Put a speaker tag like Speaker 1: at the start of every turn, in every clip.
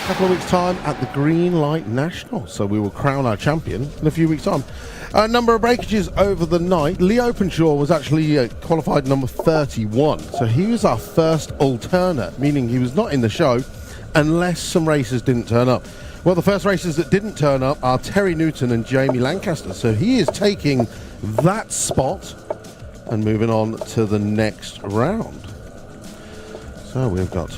Speaker 1: couple of weeks' time at the Green Light National. So we will crown our champion in a few weeks' time. A number of breakages over the night. Lee Openshaw was actually qualified number 31. So he was our first alternate, meaning he was not in the show unless some racers didn't turn up. Well, the first racers that didn't turn up are Terry Newton and Jamie Lancaster. So he is taking that spot and moving on to the next round. So we've got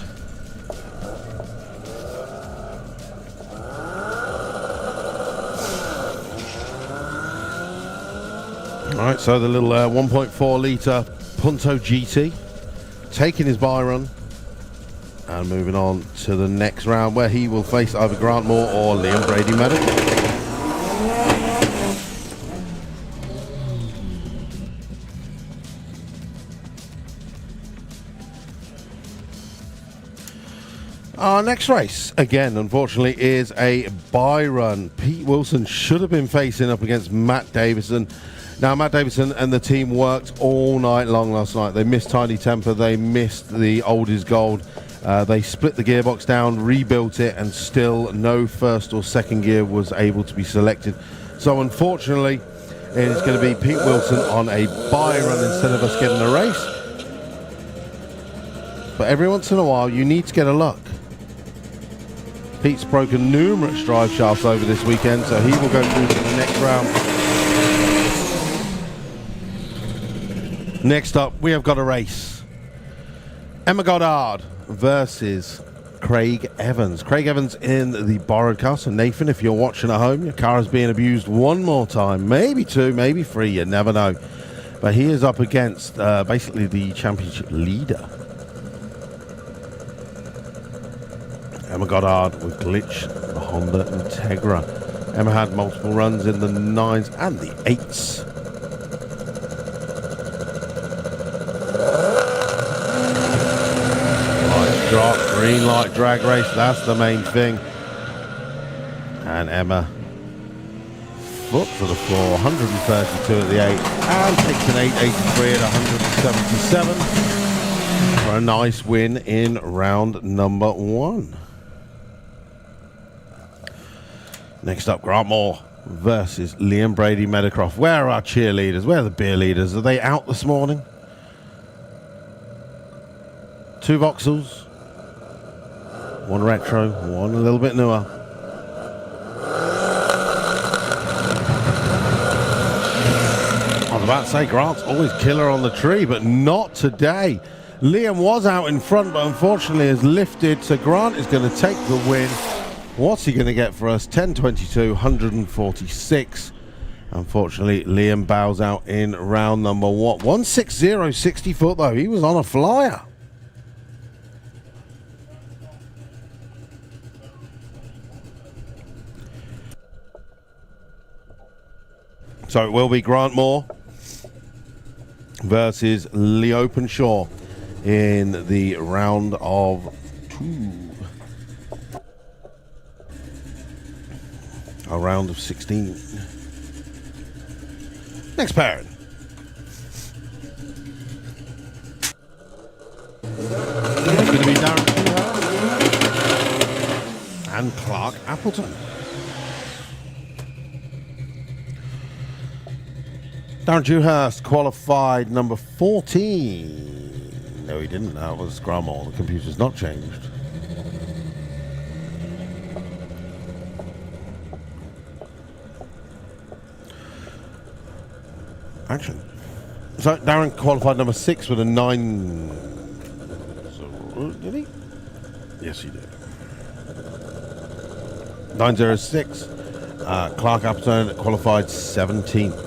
Speaker 1: alright, so the little 1.4 litre Punto GT taking his bye run and moving on to the next round where he will face either Grant Moore or Liam Brady Medical. Our next race, again, unfortunately, is a bye run. Pete Wilson should have been facing up against Matt Davison. Now, Matt Davison and the team worked all night long last night. They missed Tiny Temper. They missed the Old is Gold. They split the gearbox down, rebuilt it, and still no first or second gear was able to be selected. So, unfortunately, it is going to be Pete Wilson on a bye run instead of us getting a race. But every once in a while, you need to get a luck. Pete's broken numerous drive shafts over this weekend, so he will go through to the next round. Next up, we have got a race. Emma Goddard versus Craig Evans. Craig Evans in the borrowed car. So Nathan, if you're watching at home, your car is being abused one more time. Maybe two, maybe three, you never know. But he is up against basically the championship leader. Emma Goddard with Glitch, the Honda Integra. Emma had multiple runs in the 9s and the 8s. Lights drop, green light drag race, that's the main thing. And Emma, foot to the floor, 132 at the 8, and takes an 883 at 177 for a nice win in round number 1. Next up, Grant Moore versus Liam Brady Meadowcroft. Where are our cheerleaders? Where are the beer leaders? Are they out this morning? 2 Vauxhalls. 1 retro, 1 a little bit newer. I was about to say, Grant's always killer on the tree, but not today. Liam was out in front, but unfortunately is lifted, so Grant is going to take the win. What's he going to get for us? 10.22, 146. Unfortunately, Liam bows out in round number 1. 160, 60 foot though. He was on a flyer. So it will be Grant Moore versus Lee Openshaw in the round of 2. A round of 16. Next pairing. It's going to be Darren and Clark Appleton. Darren Dewhurst qualified number 14. No, he didn't. That was Grant Moore. The computer's not changed. Action. So Darren qualified number 6 with a 9. So, did he? Yes, he did. 906. Clark Appleton qualified 17th.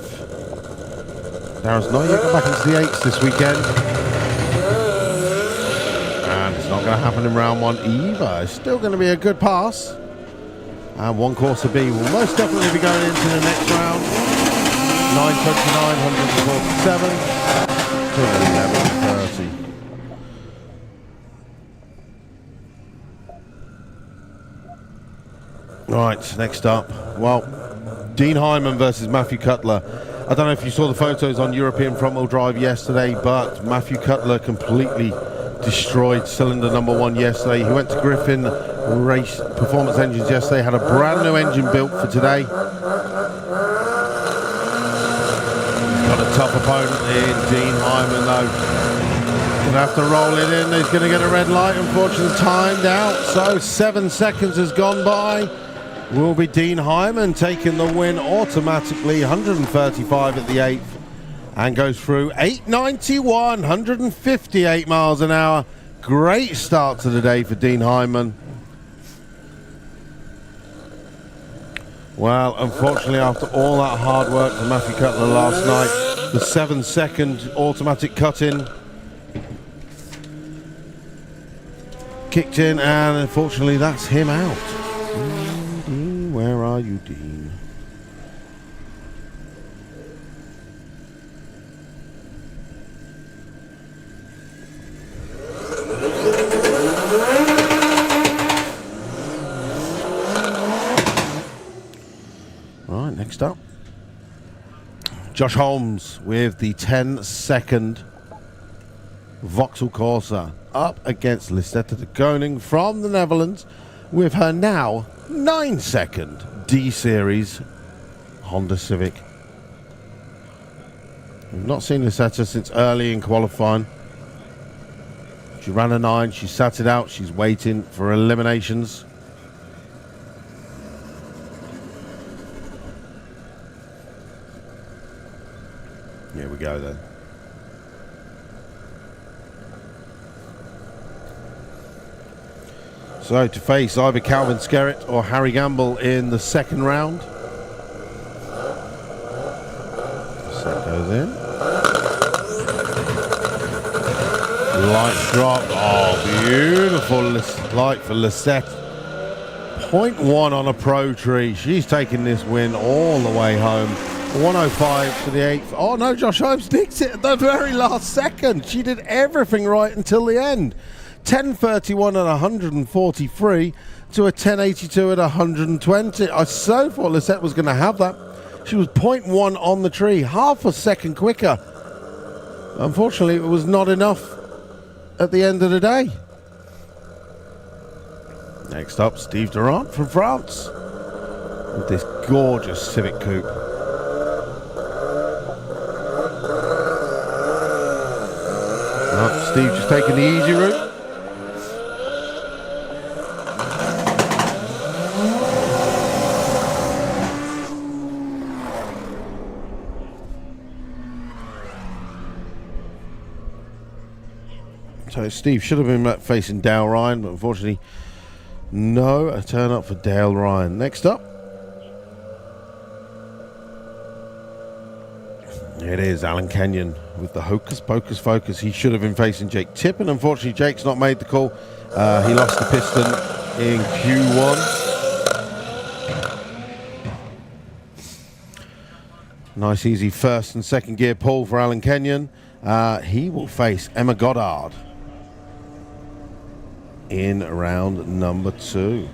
Speaker 1: Darren's not yet got back into the 8s this weekend. And it's not going to happen in round 1 either. It's still going to be a good pass. And 1 quarter B will most definitely be going into the next round. 929, 147 to 1130. Right, next up. Well, Dean Hyman versus Matthew Cutler. I don't know if you saw the photos on European front wheel drive yesterday, but Matthew Cutler completely destroyed cylinder number 1 yesterday. He went to Griffin Race Performance Engines yesterday, had a brand new engine built for today. He's got a tough opponent in Dean Hyman though. Gonna have to roll it in. He's gonna get a red light, unfortunately timed out. So 7 seconds has gone by. Will be Dean Hyman taking the win automatically, 135 at the 8th, and goes through 891, 158 miles an hour. Great start to the day for Dean Hyman. Well, unfortunately, after all that hard work for Matthew Cutler last night, the 7-second automatic cut-in kicked in, and unfortunately that's him out. Dean, where are you, Dean? Right, next up, Josh Holmes with the 10-second Vauxhall Corsa up against Lisette de Koning from the Netherlands with her now 9-second D-Series Honda Civic. We've not seen Lisette since early in qualifying. She ran a 9, she sat it out, she's waiting for eliminations. Here we go then. So to face either Calvin Skerritt or Harry Gamble in the second round. Set goes in. Light drop. Oh, beautiful light for Lisette. 0.1 on a pro tree. She's taking this win all the way home. 105 to the 8th. Oh no, Josh Holmes nicks it at the very last second. She did everything right until the end. 10:31 at 143 to a 10:82 at 120. I so thought Lisette was going to have that. She was 0.1 on the tree, half a second quicker. Unfortunately, it was not enough at the end of the day. Next up, Steve Durant from France with this gorgeous Civic Coupe. Steve just taking the easy route. So Steve should have been facing Dale Ryan, but unfortunately, no, a turn up for Dale Ryan. Next up, it is Alan Kenyon with the Hocus Pocus Focus. He should have been facing Jake Tippin. Unfortunately, Jake's not made the call. He lost the piston in Q1. Nice, easy first and second gear pull for Alan Kenyon. He will face Emma Goddard in round number 2.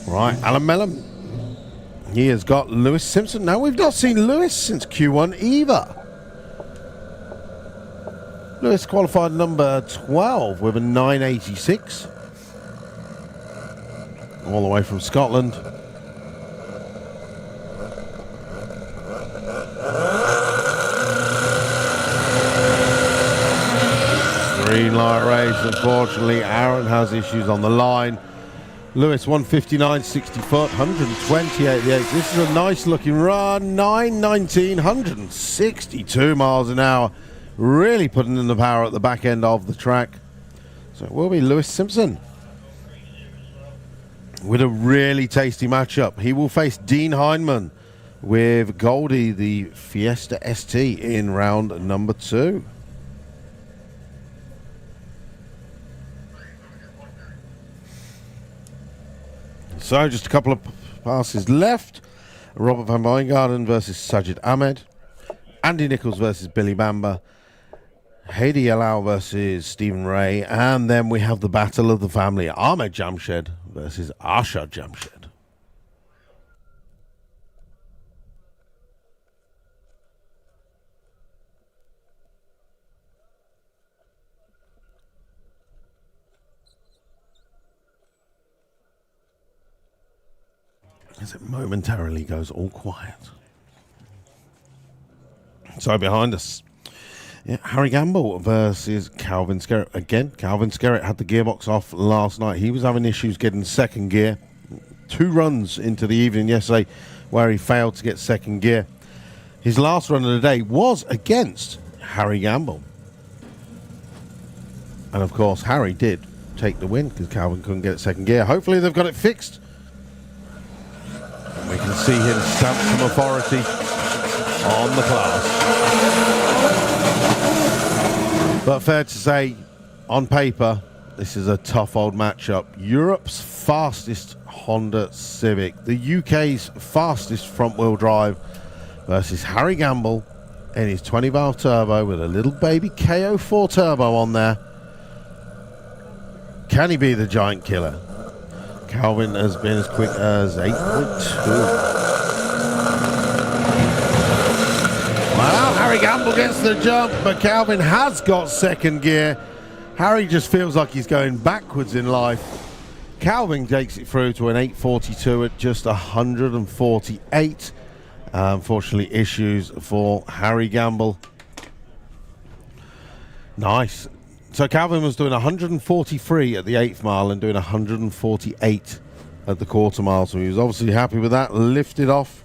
Speaker 1: Right, Alan Mellon. He has got Lewis Simpson. Now, we've not seen Lewis since Q1 either. Lewis qualified number 12 with a 986. All the way from Scotland. Green light race. Unfortunately, Aaron has issues on the line. Lewis 159, 60 foot, 128 the 8th. This is a nice looking run. 919, 162 miles an hour. Really putting in the power at the back end of the track. So it will be Lewis Simpson with a really tasty matchup. He will face Dean Hyman with Goldie, the Fiesta ST, in round number 2. So just a couple of passes left. Robert van Wijngaarden versus Sajid Ahmed. Andy Nichols versus Billy Bamber. Hadi Alal versus Stephen Ray. And then we have the battle of the family. Ahmed Jamshed versus Asha Jamshed. As it momentarily goes all quiet. So behind us, yeah, Harry Gamble versus Calvin Skerritt. Again, Calvin Skerritt had the gearbox off last night. He was having issues getting second gear. 2 runs into the evening yesterday where he failed to get second gear. His last run of the day was against Harry Gamble. And of course, Harry did take the win because Calvin couldn't get second gear. Hopefully they've got it fixed. We can see him stamp some authority on the class. But fair to say, on paper, this is a tough old matchup. Europe's fastest Honda Civic, the UK's fastest front-wheel drive versus Harry Gamble and his 20-valve turbo with a little baby KO4 turbo on there. Can he be the giant killer? Calvin has been as quick as 8.2. Well, Harry Gamble gets the jump, but Calvin has got second gear. Harry just feels like he's going backwards in life. Calvin takes it through to an 8.42 at just 148. Unfortunately, issues for Harry Gamble. Nice. So Calvin was doing 143 at the 8th mile and doing 148 at the quarter mile. So he was obviously happy with that. Lifted off.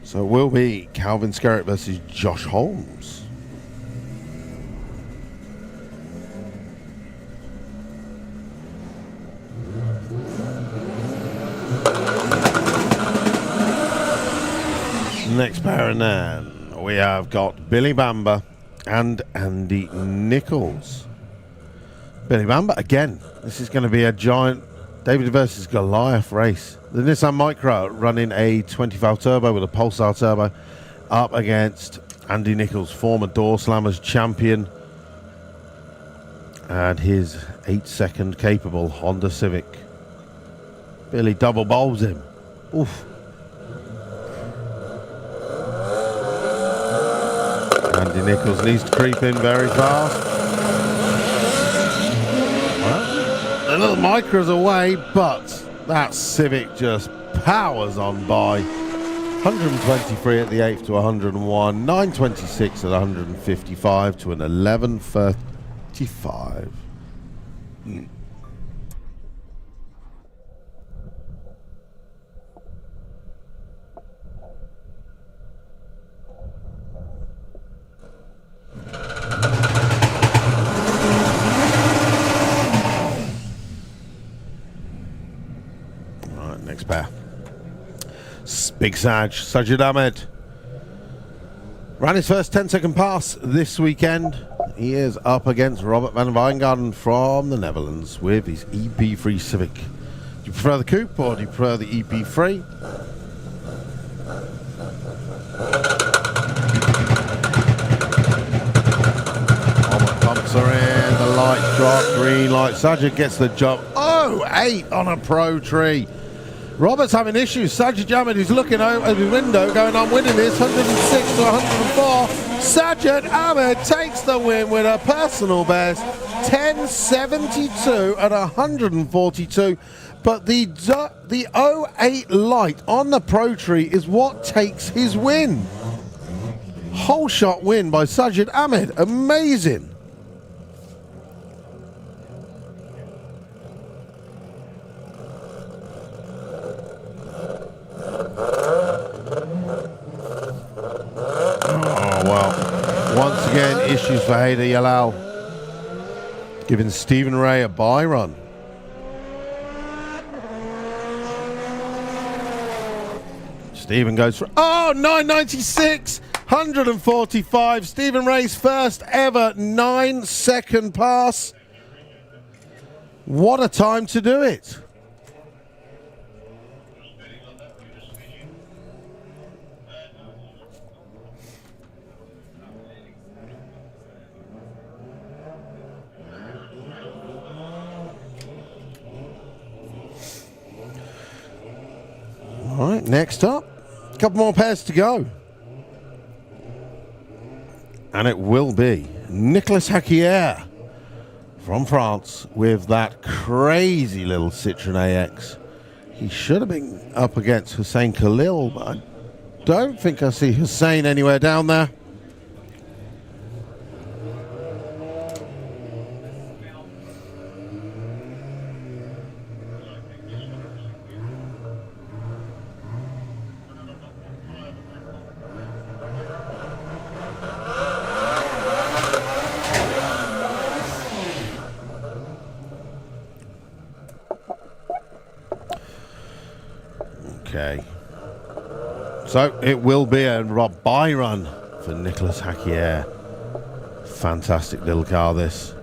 Speaker 1: So it will be Calvin Skerritt versus Josh Holmes. Next pair, and then we have got Billy Bamber and Andy Nichols. Billy Bamber, again, this is going to be a giant David versus Goliath race. The Nissan Micra running a 20-valve turbo with a Pulsar turbo up against Andy Nichols, former Door Slammers champion, and his 8-second capable Honda Civic. Billy double bowls him. Oof. Andy Nichols needs to creep in very fast. Well, the little Micra's away, but that Civic just powers on by. 123 at the 8th to 101, 926 at 155 to an 1135. Next pair. Big Sajid Ahmed. Ran his first 10-second pass this weekend. He is up against Robert van Wijngaarden from the Netherlands with his EP3 Civic. Do you prefer the coupe or do you prefer the EP3? All the pumps are in, the lights drop, green light. Sajid gets the jump. Oh, 8 on a pro tree. Robert's having issues. Sajid Ahmed is looking out of his window going, I'm winning this, 106 to 104. Sajid Ahmed takes the win with a personal best, 10.72 at 142. But the 08 light on the Pro Tree is what takes his win. Whole shot win by Sajid Ahmed. Amazing. Oh, well. Once again, issues for Haider Yalal. Giving Stephen Ray a bye run. Stephen goes for, 996, 145. Stephen Ray's first ever 9-second pass. What a time to do it. Right, next up, a couple more pairs to go. And it will be Nicolas Haquier from France with that crazy little Citroen AX. He should have been up against Hussein Khalil, but I don't think I see Hussein anywhere down there. Okay. So it will be a buy run for Nicolas Haquier. Fantastic little car, this.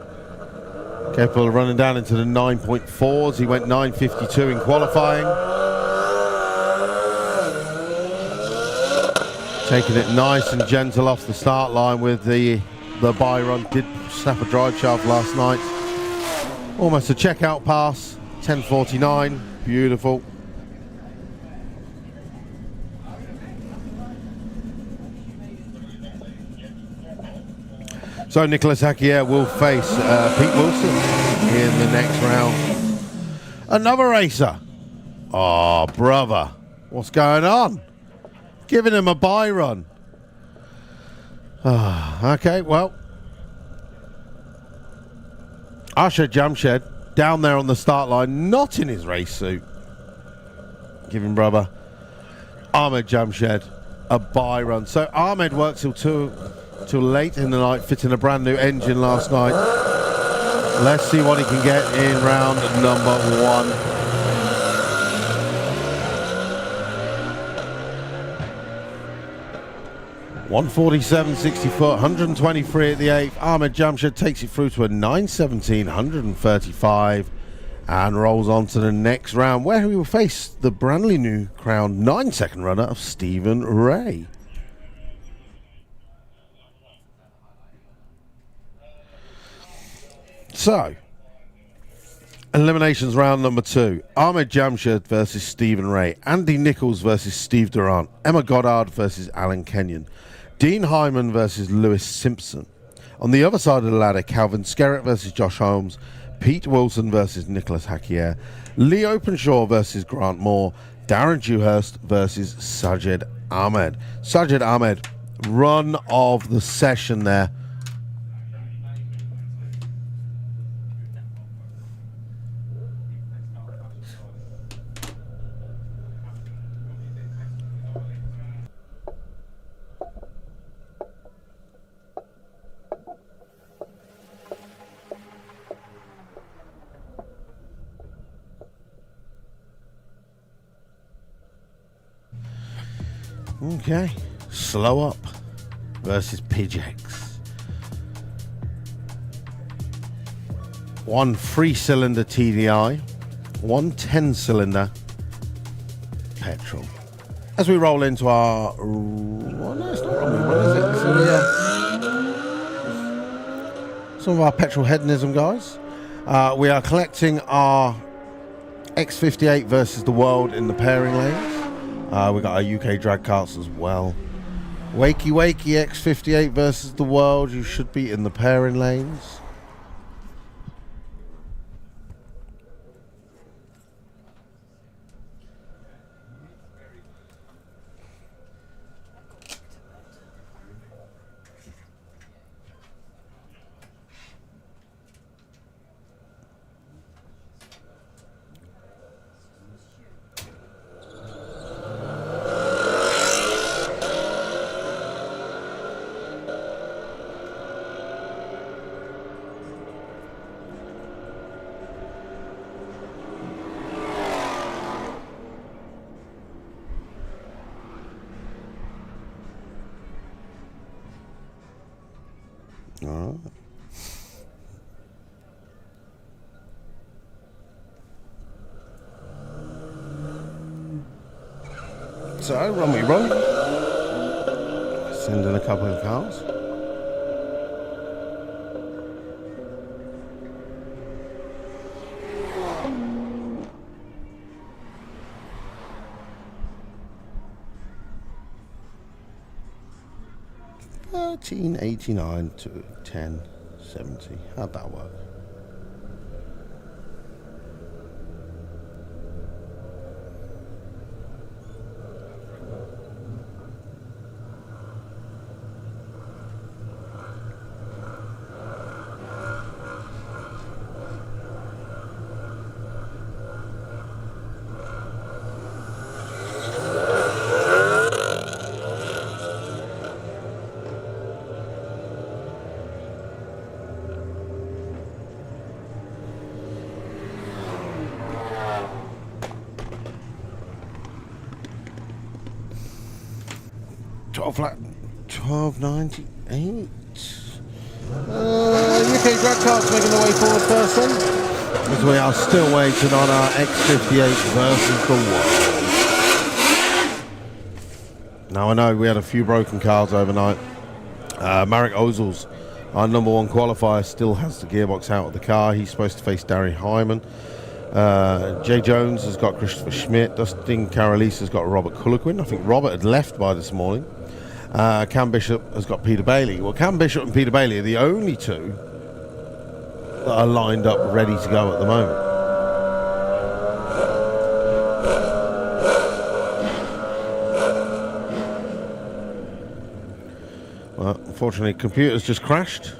Speaker 1: Capable of running down into the 9.4s. He went 9.52 in qualifying. Taking it nice and gentle off the start line with the buy run. Did snap a drive shaft last night. Almost a checkout pass. 10.49. Beautiful. So Nicolas Haquier will face Pete Wilson in the next round. Another racer. Oh, brother. What's going on? Giving him a buy run. Okay, well. Asher Jamshed down there on the start line, not in his race suit. Giving brother Ahmed Jamshed a buy run. So Ahmed worked till late in the night, fitting a brand new engine last night. Let's see what he can get in round number 1. $147.60, 123 at the 8th. Ahmed Jamshed takes it through to a 9.17, 135, and rolls on to the next round, where he will face the brandly new crowned 9-second runner of Stephen Ray. So, eliminations round number 2. Ahmed Jamshed versus Stephen Ray. Andy Nichols versus Steve Durant. Emma Goddard versus Alan Kenyon. Dean Hyman versus Lewis Simpson. On the other side of the ladder, Calvin Skerritt versus Josh Holmes. Pete Wilson versus Nicolas Haquier. Lee Openshaw versus Grant Moore. Darren Dewhurst versus Sajid Ahmed. Sajid Ahmed, run of the session there. Okay, Slow Up versus Pidgex. One 3-cylinder TDI, one 10-cylinder petrol. As we roll into our... Well, no, it's not Rummy. What is it? Some of our petrol hedonism, guys. We are collecting our X58 versus the World in the pairing lanes. We got our UK drag carts as well. Wakey X58 versus the World. You should be in the pairing lanes. So, run we run. Send in a couple of cars. 1389 to 1070. How'd that work? Flat 1298. UK drag carts making their way forward first then. As we are still waiting on our X58 versus the world. Now I know we had a few broken cars overnight. Marek Ozels, our number one qualifier, still has the gearbox out of the car. He's supposed to face Darry Hyman. Jay Jones has got Christopher Schmidt. Dustin Carolise has got Robert Cullerquin. I think Robert had left by this morning. Cam Bishop has got Peter Bailey. Well, Cam Bishop and Peter Bailey are the only two that are lined up ready to go at the moment. Well, unfortunately, computer's just crashed.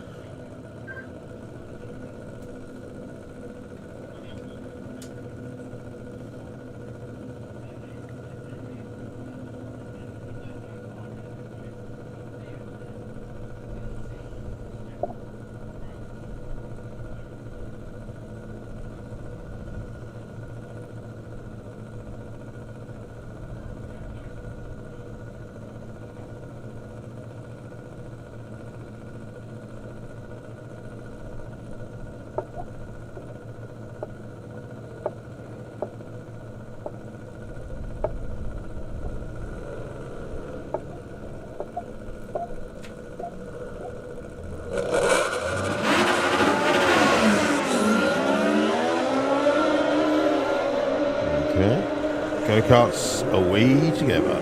Speaker 1: Go-karts away together.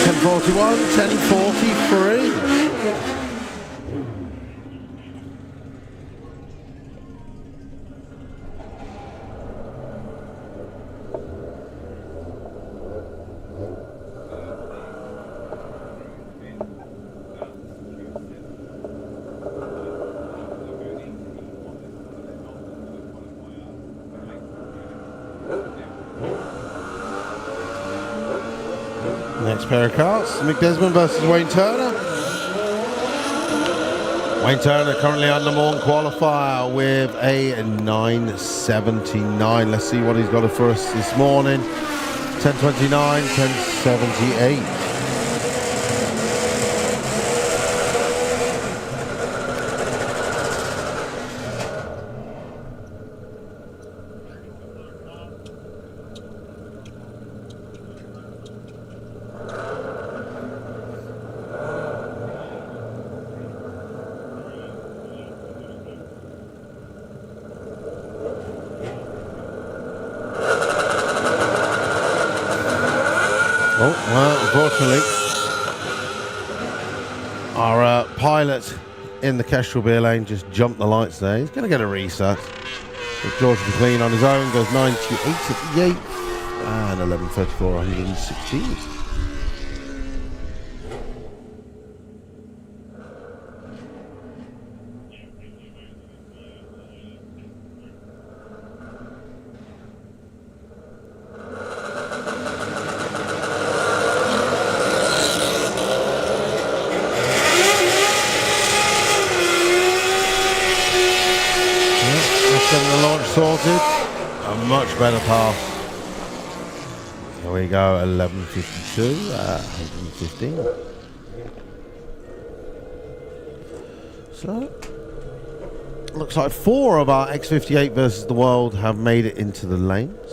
Speaker 1: 10:41, 10:43. Next pair of carts, Mick Desmond versus Wayne Turner. Wayne Turner currently our number one qualifier with a 979. Let's see what he's got for us this morning. 10:29, 10:78. Oh, well, unfortunately, our pilot in the Kestrel beer lane just jumped the lights there. He's going to get a reset. But George McLean on his own goes 98 at the 8th and 11:34, 116. Getting the launch sorted, a much better path. Here we go, 11:52, 115. So, looks like 4 of our X58 versus the world have made it into the lanes.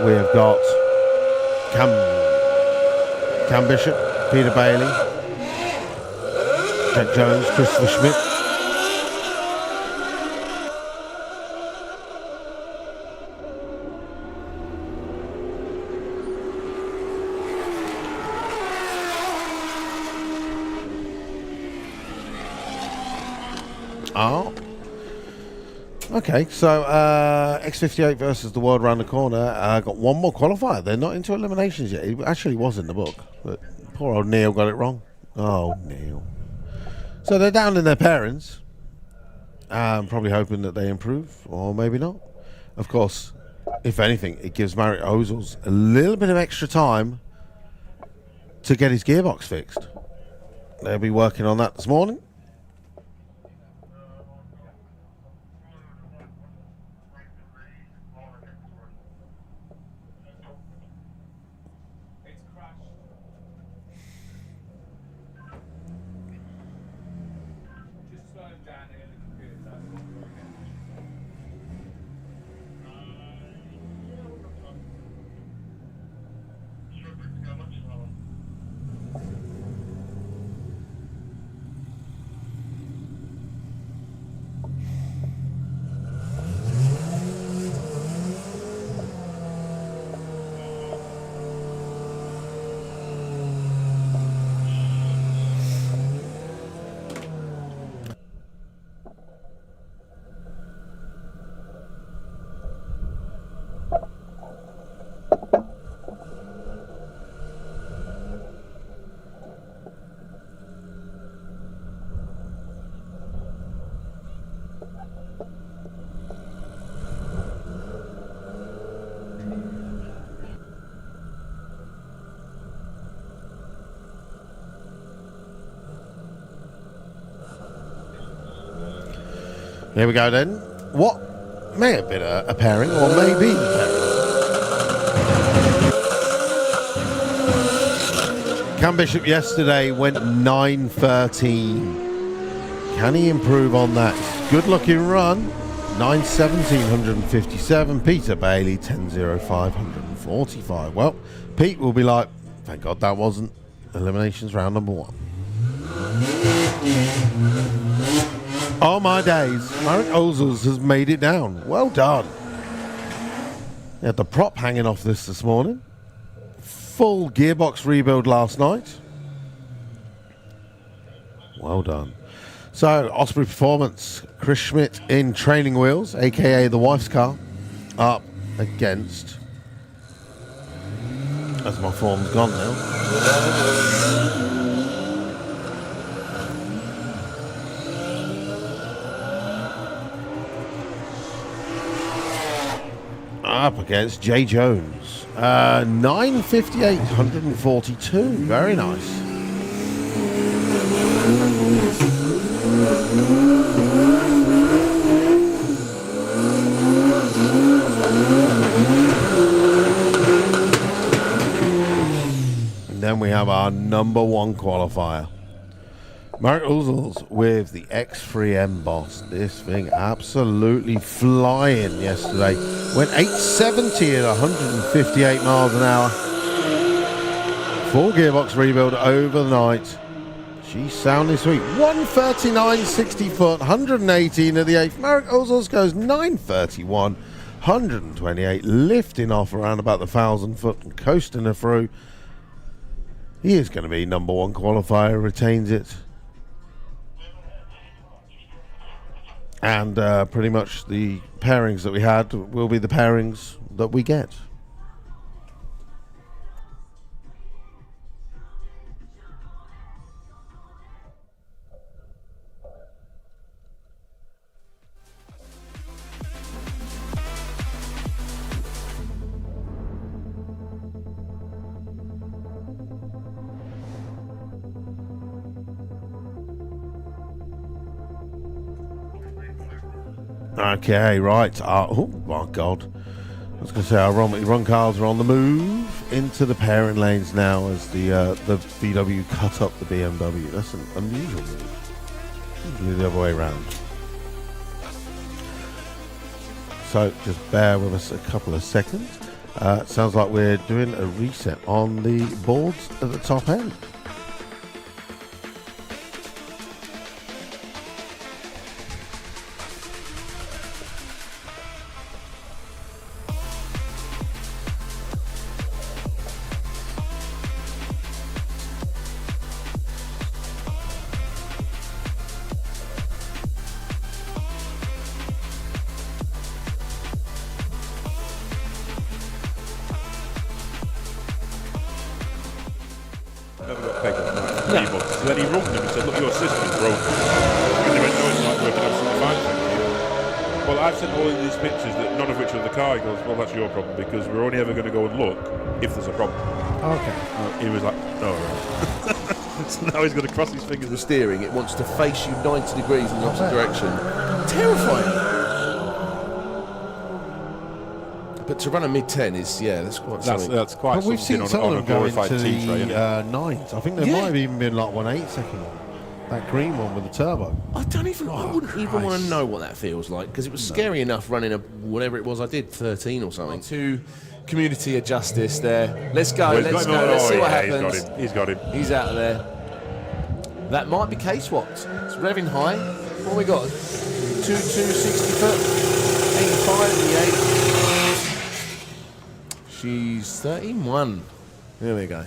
Speaker 1: We have got Cam Bishop, Peter Bailey, Jack Jones, Christopher Schmidt. Oh. Okay, so X58 versus the World Round the Corner. Got one more qualifier. They're not into eliminations yet. It actually was in the book, but poor old Neil got it wrong. Oh, Neil. So they're down in their pairings. Probably hoping that they improve, or maybe not. Of course, if anything, it gives Marek Ozils a little bit of extra time to get his gearbox fixed. They'll be working on that this morning. Here we go then. What may have been a pairing, or maybe a pairing. Cam Bishop yesterday went 9:13. Can he improve on that? Good looking run. 9:17, 157. Peter Bailey, 10:05, 145. Well, Pete will be like, thank God that wasn't eliminations round number 1. Oh my days, Marek Ozils has made it down. Well done. He had the prop hanging off this morning. Full gearbox rebuild last night. Well done. So, Osprey Performance, Chris Schmidt in training wheels, aka the wife's car, up against... As my form's gone now. Up against Jay Jones. 9:58, 142. Very nice. And then we have our number 1 qualifier. Marek Ozils with the X3M Boss. This thing absolutely flying yesterday. Went 870 at 158 miles an hour. Full gearbox rebuild over the night. She's sounding sweet. 139, 60 foot, 118 at the 8th. Marek Ozils goes 931, 128, lifting off around about the 1,000 foot and coasting her through. He is going to be number 1 qualifier, retains it. And pretty much the pairings that we had will be the pairings that we get. Okay, right. Oh my God. I was going to say our run cars are on the move into the pairing lanes now as the VW cut up the BMW. That's an unusual move. Usually the other way around. So just bear with us a couple of seconds. Sounds like we're doing a reset on the boards at the top end.
Speaker 2: 3 months. So then he rung them and said, look, your system's broken. And they went, no, it's not working absolutely fine, thank you. Well, I've sent all of these pictures, that none of which are of the car. He goes, well, that's your problem, because we're only ever going to go and look if there's a problem.
Speaker 1: Okay.
Speaker 2: He was like, no, right. So now he's going to cross his fingers.
Speaker 3: The steering, it wants to face you 90 degrees in the opposite direction. Terrifying. But to run a mid-10 is, that's quite something.
Speaker 2: That's quite
Speaker 1: But we've seen
Speaker 2: something
Speaker 1: some
Speaker 2: on
Speaker 1: of
Speaker 2: a
Speaker 1: them go
Speaker 2: glorified
Speaker 1: into
Speaker 2: T-tray, isn't it?
Speaker 1: the nines. I think there might have even been like 1 8-second one. That green one with the turbo.
Speaker 3: I wouldn't even want to know what that feels like, because it was scary enough running a, whatever it was I did, 13 or something. To community of justice there. Let's go, let's see what happens.
Speaker 2: He's got him.
Speaker 3: He's out of there. That might be K-Swapped. It's revving high. What we got? 260 foot, 85, 88. She's 31. There we go.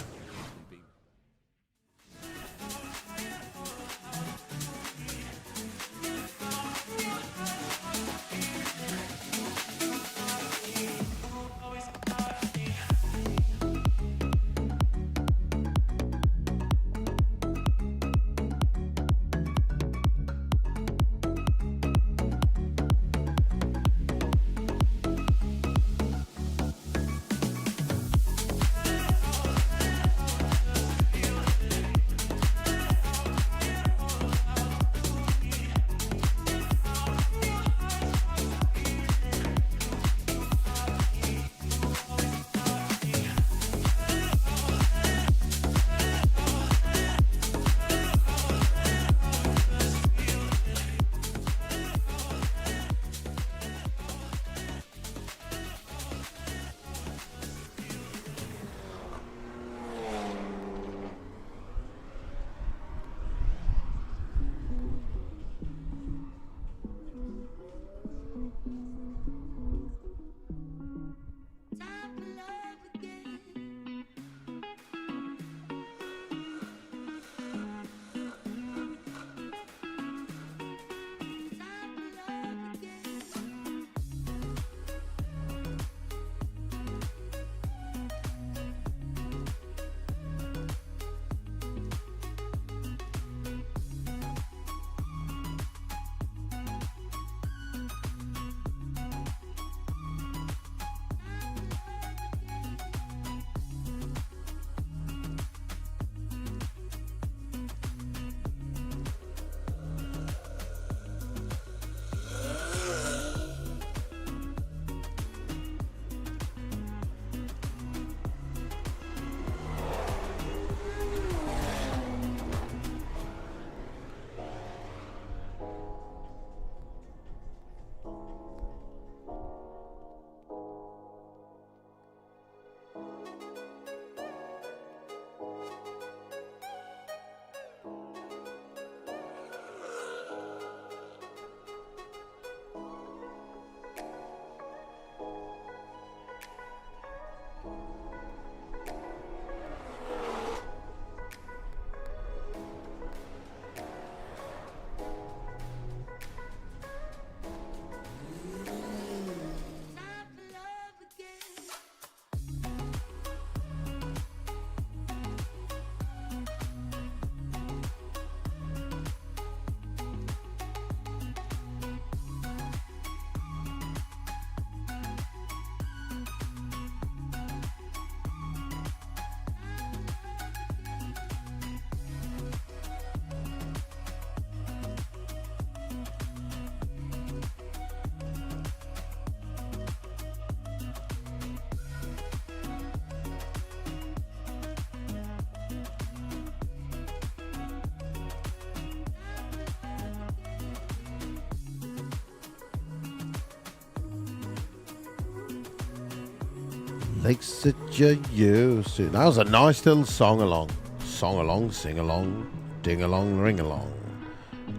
Speaker 1: Lakes that you used to. That was a nice little song along. Song along, sing along, ding along, ring along.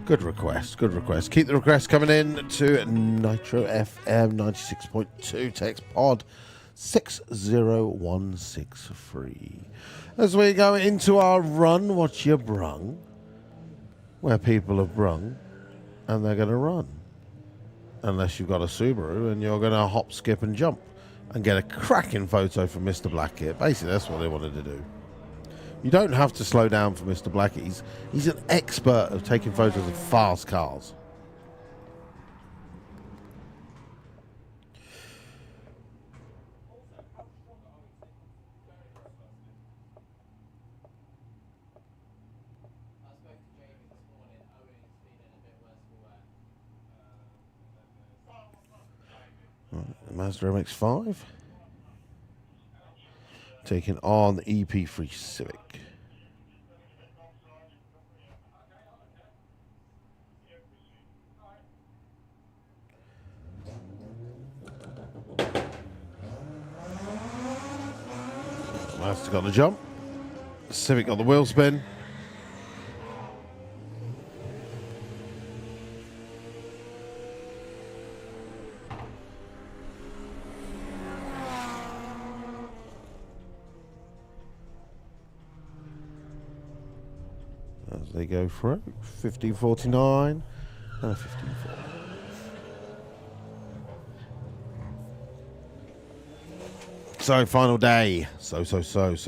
Speaker 1: Good request, good request. Keep the requests coming in to Nitro FM 96.2 text pod 60163. As we go into our Run What Ya Brung, where people have brung and they're going to run. Unless you've got a Subaru and you're going to hop, skip and jump and get a cracking photo from Mr. Black here. Basically, that's what they wanted to do. You don't have to slow down for Mr. Black. He's an expert of taking photos of fast cars. Mazda MX-5 taking on the EP3 Civic. Mazda got the jump. Civic got the wheel spin. As they go through, 1549 and a 1540. So, final day. So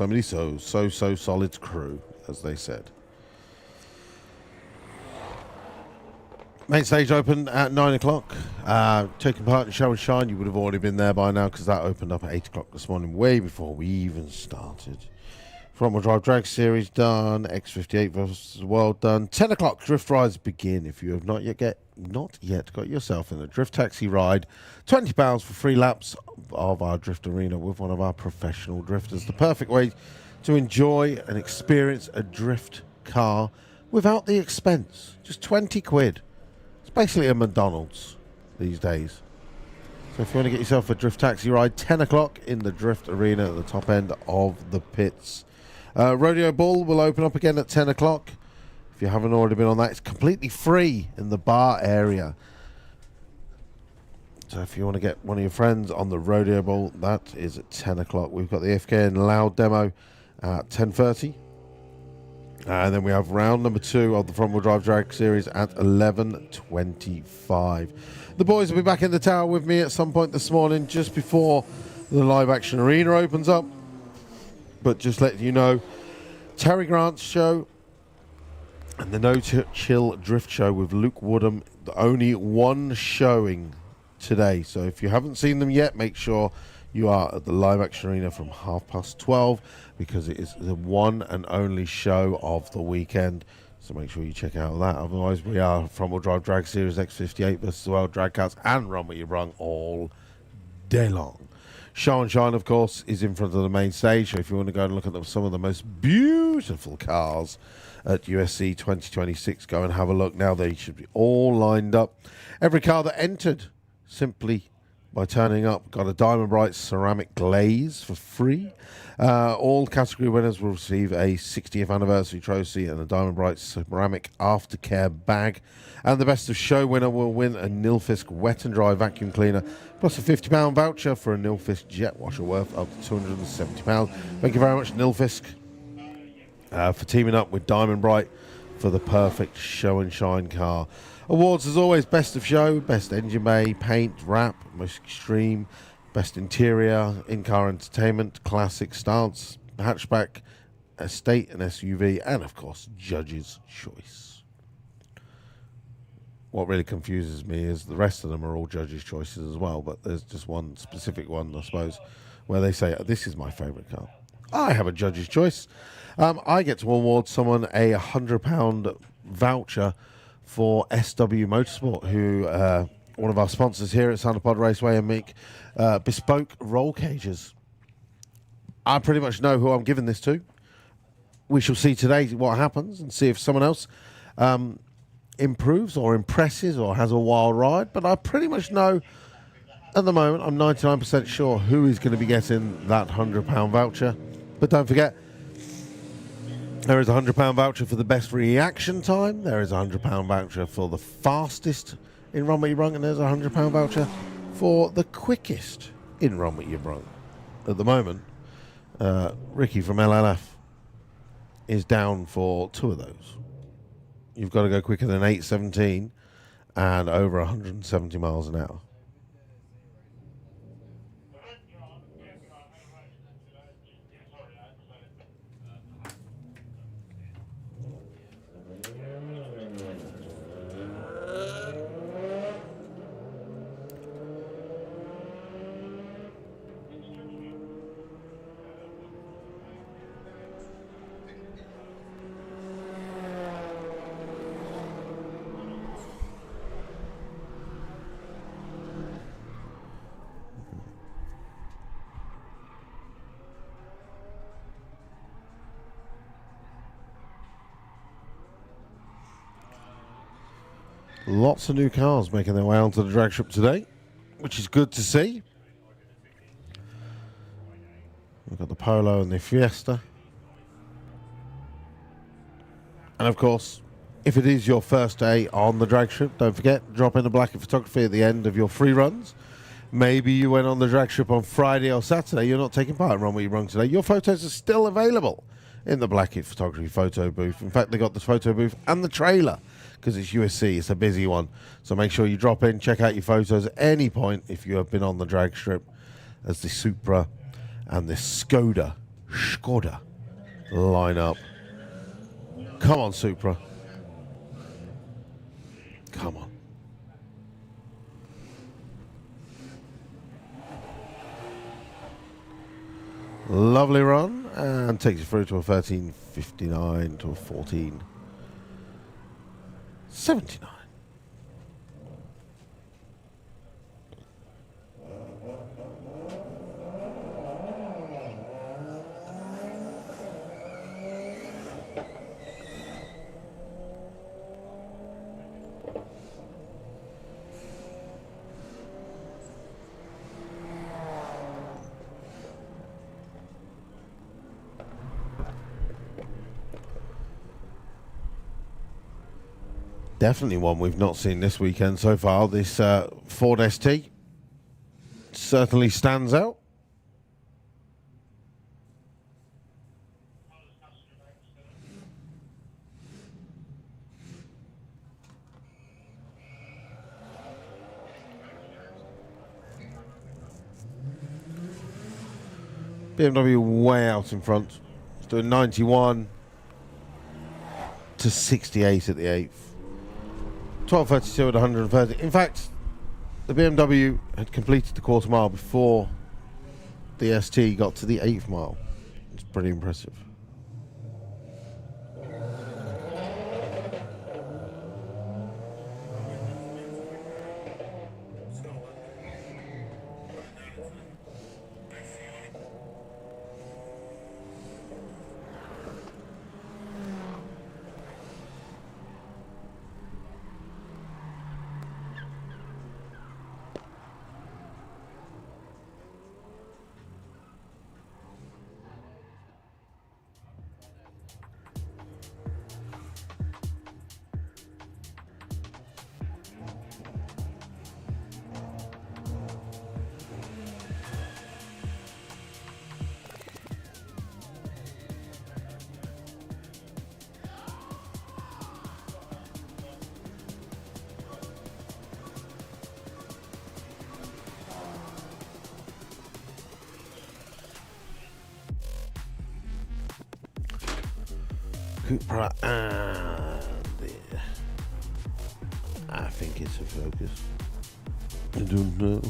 Speaker 1: many so solid crew, as they said. Main stage opened at 9 o'clock. Taking part in Show and Shine, you would have already been there by now because that opened up at 8 o'clock this morning, way before we even started. Front Wheel Drive Drag Series done. X58 versus the World done. 10 o'clock, drift rides begin. If you have not yet got yourself in a drift taxi ride, £20 for 3 laps of our drift arena with one of our professional drifters. The perfect way to enjoy and experience a drift car without the expense. Just 20 quid. It's basically a McDonald's these days. So if you want to get yourself a drift taxi ride, 10 o'clock in the drift arena at the top end of the pits. Rodeo Ball will open up again at 10 o'clock. If you haven't already been on that, it's completely free in the bar area. So if you want to get one of your friends on the Rodeo Ball, that is at 10 o'clock. We've got the FK and Loud demo at 10:30. And then we have round number 2 of the Front Wheel Drive Drag Series at 11:25. The boys will be back in the tower with me at some point this morning, just before the live action arena opens up. But just letting you know, Terry Grant's show and the No Chill Drift show with Luke Woodham, only one showing today. So if you haven't seen them yet, make sure you are at the live action arena from 12:30, because it is the one and only show of the weekend. So make sure you check out that. Otherwise, we are Front Wheel Drive Drag Series X58 versus World Drag Cars and Run What Ya Brung all day long. Show and Shine, of course, is in front of the main stage. So if you want to go and look at some of the most beautiful cars at USC 2026, go and have a look now. They should be all lined up. Every car that entered simply by turning up got a Diamond Bright ceramic glaze for free. All category winners will receive a 60th anniversary trophy and a Diamond Bright ceramic aftercare bag. And the Best of Show winner will win a Nilfisk wet and dry vacuum cleaner, plus a £50 voucher for a Nilfisk jet washer worth up to £270. Thank you very much, Nilfisk, for teaming up with Diamond Bright for the perfect Show and Shine car. Awards, as always: Best of Show, Best Engine Bay, Paint, Wrap, Most Extreme, Best Interior, In-Car Entertainment, Classic, Stance, Hatchback, Estate and SUV, and of course, Judge's Choice. What really confuses me is the rest of them are all Judge's Choices as well, but there's just one specific one, I suppose, where they say, this is my favourite car. I have a Judge's Choice. I get to award someone a £100 voucher for SW Motorsport, who one of our sponsors here at Soundapod Raceway, and make bespoke roll cages. I pretty much know who I'm giving this to. We shall see today what happens and see if someone else improves or impresses or has a wild ride. But I pretty much know at the moment, I'm 99% sure who is going to be getting that £100 voucher. But don't forget, there is a £100 voucher for the best reaction time. There is a £100 voucher for the fastest in Run What Ya Brung, and there's a £100 voucher for the quickest in Run What Ya Brung. At the moment, Ricky from LLF is down for 2 of those. You've got to go quicker than 8:17 and over 170 miles an hour. Lots of new cars making their way onto the drag strip today, which is good to see. We've got the Polo and the Fiesta. And of course, if it is your first day on the drag strip, don't forget, drop in the Blackett photography at the end of your free runs. Maybe you went on the drag strip on Friday or Saturday, you're not taking part in Run What Ya Brung today. Your photos are still available in the Blackett photography photo booth. In fact, they got the photo booth and the trailer, because it's USC, it's a busy one. So make sure you drop in, check out your photos at any point if you have been on the drag strip, as the Supra and the Skoda line up. Come on, Supra. Come on. Lovely run, and takes you through to a 13.59 to a 14.79. Definitely one we've not seen this weekend so far. This Ford ST certainly stands out. BMW way out in front. It's doing 91 to 68 at the 8th. 12.32 at 130. In fact, the BMW had completed the quarter mile before the ST got to the 8th mile. It's pretty impressive. Cupra and I think it's a Focus. I don't know.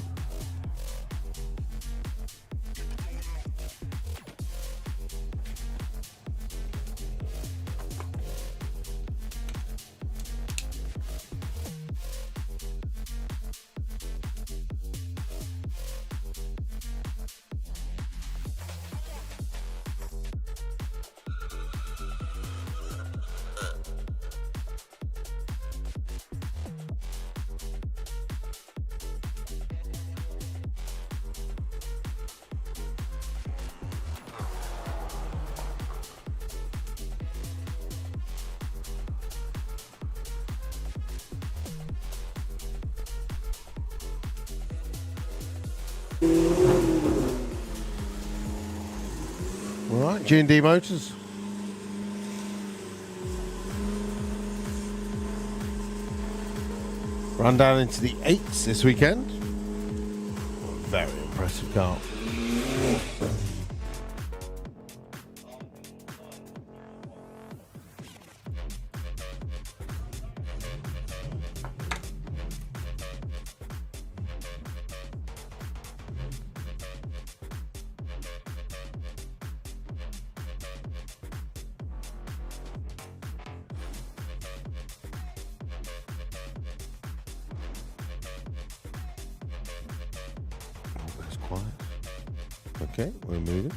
Speaker 1: All right, G&D Motors. Run down into the 8s this weekend. Very impressive car. Quiet. Okay, we're moving.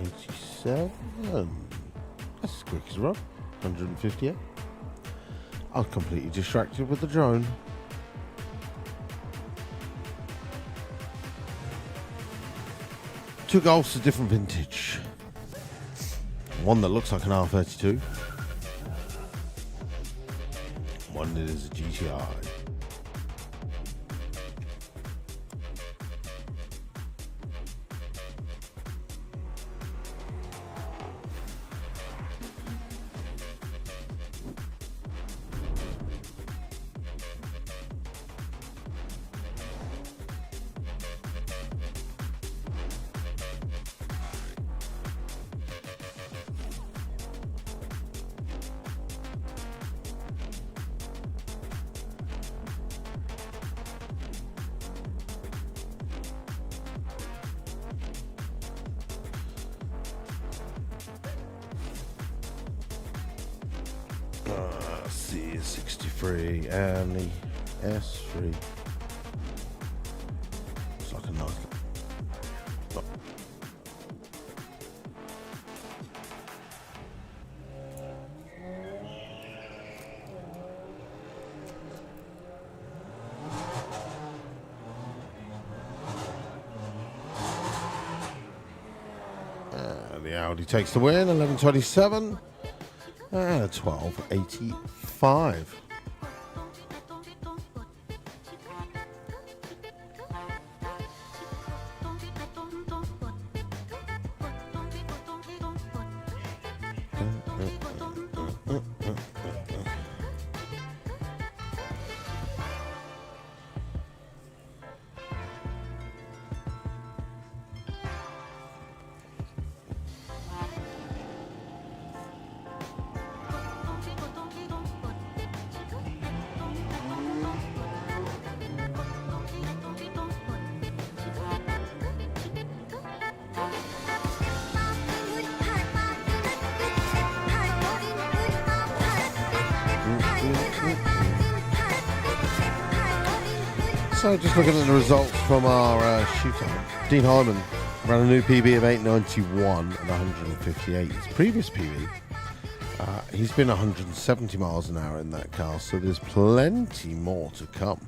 Speaker 1: 87. That's as quick as a run. 158. I was completely distracted with the drone. Two Golfs, a different vintage. One that looks like an R32. One that is a GTI. C63 and the S3. It's like a nice. Oh. The Audi takes the win, 11:27. 12:85. So just looking at the results from our shootout, Dean Hyman ran a new PB of 891 and 158. His previous PB, he's been 170 miles an hour in that car, so there's plenty more to come.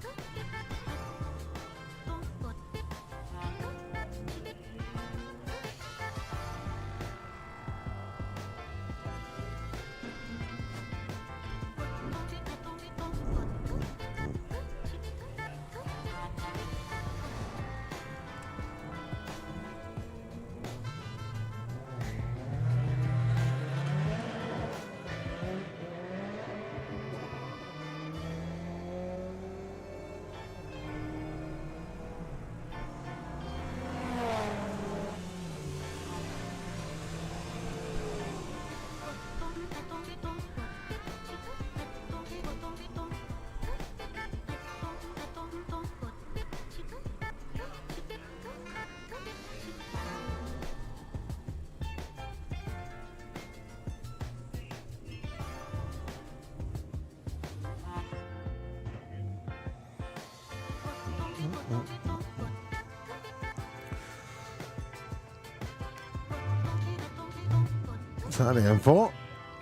Speaker 1: So the M4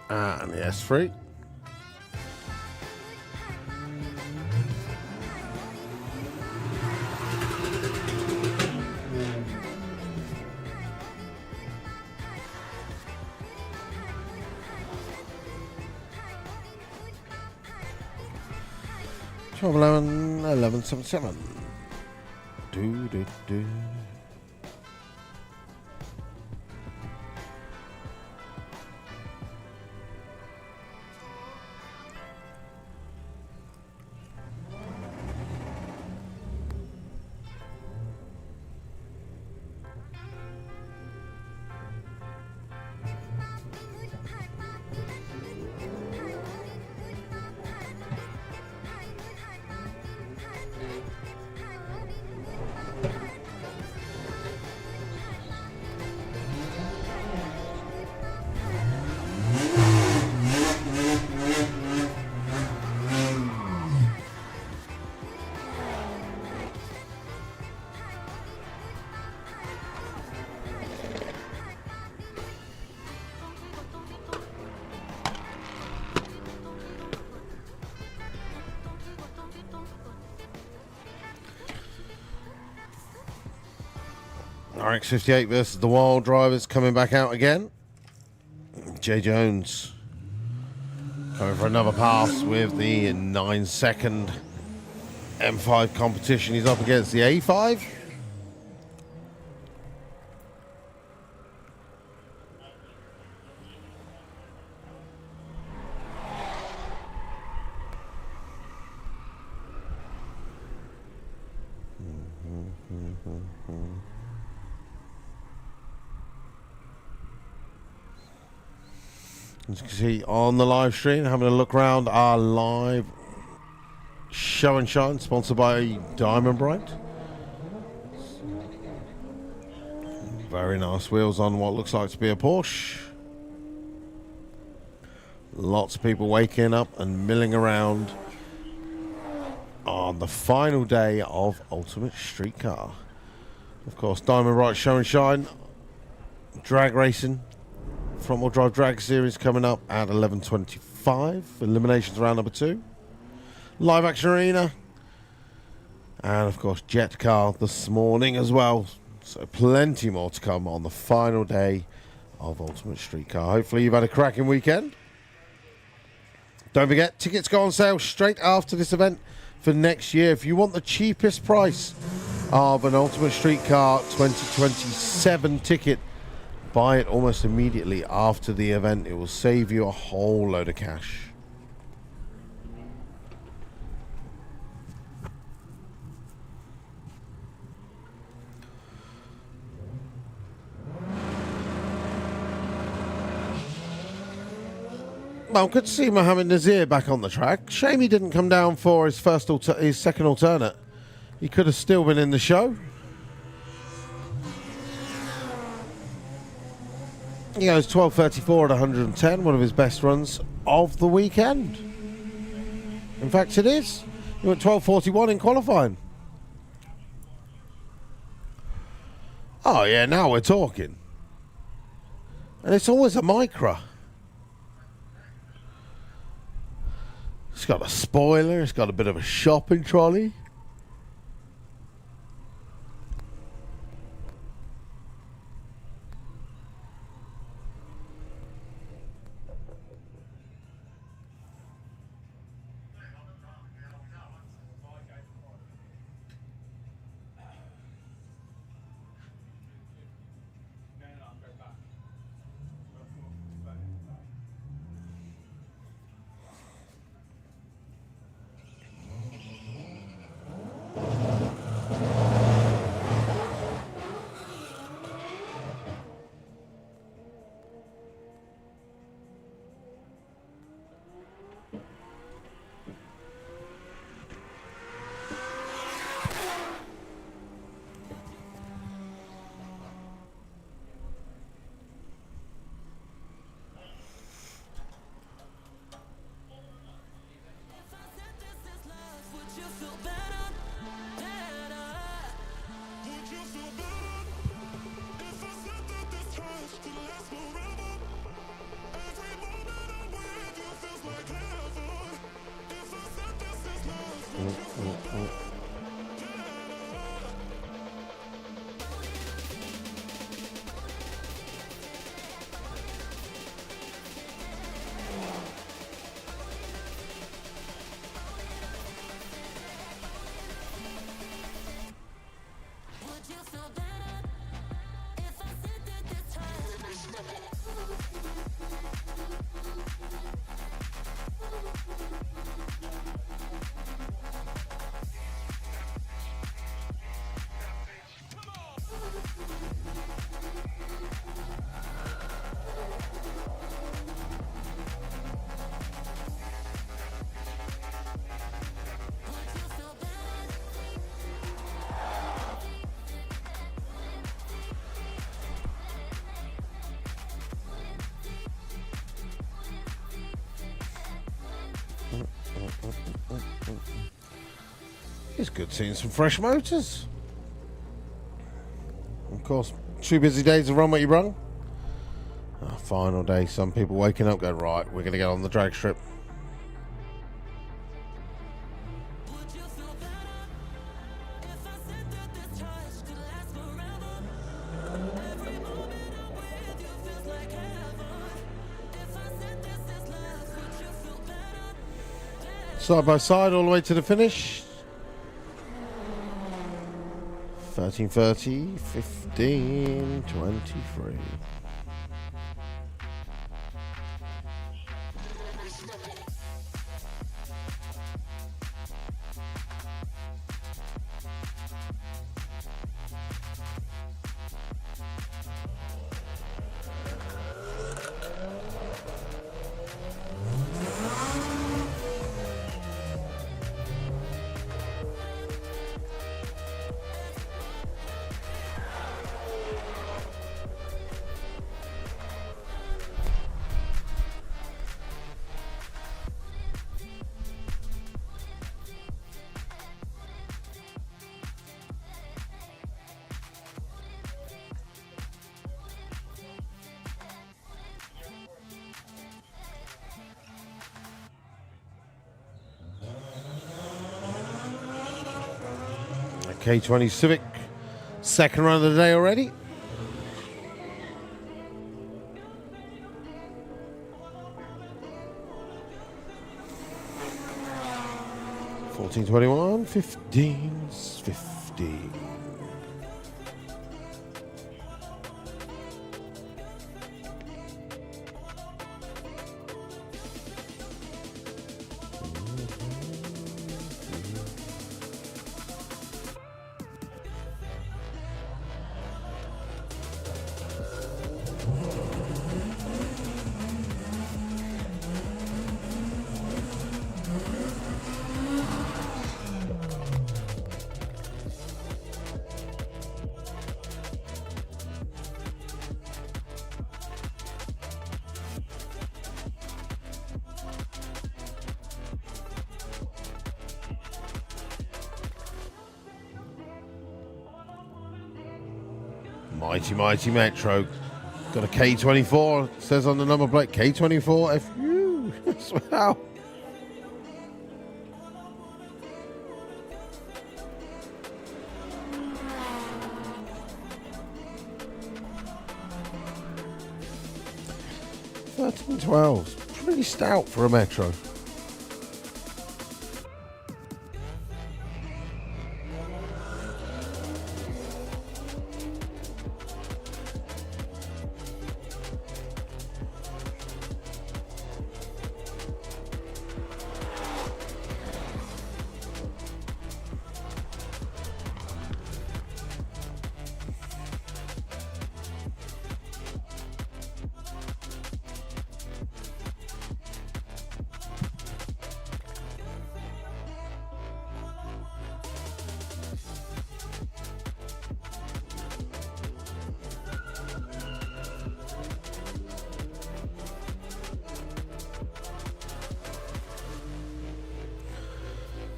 Speaker 1: and the S3. Twelve 11:77. Do do do. RX-58 versus the Wild Drivers coming back out again. Jay Jones coming for another pass with the 9-second M5 competition. He's up against the A5. As you can see on the live stream, having a look around our live show and shine, sponsored by Diamond Bright. Very nice wheels on what looks like to be a Porsche. Lots of people waking up and milling around on the final day of Ultimate Street Car. Of course, Diamond Bright show and shine, drag racing. Front wheel drive drag series coming up at 11:25. Eliminations round number 2. Live action arena. And of course jet car this morning as well. So plenty more to come on the final day of Ultimate Street Car. Hopefully you've had a cracking weekend. Don't forget, tickets go on sale straight after this event for next year. If you want the cheapest price of an Ultimate Street Car 2027 ticket, buy it almost immediately after the event. It will save you a whole load of cash. Well, good to see Mohammed Nazir back on the track. Shame he didn't come down for his second alternate. He could have still been in the show. He goes 12:34 at 110, one of his best runs of the weekend. In fact, it is. He went 12:41 in qualifying. Oh yeah, now we're talking. And it's always a Micra. It's got a spoiler, it's got a bit of a shopping trolley. It's good seeing some fresh motors. Of course, 2 busy days of Run What Ya Brung. Final day, some people waking up going, right, we're going to get on the drag strip. Side by side all the way to the finish. 13:30, 15:23. K20 Civic, second run of the day already. $14.21, 15:50. Mighty Metro. Got a K24, says on the number plate, K24 FU. Wow. $13.12. Pretty stout for a Metro.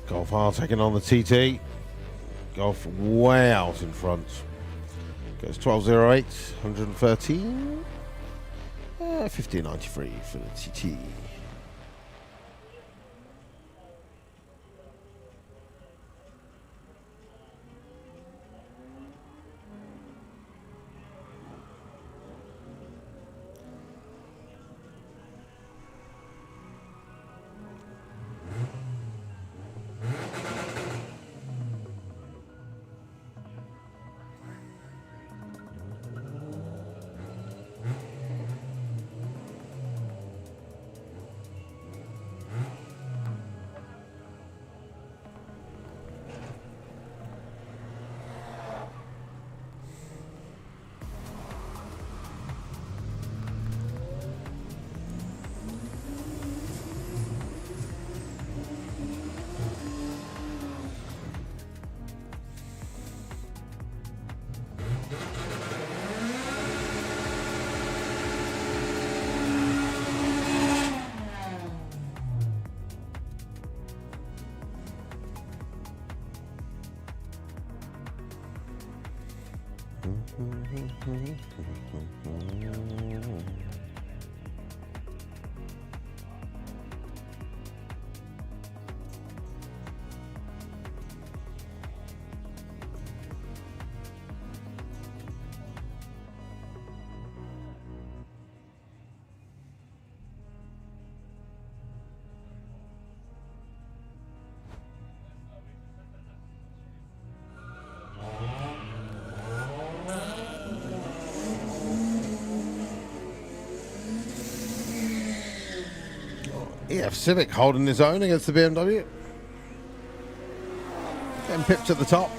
Speaker 1: Golf R taking on the TT. Golf way out in front. Goes 12.08, 113. 15.93 for the TT. DF Civic holding his own against the BMW. Getting pipped at the top.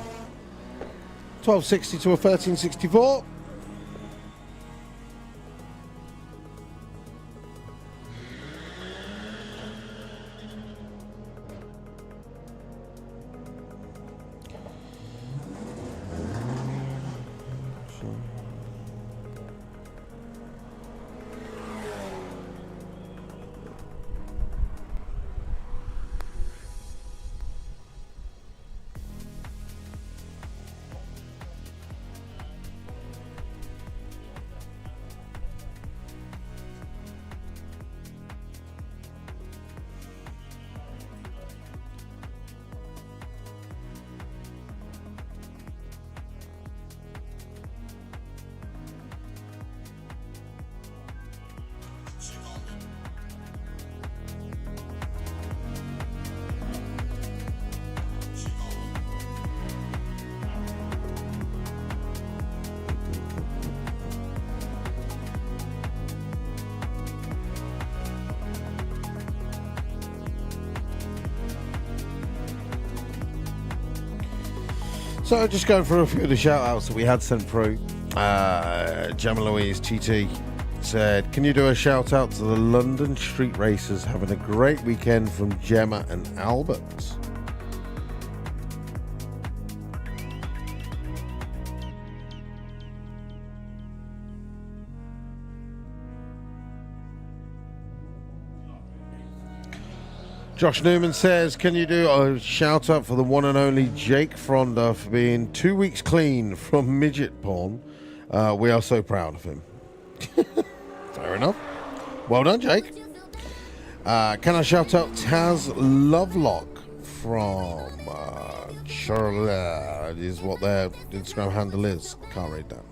Speaker 1: 1260 to a 1364. So just going through a few of the shout outs that we had sent through. Gemma Louise TT said, can you do a shout out to the London street racers having a great weekend from Gemma and Albert? Josh Newman says, can you do a shout out for the one and only Jake Fronda for being 2 weeks clean from midget porn? We are so proud of him. Fair enough. Well done, Jake. Can I shout out Taz Lovelock from Charlotte is what their Instagram handle is. Can't read that.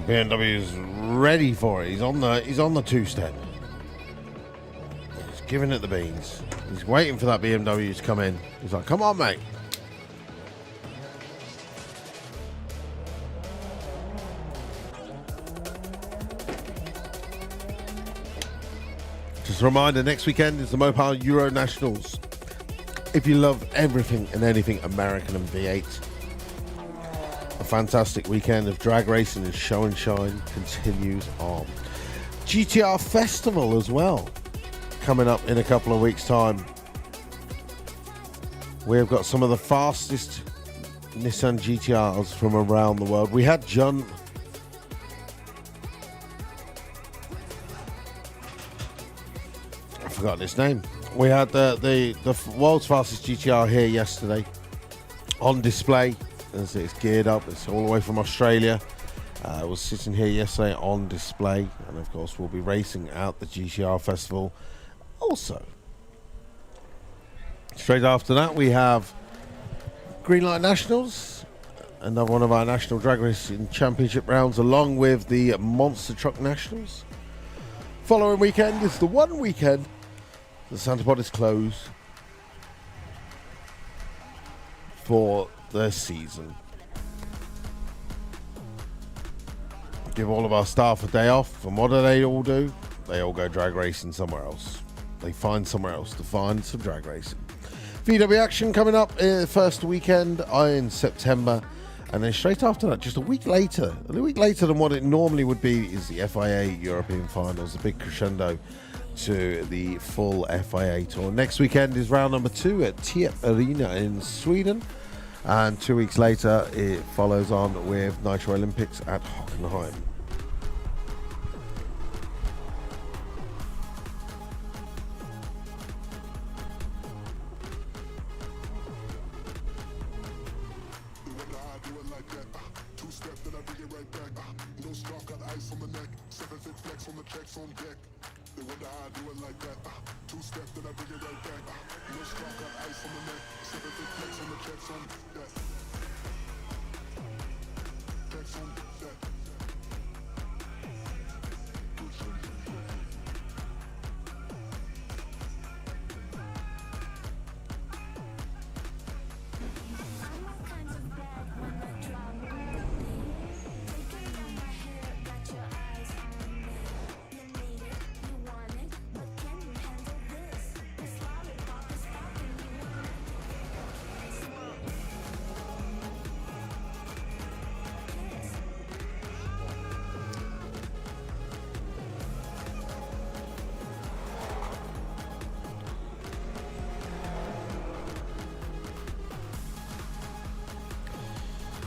Speaker 1: BMW is ready for it. He's on the two-step. He's giving it the beans. He's waiting for that BMW to come in. He's like, come on, mate. Just a reminder, next weekend is the Mopar Euro Nationals. If you love everything and anything American and V8, a fantastic weekend of drag racing and show and shine continues on. GTR Festival as well, coming up in a couple of weeks' time. We've got some of the fastest Nissan GTRs from around the world. We had John... I forgot his name. We had the world's fastest GTR here yesterday on display. As it's geared up, it's all the way from Australia. I was sitting here yesterday on display, and of course we'll be racing out the GTR Festival also. Straight after that we have Green Light Nationals, another one of our National Drag Racing Championship rounds, along with the Monster Truck Nationals. Following weekend is the one weekend the Santa Pod is closed for the season. Give all of our staff a day off, and what do? They all go drag racing somewhere else. They find somewhere else to find some drag racing. VW action coming up first weekend in September, and then straight after that, just a week later than what it normally would be, is the FIA European Finals, a big crescendo to the full FIA tour. Next weekend is round number 2 at Tierp Arena in Sweden, and 2 weeks later it follows on with Nitro Olympics at Hockenheim.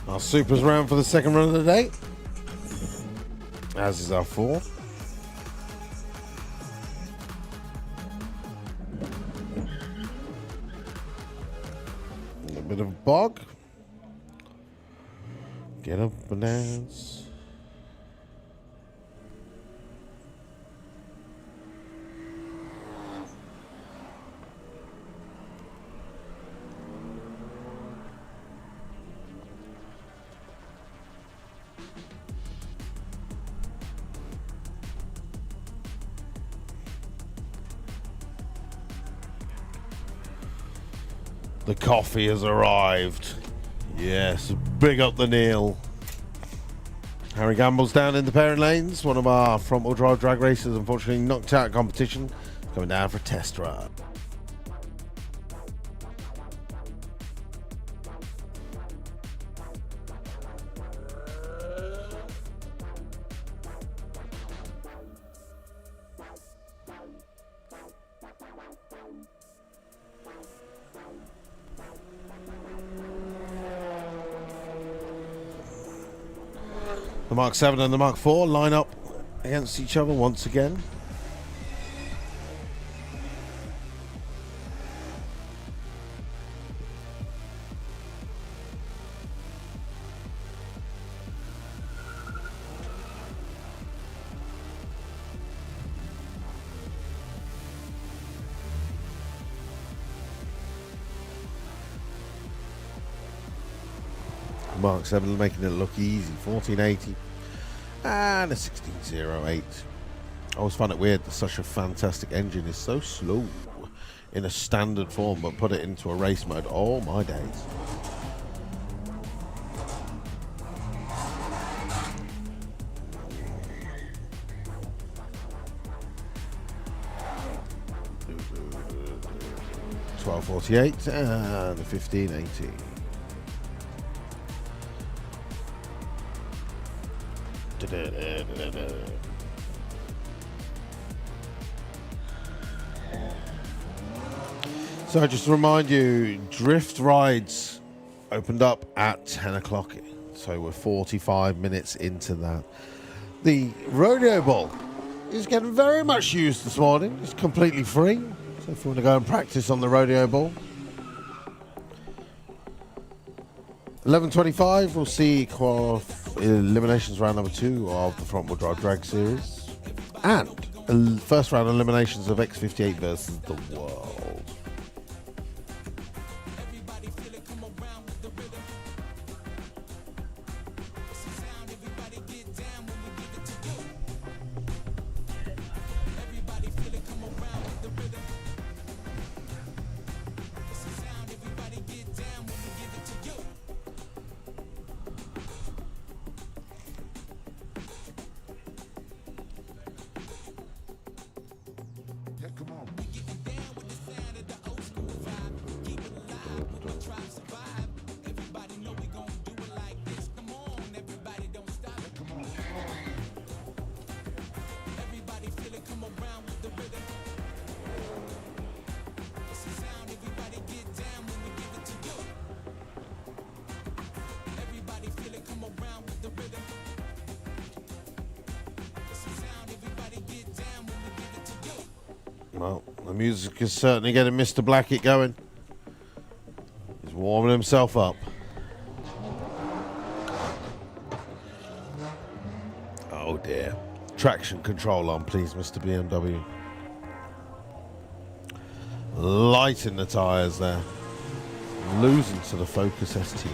Speaker 1: Our Supers round for the second run of the day, as is our 4. A bit of bog. Get up and dance. The coffee has arrived. Yes, big up the Neil. Harry Gamble's down in the pairing lanes. One of our front-wheel drive drag racers, unfortunately knocked out of competition, coming down for a test run. The Mark 7 and the Mark 4 line up against each other once again. Mark 7 making it look easy. 1480 and a 1608. I always find it weird that such a fantastic engine is so slow in a standard form, but put it into a race mode, oh my days. $12.48 and a 15.80. So just to remind you, drift rides opened up at 10 o'clock, so we're 45 minutes into that. The rodeo ball is getting very much used this morning. It's completely free, so if you want to go and practice on the rodeo ball. 11:25, we'll see eliminations round number 2 of the front wheel drive drag series, and first round eliminations of X58 versus the world. Well, the music is certainly getting Mr. Blackett going. He's warming himself up. Oh dear. Traction control on, please, Mr. BMW. Light in the tyres there. Losing to the Focus ST.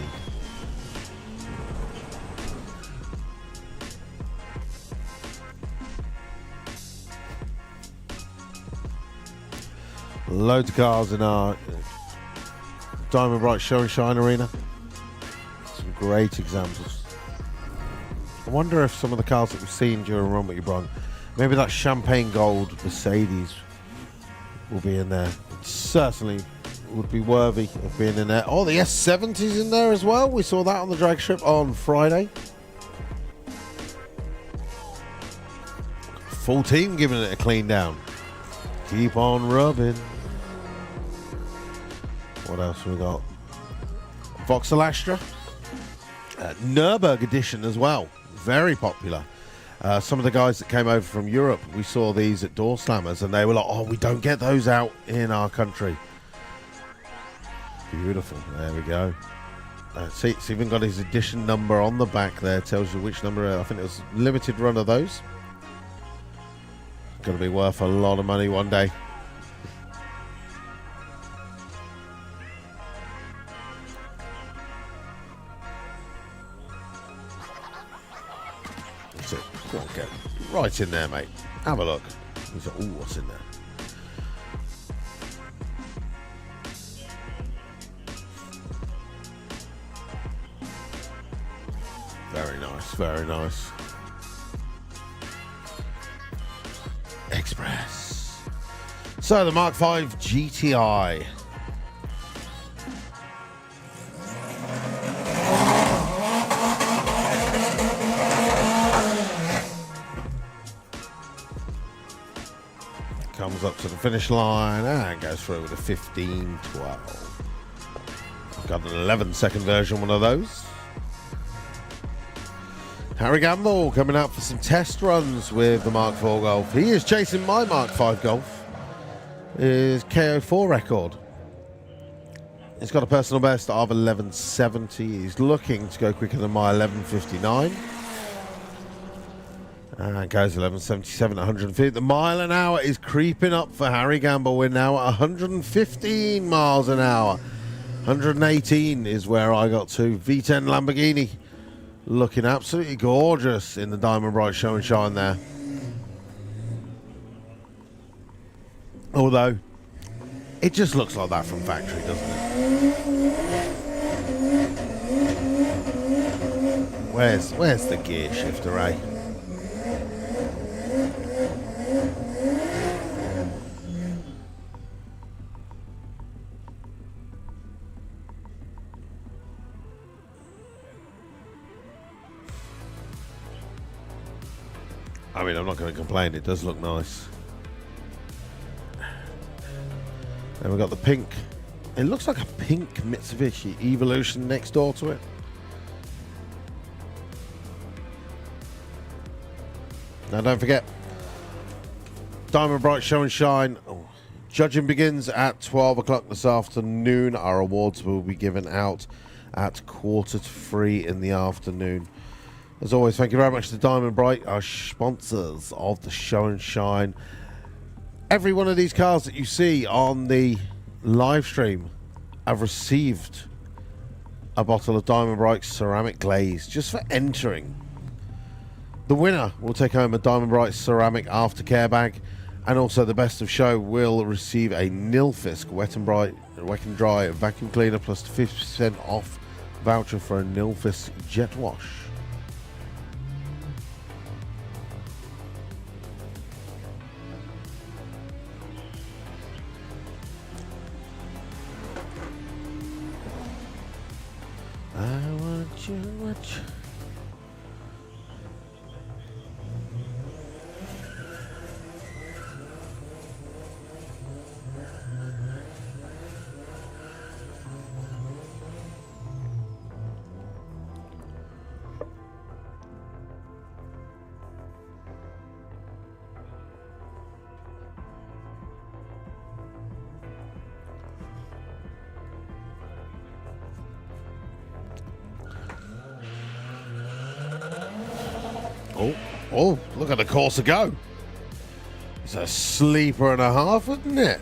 Speaker 1: Loads of cars in our Diamond Bright Show and Shine Arena. Some great examples. I wonder if some of the cars that we've seen during Run What Ya Brung, maybe that champagne gold Mercedes will be in there. It certainly would be worthy of being in there. Oh, the S70's in there as well. We saw that on the drag strip on Friday. Full team giving it a clean down. Keep on rubbing. What else we got? Vauxhall Astra. Nürburg edition as well. Very popular. Some of the guys that came over from Europe, we saw these at Door Slammers and they were like, oh, we don't get those out in our country. Beautiful. There we go. See, it's even got his edition number on the back there. Tells you which number. I think it was limited run of those. Going to be worth a lot of money one day. That's it. Go on, go. Right in there, mate. Have a look. Ooh, what's in there? Very nice, very nice. Express. So the Mark V GTI. Comes up to the finish line and goes through with a 15.12. Got an 11-second version, one of those. Harry Gamble coming out for some test runs with the Mark IV Golf. He is chasing my Mark V Golf, his KO4 record. He's got a personal best of 11.70. He's looking to go quicker than my 11.59. And goes 11.77 at 150. The mile an hour is creeping up for Harry Gamble. We're now at 115 miles an hour. 118 is where I got to. V10 Lamborghini. Looking absolutely gorgeous in the Diamond Bright Show and Shine there. Although, it just looks like that from factory, doesn't it? Where's the gear shifter, eh? I mean, I'm not going to complain. It does look nice. And we've got the pink. It looks like a pink Mitsubishi Evolution next door to it. Now, don't forget, Diamond Bright Show and Shine. Oh, judging begins at 12 o'clock this afternoon. Our awards will be given out at 2:45 in the afternoon. As always, thank you very much to Diamond Bright, our sponsors of the Show and Shine. Every one of these cars that you see on the live stream have received a bottle of Diamond Bright ceramic glaze just for entering. The winner will take home a Diamond Bright ceramic aftercare bag, and also the best of show will receive a Nilfisk wet and dry vacuum cleaner plus 50% off voucher for a Nilfisk jet wash. I want you to watch. Oh, look at the course to go. It's a sleeper and a half, isn't it?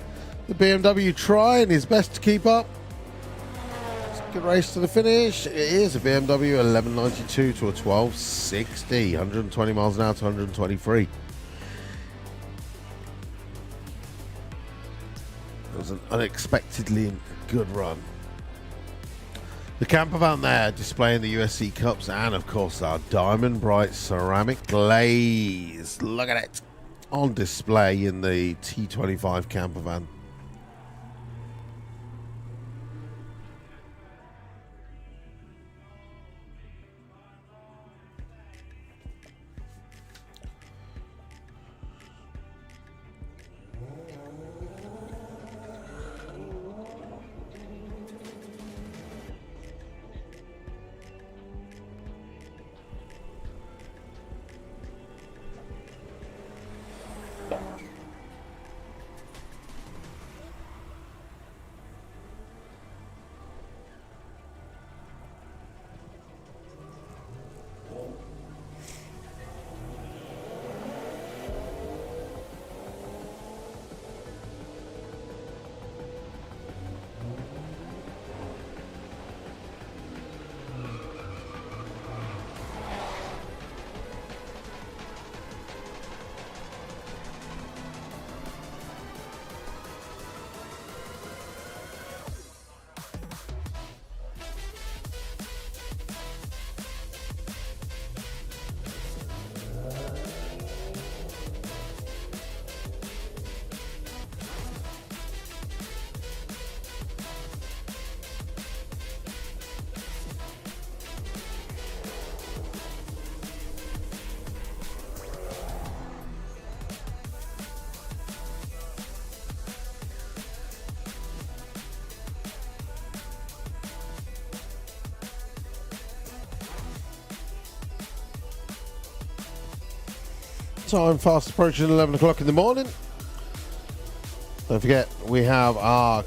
Speaker 1: The BMW trying his best to keep up. It's a good race to the finish. It is a BMW 1192 to a 1260. 120 miles an hour to 123. It was an unexpectedly good run. The camper van there displaying the USC Cups and, of course, our diamond bright ceramic glaze. Look at it on display in the T25 camper van. Time fast approaching 11 o'clock in the morning. Don't forget, we have our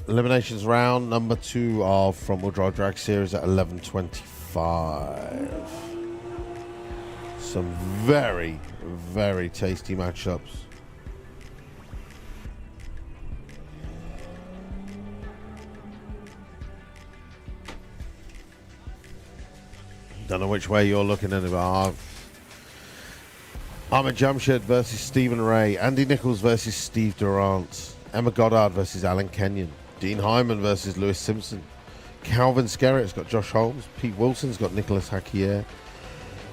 Speaker 1: eliminations round number 2 of Front Wheel Drive Drag Series at 11:25. Some very, very tasty matchups. Don't know which way you're looking at it, but Ahmed Jamshed versus Stephen Ray, Andy Nichols versus Steve Durant, Emma Goddard versus Alan Kenyon, Dean Hyman versus Lewis Simpson, Calvin Skerritt's got Josh Holmes, Pete Wilson's got Nicholas Hakier,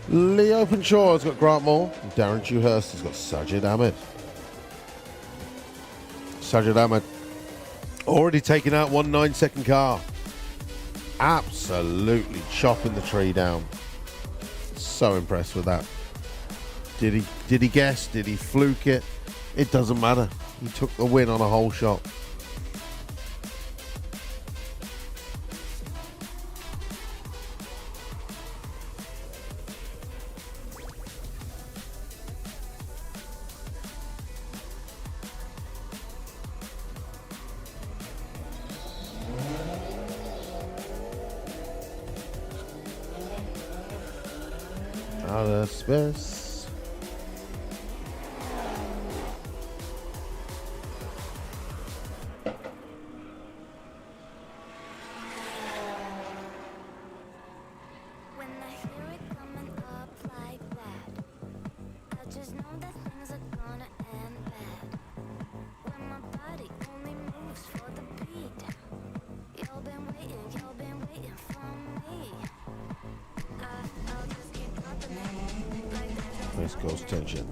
Speaker 1: Lee Openshaw's got Grant Moore, and Darren Dewhurst has got Sajid Ahmed. Sajid Ahmed already taking out 1 9-second car. Absolutely chopping the tree down. So impressed with that. Did he guess? Did he fluke it? It doesn't matter. He took the win on a whole shot. Out of space. West Coast tension.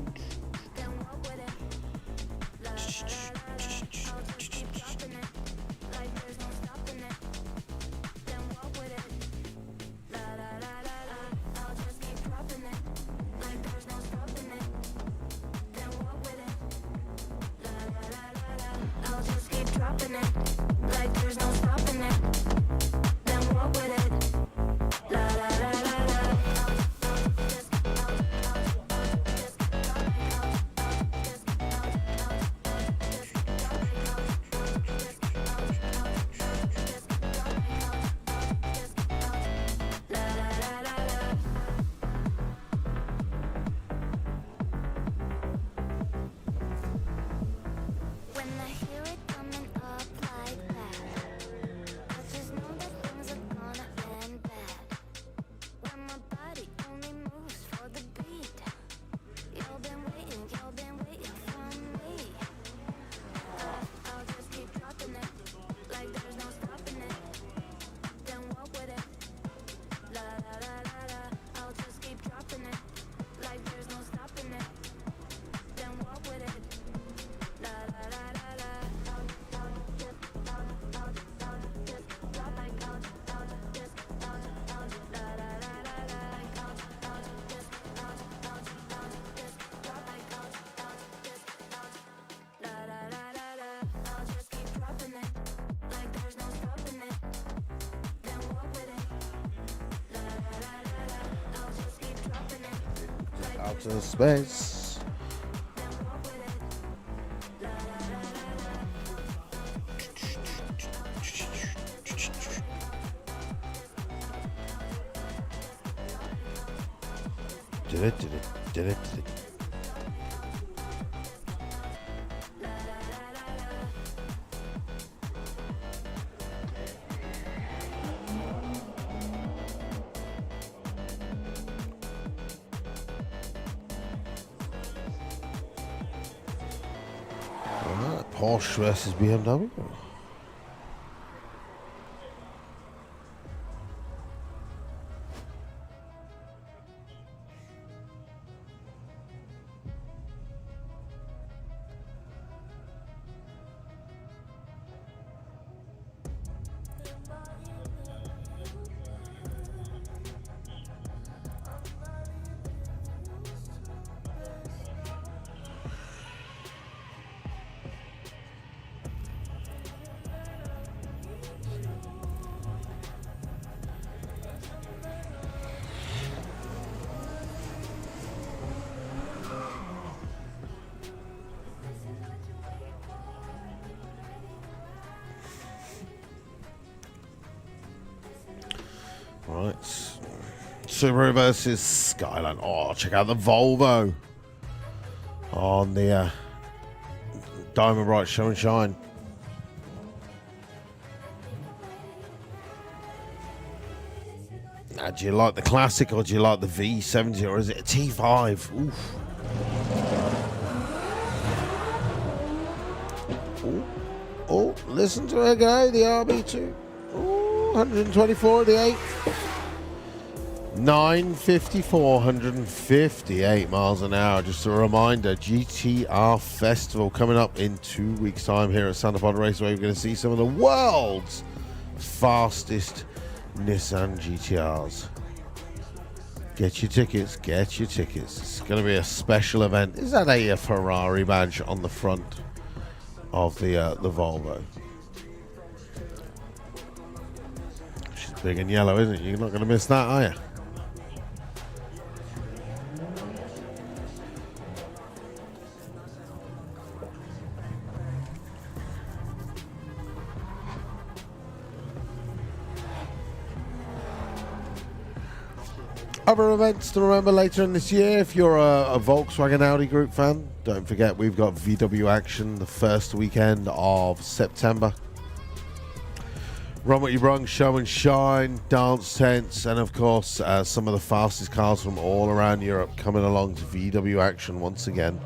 Speaker 1: Outer space. Did it. Porsche versus BMW. Right. Subaru versus Skyline. Oh, check out the Volvo on the Diamond Bright Show and Shine. Now, do you like the Classic or do you like the V70 or is it a T5? Oof. Oh, listen to her go, the RB2. 124 at the 8th. 954, 158 miles an hour. Just a reminder, GTR Festival coming up in 2 weeks' time here at Santa Pod Raceway. We're going to see some of the world's fastest Nissan GTRs. Get your tickets, get your tickets. It's going to be a special event. Is that a Ferrari badge on the front of the Volvo? Big and yellow, isn't it? You're not going to miss that, are you? Other events to remember later in this year. If you're a Volkswagen Audi Group fan, don't forget we've got VW Action the first weekend of September. Run What Ya Brung, Show and Shine, dance tents, and of course some of the fastest cars from all around Europe coming along to VW Action once again.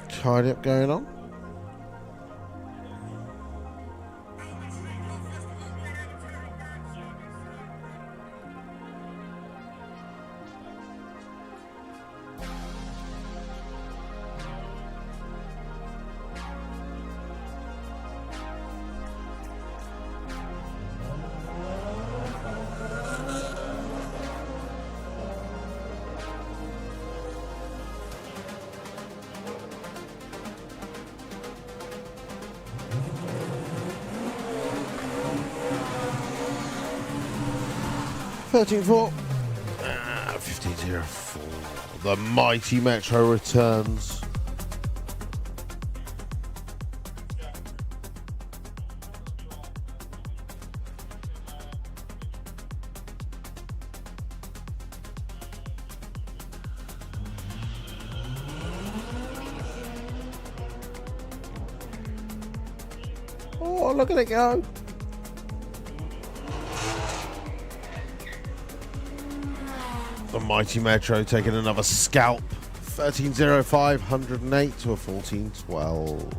Speaker 1: Tidy up going on. $13.4. 15.04. The mighty Metro returns. Oh, look at it go. The mighty Metro taking another scalp. 13.05, 108 to a 14.12.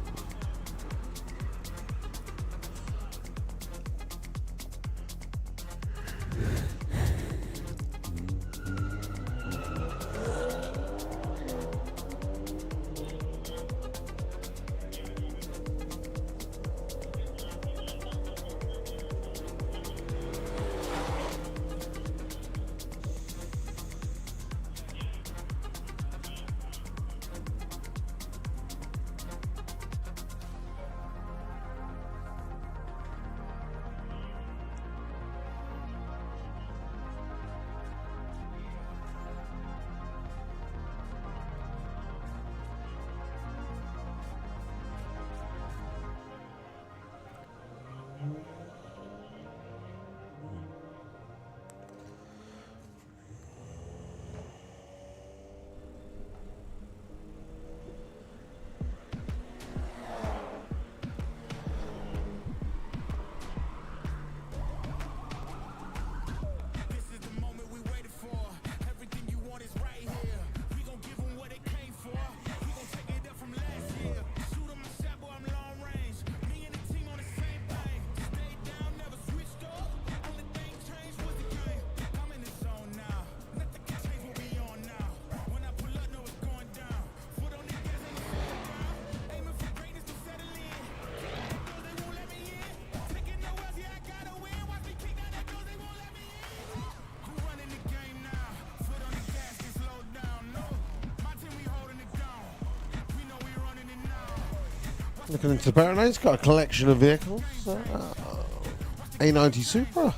Speaker 1: Looking into the Baron, it's got a collection of vehicles. A90 Supra.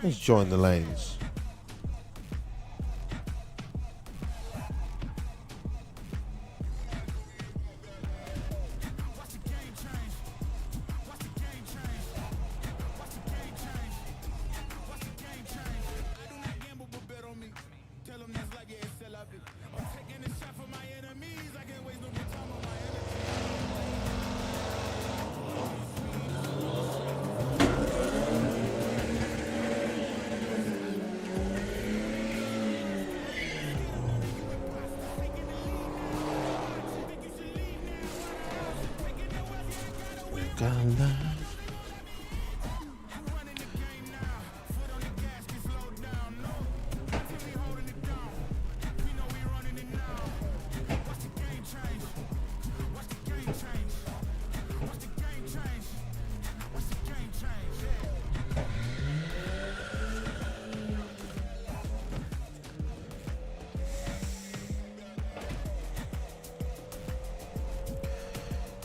Speaker 1: Let's join the lanes.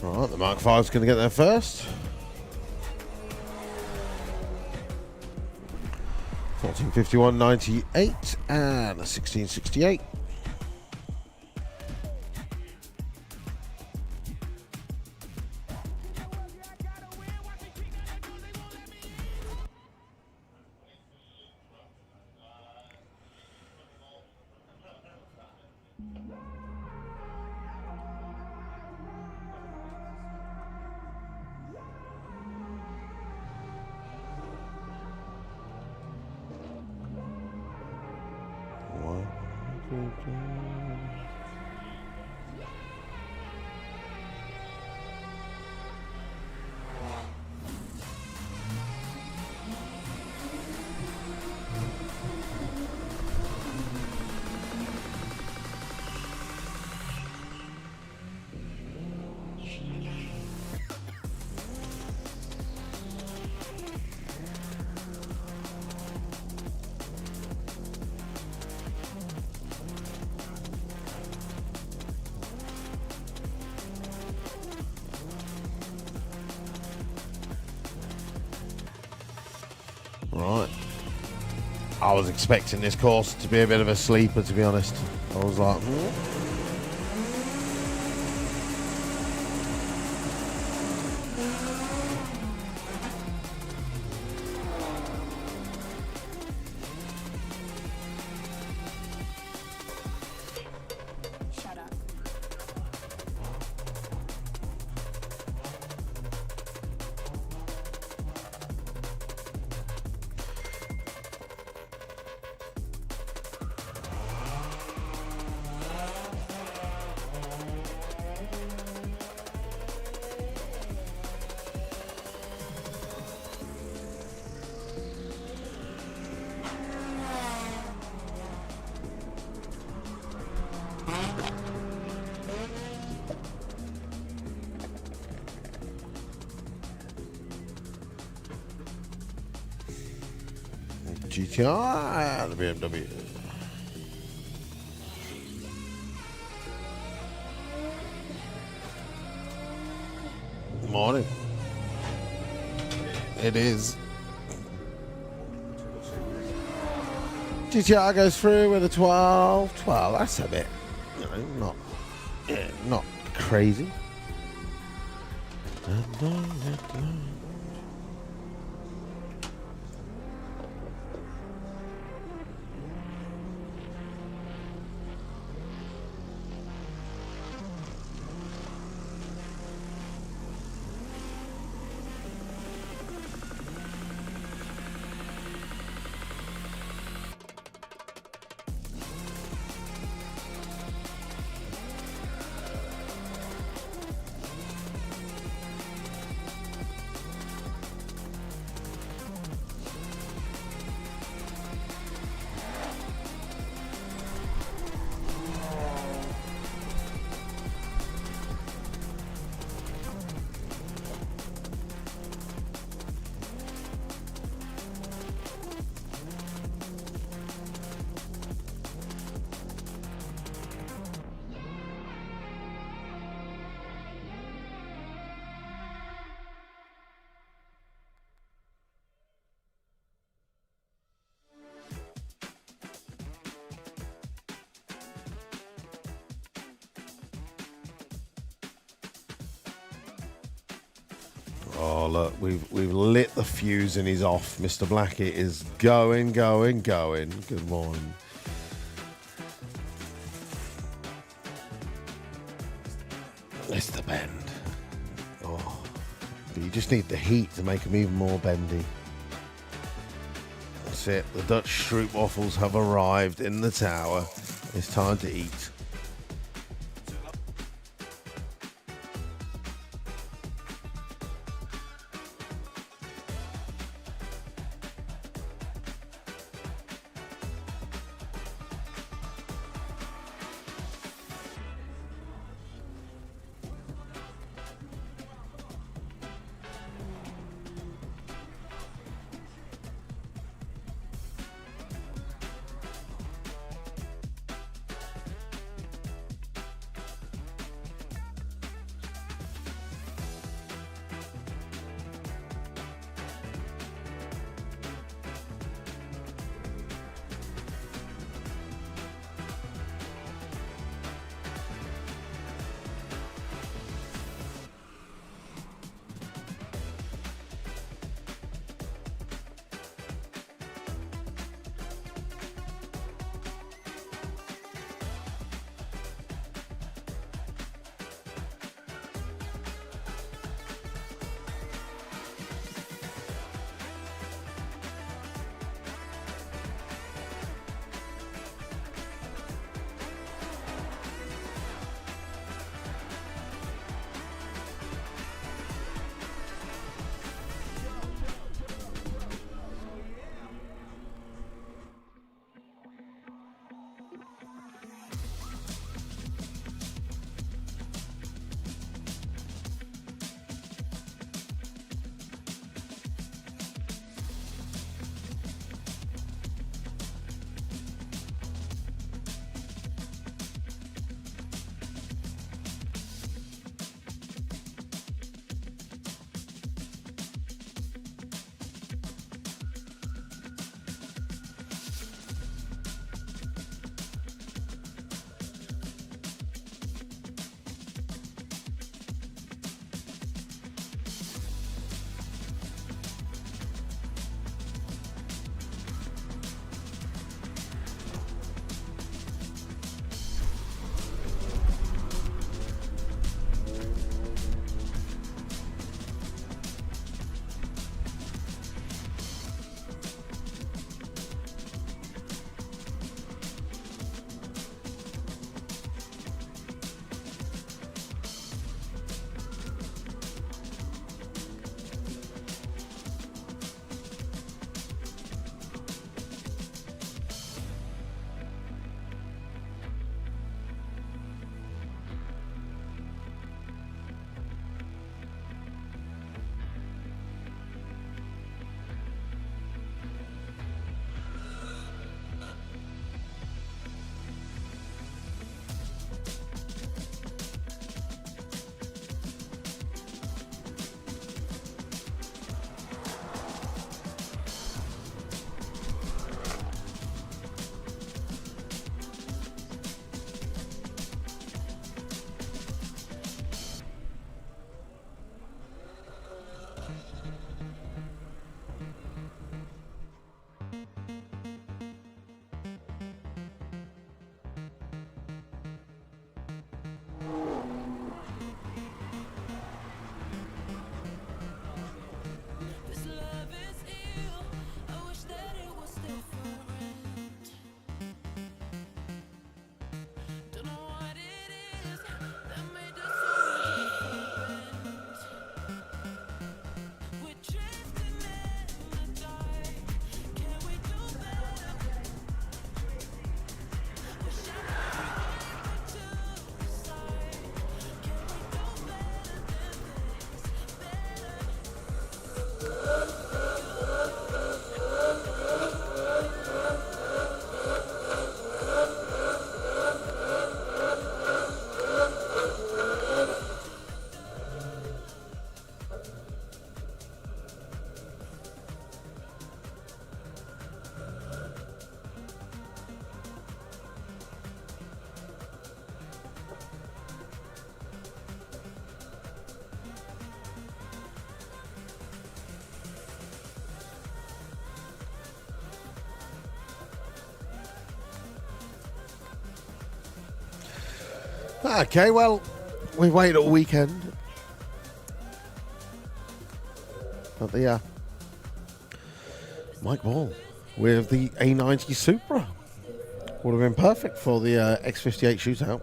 Speaker 1: Right, the Mark V's going to get there first. 1451.98 and a 1668. Right. I was expecting this course to be a bit of a sleeper, to be honest. I was like,
Speaker 4: Shut up.
Speaker 1: GTR, the BMW. Morning. It is. GTR goes through with a 12. 12, that's a bit, not crazy. Oh look, we've lit the fuse and he's off. Mr. Blackett is going. Good morning. It's the bend. Oh, but you just need the heat to make them even more bendy. That's it. The Dutch stroopwafels have arrived in the tower. It's time to eat. Okay, well, we waited all weekend. But the Mike Ball with the A90 Supra would have been perfect for the X58 shootout.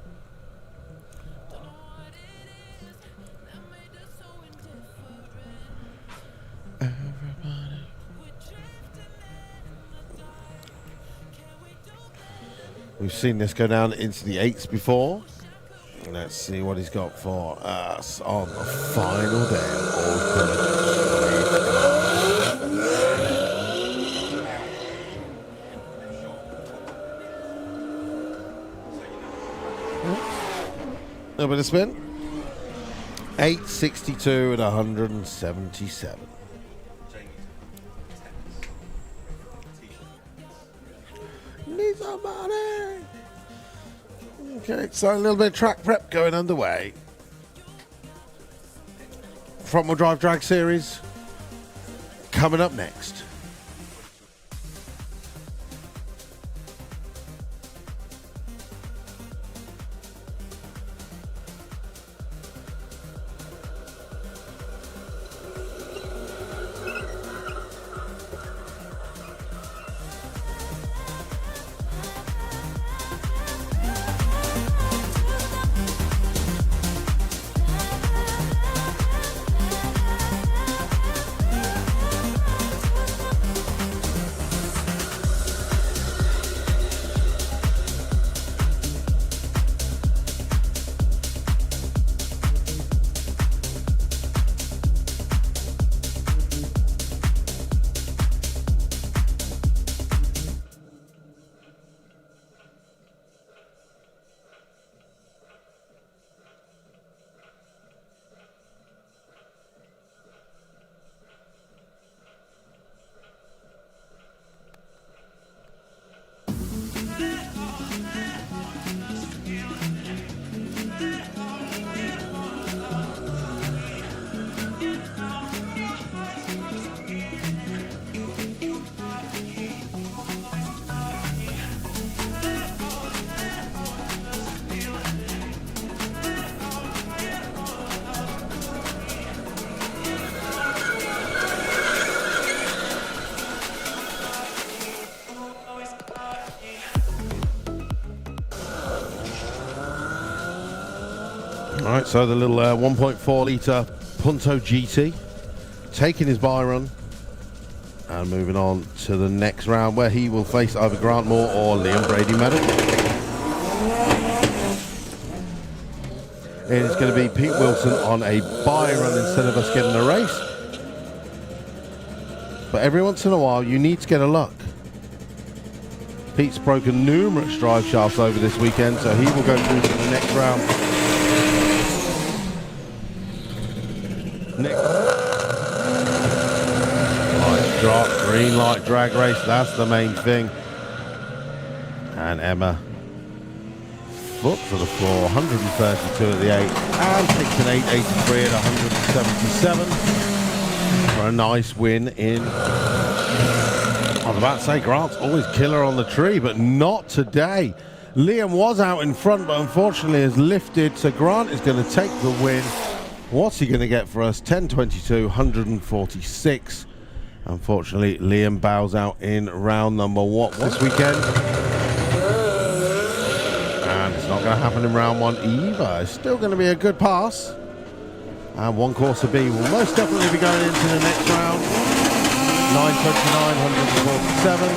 Speaker 1: We've seen this go down into the 8s before. Let's see what he's got for us on the final day of a little bit of spin. 862 at 177. Need somebody. Okay, so a little bit of track prep going underway. Front wheel drive drag series coming up next. All right, so the little 1.4 litre Punto GT taking his bye run and moving on to the next round where he will face either Grant Moore or Liam Brady Medal. And it's going to be Pete Wilson on a bye run instead of us getting a race. But every once in a while, you need to get a luck. Pete's broken numerous drive shafts over this weekend, so he will go through to the next round. Next. Light drop, green light drag race, that's the main thing. And Emma, foot to the floor, 132 at the 8, and takes an 883 at 177 for a nice win in. I was about to say, Grant's always killer on the tree, but not today. Liam was out in front, but unfortunately has lifted, so Grant is going to take the win. What's he going to get for us? 10.22, 146. Unfortunately, Liam bows out in round number one this weekend. And it's not going to happen in round one either. It's still going to be a good pass. And one course of B will most definitely be going into the next round. 9.29, 147.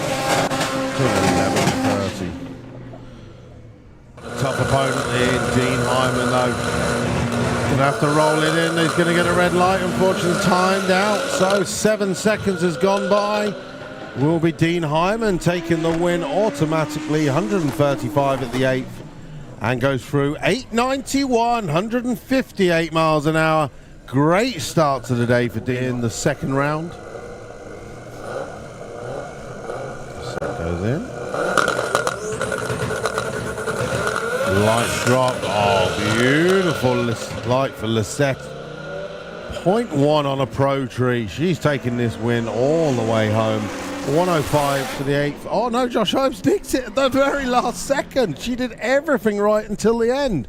Speaker 1: 11.30. Tough opponent in Dean Hyman, though. Gonna have to roll it in. He's gonna get a red light, unfortunately timed out. So 7 seconds has gone by. Will be Dean Hyman taking the win automatically, 135 at the 8th, and goes through 891, 158 miles an hour. Great start to the day for Dean in the second round. So it goes in. Light drop. Oh, beautiful light for Lisette. 0.1 on a pro tree. She's taking this win all the way home. 105 to the 8th. Oh no, Josh Holmes nicked it at the very last second. She did everything right until the end.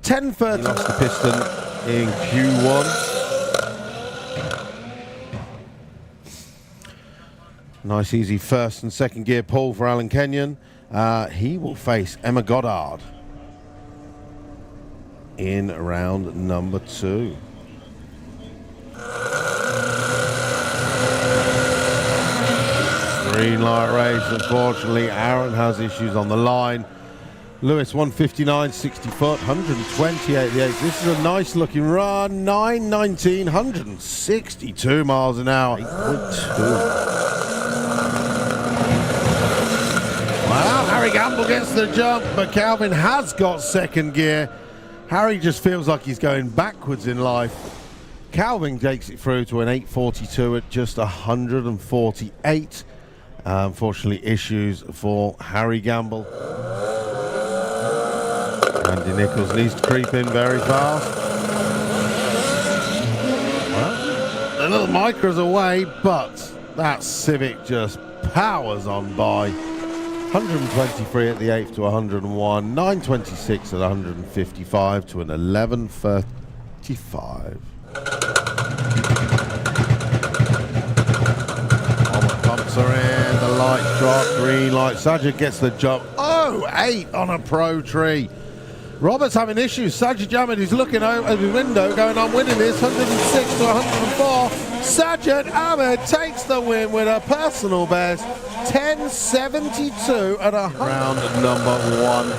Speaker 1: 10:30 lost the piston in Q1. Nice easy first and second gear pull for Alan Kenyon. He will face Emma Goddard in round number 2. Green light race. Unfortunately, Aaron has issues on the line. Lewis 159, 60 foot, 128 the 8th. This is a nice looking run. 9:19, 162 miles an hour. 8.2. Well, Harry Gamble gets the jump, but Calvin has got second gear. Harry just feels like he's going backwards in life. Calvin takes it through to an 8:42 at just 148. Unfortunately, issues for Harry Gamble. Andy Nichols needs to creep in very fast. Well, the little micro's away, but that Civic just powers on by. 123 at the 8th to 101. 926 at 155 to an 11:35. Pumps are in, the lights drop, green light. Sajid gets the jump. Oh, 8 on a pro tree. Robert's having issues. Sajid Ahmed is looking out of the window going, I'm winning this, 106 to 104. Sajid Ahmed takes the win with a personal best, 10:72 at a round number 1.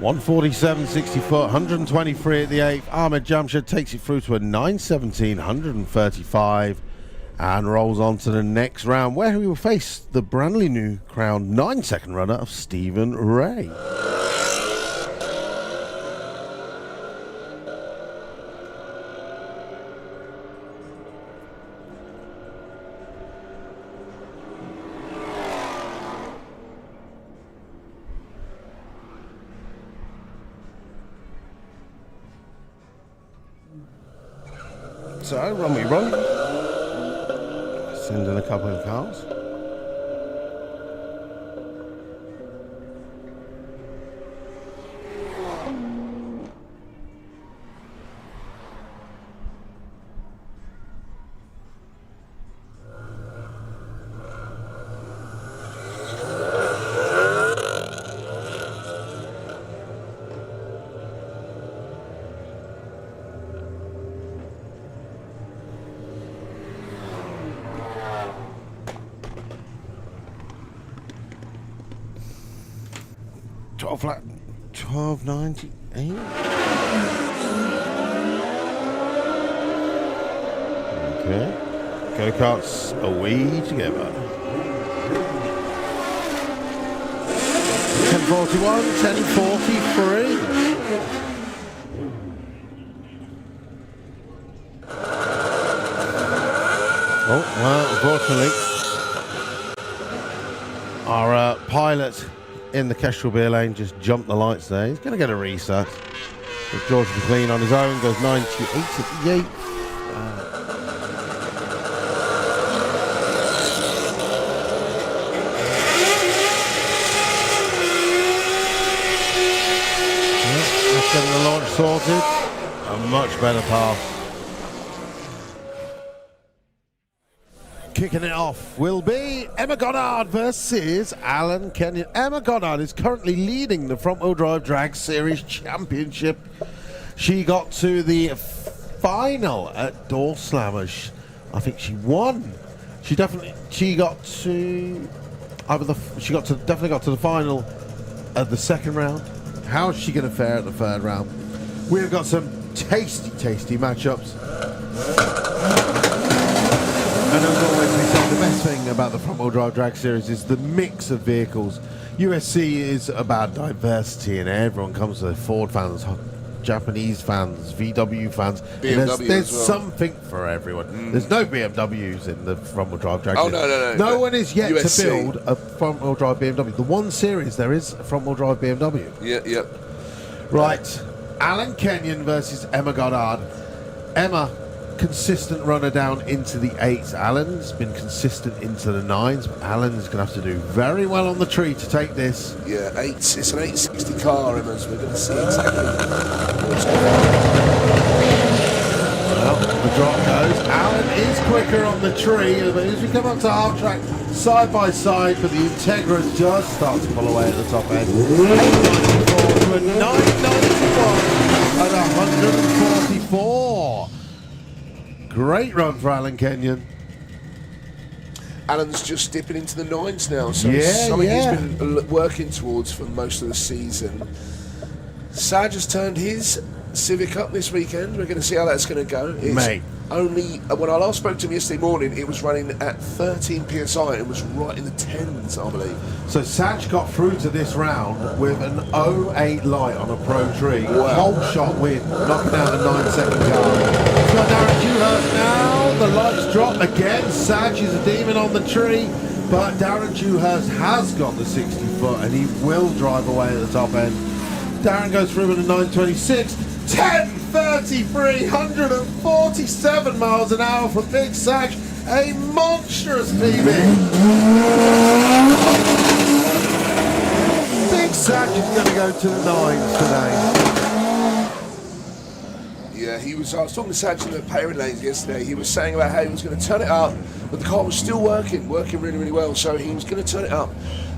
Speaker 1: .147, 60 foot, 123 at the 8th. Ahmed Jamshid takes it through to a 9:17, 135, and rolls on to the next round, where he will face the brandly new crowned 9-second runner of Stephen Ray. So, run we run. Send in a couple of cars. Flat 1298. Okay. Go-karts away together. 1041, 1043. Oh, well, unfortunately, our pilot in the Kestrel beer lane just jumped the lights there. He's going to get a reset. With George McLean on his own, goes 98 at the 8th. That's getting the launch sorted. A much better pass. Kicking it off will be Emma Goddard versus Alan Kenyon. Emma Goddard is currently leading the front-wheel drive drag series championship. She got to the final at Door Slammers. I think she won. She definitely got to the final of the second round. How is she going to fare at the third round? We've got some tasty matchups. And as always, we say the best thing about the front-wheel drive drag series is the mix of vehicles. USC is about diversity, and everyone comes to Ford fans, Japanese fans, VW fans. There's something for everyone. There's no BMWs in the front-wheel drive drag series. No one is yet USC. To build a front-wheel drive BMW. The one series there is a front-wheel drive BMW.
Speaker 3: Yeah.
Speaker 1: Right, Alan Kenyon versus Emma Goddard. Emma consistent runner down into the 8s. Alan's been consistent into the 9s, but Alan's going to have to do very well on the tree to take this.
Speaker 3: Yeah, 8s. It's an 860 car, Emma, so we're going to see exactly what's going on.
Speaker 1: Well, the drop goes. Alan is quicker on the tree, but as we come up to half track, side by side, but the Integra does start to pull away at the top end. 894 to a 991 at 144. Great run for Alan Kenyon.
Speaker 3: Alan's just dipping into the 9s now, so
Speaker 1: Yeah,
Speaker 3: it's something
Speaker 1: yeah.
Speaker 3: he's been working towards for most of the season. Saj has turned his Civic up this weekend. We're going to see how that's going to go. It's
Speaker 1: Mate.
Speaker 3: only when I last spoke to him yesterday morning, it was running at 13 psi. It was right in the 10s, I believe.
Speaker 1: So Saj got through to this round with an 08 light on a pro tree.
Speaker 3: Wow.
Speaker 1: Whole shot win, knocking out a 9-second car. It's got Darren Dewhurst now. The lights drop again. Saj is a demon on the tree, but Darren Dewhurst has got the 60 foot and he will drive away at the top end. Darren goes through with a 926. 10:33, 147 miles an hour for Big Saj. A monstrous PB. Big Saj is going to go to the 9s today.
Speaker 3: Yeah, I was talking to Saj in the pairing lanes yesterday. He was saying about how he was going to turn it up, but the car was still working really, really well. So he was going to turn it up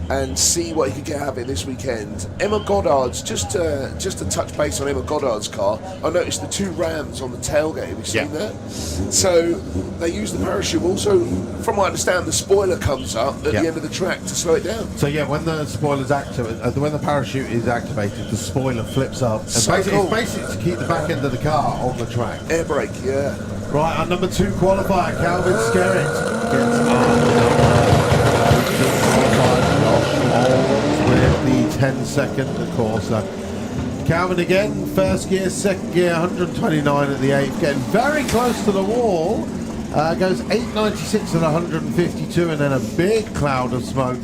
Speaker 3: and see what he could get out of it this weekend. Emma Goddard's, just to touch base on Emma Goddard's car, I noticed the 2 rams on the tailgate. Have you seen that? So they use the parachute. Also, from what I understand, the spoiler comes up at the end of the track to slow it down.
Speaker 1: So yeah, when the spoiler's activated, when the parachute is activated, the spoiler flips up. And
Speaker 3: So
Speaker 1: basically,
Speaker 3: cool.
Speaker 1: it's basically to keep the back end of the car on the track.
Speaker 3: Air brake, yeah.
Speaker 1: Right, our number 2 qualifier, Calvin Skerritt, gets with the 10-second course. Calvin again, first gear, second gear, 129 at the 8th, getting very close to the wall. Goes 896 at 152, and then a big cloud of smoke.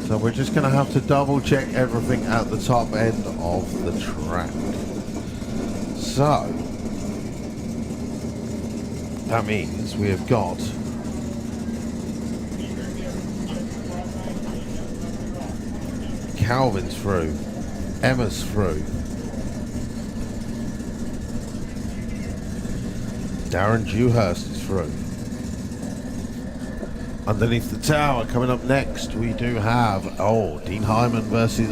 Speaker 1: So we're just going to have to double check everything at the top end of the track. So that means we have got Calvin's through, Emma's through, Darren Dewhurst is through. Underneath the tower, coming up next, we do have Dean Hyman versus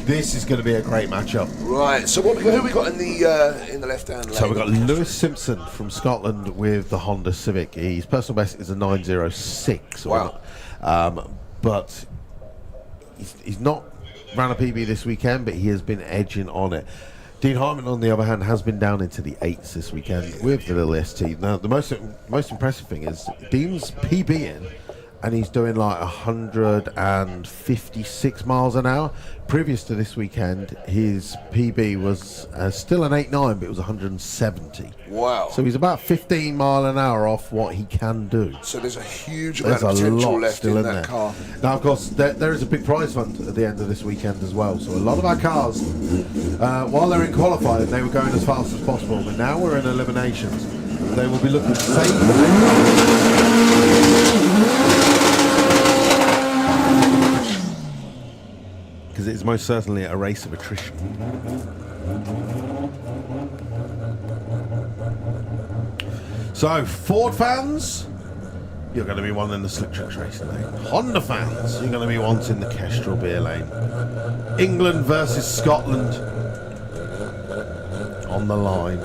Speaker 1: this is going to be a great matchup.
Speaker 3: Right. So who we got in the left-hand lane?
Speaker 1: So we've got Lewis Simpson from Scotland with the Honda Civic. His personal best is a 906.
Speaker 3: Wow.
Speaker 1: But he's not ran a PB this weekend, but he has been edging on it. Dean Hartman, on the other hand, has been down into the 8s this weekend with the little ST. Now, the most impressive thing is Dean's PBing, and he's doing like 156 miles an hour. Previous to this weekend, his PB was still an 8.9, but it was 170.
Speaker 3: Wow.
Speaker 1: So he's about 15 mile an hour off what he can do.
Speaker 3: So there's a huge amount of potential left in that car.
Speaker 1: Now, of course, there is a big prize fund at the end of this weekend as well. So a lot of our cars, while they're in qualifying, they were going as fast as possible. But now we're in eliminations. They will be looking safe. Because it's most certainly a race of attrition. So, Ford fans, you're going to be wanting the Slick Tricks racing lane. Honda fans, you're going to be wanting the Kestrel beer lane. England versus Scotland on the line.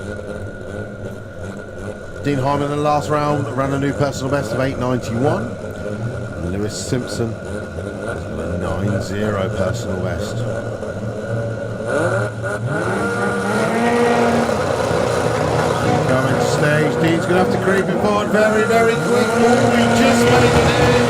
Speaker 1: Dean Hyman in the last round ran a new personal best of 8.91. Lewis Simpson has got a 9.0 personal best. Coming to stage, Dean's going to have to creep it forward very, very quick. We just made it in.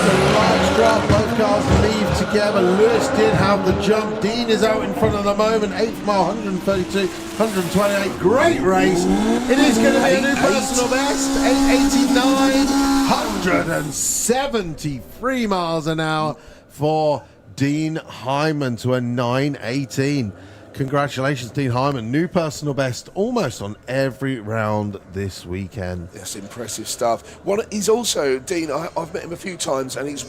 Speaker 1: The large drop, both cars leave together. Lewis did have the jump. Dean is out in front at the moment. 8th mile, 132, 128. Great race. It is going to be a new personal best. 889, 173 miles an hour for Dean Hyman to a 918. Congratulations, Dean Hyman. New personal best almost on every round this weekend.
Speaker 3: That's impressive stuff. He's also, Dean, I've met him a few times, and he's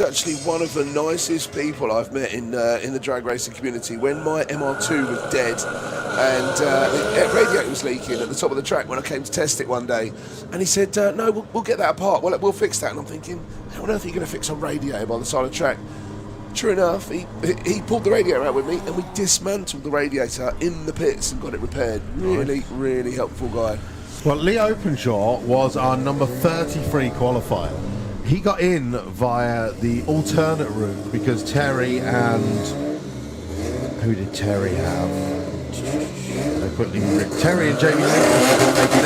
Speaker 3: actually one of the nicest people I've met in the drag racing community. When my MR2 was dead and the radiator was leaking at the top of the track when I came to test it one day, and he said, no, we'll get that apart, we'll fix that. And I'm thinking, how on earth are you going to fix a radiator by the side of the track? True enough, he pulled the radiator out with me, and we dismantled the radiator in the pits and got it repaired. Really, really helpful guy.
Speaker 1: Well, Lee Openshaw was our number 33 qualifier. He got in via the alternate route because Terry and... Who did Terry have? Terry and Jamie Nicholas making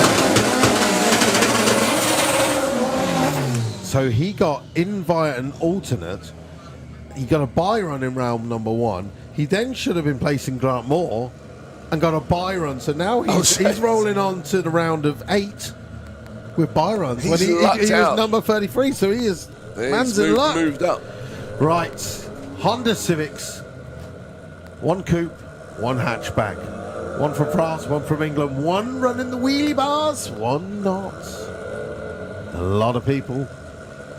Speaker 1: it. So he got in via an alternate. He got a bye run in round number 1. He then should have been placing Grant Moore and got a bye run. So now he's rolling on to the round of 8 with bye runs.
Speaker 3: He
Speaker 1: was number 33, so he is man's in luck.
Speaker 3: Moved up.
Speaker 1: Right, Honda Civics, 1 coupe, 1 hatchback, 1 from France, 1 from England, 1 running the wheelie bars, 1 not. A lot of people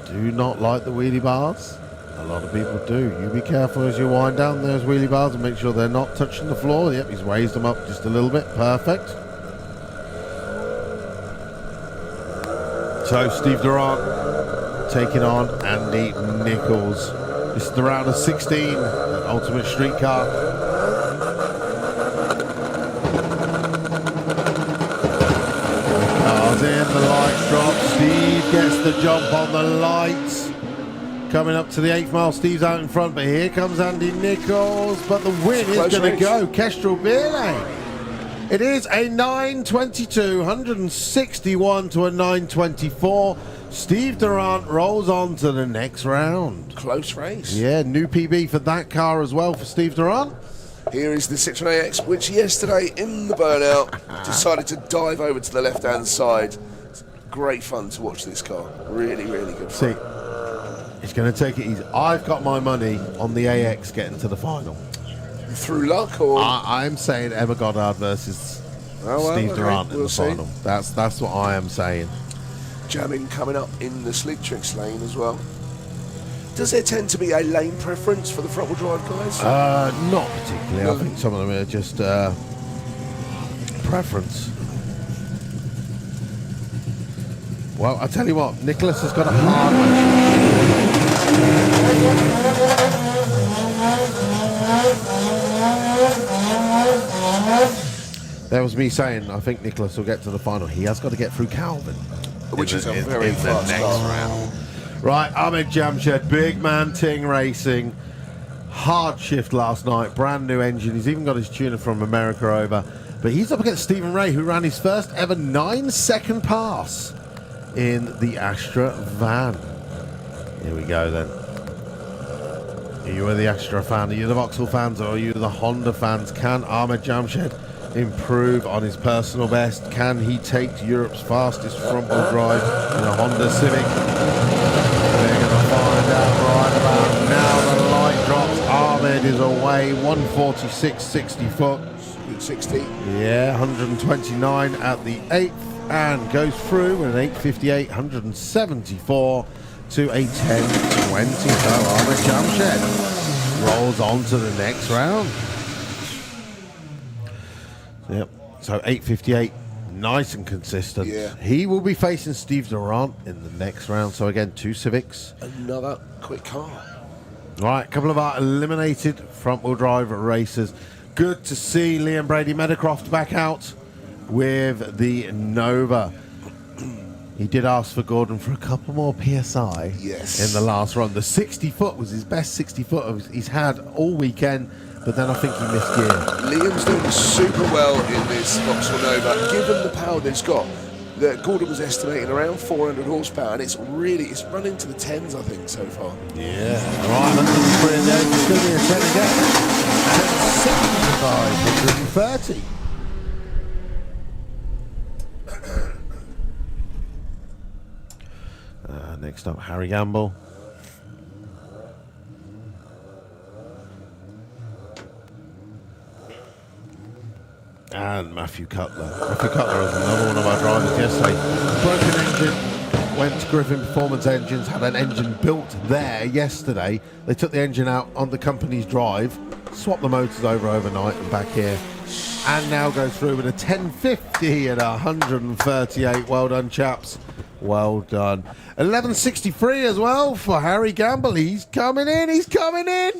Speaker 1: do not like the wheelie bars. A lot of people do. You be careful as you wind down those wheelie bars and make sure they're not touching the floor. Yep, he's raised them up just a little bit. Perfect. So Steve Durant taking on Andy Nichols. This is the round of 16 at Ultimate Streetcar. Cars in, the lights drop. Steve gets the jump on the lights. Coming up to the 8th mile, Steve's out in front, but here comes Andy Nichols. But the win is going to go Kestrel Beerley. It is a 9:22, 161 to a 9:24. Steve Durant rolls on to the next round.
Speaker 3: Close race.
Speaker 1: Yeah, new PB for that car as well for Steve Durant.
Speaker 3: Here is the Citroen AX, which yesterday in the burnout decided to dive over to the left-hand side. It's great fun to watch this car. Really, really good fun.
Speaker 1: See, it's going to take it easy. I've got my money on the AX getting to the final.
Speaker 3: Through luck, or
Speaker 1: I'm saying Emma Goddard versus Steve Durant in the final. That's what I am saying.
Speaker 3: Jamming coming up in the Slick Tricks lane as well. Does there tend to be a lane preference for the front-wheel drive guys?
Speaker 1: Not particularly. No. I think some of them are just preference. Well, I tell you what, Nicholas has got a hard There was me saying I think Nicholas will get to the final. He has got to get through Calvin,
Speaker 3: which is a very fast
Speaker 1: next
Speaker 3: car.
Speaker 1: round. Right, Ahmed Jamshed, Big Man Ting Racing. Hard shift last night, brand new engine. He's even got his tuner from America over. But he's up against Stephen Ray, who ran his first ever 9-second pass in the Astra van. Here we go then. Are you the Astra fan? Are you the Vauxhall fans? Or are you the Honda fans? Can Ahmed Jamshed improve on his personal best? Can he take Europe's fastest front-wheel drive in a Honda Civic? We're going to find out right about now. The light drops. Ahmed is away. 146.60 foot.
Speaker 3: 60.
Speaker 1: Yeah, 129 at the 8th. And goes through with an 858, 174 to a 1020. So Ahmed Jamshed rolls on to the next round. Yep. So 858, nice and consistent.
Speaker 3: Yeah.
Speaker 1: He will be facing Steve Durant in the next round. So again, 2 Civics.
Speaker 3: Another quick car.
Speaker 1: All right, a couple of our eliminated front-wheel drive racers. Good to see Liam Brady Meadowcroft back out with the Nova. He did ask for Gordon for a couple more PSI in the last run. The 60 foot was his best 60 foot he's had all weekend, but then I think he missed gear.
Speaker 3: Liam's doing super well in this Vauxhall Nova. Given the power that it's got, that Gordon was estimating around 400 horsepower, and it's running to the 10s, I think, so far.
Speaker 1: Yeah. Right, 103 in there. It's going to be a 10 again. 75, 130. Next up, Harry Gamble. And Matthew Cutler. Matthew Cutler is another one of our drivers yesterday. Broken engine, went to Griffin Performance Engines, had an engine built there yesterday. They took the engine out on the company's drive, swapped the motors over overnight and back here, and now go through with a 1050 at 138. Well done, chaps. Well done. 1163 as well for Harry Gamble. He's coming in. He's coming in.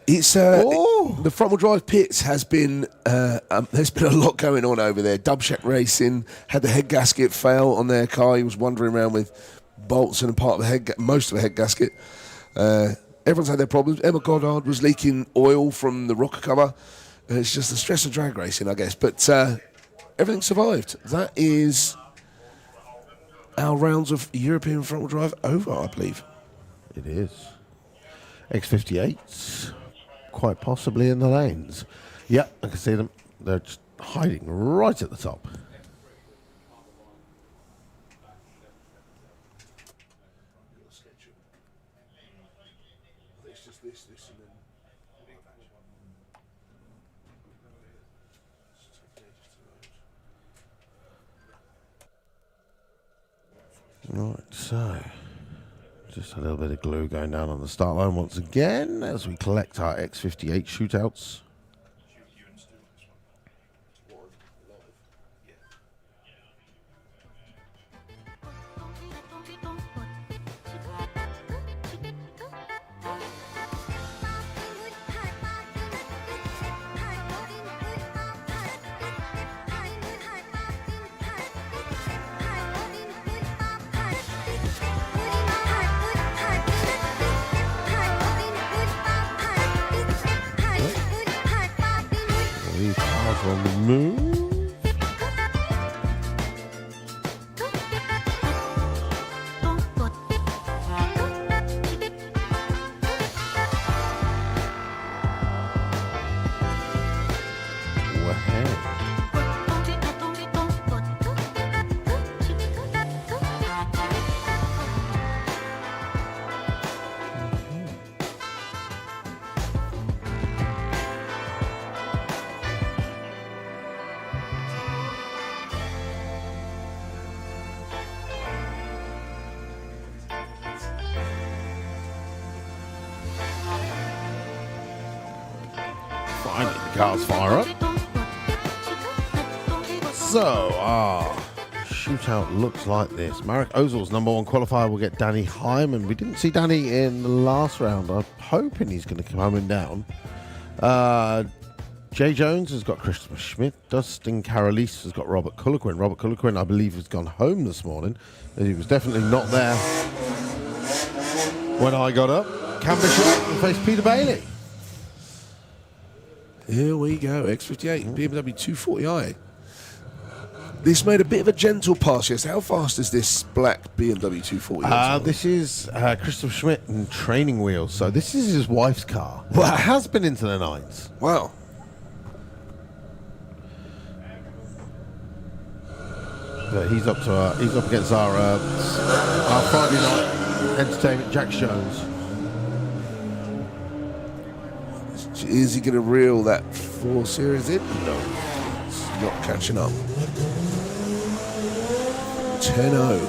Speaker 3: It's the front wheel drive pits has been there's been a lot going on over there. Dubshack Racing had the head gasket fail on their car. He was wandering around with bolts and a part of the head, most of the head gasket. Everyone's had their problems. Emma Goddard was leaking oil from the rocker cover. It's just the stress of drag racing, I guess. But everything survived. That is our rounds of European front wheel drive over, I believe.
Speaker 1: It is. X58s. Quite possibly in the lanes. Yeah, I can see them. They're just hiding right at the top. Right, so just a little bit of glue going down on the start line once again as we collect our X58 shootouts. These cars on the move. Finally, the cars fire up. So, our shootout looks like this. Marek Ozil's number one qualifier will get Danny Hyman. We didn't see Danny in the last round. I'm hoping he's going to come home and down. Jay Jones has got Christopher Schmidt. Dustin Carolis has got Robert Culliquin. Robert Culliquin, I believe, has gone home this morning. He was definitely not there when I got up. Cam Bishop will face Peter Bailey.
Speaker 3: Here we go, X58, BMW 240i. This made a bit of a gentle pass, yes. How fast is this black BMW 240i?
Speaker 1: This is Christopher Schmidt and training wheels. So this is his wife's car.
Speaker 3: Wow.
Speaker 1: It has been into the nines.
Speaker 3: Wow.
Speaker 1: But he's up against our Friday night entertainment, Jack Jones.
Speaker 3: Is he going to reel that 4 Series in? No. It's not catching up. 10-0.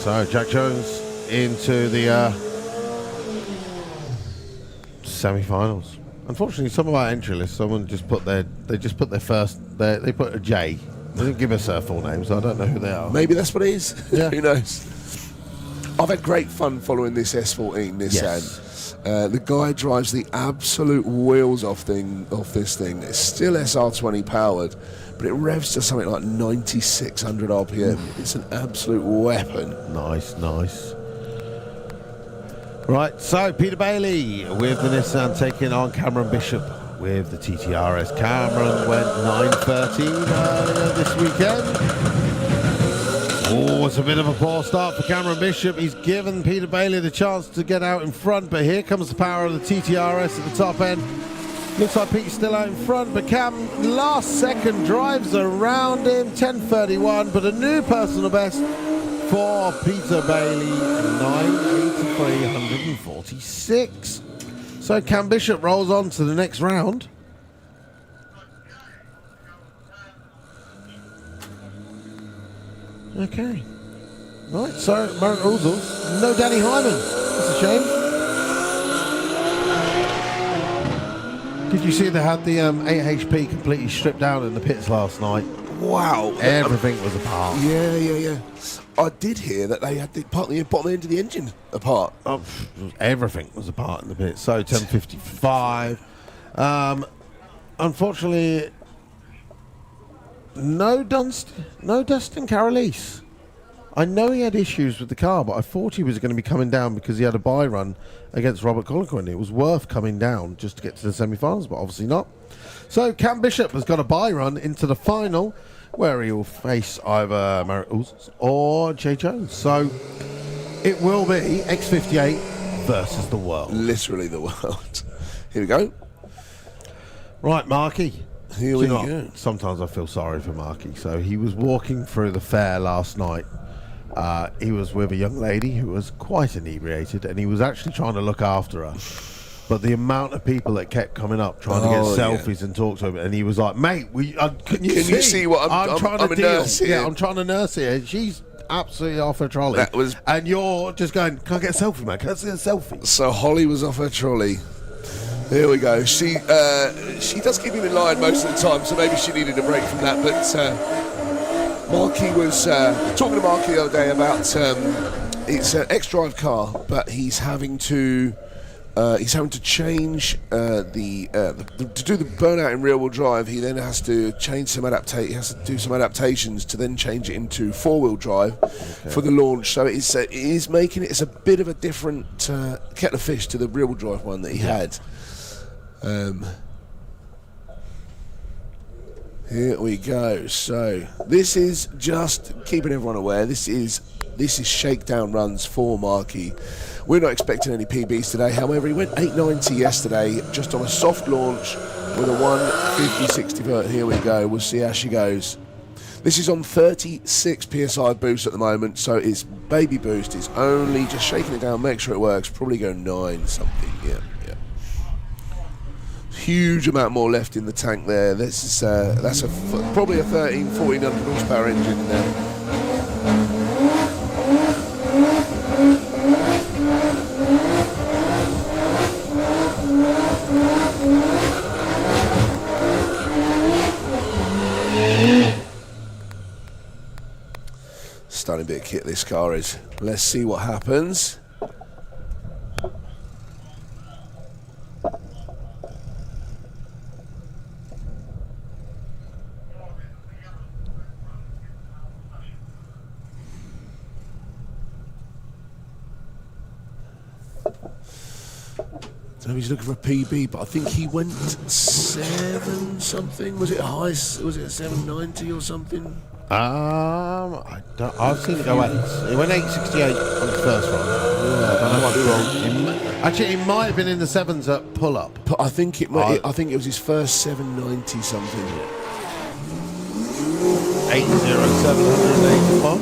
Speaker 1: So Jack Jones into the semi-finals. Unfortunately, some of our entry lists, someone just put they put a J. They didn't give us their full name, so I don't know who they are.
Speaker 3: Maybe that's what it is.
Speaker 1: Yeah.
Speaker 3: Who knows? I've had great fun following this S14 Nissan.
Speaker 1: Yes.
Speaker 3: The guy drives the absolute wheels off this thing. It's still SR20 powered, but it revs to something like 9,600 RPM. It's an absolute weapon.
Speaker 1: Nice, nice. Right, so Peter Bailey with the Nissan taking on Cameron Bishop with the TTRS. Cameron went 9:13 earlier this weekend. Oh, it's a bit of a poor start for Cameron Bishop. He's given Peter Bailey the chance to get out in front, but here comes the power of the TTRS at the top end. Looks like Pete's still out in front, but Cam, last second, drives around him, 10:31, but a new personal best for Peter Bailey, 9:83, 146. So Cam Bishop rolls on to the next round. Okay. Right, so Marek Uzels, no Danny Hyman. That's a shame. Did you see they had the 8HP completely stripped down in the pits last night?
Speaker 3: Wow.
Speaker 1: Everything was apart.
Speaker 3: Yeah. I did hear that they had the bottom end of the engine apart.
Speaker 1: Everything was apart in the pits. So 10:55. Unfortunately, no Dustin Carolis. I know he had issues with the car, but I thought he was going to be coming down because he had a bye run against Robert Colquhoun. It was worth coming down just to get to the semi-finals, but obviously not. So Cam Bishop has got a bye run into the final, where he will face either Marek Uzels or Jay Jones. So it will be X58 versus the world.
Speaker 3: Literally the world. Here we go.
Speaker 1: Right, Marky.
Speaker 3: Here we go.
Speaker 1: Sometimes I feel sorry for Marky. So he was walking through the fair last night. He was with a young lady who was quite inebriated, and he was actually trying to look after her. But the amount of people that kept coming up trying to get selfies and talk to him, and he was like, "Mate, can you see what I'm trying to deal? Nurse here. Yeah, I'm trying to nurse here. She's absolutely off her trolley, and you're just going, can I get a selfie, man? Can I see a selfie?" So
Speaker 3: Holly was off her trolley. Here we go. She does keep him in line most of the time, so maybe she needed a break from that. But Marky was talking to Marky the other day about it's an X-Drive car, but he's having to change to do the burnout in rear-wheel drive. He then has to change some He has to do some adaptations to then change it into four-wheel drive for the launch. So it is making it. It's a bit of a different kettle of fish to the rear-wheel drive one that he had. Here we go. So this is just keeping everyone aware. This is shakedown runs for Marky. We're not expecting any PBs today. However, he went 890 yesterday, just on a soft launch with a 150/60 vert. Here we go. We'll see how she goes. This is on 36 PSI boost at the moment, so it's baby boost. It's only just shaking it down, make sure it works. Probably go 9 something. Yeah. Huge amount more left in the tank there. This is that's probably a 1400 horsepower engine in there. Stunning bit of kit this car is. Let's see what happens. I don't know if he's looking for a PB, but I think he went 7 something. Was it high? Was it 790 or something?
Speaker 1: I've seen it go 8. It went 868 on the first run. Yeah, I might be wrong. Actually, it might have been in the 7s at pull up.
Speaker 3: But I think it might. I think it was his first 790 something.
Speaker 1: 80781.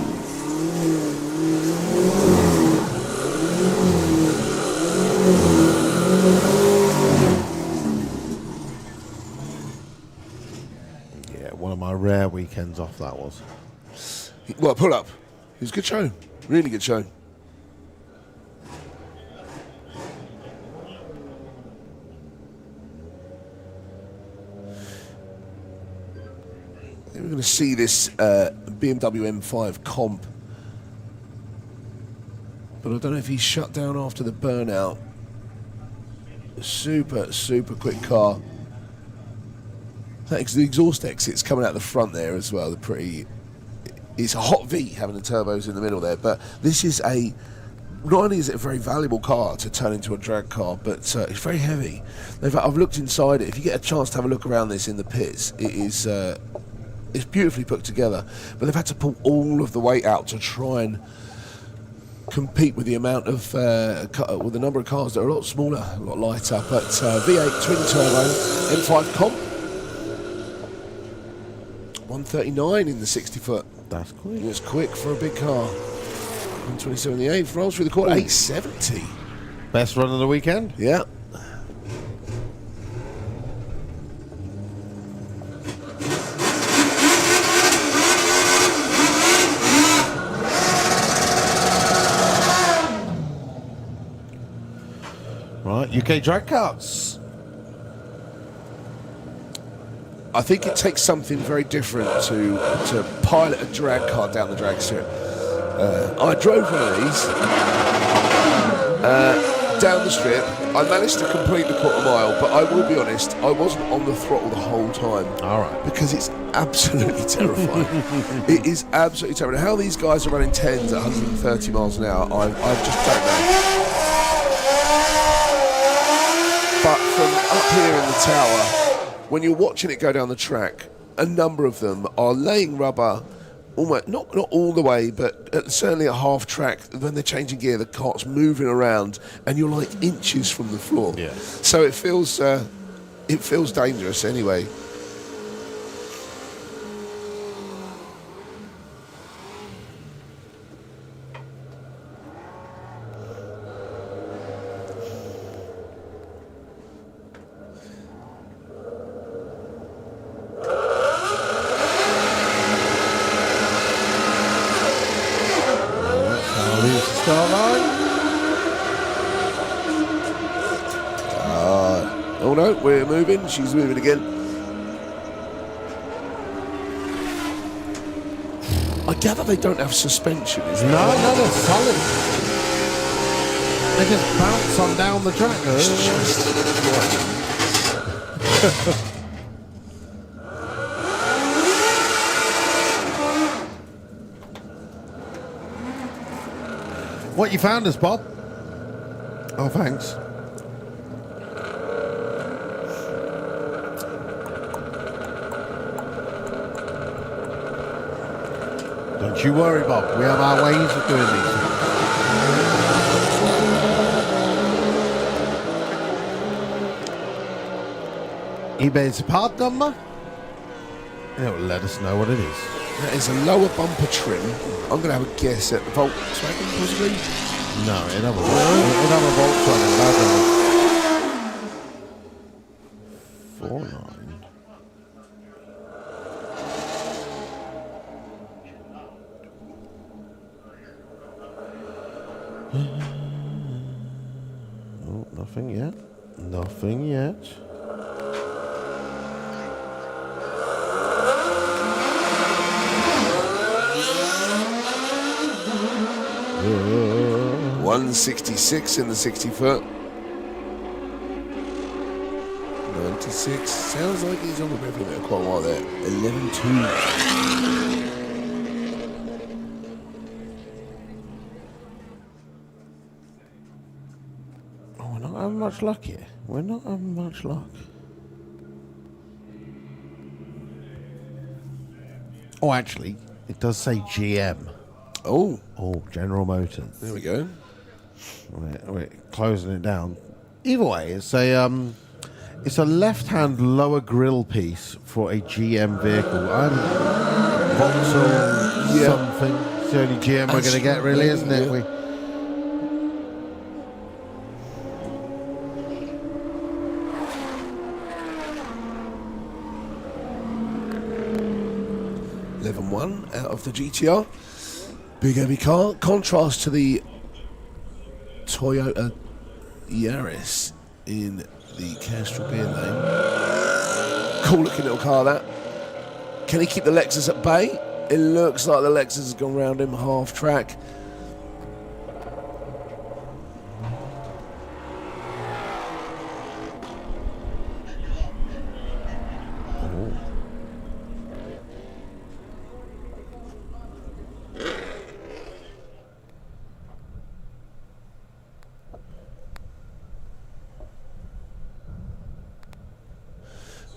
Speaker 1: Yeah, one of my rare weekends off that was.
Speaker 3: Well, pull up. It was a good show. Really good show. We're going to see this BMW M5 comp. But I don't know if he's shut down after the burnout. Super, super quick car. Thanks to the exhaust exits coming out the front there as well. They're pretty. It's a hot V having the turbos in the middle there. But this is not only is it a very valuable car to turn into a drag car, but it's very heavy. I've looked inside it. If you get a chance to have a look around this in the pits, it is. It's beautifully put together. But they've had to pull all of the weight out to try and compete with the amount of with the number of cars that are a lot smaller, a lot lighter. But V8 twin turbo M5 comp, 139 in the 60 foot.
Speaker 1: That's quick.
Speaker 3: It's quick for a big car. 127 in the 8th. Rolls through the corner. 870.
Speaker 1: Best run of the weekend.
Speaker 3: Yeah.
Speaker 1: Right, UK drag carts.
Speaker 3: I think it takes something very different to pilot a drag car down the drag strip. I drove one of these down the strip. I managed to complete the quarter mile, but I will be honest, I wasn't on the throttle the whole time.
Speaker 1: All right.
Speaker 3: Because it's absolutely terrifying. It is absolutely terrifying. How these guys are running 10s at 130 miles an hour, I just don't know. But from up here in the tower, when you're watching it go down the track, a number of them are laying rubber, almost not all the way, but certainly at half track. When they're changing gear, the cart's moving around, and you're like inches from the floor.
Speaker 1: Yeah.
Speaker 3: So it feels dangerous anyway. Oh no, we're moving. She's moving again. I gather they don't have suspension, is it?
Speaker 1: No, they're solid. They just bounce on down the track. What you found us, Bob? Oh, thanks. Don't you worry, Bob. We have our ways of doing these things. eBay's part number. It will let us know what it is.
Speaker 3: That is a lower bumper trim. I'm going to have a guess at the Volkswagen, possibly.
Speaker 1: No, it have a Volkswagen. 49. Oh, nothing yet. Nothing yet.
Speaker 3: Uh, 166 in the 60 foot. 96. Sounds like he's on the rev limit quite a while there. 11.2.
Speaker 1: We're not having much luck here. We're not having much luck. Oh, actually, it does say GM.
Speaker 3: Oh,
Speaker 1: General Motors.
Speaker 3: there we go.
Speaker 1: We're closing it down. Either way, it's a left-hand lower grille piece for a GM vehicle. And Vauxhall something. It's the only GM we're going to get, really, isn't it?
Speaker 3: Yeah. 11.1 out of the GTR. Big heavy car. Contrast to the Toyota Yaris in the Castrol Beer Lane. Cool looking little car, that. Can he keep the Lexus at bay? It looks like the Lexus has gone round him half track.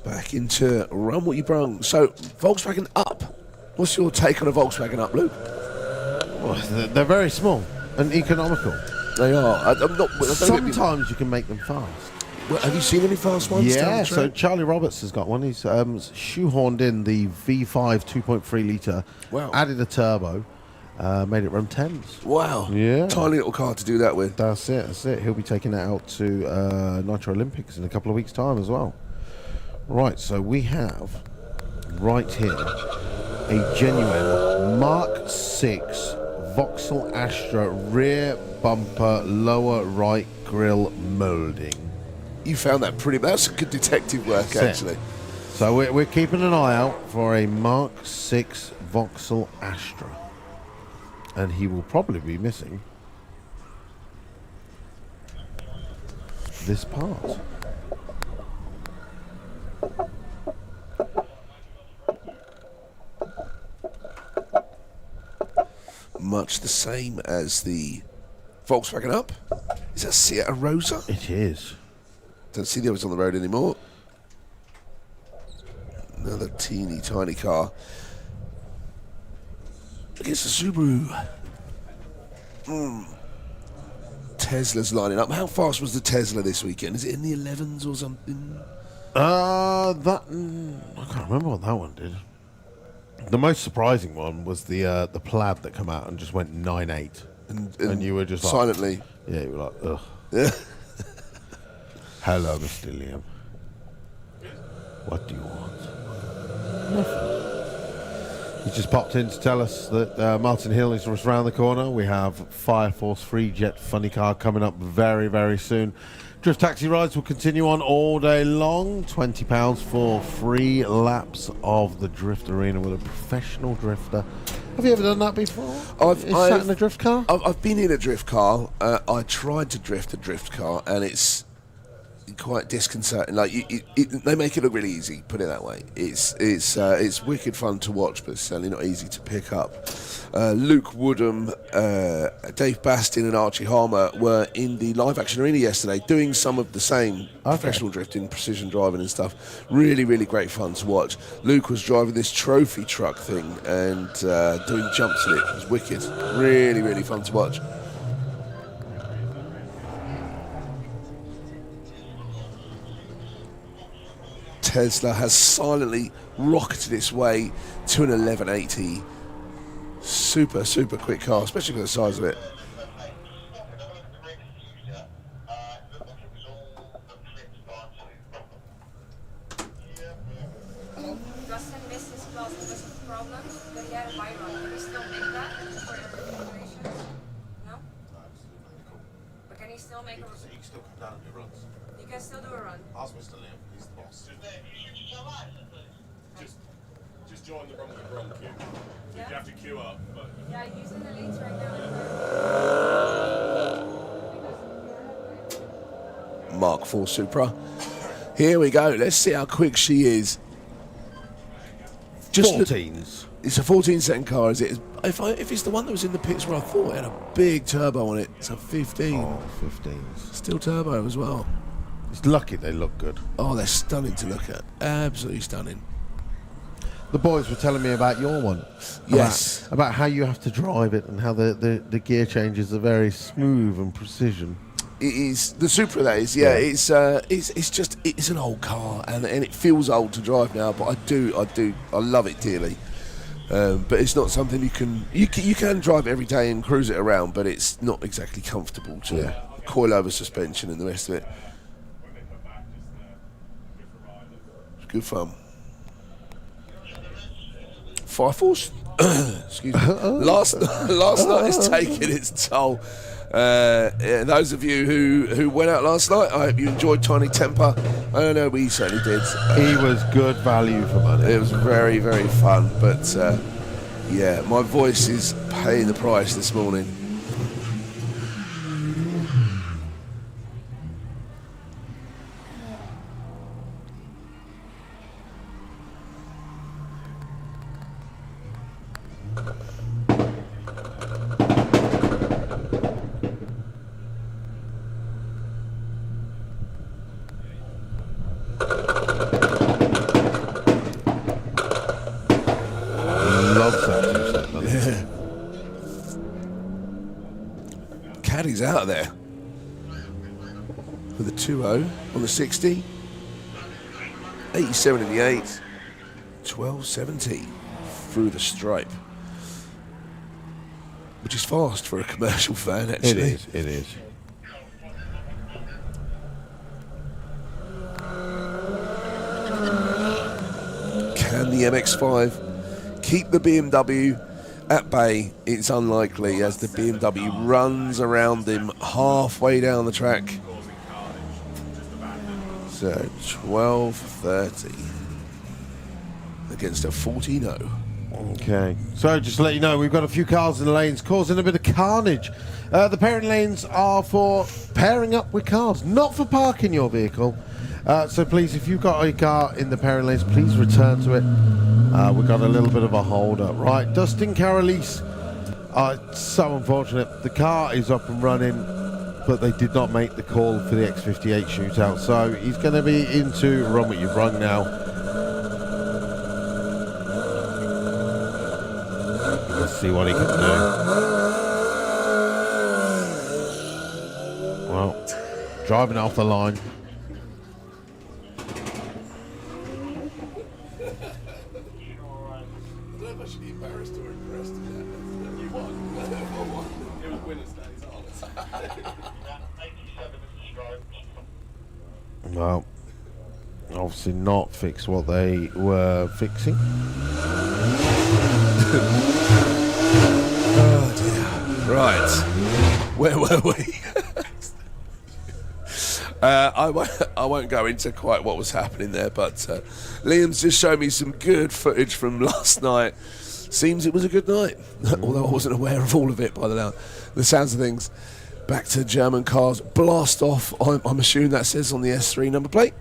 Speaker 3: Back into Run What Ya Brung. So, Volkswagen Up. What's your take on a Volkswagen Up, Luke?
Speaker 1: Well, they're very small and economical.
Speaker 3: They are.
Speaker 1: Sometimes you can make them fast.
Speaker 3: Well, have you seen any fast ones?
Speaker 1: Yeah, so Charlie Roberts has got one. He's shoehorned in the V5 2.3 litre,
Speaker 3: Wow.
Speaker 1: added a turbo, made it run 10s.
Speaker 3: Wow.
Speaker 1: Yeah.
Speaker 3: Tiny little car to do that with.
Speaker 1: That's it. He'll be taking it out to Nitro Olympics in a couple of weeks' time as well. Right, so we have right here a genuine Mark 6 Vauxhall Astra rear bumper lower right grille moulding.
Speaker 3: You found that pretty. That's good detective work,
Speaker 1: That's it.
Speaker 3: actually.
Speaker 1: So we're keeping an eye out for a Mark 6 Vauxhall Astra. And he will probably be missing this part.
Speaker 3: Much the same as the Volkswagen Up. Is that Seat Rosa?
Speaker 1: It is.
Speaker 3: Don't see the others on the road anymore. Another teeny tiny car. Against the Subaru. Tesla's lining up. How fast was the Tesla this weekend? Is it in the 11s or something?
Speaker 1: I can't remember what that one did. The most surprising one was the Plaid that came out and just went 9.8. And you were just like,
Speaker 3: silently.
Speaker 1: Yeah, you were like, ugh.
Speaker 3: Yeah.
Speaker 1: Hello, Mr. Liam. What do you want? Nothing. He just popped in to tell us that Martin Hill is just around the corner. We have Fire Force Free Jet Funny Car coming up very, very soon. Drift taxi rides will continue on all day long. £20 for 3 laps of the Drift Arena with a professional drifter. Have you ever done that before? Sat in a drift car?
Speaker 3: I've been in a drift car. I tried to drift a drift car, and it's quite disconcerting. Like they make it look really easy. Put it that way. It's wicked fun to watch, but certainly not easy to pick up. Luke Woodham, Dave Bastin, and Archie Harmer were in the live action arena yesterday, doing some of the same professional drifting, precision driving, and stuff. Really, really great fun to watch. Luke was driving this trophy truck thing and doing jumps in it. It was wicked. Really, really fun to watch. Tesla has silently rocketed its way to an 1180. Super, super quick car, especially for the size of it.
Speaker 5: Justin missed his class because of problems, but he had a bike run. Can he still make that for every configuration? No? But can he still make a run?
Speaker 1: He can still come down and do runs.
Speaker 5: He can still do a run.
Speaker 1: Ask Mr. Liam, he's the boss.
Speaker 2: Just join the Run What Ya Brung queue.
Speaker 5: Yeah?
Speaker 2: You have to queue up, but
Speaker 5: Yeah, he's in the leads right now.
Speaker 3: Mark IV Supra. Here we go. Let's see how quick she is. Just
Speaker 1: 14s.
Speaker 3: It's a 14-second car, is it? If it's the one that was in the pits where I thought it had a big turbo on it, it's a 15.
Speaker 1: Oh, 15s.
Speaker 3: Still turbo as well.
Speaker 1: It's lucky they look good.
Speaker 3: Oh, they're stunning to look at. Absolutely stunning.
Speaker 1: The boys were telling me about your one.
Speaker 3: Yes.
Speaker 1: About how you have to drive it and how the gear changes are very smooth and precision.
Speaker 3: It is the Supra, that is. Yeah, it's an old car and it feels old to drive now, but I love it dearly. But it's not something you can drive every day and cruise it around, but it's not exactly comfortable to coil over suspension and the rest of it. It's good fun. Fire Force, excuse me. Last night has taken its toll. Those of you who went out last night, I hope you enjoyed Tiny Temper. I don't know, we certainly did.
Speaker 1: He was good value for money.
Speaker 3: It was very, very fun, but yeah, my voice is paying the price this morning.
Speaker 1: Loves that two-step, doesn't he?
Speaker 3: Caddy's out of there with a 2.0 on the 60, 87 in the 8, 1270 through the stripe, which is fast for a commercial fan, actually.
Speaker 1: It is.
Speaker 3: Can the MX-5 keep the BMW at bay. It's unlikely as the BMW runs around him halfway down the track. So 12:30 against a 14.0.
Speaker 1: Okay, so just to let you know, we've got a few cars in the lanes causing a bit of carnage. The pairing lanes are for pairing up with cars, not for parking your vehicle. So please, if you've got a car in the pairing lanes, please return to it. We've got a little bit of a hold up. Right, Dustin Carolise. It's so unfortunate. The car is up and running, but they did not make the call for the X58 shootout. So he's going to be into Run What Ya Brung now. Let's see what he can do. Well, driving off the line. Well, obviously not fix what they were fixing.
Speaker 3: Oh dear. Right. Where were we? I won't go into quite what was happening there, but Liam's just showed me some good footage from last night. Seems it was a good night, although I wasn't aware of all of it by the sounds of things. Back to German cars, blast off. I'm assuming that says on the S3 number plate.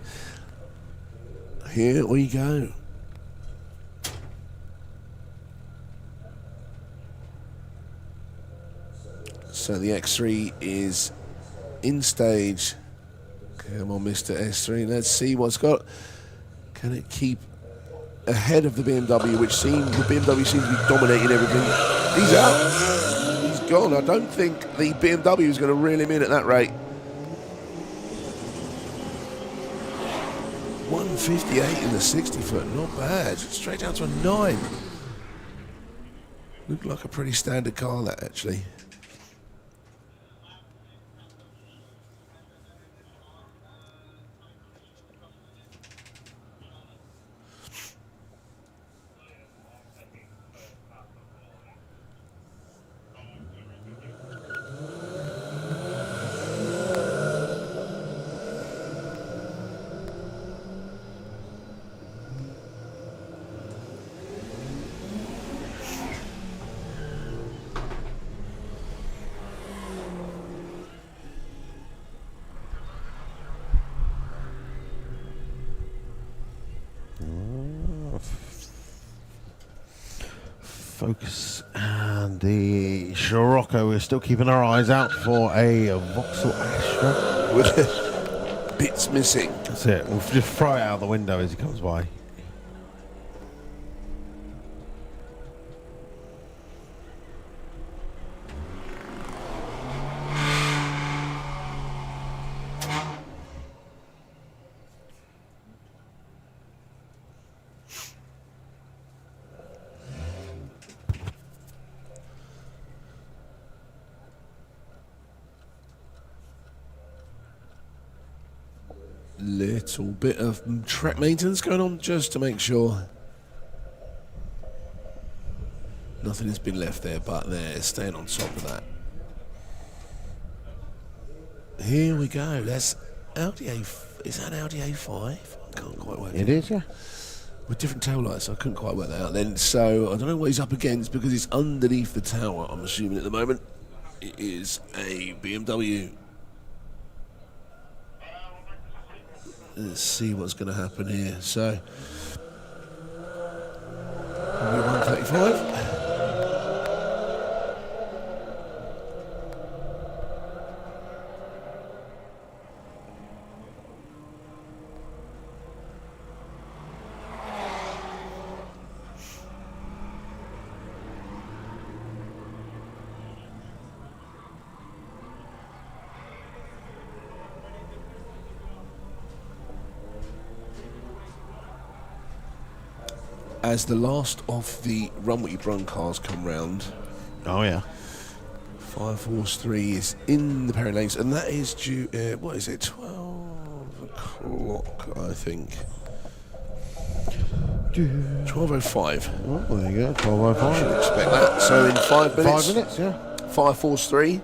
Speaker 3: Here we go. So the X3 is in stage. Come on, Mr. S3. Let's see what's got. Can it keep ahead of the BMW, which seems to be dominating everything? He's out. He's gone. I don't think the BMW is going to reel him in at that rate. 158 in the 60 foot, not bad. Straight down to a 9. Looked like a pretty standard car, that actually.
Speaker 1: Focus and the Scirocco. We're still keeping our eyes out for a Vauxhall Astra
Speaker 3: with the bits missing.
Speaker 1: That's it. We'll just throw it out the window as he comes by.
Speaker 3: Little bit of track maintenance going on just to make sure nothing has been left there, but they're staying on top of that. Here we go. That's Audi A. Is that Audi A5? I can't quite work
Speaker 1: it. It is, yeah.
Speaker 3: With different tail lights, I couldn't quite work that out then. So I don't know what he's up against because it's underneath the tower, I'm assuming at the moment. It is a BMW. Let's see what's going to happen here. So, 135. As the last of the Run What Ya Brung cars come round.
Speaker 1: Oh yeah.
Speaker 3: 5 Horse 3 is in the pairing lanes, and that is due. What is it? 12 o'clock, I think. 12:05.
Speaker 1: Well, there you go, 12:05.
Speaker 3: Should expect that. So in 5 minutes.
Speaker 1: 5 minutes, yeah.
Speaker 3: 5:43.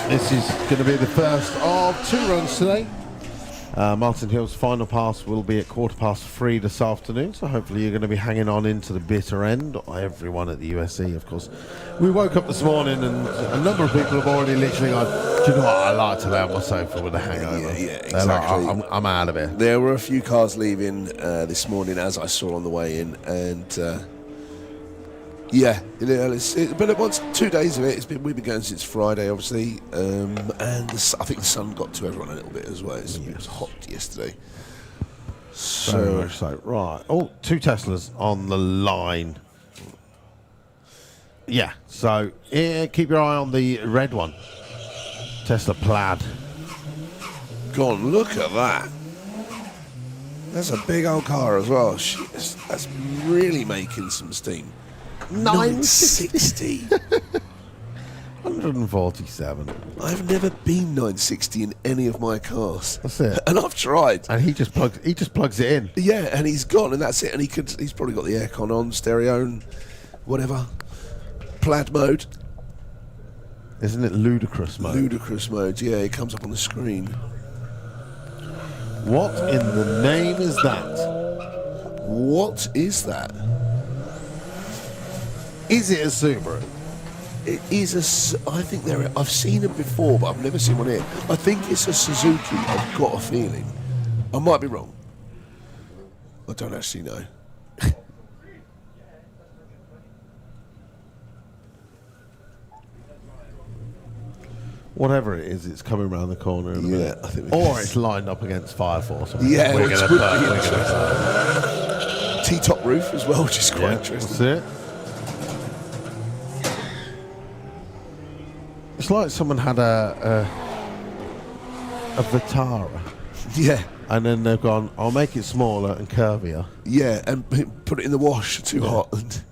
Speaker 1: This is going to be the first of 2 runs today. Martin Hill's final pass will be at 3:15 this afternoon, so hopefully you're going to be hanging on into the bitter end. Everyone at the USC, of course. We woke up this morning and a number of people have already literally gone, do you know what, I like to lay on my sofa with a hangover.
Speaker 3: Yeah,
Speaker 1: They're
Speaker 3: exactly.
Speaker 1: like, I'm out of here.
Speaker 3: There were a few cars leaving this morning, as I saw on the way in, and but once 2 days of it, we've been going since Friday, obviously, and I think the sun got to everyone a little bit as well. It was hot yesterday.
Speaker 1: So much so. Right. Oh, 2 Teslas on the line. Yeah, so keep your eye on the red one. Tesla Plaid.
Speaker 3: Go on, look at that. That's a big old car as well. That's really making some steam. 960.
Speaker 1: 147.
Speaker 3: I've never been 960 in any of my cars.
Speaker 1: That's it.
Speaker 3: And I've tried.
Speaker 1: And he just plugs it in.
Speaker 3: Yeah, and he's gone, and that's it. And he's probably got the aircon on, stereo, and whatever. Plaid mode.
Speaker 1: Isn't it ludicrous mode?
Speaker 3: Ludicrous mode, yeah, it comes up on the screen.
Speaker 1: What in the name is that?
Speaker 3: What is that?
Speaker 1: Is it a Subaru?
Speaker 3: It is I think I've seen it before, but I've never seen one here. I think it's a Suzuki, I've got a feeling. I might be wrong. I don't actually know.
Speaker 1: Whatever it is, it's coming around the corner in a minute.
Speaker 3: I think
Speaker 1: or it's lined up against Fire Force.
Speaker 3: Yeah,
Speaker 1: we're
Speaker 3: which
Speaker 1: going
Speaker 3: would
Speaker 1: to
Speaker 3: be
Speaker 1: put.
Speaker 3: interesting. T-top roof as well, which is quite interesting.
Speaker 1: That's it. It's like someone had a Vitara.
Speaker 3: Yeah.
Speaker 1: And then they've gone, I'll make it smaller and curvier.
Speaker 3: Yeah, and put it in the wash too hot and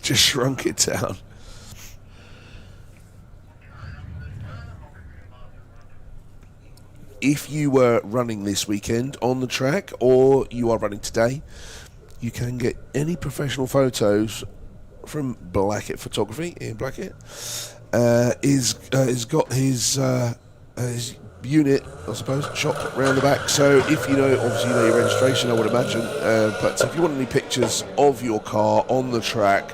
Speaker 3: just shrunk it down. If you were running this weekend on the track, or you are running today, you can get any professional photos from Blackett Photography. Ian Blackett is got his unit, I suppose, shop round the back. So if you know, obviously you know your registration, I would imagine. But if you want any pictures of your car on the track,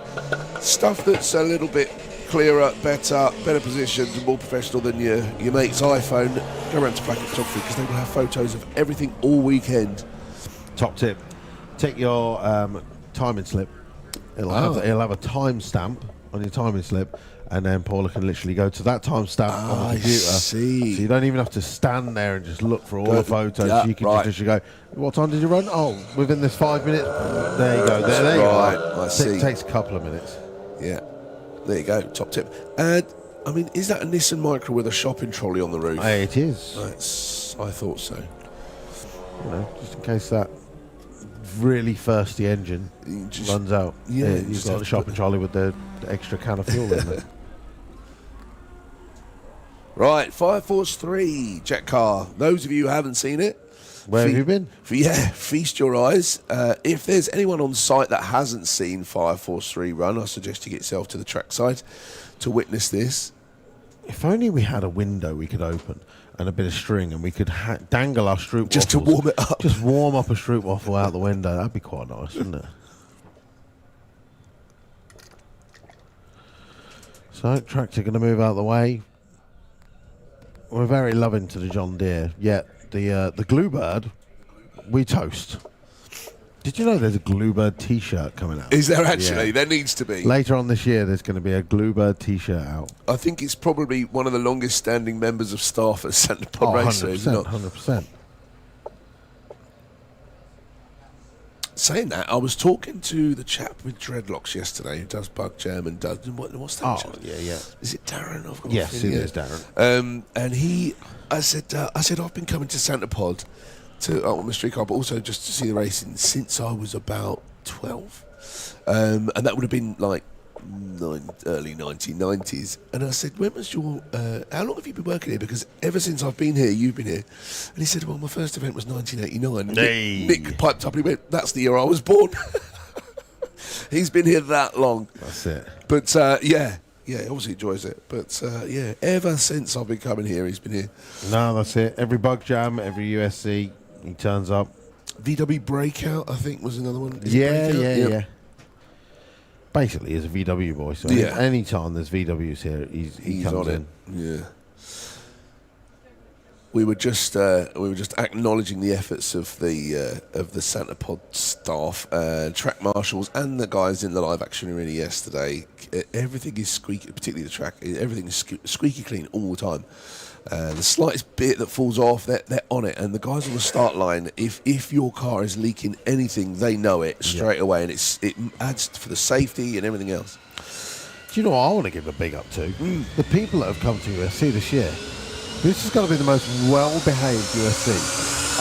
Speaker 3: stuff that's a little bit clearer, better positioned, and more professional than your mate's iPhone, go around to Blackett Photography because they will have photos of everything all weekend.
Speaker 1: Top tip: take your timing slip. It'll have a timestamp on your timing slip, and then Paula can literally go to that timestamp on the computer.
Speaker 3: See.
Speaker 1: So you don't even have to stand there and just look for all the photos.
Speaker 3: Yeah,
Speaker 1: you can
Speaker 3: right.
Speaker 1: just go, what time did you run? Oh, within this 5 minutes. There you go. There you
Speaker 3: Right,
Speaker 1: go.
Speaker 3: I see.
Speaker 1: It takes a couple of minutes.
Speaker 3: Yeah, there you go. Top tip. And I mean, is that a Nissan Micra with a shopping trolley on the roof?
Speaker 1: It is.
Speaker 3: I thought so.
Speaker 1: You know, just in case that really thirsty engine runs out.
Speaker 3: Yeah,
Speaker 1: you've got the shopping trolley with the extra can of fuel in there.
Speaker 3: Right, Fire Force 3 jet car. Those of you who haven't seen it,
Speaker 1: Where have you been?
Speaker 3: Feast your eyes. If there's anyone on site that hasn't seen Fire Force 3 run, I suggest you get yourself to the trackside to witness this.
Speaker 1: If only we had a window we could open and a bit of string and we could dangle our stroop
Speaker 3: Just to
Speaker 1: waffles.
Speaker 3: warm it up.
Speaker 1: Just warm up a stroop waffle out the window. That'd be quite nice, wouldn't it? So, tractor going to move out of the way. We're very loving to the John Deere, yet the Bluebird, we toast. Did you know there's a Bluebird T-shirt coming out?
Speaker 3: Is there actually?
Speaker 1: Yeah.
Speaker 3: There needs to be.
Speaker 1: Later on this year, there's going to be a Bluebird T-shirt out.
Speaker 3: I think it's probably one of the longest standing members of staff at Santa Pod Racing.
Speaker 1: 100%, 100%.
Speaker 3: Saying that, I was talking to the chap with dreadlocks yesterday who does Bug Jam and does... What's that chap?
Speaker 1: Yeah.
Speaker 3: Is it Darren? I've got
Speaker 1: Yes,
Speaker 3: a feeling,
Speaker 1: it is Darren.
Speaker 3: And I said, I've been coming to Santa Pod on my street car, but also just to see the racing since I was about 12. And that would have been like early 1990s, and I said, "When was your? How long have you been working here? Because ever since I've been here, you've been here." And he said, "Well, my first event was 1989."
Speaker 1: Hey.
Speaker 3: Nick piped up and he went, "That's the year I was born." He's been here that long.
Speaker 1: That's it.
Speaker 3: But yeah, he obviously enjoys it. But yeah, ever since I've been coming here, he's been here.
Speaker 1: No, that's it. Every bug jam, every USC, he turns up.
Speaker 3: VW Breakout, I think, was another one. Is it Breakout?
Speaker 1: Yeah. Basically, he's a VW boy. So
Speaker 3: Yeah.
Speaker 1: any time there's VWs here, he comes
Speaker 3: on
Speaker 1: in.
Speaker 3: it. Yeah. We were just acknowledging the efforts of the Santa Pod staff, track marshals, and the guys in the live action arena yesterday. Everything is squeaky, particularly the track. Everything is squeaky clean all the time. The slightest bit that falls off, they're on it. And the guys on the start line, if your car is leaking anything, they know it straight away, and it adds for the safety and everything else.
Speaker 1: Do you know what I want to give a big up to? The people that have come to USC this year. This has got to be the most well-behaved USC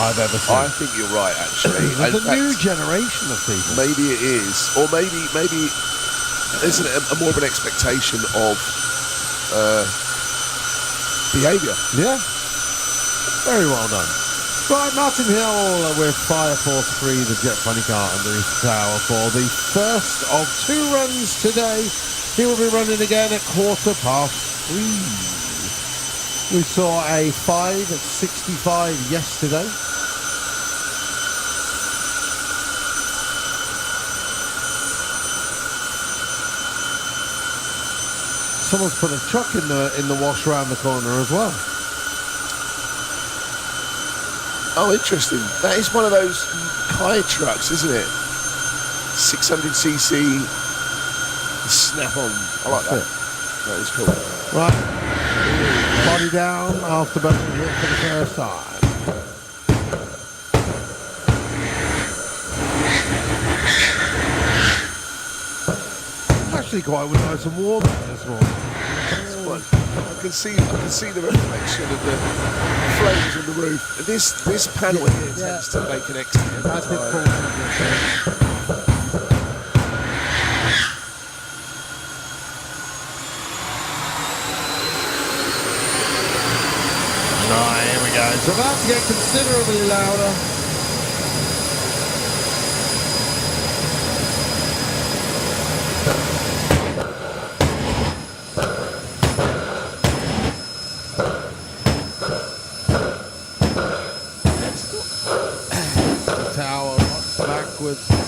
Speaker 1: I've ever seen.
Speaker 3: I think you're right, actually.
Speaker 1: There's a new generation of people.
Speaker 3: Maybe it is, or maybe there's a more of an expectation of behaviour.
Speaker 1: Yeah. Very well done. Right, Martin Hill with Fire Force 3, the Jet Funny car underneath the tower for the first of 2 runs today. He will be running again at 3:15. We saw a 5:65 yesterday. Someone's put a truck in the wash around the corner as well.
Speaker 3: Oh, interesting. That is one of those Kai trucks, isn't it? 600cc snap-on. I like that. That is cool.
Speaker 1: Right. Body down after bumping hit for the first time. Actually quite nice and warm this morning.
Speaker 3: I can see the reflection of the flames on the roof. This panel here tends to make an excellent
Speaker 1: Here we go. It's about to get considerably louder. The tower rocks backwards and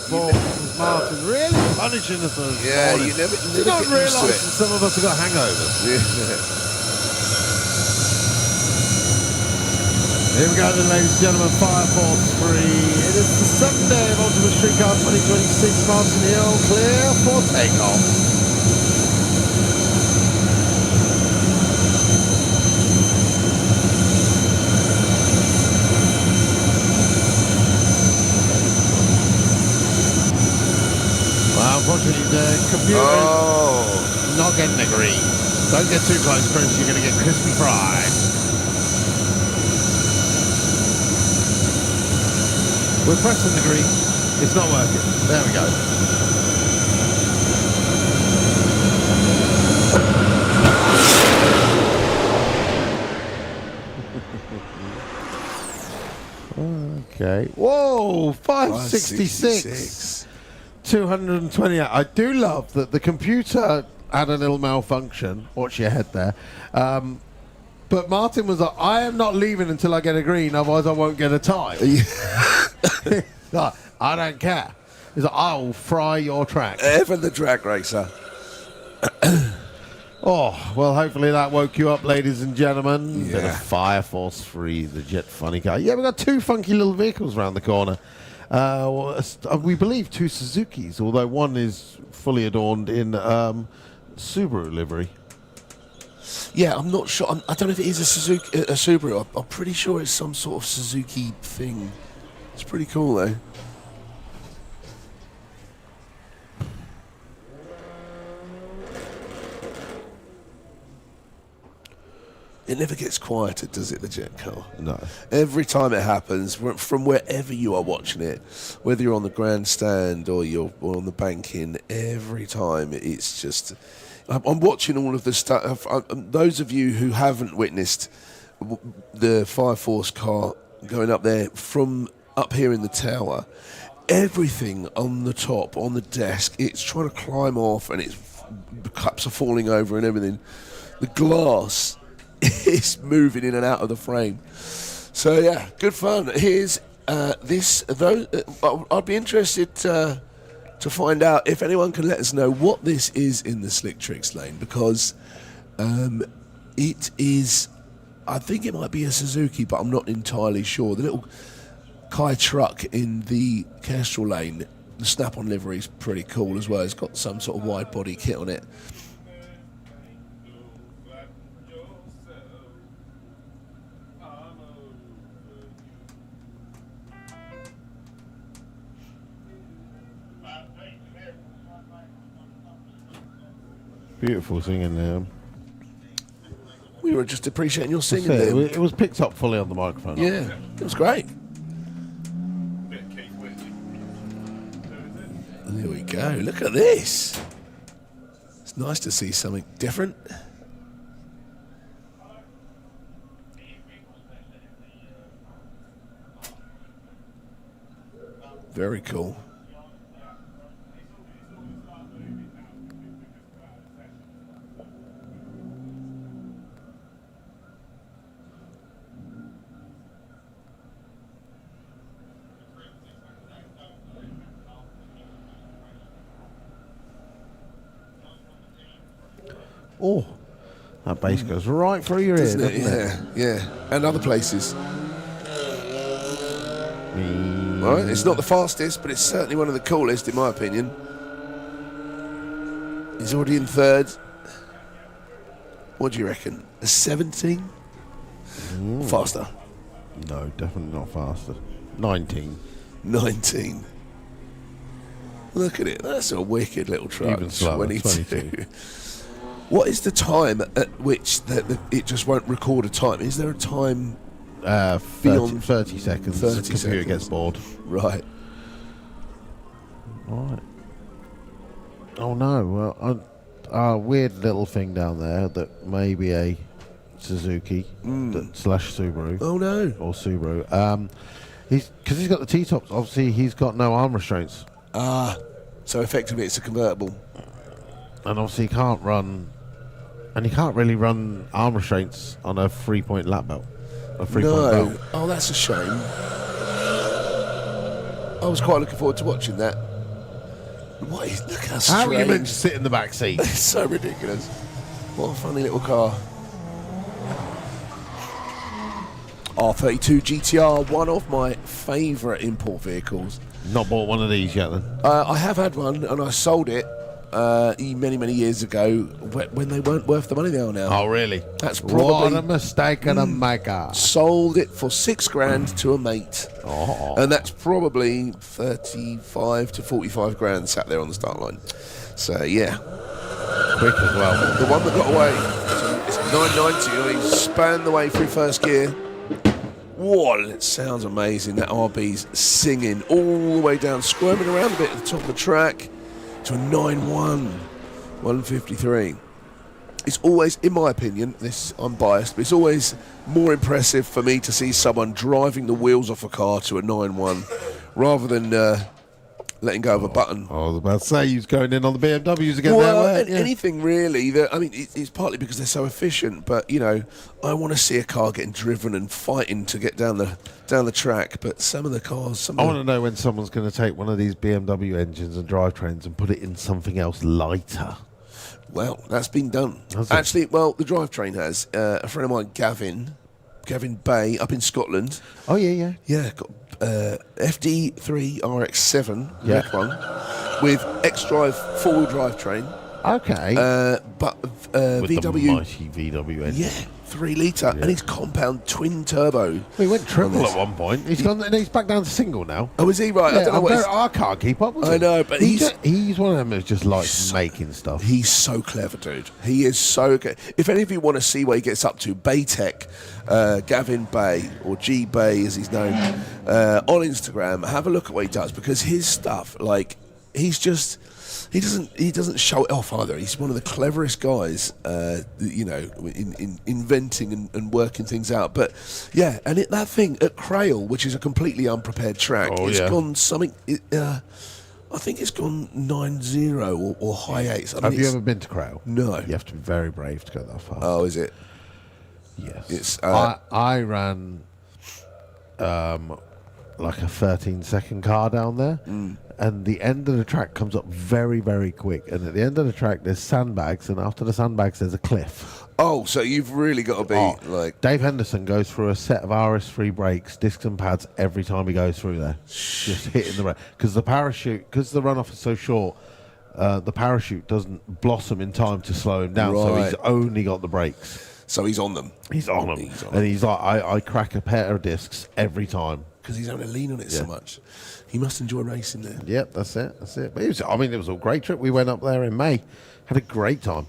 Speaker 1: forwards. Martin really punishing us this morning.
Speaker 3: you never
Speaker 1: You don't
Speaker 3: get used
Speaker 1: realise
Speaker 3: to
Speaker 1: that
Speaker 3: it.
Speaker 1: some of us have got hangovers.
Speaker 3: Yeah.
Speaker 1: Here we go then, ladies and gentlemen, Fire Force 3. It is the Sunday of Ultimate Streetcar 2026. Martin Hill clear for takeoff. Well, unfortunately, the computer is not getting the green. Don't get too close, Chris. You're going to get crispy fried. We're pressing the green. It's not working. There we go. Okay. Whoa, 566. 228. I do love that the computer had a little malfunction. Watch your head there. But Martin was like, I am not leaving until I get a green, otherwise I won't get a tie. Like, I don't care. He's like, I will fry your track.
Speaker 3: Ever the drag racer.
Speaker 1: Oh, well, hopefully that woke you up, ladies and gentlemen.
Speaker 3: Yeah.
Speaker 1: Bit of Fire Force 3, the Jet Funny car. Yeah, we've got 2 funky little vehicles around the corner. We believe 2 Suzukis, although one is fully adorned in Subaru livery.
Speaker 3: Yeah, I'm not sure. I don't know if it is a Subaru. I'm pretty sure it's some sort of Suzuki thing. It's pretty cool, though. It never gets quieter, does it, the jet car?
Speaker 1: No.
Speaker 3: Every time it happens, from wherever you are watching it, whether you're on the grandstand or you're on the banking, every time it's just... I'm watching all of the stuff. Those of you who haven't witnessed the Fire Force car going up there from up here in the tower, everything on the top, on the desk, it's trying to climb off and the cups are falling over and everything. The glass is moving in and out of the frame. So yeah, good fun. Here's this. I'd be interested to find out if anyone can let us know what this is in the Slick Tricks lane, because it is. I think it might be a Suzuki, but I'm not entirely sure. The little Kai truck in the Kestrel lane, the snap-on livery is pretty cool as well. It's got some sort of wide body kit on it.
Speaker 1: Beautiful singing there.
Speaker 3: We were just appreciating your singing
Speaker 1: That's
Speaker 3: there.
Speaker 1: it was picked up fully on the microphone.
Speaker 3: Yeah, it was great. There we go. Look at this. It's nice to see something different. Very cool.
Speaker 1: Oh, that bass goes right through your ear, doesn't it?
Speaker 3: Yeah. And other places. Right, it's not the fastest, but it's certainly one of the coolest, in my opinion. He's already in third. What do you reckon? A 17? Faster.
Speaker 1: No, definitely not faster. 19.
Speaker 3: 19. Look at it. That's a wicked little truck.
Speaker 1: Even slower,
Speaker 3: 22. What is the time at which it just won't record a time? Is there a time?
Speaker 1: 30 seconds.
Speaker 3: 30
Speaker 1: the computer
Speaker 3: seconds.
Speaker 1: gets bored.
Speaker 3: Right.
Speaker 1: Right. Oh no! Well, a weird little thing down there that may be a Suzuki slash Subaru.
Speaker 3: Oh no!
Speaker 1: Or Subaru. Because he's got the T-tops. Obviously, he's got no arm restraints.
Speaker 3: So effectively, it's a convertible.
Speaker 1: And obviously, he can't run. And he can't really run arm restraints on a 3-point lap belt. A 3-point belt.
Speaker 3: Oh, that's a shame. I was quite looking forward to watching that. Look how strange.
Speaker 1: How are you meant to sit in the back seat?
Speaker 3: It's so ridiculous. What a funny little car. R32 GTR, one of my favourite import vehicles.
Speaker 1: Not bought one of these yet, then?
Speaker 3: I have had one, and I sold it many years ago when they weren't worth the money they are now.
Speaker 1: Oh, really?
Speaker 3: That's probably
Speaker 1: what a mistake and a mega.
Speaker 3: Sold it for $6,000 to a mate, and that's probably 35 to 45 grand sat there on the start line. So yeah,
Speaker 1: Quick as well.
Speaker 3: the one that got away. So it's 990. He spanned the way through first gear. Whoa, it sounds amazing. That RB's singing all the way down, squirming around a bit at the top of the track to a 9.1, 153. It's always, in my opinion, I'm biased, but it's always more impressive for me to see someone driving the wheels off a car to a 9.1 rather than letting go of a button.
Speaker 1: I was about to say, you was going in on the BMWs again
Speaker 3: Well,
Speaker 1: there, weren't you?
Speaker 3: anything really. It's partly because they're so efficient, but I want to see a car getting driven and fighting to get down the track. But some of the cars,
Speaker 1: I want to know when someone's going to take one of these BMW engines and drivetrains and put it in something else lighter.
Speaker 3: Well, that's been done.
Speaker 1: Has it?
Speaker 3: Actually, the drivetrain has. A friend of mine, Gavin Bay, up in Scotland.
Speaker 1: Oh, yeah.
Speaker 3: Yeah, got FD3 RX7, red one, with X-Drive four-wheel drivetrain.
Speaker 1: Okay.
Speaker 3: But
Speaker 1: With
Speaker 3: VW.
Speaker 1: the mighty VW engine.
Speaker 3: Yeah, 3 litre, and he's compound twin turbo.
Speaker 1: We went triple
Speaker 3: this.
Speaker 1: at one point. He's gone. And he's back down to single now.
Speaker 3: Oh, is he right? I don't know what.
Speaker 1: I can't keep up with him.
Speaker 3: I know, but
Speaker 1: he's one of them that just likes making stuff.
Speaker 3: He's so clever, dude. He is so good. If any of you want to see what he gets up to, Baytech, Gavin Bay, or G Bay as he's known, on Instagram, have a look at what he does, because his stuff, like, he doesn't show it off either. He's one of the cleverest guys, in inventing and working things out. But yeah, and that thing at Crail, which is a completely unprepared track, it's gone something. I think it's gone 9.0 or high 8s.
Speaker 1: Have you ever been to Crail?
Speaker 3: No.
Speaker 1: You have to be very brave to go that far.
Speaker 3: Oh, is it?
Speaker 1: Yes.
Speaker 3: It's,
Speaker 1: I ran like a 13-second car down there, and the end of the track comes up very, very quick. And at the end of the track, there's sandbags, and after the sandbags, there's a cliff.
Speaker 3: Oh, so you've really got to be like...
Speaker 1: Dave Henderson goes through a set of RS3 brakes, discs and pads every time he goes through there. Just hitting the brake. Because the parachute, because the runoff is so short, the parachute doesn't blossom in time to slow him down, so he's only got the brakes.
Speaker 3: So he's on them.
Speaker 1: He's on them. And he's like, I crack a pair of discs every time.
Speaker 3: Because he's having to lean on it so much. He must enjoy racing there.
Speaker 1: Yep, that's it. But it was a great trip. We went up there in May. Had a great time.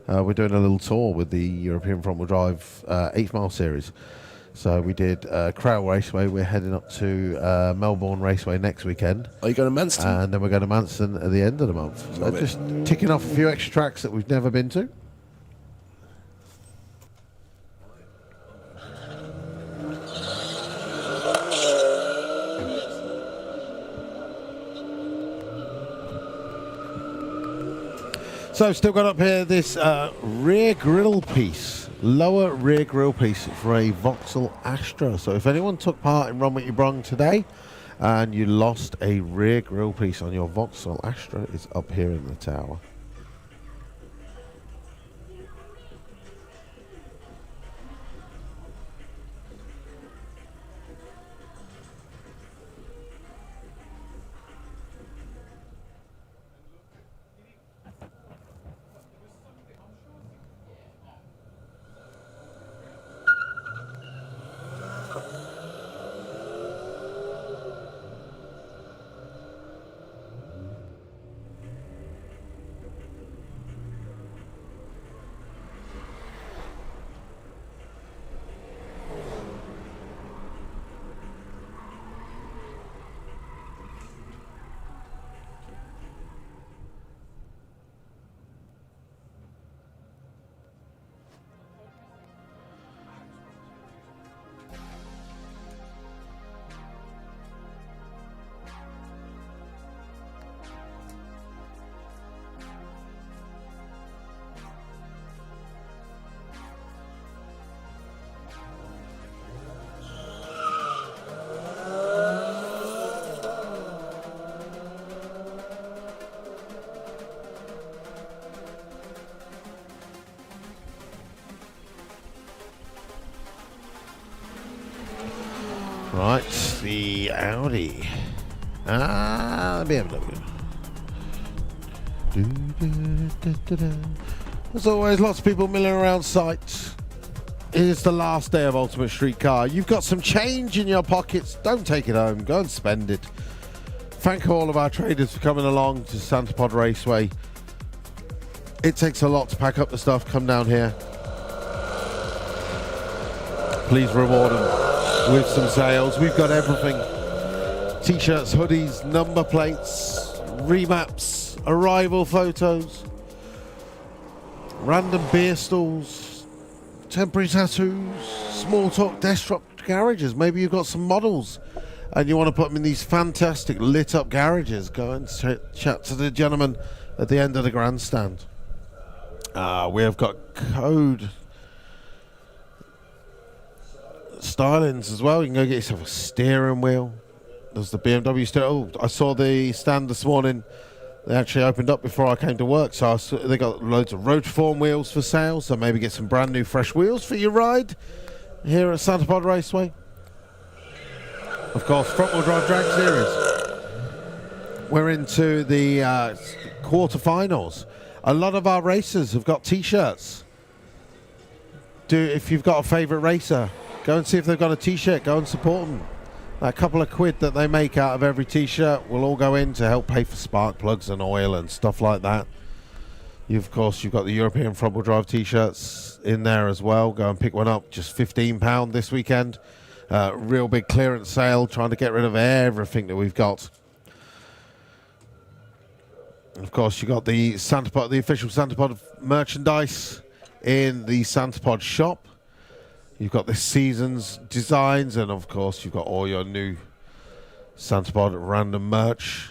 Speaker 1: We're doing a little tour with the European Front Wheel Drive 8th Mile Series. So we did Crail Raceway. We're heading up to Melbourne Raceway next weekend.
Speaker 3: Are you going to Manston?
Speaker 1: And then we're going to Manston at the end of the month. So just ticking off a few extra tracks that we've never been to. So still got up here this rear grille piece, lower rear grille piece for a Vauxhall Astra. So if anyone took part in Run What Ya Brung today and you lost a rear grille piece on your Vauxhall Astra, it's up here in the tower. Right, the Audi. The BMW. As always, lots of people milling around site. It is the last day of Ultimate Street Car. You've got some change in your pockets. Don't take it home. Go and spend it. Thank all of our traders for coming along to Santa Pod Raceway. It takes a lot to pack up the stuff. Come down here. Please reward them with some sales. We've got everything. T-shirts, hoodies, number plates, remaps, arrival photos, random beer stalls, temporary tattoos, small talk desktop garages. Maybe you've got some models and you want to put them in these fantastic lit up garages. Go and chat to the gentleman at the end of the grandstand. We have got code stylings as well. You can go get yourself a steering wheel. There's the BMW steering. Oh, I saw the stand this morning. They actually opened up before I came to work, so they got loads of Rotiform wheels for sale. So maybe get some brand new fresh wheels for your ride here at Santa Pod Raceway. Of course, front wheel drive drag series. We're into the quarterfinals. A lot of our racers have got t-shirts. if you've got a favourite racer, go and see if they've got a T-shirt. Go and support them. That couple of quid that they make out of every T-shirt will all go in to help pay for spark plugs and oil and stuff like that. Of course, you've got the European front-wheel drive T-shirts in there as well. Go and pick one up. Just £15 this weekend. Real big clearance sale, trying to get rid of everything that we've got. Of course, you got the Santa Pod, the official Santa Pod merchandise in the Santa Pod shop. You've got this season's designs, and of course, you've got all your new Santa Pod random merch.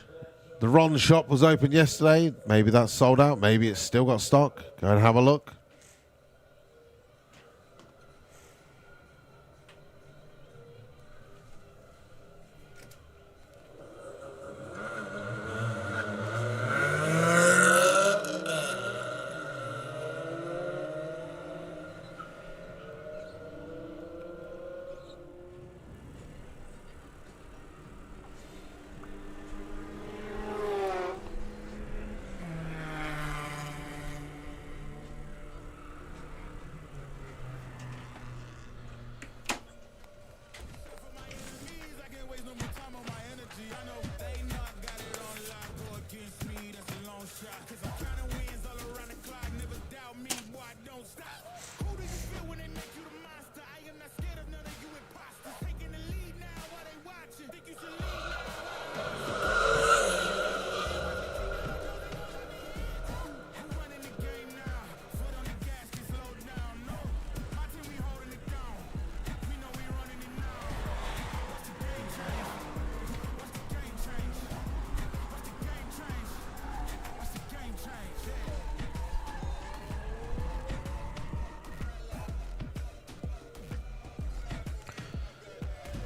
Speaker 1: The Ron shop was open yesterday. Maybe that's sold out. Maybe it's still got stock. Go and have a look.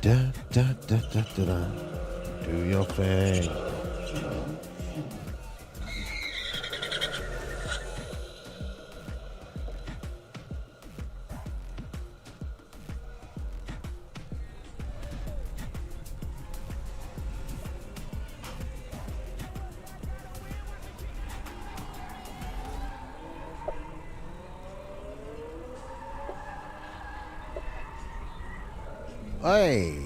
Speaker 1: Da, da, da, da, da, da. Do your thing. Hey.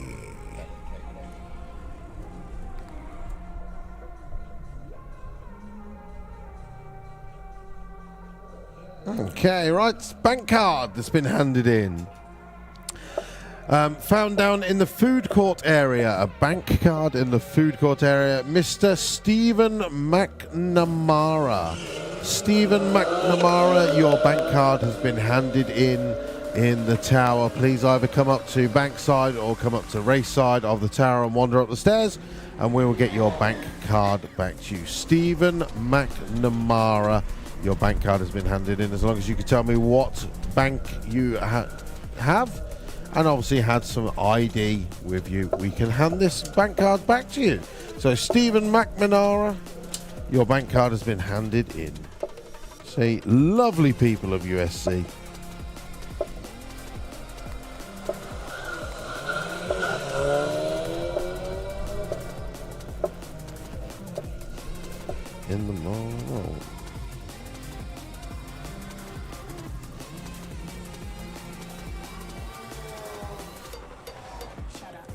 Speaker 1: Okay, right. Bank card that's been handed in. Found down in the food court area. A bank card in the food court area. Mr. Stephen McNamara. Stephen McNamara, your bank card has been handed in the tower. Please either come up to Bankside or come up to race side of the tower and wander up the stairs, and we will get your bank card back to you. Stephen McNamara, your bank card has been handed in. As long as you can tell me what bank you have, and obviously had some ID with you, we can hand this bank card back to you. So Stephen McNamara, your bank card has been handed in. See, lovely people of USC. In the mall.
Speaker 4: Shut up.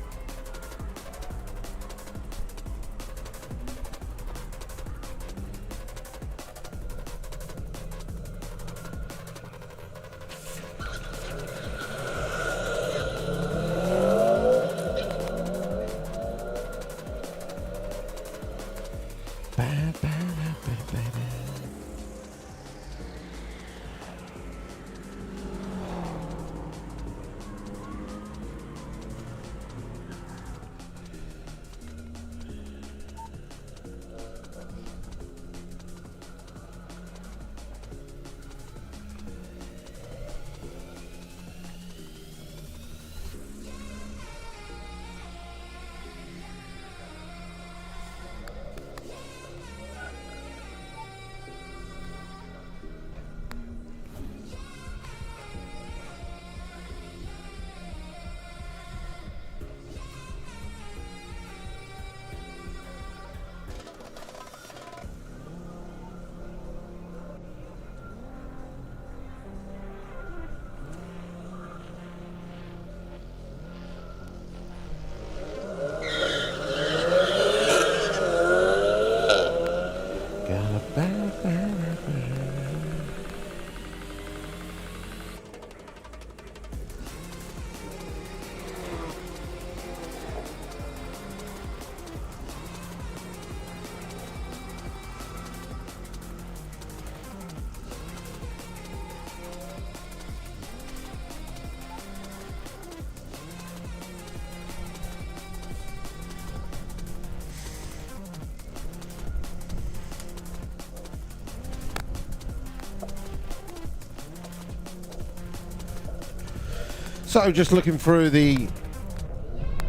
Speaker 1: So, just looking through the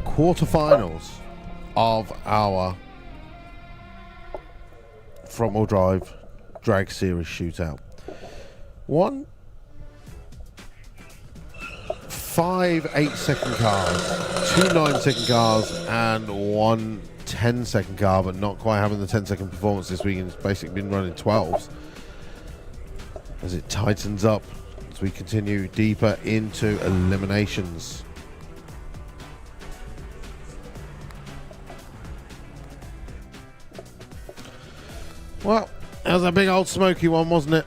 Speaker 1: quarterfinals of our front-wheel drive drag series shootout. 1 5 8-second cars, 2 9-second cars, and 1 10-second car, but not quite having the 10-second performance this weekend. It's basically been running 12s as it tightens up as we continue deeper into eliminations. Well, that was a big old smoky one, wasn't it?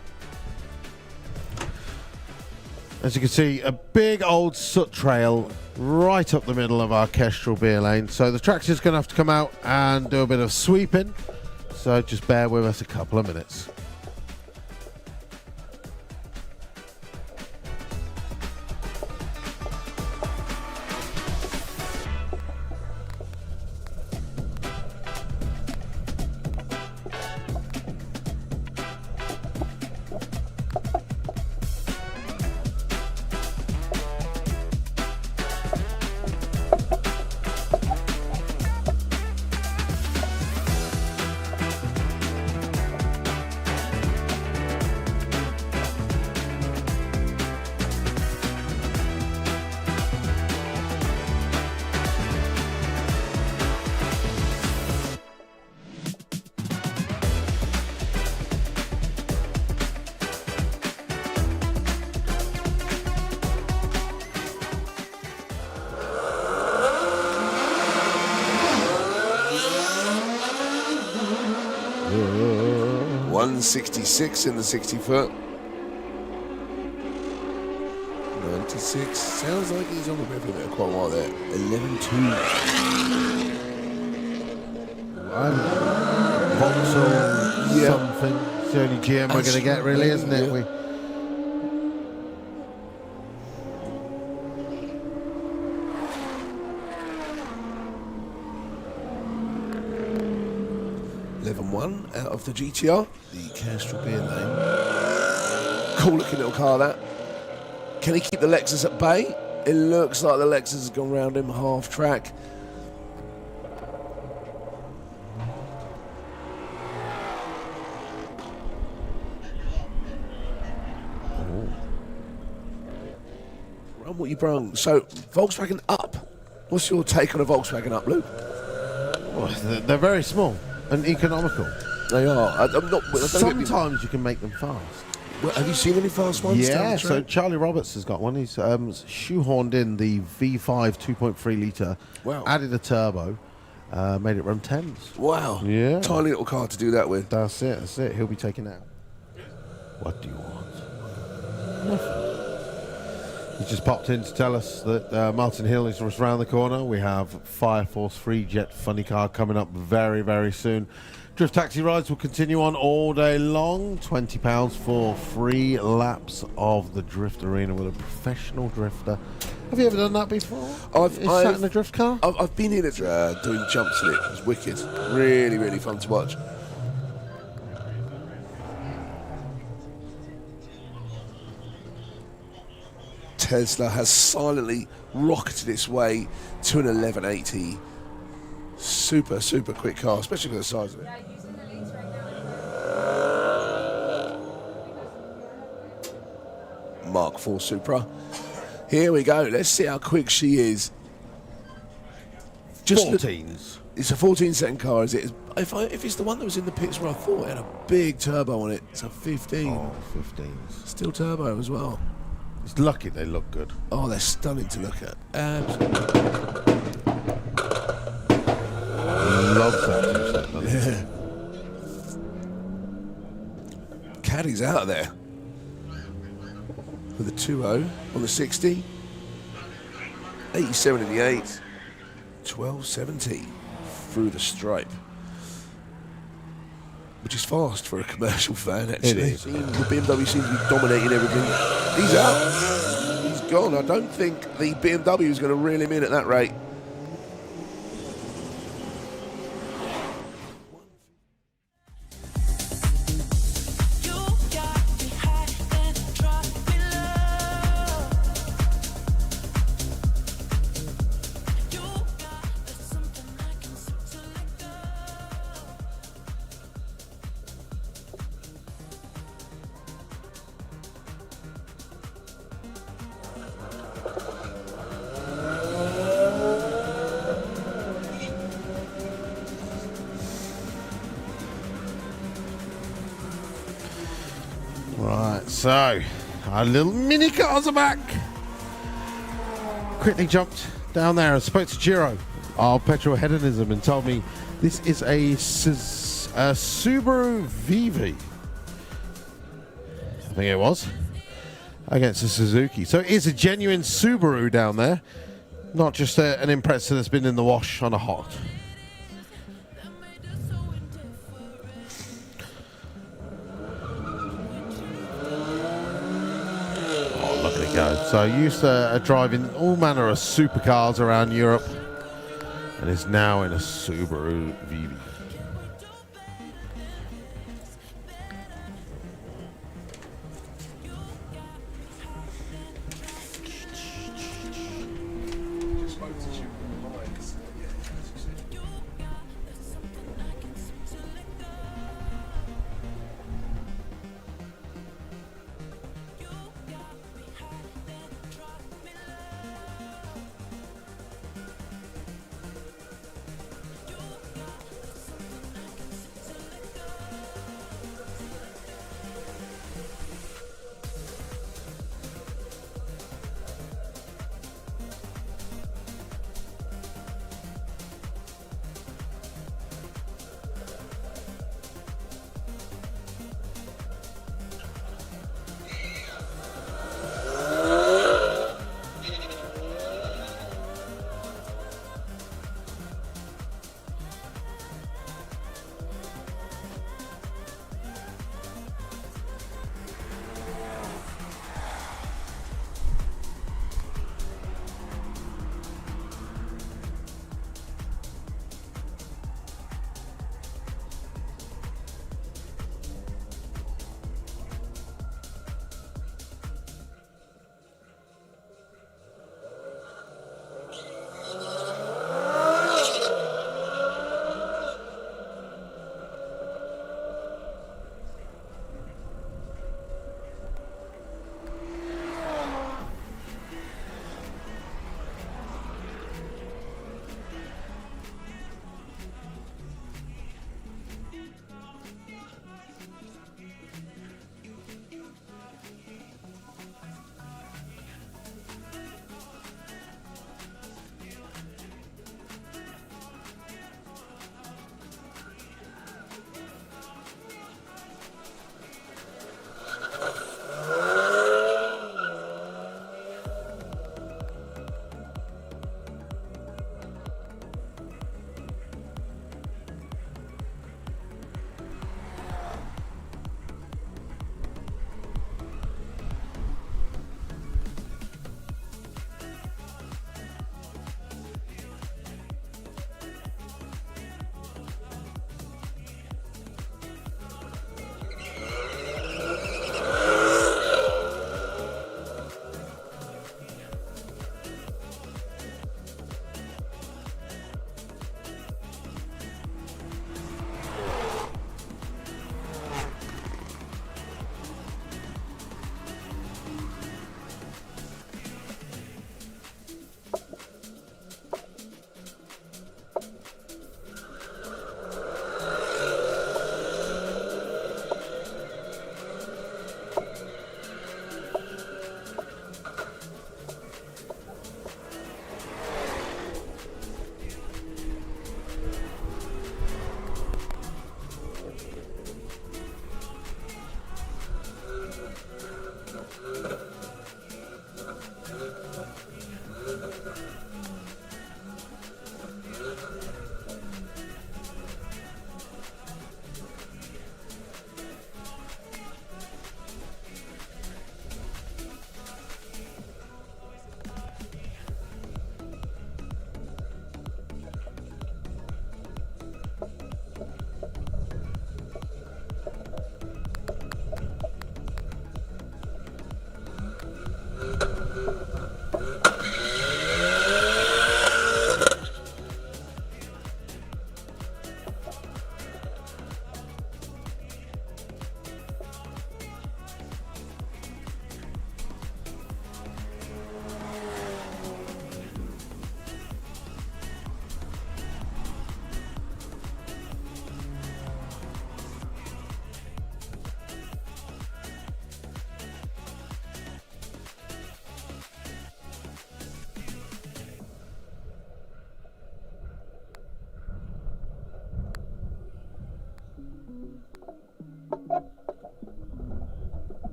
Speaker 1: As you can see, a big old soot trail right up the middle of our Kestrel beer lane. So the tractor's going to have to come out and do a bit of sweeping. So just bear with us a couple of minutes.
Speaker 3: Mm-hmm. 166 in the 60 foot. 96. Sounds like he's on the river there quite a while there. 11.2.
Speaker 1: Vauxhall something. It's the only GM we're going to get, really, isn't it?
Speaker 3: Yeah. 11.1 out of the GTR, the Kestrel beer lane. Cool looking little car, that. Can he keep the Lexus at bay? It looks like the Lexus has gone round him half track. Run What Ya Brung. So, Volkswagen Up. What's your take on a Volkswagen Up, Luke?
Speaker 1: Well, they're very small and economical.
Speaker 3: They are. I'm not.
Speaker 1: Sometimes you can make them fast.
Speaker 3: Well, have you seen any fast ones?
Speaker 1: Yeah, so Charlie Roberts has got one. He's shoehorned in the V5 2.3 litre,
Speaker 3: Wow.
Speaker 1: added a turbo, made it run 10s.
Speaker 3: Wow.
Speaker 1: Yeah.
Speaker 3: Tiny little car to do that with.
Speaker 1: That's it. He'll be taken out. What do you want? Nothing. He just popped in to tell us that Martin Hill is just around the corner. We have Fire Force 3 Jet Funny Car coming up very, very soon. Drift taxi rides will continue on all day long. £20 for 3 laps of the drift arena with a professional drifter. Have you ever done that before?
Speaker 3: I've
Speaker 1: sat in a drift car?
Speaker 3: I've been in it doing jumps in it. It was wicked. Really, really fun to watch. Tesla has silently rocketed its way to an 1180. Super, super quick car, especially for the size of it.
Speaker 5: Yeah, using the leads right now.
Speaker 3: Mark IV Supra. Here we go. Let's see how quick she is. Just
Speaker 1: 14s.
Speaker 3: It's a 14-second car, is it? If it's the one that was in the pits where I thought it had a big turbo on it, it's a 15.
Speaker 1: Oh, 15s.
Speaker 3: Still turbo as well.
Speaker 1: It's lucky they look good.
Speaker 3: Oh, they're stunning to look at.
Speaker 1: Loves that 2-set, doesn't it?
Speaker 3: Yeah. Caddy's out of there. With a 2.0 on the 60. 87 in the 8. 12.70 through the stripe. Which is fast for a commercial fan, actually.
Speaker 1: It is.
Speaker 3: The BMW seems to be dominating everything. He's out. He's gone. I don't think the BMW is going to reel him in at that rate.
Speaker 1: Right, so our little mini cars are back. Quickly jumped down there and spoke to Jiro, our petrol hedonism, and told me this is a Subaru VV. I think it was. Against a Suzuki. So it is a genuine Subaru down there. Not just an Impreza that's been in the wash on a hot. Oh, look at it go. So used to driving all manner of supercars around Europe and is now in a Subaru VV.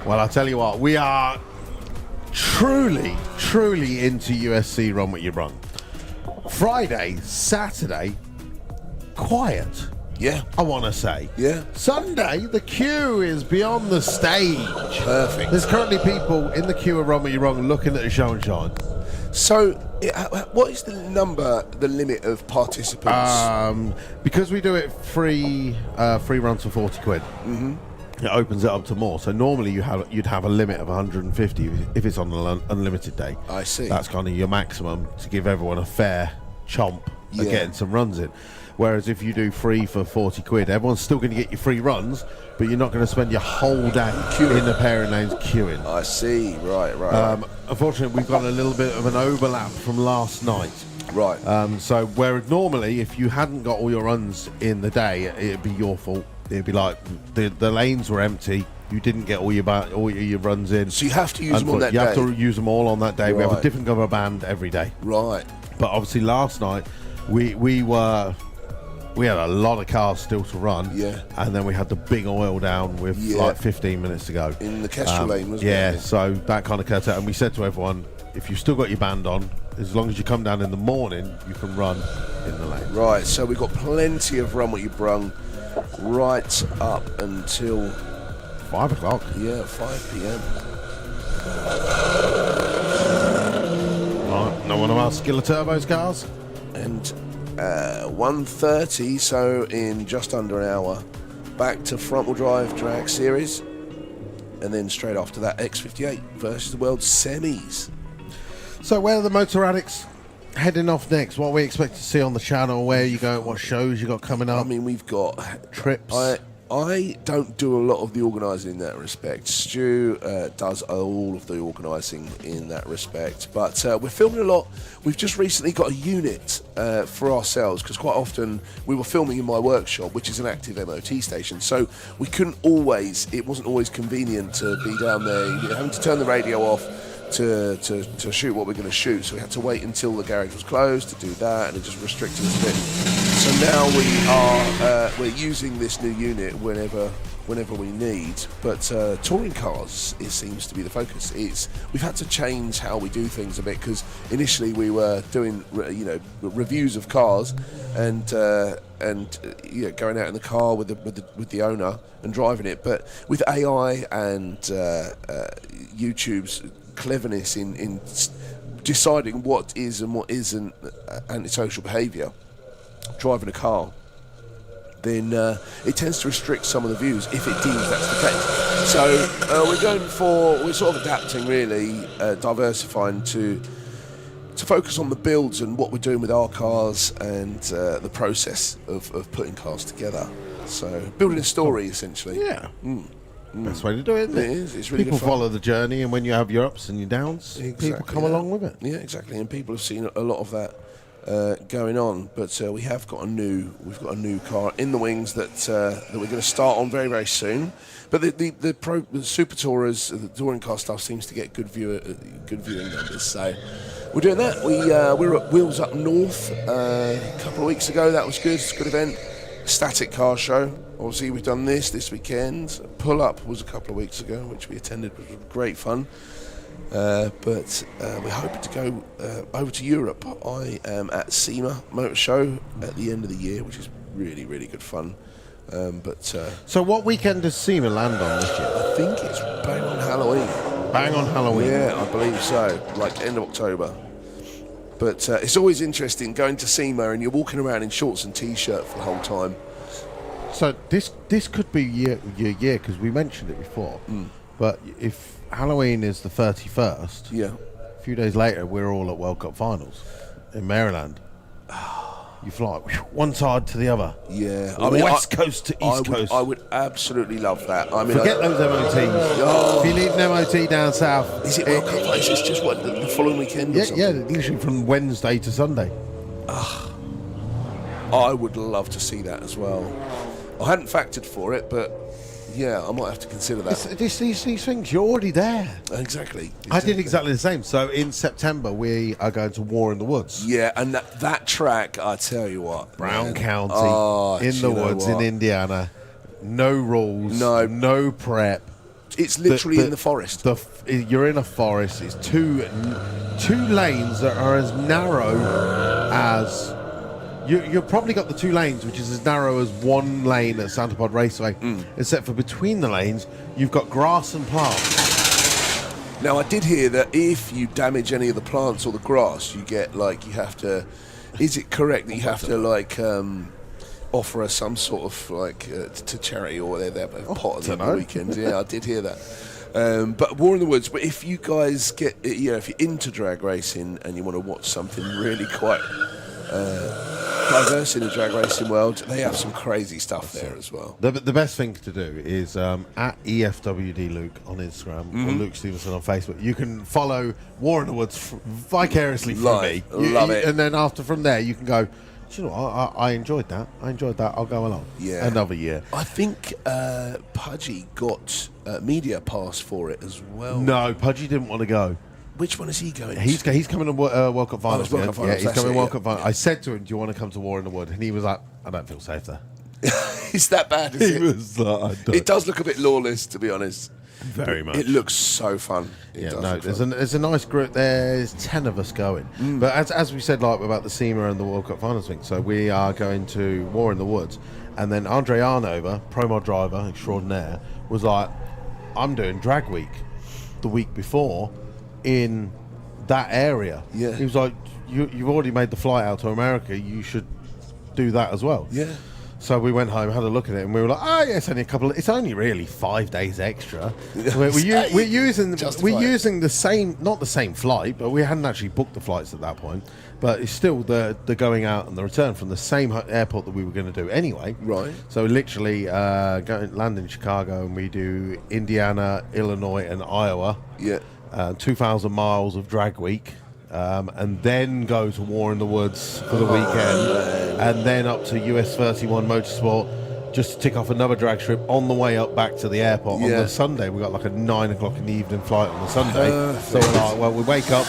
Speaker 1: Well, I'll tell you what, we are truly into USC Run What Ya Brung. Friday, Saturday, quiet.
Speaker 3: Yeah.
Speaker 1: I want to say.
Speaker 3: Yeah.
Speaker 1: Sunday, the queue is beyond the stage.
Speaker 3: Perfect.
Speaker 1: There's currently people in the queue of Run What Ya Brung looking at the show and shine.
Speaker 3: So, what is the limit of participants?
Speaker 1: Because we do it free runs for 40 quid. Mm-hmm. It opens it up to more. So normally you'd have a limit of 150 if it's on an unlimited day.
Speaker 3: I see.
Speaker 1: That's kind of your maximum to give everyone a fair chomp at
Speaker 3: Yeah.
Speaker 1: getting some runs in. Whereas if you do free for 40 quid, everyone's still going to get your free runs, but you're not going to spend your whole day in the pairing lanes queuing.
Speaker 3: I see. Right.
Speaker 1: Unfortunately, we've got a little bit of an overlap from last night.
Speaker 3: Right.
Speaker 1: So where normally, if you hadn't got all your runs in the day, it'd be your fault. It'd be like the lanes were empty. You didn't get all your runs in.
Speaker 3: So you have to use them on that
Speaker 1: day. You
Speaker 3: day.
Speaker 1: have to use them all on that day. We have a
Speaker 3: Right.
Speaker 1: different cover band every day.
Speaker 3: Right.
Speaker 1: But obviously last night we had a lot of cars still to run.
Speaker 3: Yeah.
Speaker 1: And then we had the big oil down with
Speaker 3: Yeah.
Speaker 1: like 15 minutes to go.
Speaker 3: In the Kestrel lane, wasn't
Speaker 1: yeah,
Speaker 3: it?
Speaker 1: Yeah, so that kind of cut out. And we said to everyone, if you've still got your band on, as long as you come down in the morning, you can run in the lane.
Speaker 3: Right. So we've got plenty of Run What Ya Brung right up until
Speaker 1: 5 o'clock.
Speaker 3: 5 p.m.
Speaker 1: Right, no one of our Skiller Turbos cars?
Speaker 3: And 1:30, so in just under an hour, back to front-wheel drive drag series, and then straight after that, X58 versus the World Semis.
Speaker 1: So where are the motor addicts heading off next? What we expect to see on the channel? Where you going? What shows you got coming up?
Speaker 3: I mean, we've got
Speaker 1: Trips.
Speaker 3: I don't do a lot of the organising in that respect. Stu does all of the organising in that respect. But we're filming a lot. We've just recently got a unit for ourselves, because quite often we were filming in my workshop, which is an active MOT station. So we couldn't always, it wasn't always convenient to be down there, having to turn the radio off to shoot what we're going to shoot. So we had to wait until the garage was closed to do that, and it just restricted us a bit. So now we're using this new unit whenever we need, but touring cars, it seems to be the focus. We've had to change how we do things a bit, because initially we were doing reviews of cars and going out in the car with the owner and driving it, but with AI and YouTube's cleverness in deciding what is and what isn't antisocial behaviour, driving a car, then it tends to restrict some of the views if it deems that's the case. So we're sort of adapting, really, diversifying to focus on the builds and what we're doing with our cars and the process of putting cars together. So building a story, essentially.
Speaker 1: Yeah. Best way to do it, isn't it?
Speaker 3: It is. It's really
Speaker 1: People
Speaker 3: good fun.
Speaker 1: follow the journey, and when you have your ups and your downs, people come along with it.
Speaker 3: Yeah, exactly. And people have seen a lot of that going on. But we've got a new car in the wings that we're going to start on very, very soon. But the Super Tourers, the touring car stuff, seems to get good viewing numbers. So we're doing that. We were at Wheels Up North a couple of weeks ago. That was good. It's a good event. Static car show. Obviously, we've done this weekend. Pull Up was a couple of weeks ago, which we attended, which was great fun. But we're hoping to go over to Europe. I am at SEMA Motor Show at the end of the year, which is really, really good fun.
Speaker 1: So what weekend does SEMA land on this year?
Speaker 3: I think it's bang on Halloween.
Speaker 1: Bang on Halloween.
Speaker 3: Yeah, I believe so. Like end of October. But it's always interesting going to SEMA and you're walking around in shorts and t-shirt for the whole time.
Speaker 1: So this could be your year, because we mentioned it before. But if Halloween is the 31st,
Speaker 3: Yeah.
Speaker 1: a few days later we're all at World Cup finals in Maryland. You fly one side to the other.
Speaker 3: Yeah.
Speaker 1: West Coast to East Coast.
Speaker 3: I would absolutely love that. I mean,
Speaker 1: Forget those MOTs.
Speaker 3: Oh.
Speaker 1: If you need an MOT down south,
Speaker 3: Is it World Cup finals? It's just what, the following weekend or
Speaker 1: yeah,
Speaker 3: something?
Speaker 1: literally from Wednesday to Sunday.
Speaker 3: I would love to see that as well. I hadn't factored for it, but yeah, I might have to consider that.
Speaker 1: These things, you're already there.
Speaker 3: Exactly.
Speaker 1: I did exactly the same. So in September, we are going to War in the Woods.
Speaker 3: Yeah, and that track, I tell you what.
Speaker 1: Brown
Speaker 3: man.
Speaker 1: County,
Speaker 3: Oh,
Speaker 1: in
Speaker 3: do
Speaker 1: the
Speaker 3: you know
Speaker 1: woods in
Speaker 3: what?
Speaker 1: Indiana. No rules,
Speaker 3: No.
Speaker 1: no prep,
Speaker 3: It's literally in the forest.
Speaker 1: You're in a forest. It's two lanes that are as narrow as you've probably got the 2 lanes, which is as narrow as 1 lane at Santa Pod Raceway, except for between the lanes you've got grass and plants.
Speaker 3: Now, I did hear that if you damage any of the plants or the grass, you get you have to. Is it correct that you have to offer us some sort of to charity or whatever, they have a pot on the weekend? Yeah, I did hear that. But War in the Woods. But if you guys get, if you're into drag racing and you want to watch something really quite diverse in the drag racing world, they have some crazy stuff there as well.
Speaker 1: The best thing to do is at EFWD Luke on Instagram or Luke Stevenson on Facebook. You can follow War in the Woods vicariously through me.
Speaker 3: Love it.
Speaker 1: And then from there you can go, do you know what? I enjoyed that. I'll go along.
Speaker 3: Yeah.
Speaker 1: Another year.
Speaker 3: I think Pudgy got media pass for it as well.
Speaker 1: No, Pudgy didn't want to go.
Speaker 3: Which one is he going?
Speaker 1: He's coming to World Cup Finals.
Speaker 3: World Cup Finals,
Speaker 1: Yeah, he's coming to World Cup
Speaker 3: yeah.
Speaker 1: Finals. I said to him, do you want to come to War in the Wood? And he was like, I don't feel safe there.
Speaker 3: It's that bad, is it?
Speaker 1: was like, I don't.
Speaker 3: It does look a bit lawless, to be honest.
Speaker 1: Very much.
Speaker 3: It looks so fun.
Speaker 1: There's a nice group. There's 10 of us going. But as we said, about the SEMA and the World Cup Finals thing, so we are going to War in the Woods, and then Andre Arnover, pro mod driver extraordinaire, was like, I'm doing Drag Week the week before in that area.
Speaker 3: Yeah.
Speaker 1: He was like, you've already made the flight out to America. You should do that as well.
Speaker 3: Yeah.
Speaker 1: So we went home, had a look at it, and we were like, "Oh, yeah, it's only really 5 days extra." We're using the same, not the same flight, but we hadn't actually booked the flights at that point. But it's still the going out and the return from the same airport that we were going to do anyway.
Speaker 3: Right.
Speaker 1: So literally land in Chicago, and we do Indiana, Illinois, and Iowa.
Speaker 3: Yeah.
Speaker 1: 2,000 miles of drag week. And then go to War in the Woods for the weekend, and then up to US 31 Motorsport just to tick off another drag strip on the way up back to the airport. On the Sunday, we got a 9 o'clock in the evening flight on the Sunday. So we're like, well, we wake up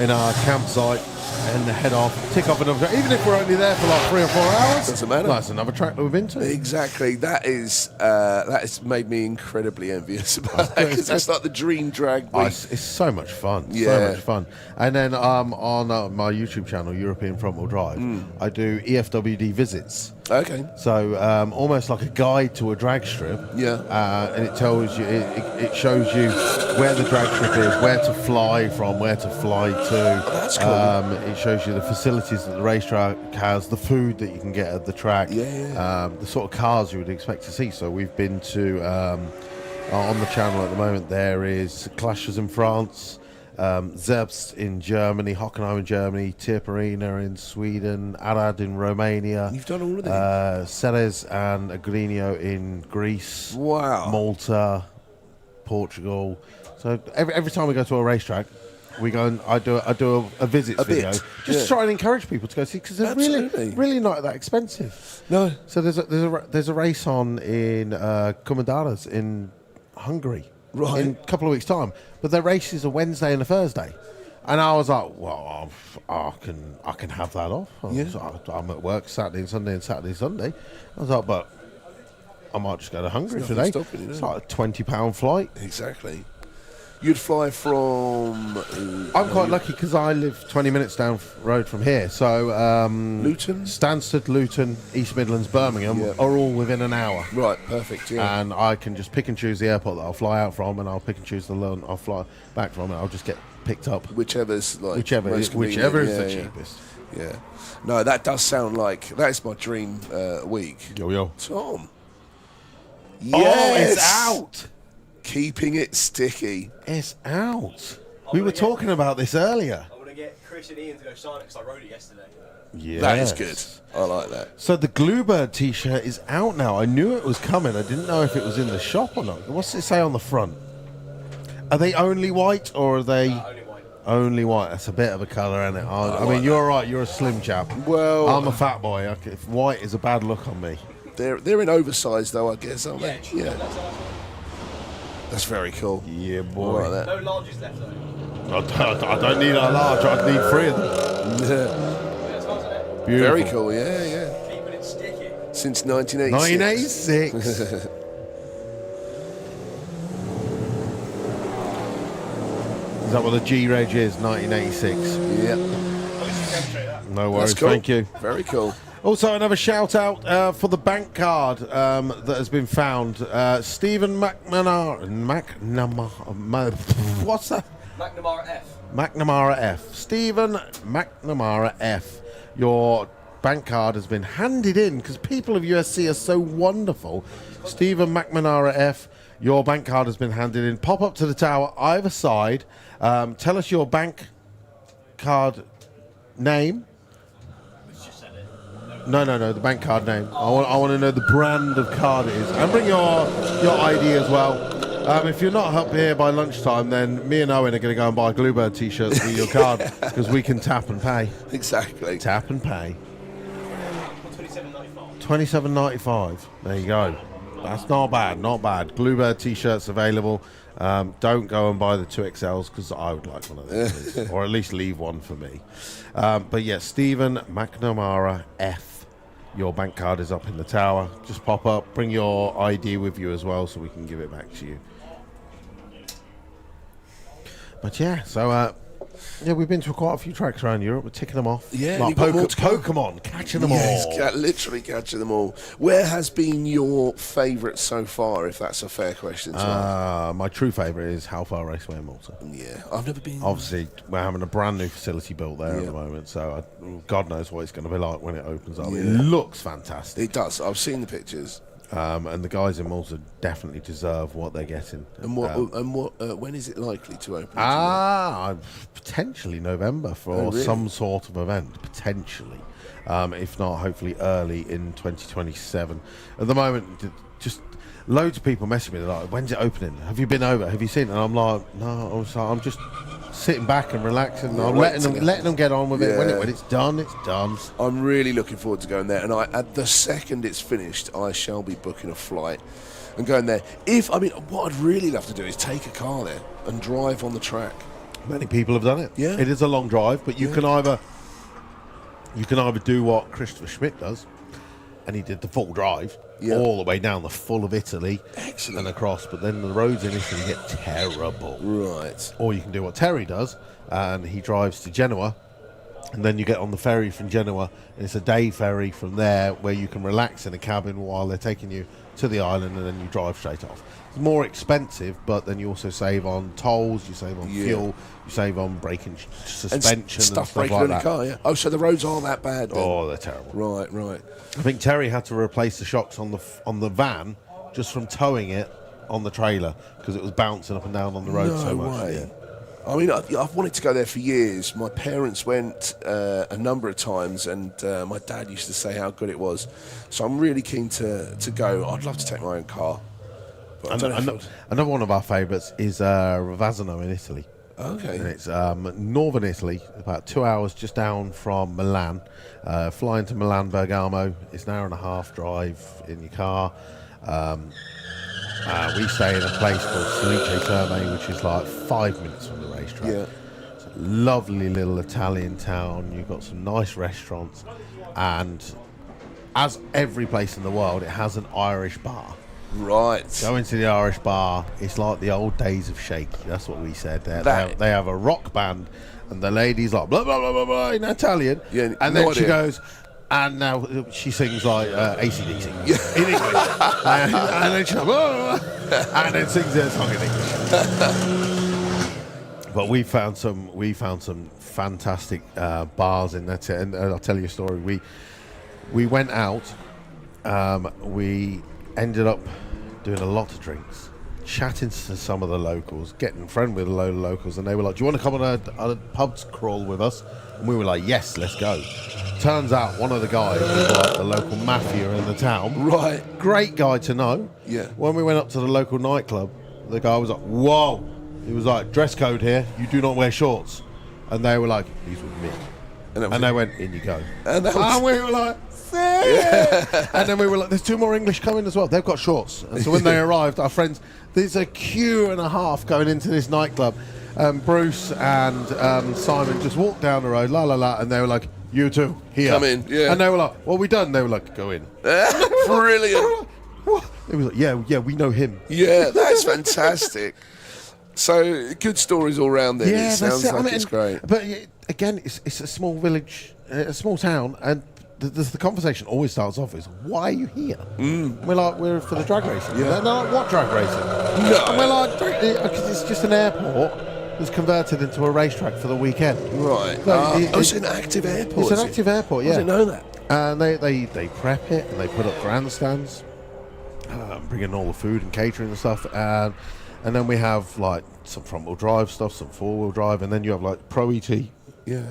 Speaker 1: in our campsite and head off, tick off another track. Even if we're only there for 3 or 4 hours,
Speaker 3: doesn't matter.
Speaker 1: That's another track that we've been to.
Speaker 3: Exactly. That has made me incredibly envious about that, because that's like the dream drag week.
Speaker 1: It's so much fun.
Speaker 3: Yeah.
Speaker 1: So much fun. And then on my YouTube channel, European Front Wheel Drive, I do EFWD visits.
Speaker 3: Okay.
Speaker 1: So almost like a guide to a drag strip.
Speaker 3: Yeah.
Speaker 1: And it tells you, it shows you where the drag strip is, where to fly from, where to fly to.
Speaker 3: Oh, that's cool.
Speaker 1: It shows you the facilities that the racetrack has, the food that you can get at the track, the sort of cars you would expect to see. So we've been to, on the channel at the moment, there is Clashes in France, Zerbst in Germany, Hockenheim in Germany, Tirperina in Sweden, Arad in Romania.
Speaker 3: You've done all of them?
Speaker 1: Ceres and Agrinio in Greece.
Speaker 3: Wow.
Speaker 1: Malta, Portugal. So every time we go to a racetrack, we go and I do a visits video just to try and encourage people to go see, because they're really not that expensive.
Speaker 3: No.
Speaker 1: So there's a race on in Kumandaras in Hungary in a couple of weeks' time, but their race is a Wednesday and a Thursday, and I was like, well, I can have that off. So I'm at work Saturday and Sunday and Saturday and Sunday. I was like, but I might just go to Hungary today. It's like a £20 flight.
Speaker 3: Exactly. You'd fly from...
Speaker 1: I'm quite lucky because I live 20 minutes down road from here. So
Speaker 3: Luton?
Speaker 1: Stansted, Luton, East Midlands, Birmingham are all within an hour.
Speaker 3: Right, perfect, yeah.
Speaker 1: And I can just pick and choose the airport that I'll fly out from, and I'll pick and choose the one I'll fly back from, and I'll just get picked up.
Speaker 3: Whichever is the
Speaker 1: cheapest.
Speaker 3: Yeah. No, that does sound like... That is my dream week.
Speaker 1: Yo.
Speaker 3: Tom.
Speaker 1: Yes! Oh, it's out!
Speaker 3: Keeping it sticky.
Speaker 1: It's out. We were talking about this earlier.
Speaker 6: I want to get Chris and Ian to go sign it because I wrote it yesterday.
Speaker 1: Yeah,
Speaker 3: that is good. I like that.
Speaker 1: So the Bluebird t-shirt is out now. I knew it was coming. I didn't know if it was in the shop or not. What's it say on the front? Are they only white or are they...
Speaker 6: Only white.
Speaker 1: Only white. That's a bit of a colour, isn't it? I mean, you're right. You're a slim chap.
Speaker 3: Well...
Speaker 1: I'm a fat boy. If white is a bad look on me.
Speaker 3: They're in oversized, though, I guess, aren't they?
Speaker 6: Yeah.
Speaker 3: That's very cool.
Speaker 1: Yeah, boy.
Speaker 3: I like that.
Speaker 6: No larges left, though.
Speaker 1: I don't need a large. I need 3 of them.
Speaker 6: That's nice, isn't it?
Speaker 1: Beautiful.
Speaker 3: Very cool, yeah.
Speaker 6: Keeping it sticky.
Speaker 3: Since 1986.
Speaker 1: 1986. that what the G Reg is? 1986.
Speaker 3: Yep.
Speaker 1: No worries.
Speaker 3: That's cool.
Speaker 1: Thank you.
Speaker 3: Very cool.
Speaker 1: Also, another shout out for the bank card that has been found. Stephen McNamara. What's that?
Speaker 6: McNamara F.
Speaker 1: McNamara F. Stephen McNamara F. Your bank card has been handed in because people of USC are so wonderful. Stephen McNamara F. Your bank card has been handed in. Pop up to the tower either side. Tell us your bank card name. No, the bank card name. I want to know the brand of card it is. And bring your ID as well. If you're not up here by lunchtime, then me and Owen are going to go and buy Bluebird t-shirts for your card because we can tap and pay.
Speaker 3: Exactly.
Speaker 1: Tap and pay.
Speaker 6: $27.95.
Speaker 1: $27.95. There you go. That's not bad, not bad. Bluebird t-shirts available. Don't go and buy the 2XLs because I would like one of those. Or at least leave one for me. But yeah, Stephen McNamara F. Your bank card is up in the tower. Just pop up. Bring your ID with you as well so we can give it back to you. But yeah, so we've been to quite a few tracks around Europe. We're ticking them off.
Speaker 3: Yeah,
Speaker 1: like
Speaker 3: you've got more to go.
Speaker 1: Pokemon, catching them
Speaker 3: Yes,
Speaker 1: all.
Speaker 3: literally catching them all. Where has been your favourite so far, if that's a fair question to ask?
Speaker 1: My true favourite is How Far Raceway in Malta.
Speaker 3: Yeah, I've never been.
Speaker 1: Obviously, we're having a brand new facility built there at
Speaker 3: Yeah.
Speaker 1: the moment, so God knows what it's going to be like when it opens up. It
Speaker 3: Yeah.
Speaker 1: looks fantastic.
Speaker 3: It does. I've seen the pictures.
Speaker 1: And the guys in Malta definitely deserve what they're getting.
Speaker 3: And when is it likely to open?
Speaker 1: Potentially November for
Speaker 3: Oh, really?
Speaker 1: some sort of event, potentially. If not, hopefully early in 2027. At the moment, just loads of people messaging me. They're like, when's it opening? Have you been over? Have you seen it? And I'm like, no, I'm just sitting back and relaxing. I'm letting them get on with it.
Speaker 3: Yeah.
Speaker 1: When it's done, it's done.
Speaker 3: I'm really looking forward to going there. And at the second it's finished, I shall be booking a flight and going there. What I'd really love to do is take a car there and drive on the track.
Speaker 1: Many people have done it.
Speaker 3: Yeah.
Speaker 1: It is a long drive, but you can either do what Christopher Schmidt does, and he did the full drive all the way down the full of Italy.
Speaker 3: Excellent.
Speaker 1: And across, but then the roads in Italy get terrible.
Speaker 3: Right.
Speaker 1: Or you can do what Terry does, and he drives to Genoa, and then you get on the ferry from Genoa, and it's a day ferry from there where you can relax in a cabin while they're taking you to the island, and then you drive straight off. It's more expensive, but then you also save on tolls, you save on fuel, you save on braking, suspension, and stuff
Speaker 3: breaking
Speaker 1: like
Speaker 3: on
Speaker 1: that.
Speaker 3: the car, yeah. Oh, so the roads aren't that bad then?
Speaker 1: Oh, they're terrible.
Speaker 3: Right.
Speaker 1: I think Terry had to replace the shocks on the van just from towing it on the trailer because it was bouncing up and down on the road so much.
Speaker 3: Way.
Speaker 1: Yeah.
Speaker 3: I mean, I've wanted to go there for years. My parents went a number of times, and my dad used to say how good it was. So I'm really keen to go. I'd love to take my own car. But I don't know if
Speaker 1: Another one of our favourites is Ravazzano in Italy.
Speaker 3: Okay.
Speaker 1: And it's northern Italy, about 2 hours just down from Milan. Flying to Milan Bergamo, it's an hour and a half drive in your car. We stay in a place called Salice Terme, which is like 5 minutes from the racetrack.
Speaker 3: Yeah.
Speaker 1: It's a lovely little Italian town. You've got some nice restaurants, and as every place in the world, it has an Irish bar.
Speaker 3: Right.
Speaker 1: Go into the Irish bar, it's like the old days of Shaky. That's what we said. They have a rock band, and the lady's like blah blah blah blah blah in Italian, and then she goes, and now she sings like AC/DC in English, and then she's like, blah, blah, blah, and then sings their song in English. But we found some fantastic bars in that, and I'll tell you a story. We went out, we ended up doing a lot of drinks, chatting to some of the locals, getting friendly with a load of locals, and they were like, do you want to come on a pub crawl with us? And we were like, yes, let's go. Turns out one of the guys was like the local mafia in the town.
Speaker 3: Right.
Speaker 1: Great guy to know.
Speaker 3: Yeah.
Speaker 1: When we went up to the local nightclub, the guy was like, whoa. He was like, dress code here, you do not wear shorts. And they were like, he's with me. And they went, in you go.
Speaker 3: And
Speaker 1: we were like, yeah. And then we were like, there's 2 more English coming as well. They've got shorts. And so when they arrived, our friends, there's a queue and a half going into this nightclub. Bruce and Simon just walked down the road, la la la, and they were like, you two, here.
Speaker 3: Come in, yeah.
Speaker 1: And they were like, what we done? They were like, go in.
Speaker 3: Brilliant.
Speaker 1: What? It was like, yeah, we know him.
Speaker 3: Yeah, that's fantastic. So good stories all round there.
Speaker 1: Yeah,
Speaker 3: It sounds
Speaker 1: that's it.
Speaker 3: like it's great.
Speaker 1: But again, it's a small village, a small town, and the conversation always starts off is, "Why are you here?" We're like, "We're for the drag racing."
Speaker 3: Yeah.
Speaker 1: They're like, "What drag racing?"
Speaker 3: No.
Speaker 1: And we're like, "Because it's just an airport that's converted into a racetrack for the weekend."
Speaker 3: Right. It's an active airport.
Speaker 1: It's an active airport. Yeah.
Speaker 3: I didn't know that.
Speaker 1: And they prep it and they put up grandstands, bring in all the food and catering and stuff, and then we have like some front-wheel drive stuff, some four-wheel drive, and then you have like Pro ET,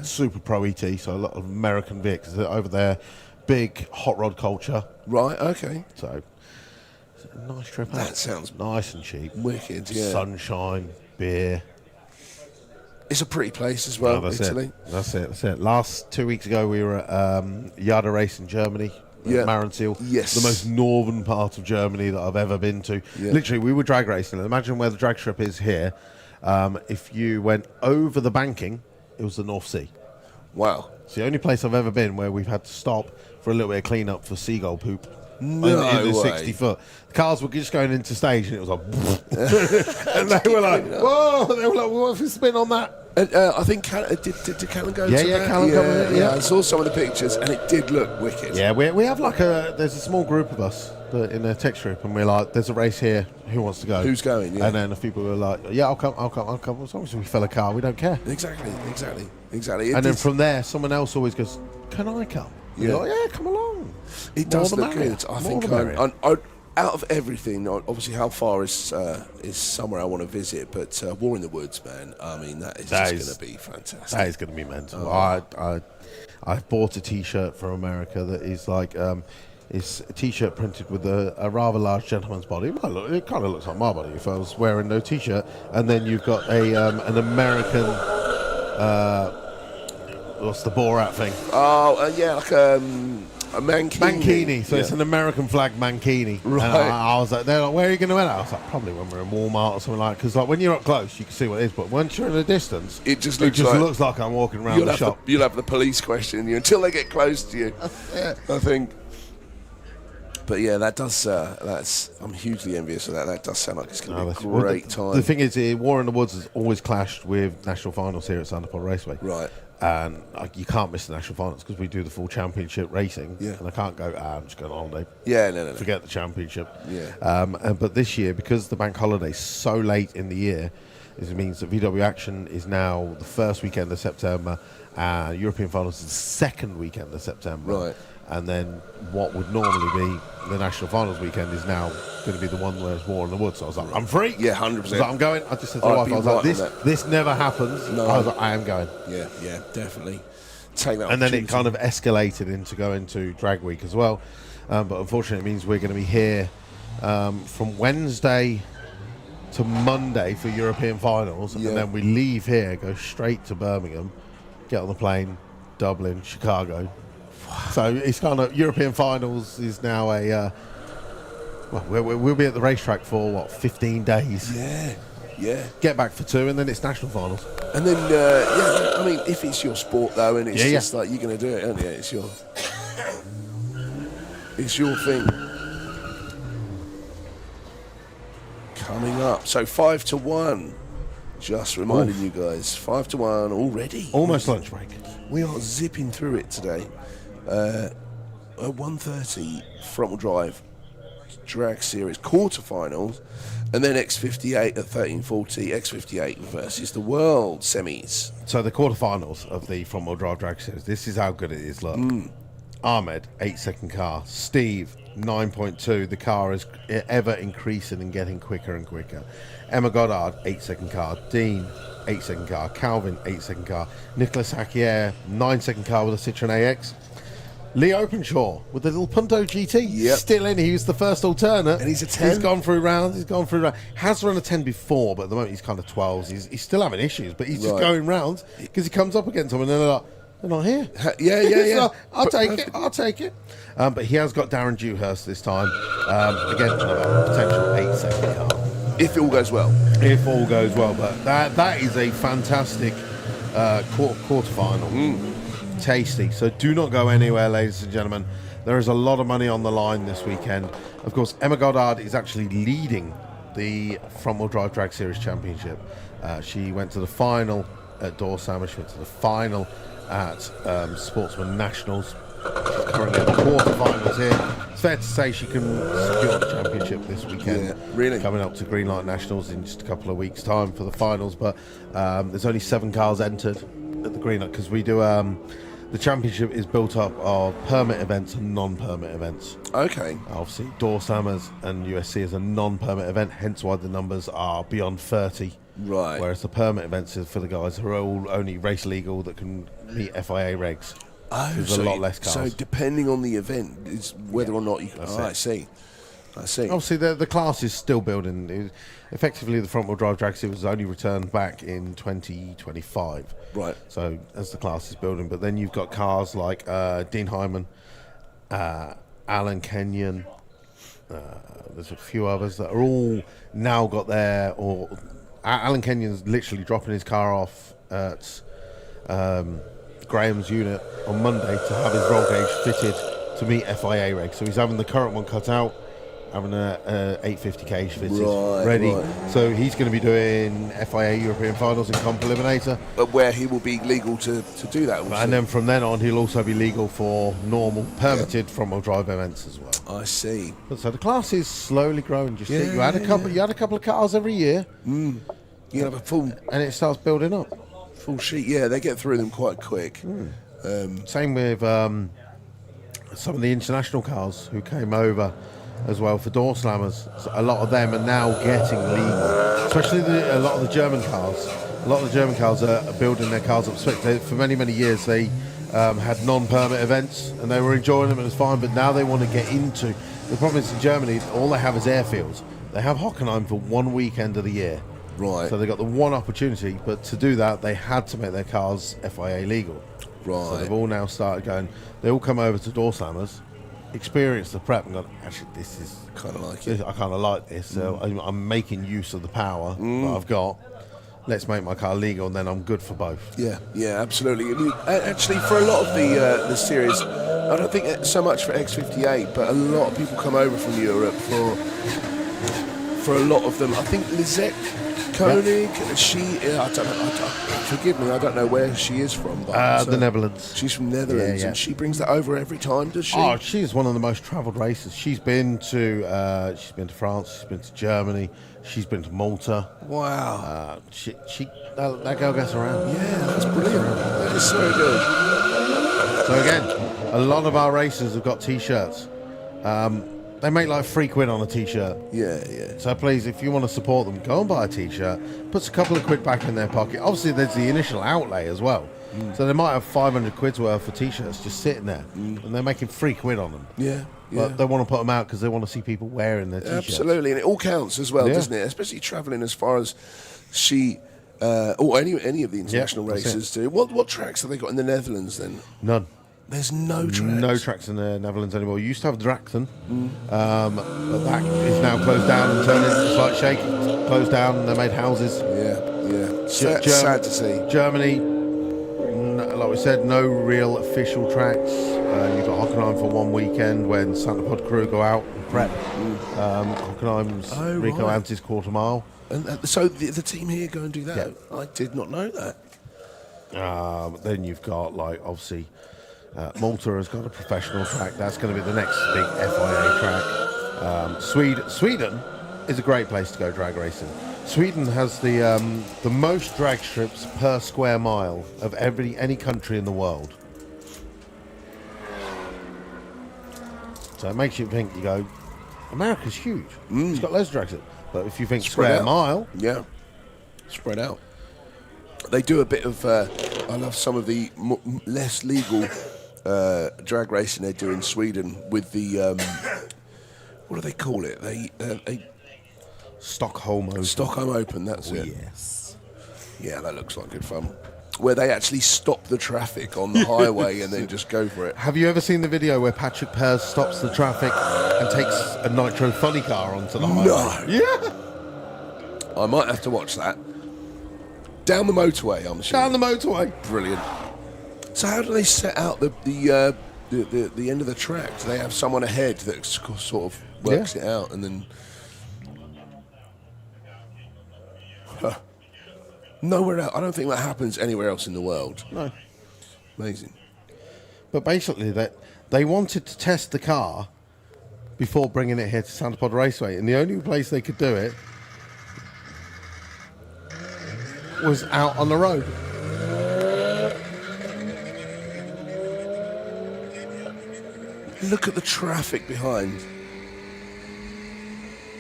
Speaker 1: super Pro ET, so a lot of American vehicles over there, big hot rod culture.
Speaker 3: Right. Okay.
Speaker 1: So it's a nice trip out.
Speaker 3: That sounds
Speaker 1: nice and cheap.
Speaker 3: wicked. Yeah.
Speaker 1: Sunshine, beer.
Speaker 3: It's a pretty place as well.
Speaker 1: That's
Speaker 3: Italy.
Speaker 1: That's it. Last 2 weeks ago, we were at Yada Race in Germany.
Speaker 3: Yeah.
Speaker 1: Marensiel.
Speaker 3: Yes.
Speaker 1: The most northern part of Germany that I've ever been to.
Speaker 3: Yeah.
Speaker 1: Literally, we were drag racing. Imagine where the drag strip is here. If you went over the banking, it was the North Sea.
Speaker 3: Wow.
Speaker 1: It's the only place I've ever been where we've had to stop for a little bit of clean up for seagull poop.
Speaker 3: No
Speaker 1: in the
Speaker 3: way.
Speaker 1: 60 foot. The cars were just going into stage and it was like, and they were like, whoa, they were like, what if we spin on that?
Speaker 3: I think did Callum go to that?
Speaker 1: Callum covered it, yeah.
Speaker 3: I saw some of the pictures and it did look wicked.
Speaker 1: Yeah, we have like there's a small group of us in a text group, and we're like, there's a race here, who wants to go?
Speaker 3: Who's going, yeah.
Speaker 1: And then a few people were like, yeah, I'll come. As long as we fill a car, we don't care.
Speaker 3: Exactly.
Speaker 1: And then from there, someone else always goes, can I come?
Speaker 3: Yeah.
Speaker 1: You're like, yeah, come along.
Speaker 3: It
Speaker 1: More
Speaker 3: does
Speaker 1: the
Speaker 3: look
Speaker 1: merrier.
Speaker 3: good. I
Speaker 1: More
Speaker 3: think
Speaker 1: the merrier.
Speaker 3: out of everything, obviously, how far is somewhere I want to visit? But War in the Woods, man. I mean, that is just going to be fantastic.
Speaker 1: That is going to be mental. I bought a T-shirt from America that is like it's a T-shirt printed with a rather large gentleman's body. Well, it kind of looks like my body if I was wearing no T-shirt. And then you've got an American. What's the Borat thing?
Speaker 3: Oh, yeah, like a mankini.
Speaker 1: Mankini. So
Speaker 3: Yeah.
Speaker 1: it's an American flag mankini.
Speaker 3: Right.
Speaker 1: And I was like, they're like, where are you going to wear that? I was like, probably when we're in Walmart or something like that. Because like when you're up close, you can see what it is. But once you're in the distance,
Speaker 3: It just looks
Speaker 1: looks like I'm walking around the shop.
Speaker 3: You'll have the police questioning you until they get close to you. I think. But yeah, that does. I'm hugely envious of that. That does sound like it's going to be a great time.
Speaker 1: The thing is, War in the Woods has always clashed with national finals here at Sandapol Raceway.
Speaker 3: Right.
Speaker 1: And you can't miss the national finals because we do the full championship racing.
Speaker 3: Yeah.
Speaker 1: And I can't go, I'm just going on holiday.
Speaker 3: Yeah, no.
Speaker 1: Forget the championship.
Speaker 3: Yeah.
Speaker 1: But this year, because the bank holiday's so late in the year, it means that VW Action is now the first weekend of September, and European Finals is the second weekend of September.
Speaker 3: Right.
Speaker 1: And then what would normally be the national finals weekend is now going to be the one where it's War in the Woods. So I was like, I'm free.
Speaker 3: Yeah, 100%.
Speaker 1: I was like, I'm going. I just said to
Speaker 3: I'd
Speaker 1: my wife,
Speaker 3: be
Speaker 1: I was
Speaker 3: right
Speaker 1: like,
Speaker 3: on that.
Speaker 1: this never happens.
Speaker 3: No.
Speaker 1: I was like, I am going.
Speaker 3: Yeah, definitely. Take that.
Speaker 1: And then it
Speaker 3: opportunity.
Speaker 1: kind of escalated into going to Drag Week as well. But unfortunately, it means we're going to be here from Wednesday to Monday for European finals.
Speaker 3: Yeah.
Speaker 1: And then we leave here, go straight to Birmingham, get on the plane, Dublin, Chicago. So it's kind of European finals is now we'll be at the racetrack for 15 days.
Speaker 3: Yeah.
Speaker 1: Get back for 2, and then it's national finals.
Speaker 3: And then, I mean, if it's your sport though, and it's just like you're going to do it, aren't you? It's your thing. Coming up, so 5-1. Just reminding you guys, 5-1 already.
Speaker 1: Almost lunch break.
Speaker 3: We are zipping through it today. At 1:30, front-wheel drive drag series quarterfinals, and then X58 at 13:40. X58 versus the world semis.
Speaker 1: So the quarterfinals of the front-wheel drive drag series. This is how good it is. Look, Ahmed 8-second car. Steve 9.2. The car is ever increasing and getting quicker and quicker. Emma Goddard 8-second car. Dean 8-second car. Calvin 8-second car. Nicholas Hackier 9-second car with a Citroen AX. Lee Openshaw with the little Punto GT.
Speaker 3: Yep.
Speaker 1: Still in. He was the first alternate.
Speaker 3: And he's a 10.
Speaker 1: He's gone through rounds. Has run a 10 before, but at the moment he's kind of 12s. He's still having issues, but he's just
Speaker 3: Right.
Speaker 1: going rounds because he comes up against them and they're like, they're not here.
Speaker 3: Yeah.
Speaker 1: So, I'll take it. But he has got Darren Dewhurst this time. Again, another potential 8-second car.
Speaker 3: If it all goes well.
Speaker 1: If all goes well. But that is a fantastic quarterfinal. Tasty. So do not go anywhere, ladies and gentlemen. There is a lot of money on the line this weekend. Of course, Emma Goddard is actually leading the Front Wheel Drive Drag Series Championship. She went to the final at Dorshammer. She went to the final at Sportsman Nationals. She's currently in the quarterfinals here. It's fair to say she can secure the championship this weekend.
Speaker 3: Yeah, really.
Speaker 1: Coming up to Green Light Nationals in just a couple of weeks' time for the finals. But there's only 7 cars entered at the Green Light because we do. The championship is built up of permit events and non-permit events.
Speaker 3: Okay.
Speaker 1: Obviously, Dorshammer's and USC is a non-permit event, hence why the numbers are beyond 30.
Speaker 3: Right.
Speaker 1: Whereas the permit events is for the guys who are all only race legal that can meet FIA regs.
Speaker 3: Oh,
Speaker 1: There's a lot less cars.
Speaker 3: So depending on the event is whether or not you can.
Speaker 1: That's
Speaker 3: Oh,
Speaker 1: it.
Speaker 3: I see. I see.
Speaker 1: Obviously, the class is still building. Effectively, the front-wheel drive drag series was only returned back in 2025.
Speaker 3: Right.
Speaker 1: So as the class is building, but then you've got cars like Dean Hyman, Alan Kenyon. There's a few others that are all now got their. Or Alan Kenyon's literally dropping his car off at Graham's unit on Monday to have his roll gauge fitted to meet FIA regs. So he's having the current one cut out, having a 850 cage fitted, ready.
Speaker 3: Right.
Speaker 1: So he's going to be doing FIA European Finals in Comp Eliminator.
Speaker 3: Where he will be legal to do that. Also.
Speaker 1: And then from then on, he'll also be legal for normal, permitted front-wheel drive events as well.
Speaker 3: I see.
Speaker 1: So the class is slowly growing. Just
Speaker 3: Yeah,
Speaker 1: you had a couple. You had a couple of cars every year,
Speaker 3: You have a full
Speaker 1: and it starts building up.
Speaker 3: sheet. Yeah, they get through them quite quick.
Speaker 1: Same with some of the international cars who came over as well for door slammers. So a lot of them are now getting legal, especially a lot of the German cars. A lot of the German cars are building their cars up. For many, many years, they had non-permit events and they were enjoying them and it was fine, but now they want to get into. The problem is in Germany, all they have is airfields. They have Hockenheim for 1 weekend of the year.
Speaker 3: Right.
Speaker 1: So they got the one opportunity, but to do that, they had to make their cars FIA legal.
Speaker 3: Right.
Speaker 1: So they've all now started going. They all come over to door slammers, experience the prep, and go, actually, this is
Speaker 3: Kind of like it.
Speaker 1: I kind of like this. So I'm making use of the power that I've got. Let's make my car legal, and then I'm good for both.
Speaker 3: Yeah, yeah, absolutely. I mean, actually, for a lot of the series, I don't think it's so much for X58, but a lot of people come over from Europe for a lot of them. I think Lizette Koenig, forgive me, I don't know where she is from. But
Speaker 1: The Netherlands.
Speaker 3: She's from Netherlands,
Speaker 1: Yeah.
Speaker 3: and she brings that over every time, does she?
Speaker 1: Oh, she's one of the most travelled racers. She's been to France, she's been to Germany, she's been to Malta.
Speaker 3: Wow.
Speaker 1: That girl gets around.
Speaker 3: Yeah, that's brilliant. That is so good.
Speaker 1: So again, a lot of our racers have got T-shirts. They make like £3 on a T-shirt.
Speaker 3: Yeah, yeah.
Speaker 1: So please, if you want to support them, go and buy a T-shirt. Puts a couple of quid back in their pocket. Obviously, there's the initial outlay as well. So they might have 500 quid's worth of T-shirts just sitting there, and they're making £3 on them.
Speaker 3: Yeah,
Speaker 1: But they want to put them out because they want to see people wearing their T-shirts.
Speaker 3: absolutely, and it all counts as well,
Speaker 1: Yeah.
Speaker 3: doesn't it? Especially travelling as far as she or any of the international
Speaker 1: that's
Speaker 3: races do. What tracks have they got in the Netherlands then?
Speaker 1: None.
Speaker 3: There's no tracks.
Speaker 1: No tracks in the Netherlands anymore. You used to have Drachten, but that is now closed down and turned into a slight shake. Closed down and they made houses.
Speaker 3: Yeah, yeah. Sad to see.
Speaker 1: Germany, like we said, no real official tracks. You've got Hockenheim for 1 weekend when Santa Pod crew go out and prep. Hockenheim's Rico
Speaker 3: right.
Speaker 1: Antis quarter mile.
Speaker 3: And so the team here go and do that.
Speaker 1: Yeah.
Speaker 3: I did not know that.
Speaker 1: Then you've got, like, obviously, Malta has got a professional track. That's going to be the next big FIA track. Sweden is a great place to go drag racing. Sweden has the most drag strips per square mile of any country in the world. So it makes you think, you go, America's huge. It's got loads of drags in it. But if you think
Speaker 3: Spread
Speaker 1: square
Speaker 3: out.
Speaker 1: mile,
Speaker 3: Yeah, spread out. They do a bit of. I love some of the less legal drag racing they do in Sweden with the. What do they call it? They
Speaker 1: Stockholm Open.
Speaker 3: Stockholm Open. That's it.
Speaker 1: Yes.
Speaker 3: Yeah, that looks like good fun. Where they actually stop the traffic on the highway and then just go for it.
Speaker 1: Have you ever seen the video where Patrick Pears stops the traffic and takes a nitro funny car onto the highway?
Speaker 3: No.
Speaker 1: Yeah.
Speaker 3: I might have to watch that. Down the motorway, I'm sure.
Speaker 1: Down the motorway.
Speaker 3: Brilliant. So how do they set out the end of the track? Do they have someone ahead that sort of works it out and then? Nowhere else. I don't think that happens anywhere else in the world.
Speaker 1: No.
Speaker 3: Amazing.
Speaker 1: But basically, they wanted to test the car before bringing it here to Santa Pod Raceway, and the only place they could do it was out on the road.
Speaker 3: Look at the traffic behind.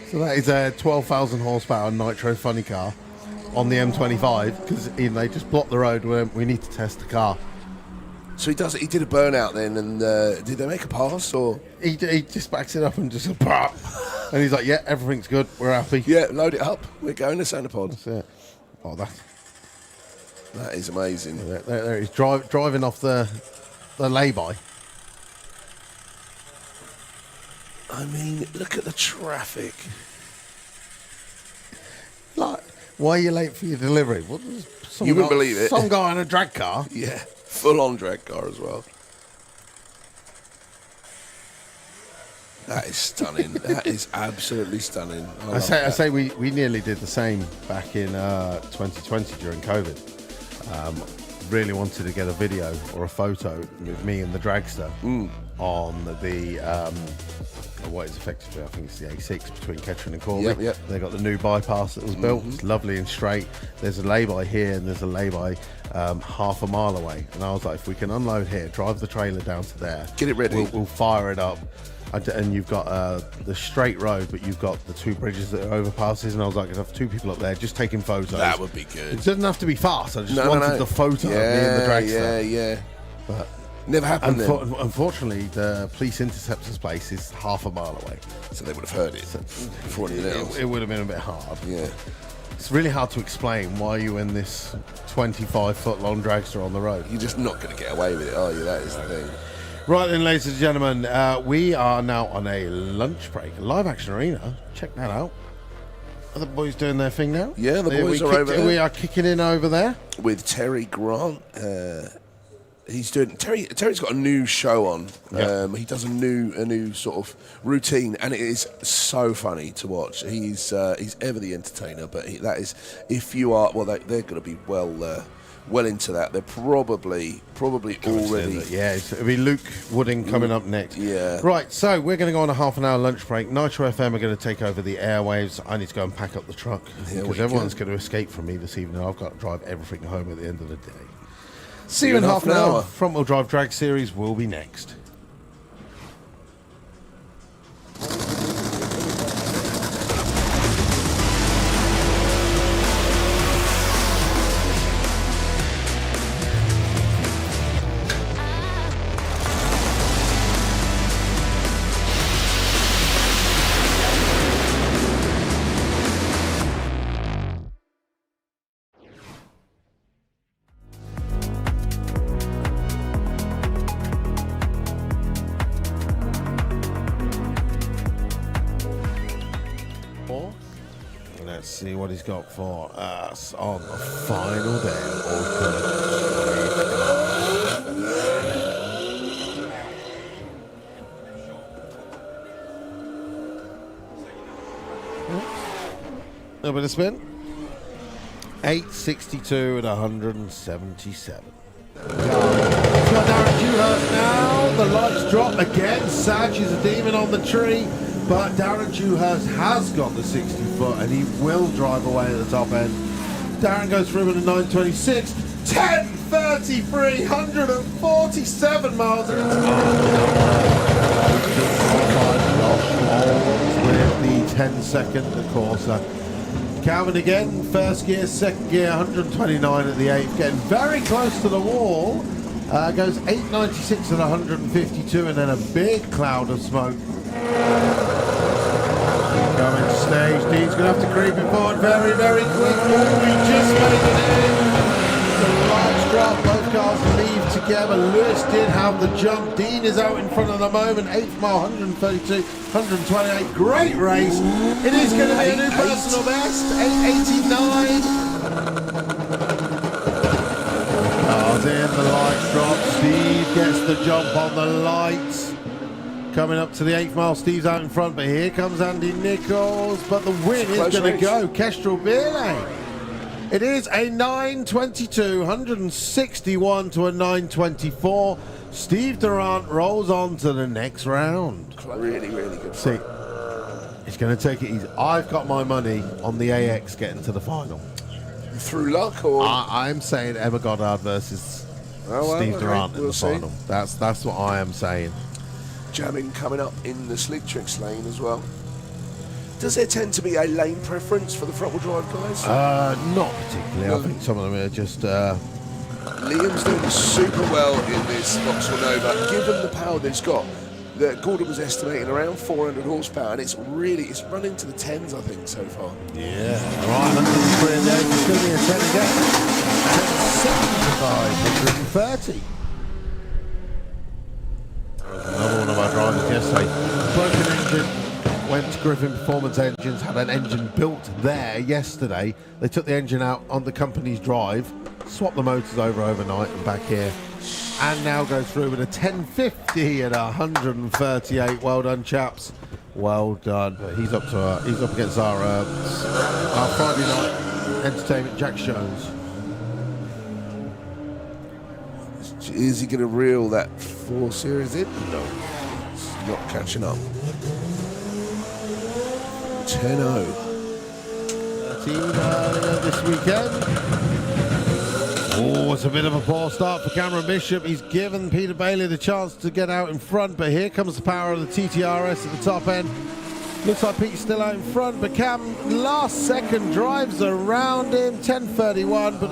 Speaker 1: So that is a 12,000 horsepower nitro funny car on the M25 because they just blocked the road where we need to test the car.
Speaker 3: So he did a burnout then, and did they make a pass or?
Speaker 1: He just backs it up and just pop, and he's like, "Yeah, everything's good. We're happy."
Speaker 3: Yeah, load it up. We're going to Santa Pod.
Speaker 1: That's it. Oh, that
Speaker 3: is amazing.
Speaker 1: there he's driving off the lay-by.
Speaker 3: I mean, look at the traffic.
Speaker 1: Like, why are you late for your delivery? What,
Speaker 3: You wouldn't believe it.
Speaker 1: Some guy in a drag car.
Speaker 3: Yeah, full-on drag car as well. That is stunning. That is absolutely stunning.
Speaker 1: I say we nearly did the same back in 2020 during COVID. Really wanted to get a video or a photo with me and the dragster on the what is effectively, I think it's the A6 between Kettering and Corby.
Speaker 3: Yep.
Speaker 1: They got the new bypass that was built. It's lovely and straight. There's a lay-by here and there's a lay-by half a mile away. And I was like, if we can unload here, drive the trailer down to there,
Speaker 3: Get it ready.
Speaker 1: We'll fire it up. And you've got the straight road, but you've got the two bridges that are overpasses. And I was like, I'd have two people up there just taking photos.
Speaker 3: That would be good.
Speaker 1: It doesn't have to be fast. I just wanted the photo of me and the dragster.
Speaker 3: Yeah.
Speaker 1: But
Speaker 3: Never happened then.
Speaker 1: unfortunately, the police interceptor's place is half a mile away.
Speaker 3: So they would have heard it before anything else.
Speaker 1: It would have been a bit hard.
Speaker 3: Yeah.
Speaker 1: It's really hard to explain why you in this 25-foot long dragster on the road.
Speaker 3: You're just not going to get away with it, are you? That is the thing.
Speaker 1: Right then, ladies and gentlemen, we are now on a lunch break. Live Action Arena. Check that out. Are the boys doing their thing now?
Speaker 3: Yeah, the boys are over there.
Speaker 1: We are kicking in over there.
Speaker 3: With Terry Grant. Terry's got a new show on.
Speaker 1: Yeah.
Speaker 3: He does a new sort of routine, and it is so funny to watch. He's ever the entertainer, but that is, if you are, well, they're going to be well into that. They're probably already.
Speaker 1: Yeah, it'll be Luke Wooding coming up next.
Speaker 3: Yeah.
Speaker 1: Right, so we're going to go on a half-an-hour lunch break. Nitro FM are going to take over the airwaves. I need to go and pack up the truck because everyone's going to escape from me this evening. I've got to drive everything home at the end of the day. See you in half an hour. Front-wheel drive drag series will be next. Let's see what he's got for us on the final day of a little bit of spin. 862 at 177. Got Darren Dewhurst now. The lights drop again. Sag is a demon on the tree. But Darren Dewhurst has got the 60 foot and he will drive away at the top end. Darren goes through with a 926, 1033, 147 miles an hour. With the 10-second Corsa. Calvin again, first gear, second gear, 129 at the 8th, getting very close to the wall. Goes 896 and 152, and then a big cloud of smoke. Coming to stage, Dean's going to have to creep it forward very, very quick. We just made it in. The large drop, both cars leave together. Lewis did have the jump. Dean is out in front at the moment. 8th mile, 132, 128. Great race. It is going to be a new personal best. 889. Cars in, the lights drop. Steve gets the jump on the lights. Coming up to the 8th mile, Steve's out in front, but here comes Andy Nichols. But the win is going to go Kestrel Beerlane. It is a 922, 161 to a 924. Steve Durant rolls on to the next round.
Speaker 3: Really, really good.
Speaker 1: See, he's going to take it easy. I've got my money on the AX getting to the final.
Speaker 3: Through luck, or
Speaker 1: I'm saying Emma Goddard versus
Speaker 3: well,
Speaker 1: Steve
Speaker 3: okay,
Speaker 1: Durant in
Speaker 3: we'll
Speaker 1: the
Speaker 3: see.
Speaker 1: final. That's what I am saying.
Speaker 3: Jamming coming up in the slick tricks lane as well. Does there tend to be a lane preference for the front wheel drive guys?
Speaker 1: Not particularly. I think some of them are just.
Speaker 3: Liam's doing super well in this Vauxhall Nova. Given the power that it's got, that Gordon was estimating around 400 horsepower, and it's running to the 10s, I think, so far.
Speaker 1: Yeah. Right, 103 in there. It's going to be a 10 again. 75, 130. Another one of our drivers yesterday. Broken engine. Went to Griffin Performance Engines, had an engine built there yesterday. They took the engine out on the company's drive, swapped the motors over overnight and back here, and now go through with a 1050 at 138. Well done, chaps. Well done. He's up against our Friday night entertainment, Jack Jones.
Speaker 3: Is he going to reel that 4 Series in? No, it's not catching up. 10-0.
Speaker 1: This weekend. Oh, it's a bit of a poor start for Cameron Bishop. He's given Peter Bailey the chance to get out in front, but here comes the power of the TTRS at the top end. Looks like Pete's still out in front, but Cam last second drives around him. 10:31, but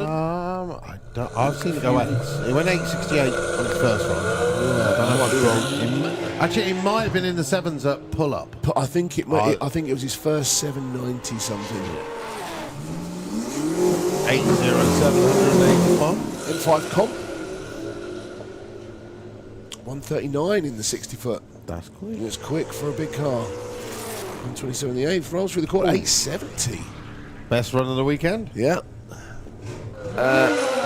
Speaker 1: I've seen it go 8. It went 8:68 on the first run. I don't know what wrong. Actually, it might have been in the 7s at pull-up.
Speaker 3: But I think it was his first 790 something.
Speaker 1: 80781.
Speaker 3: M5 comp. 139 in the 60 foot.
Speaker 1: That's quick.
Speaker 3: It's quick for a big car. 127 the 8th, rolls through the corner. 870.
Speaker 1: Best run of the weekend?
Speaker 3: Yeah.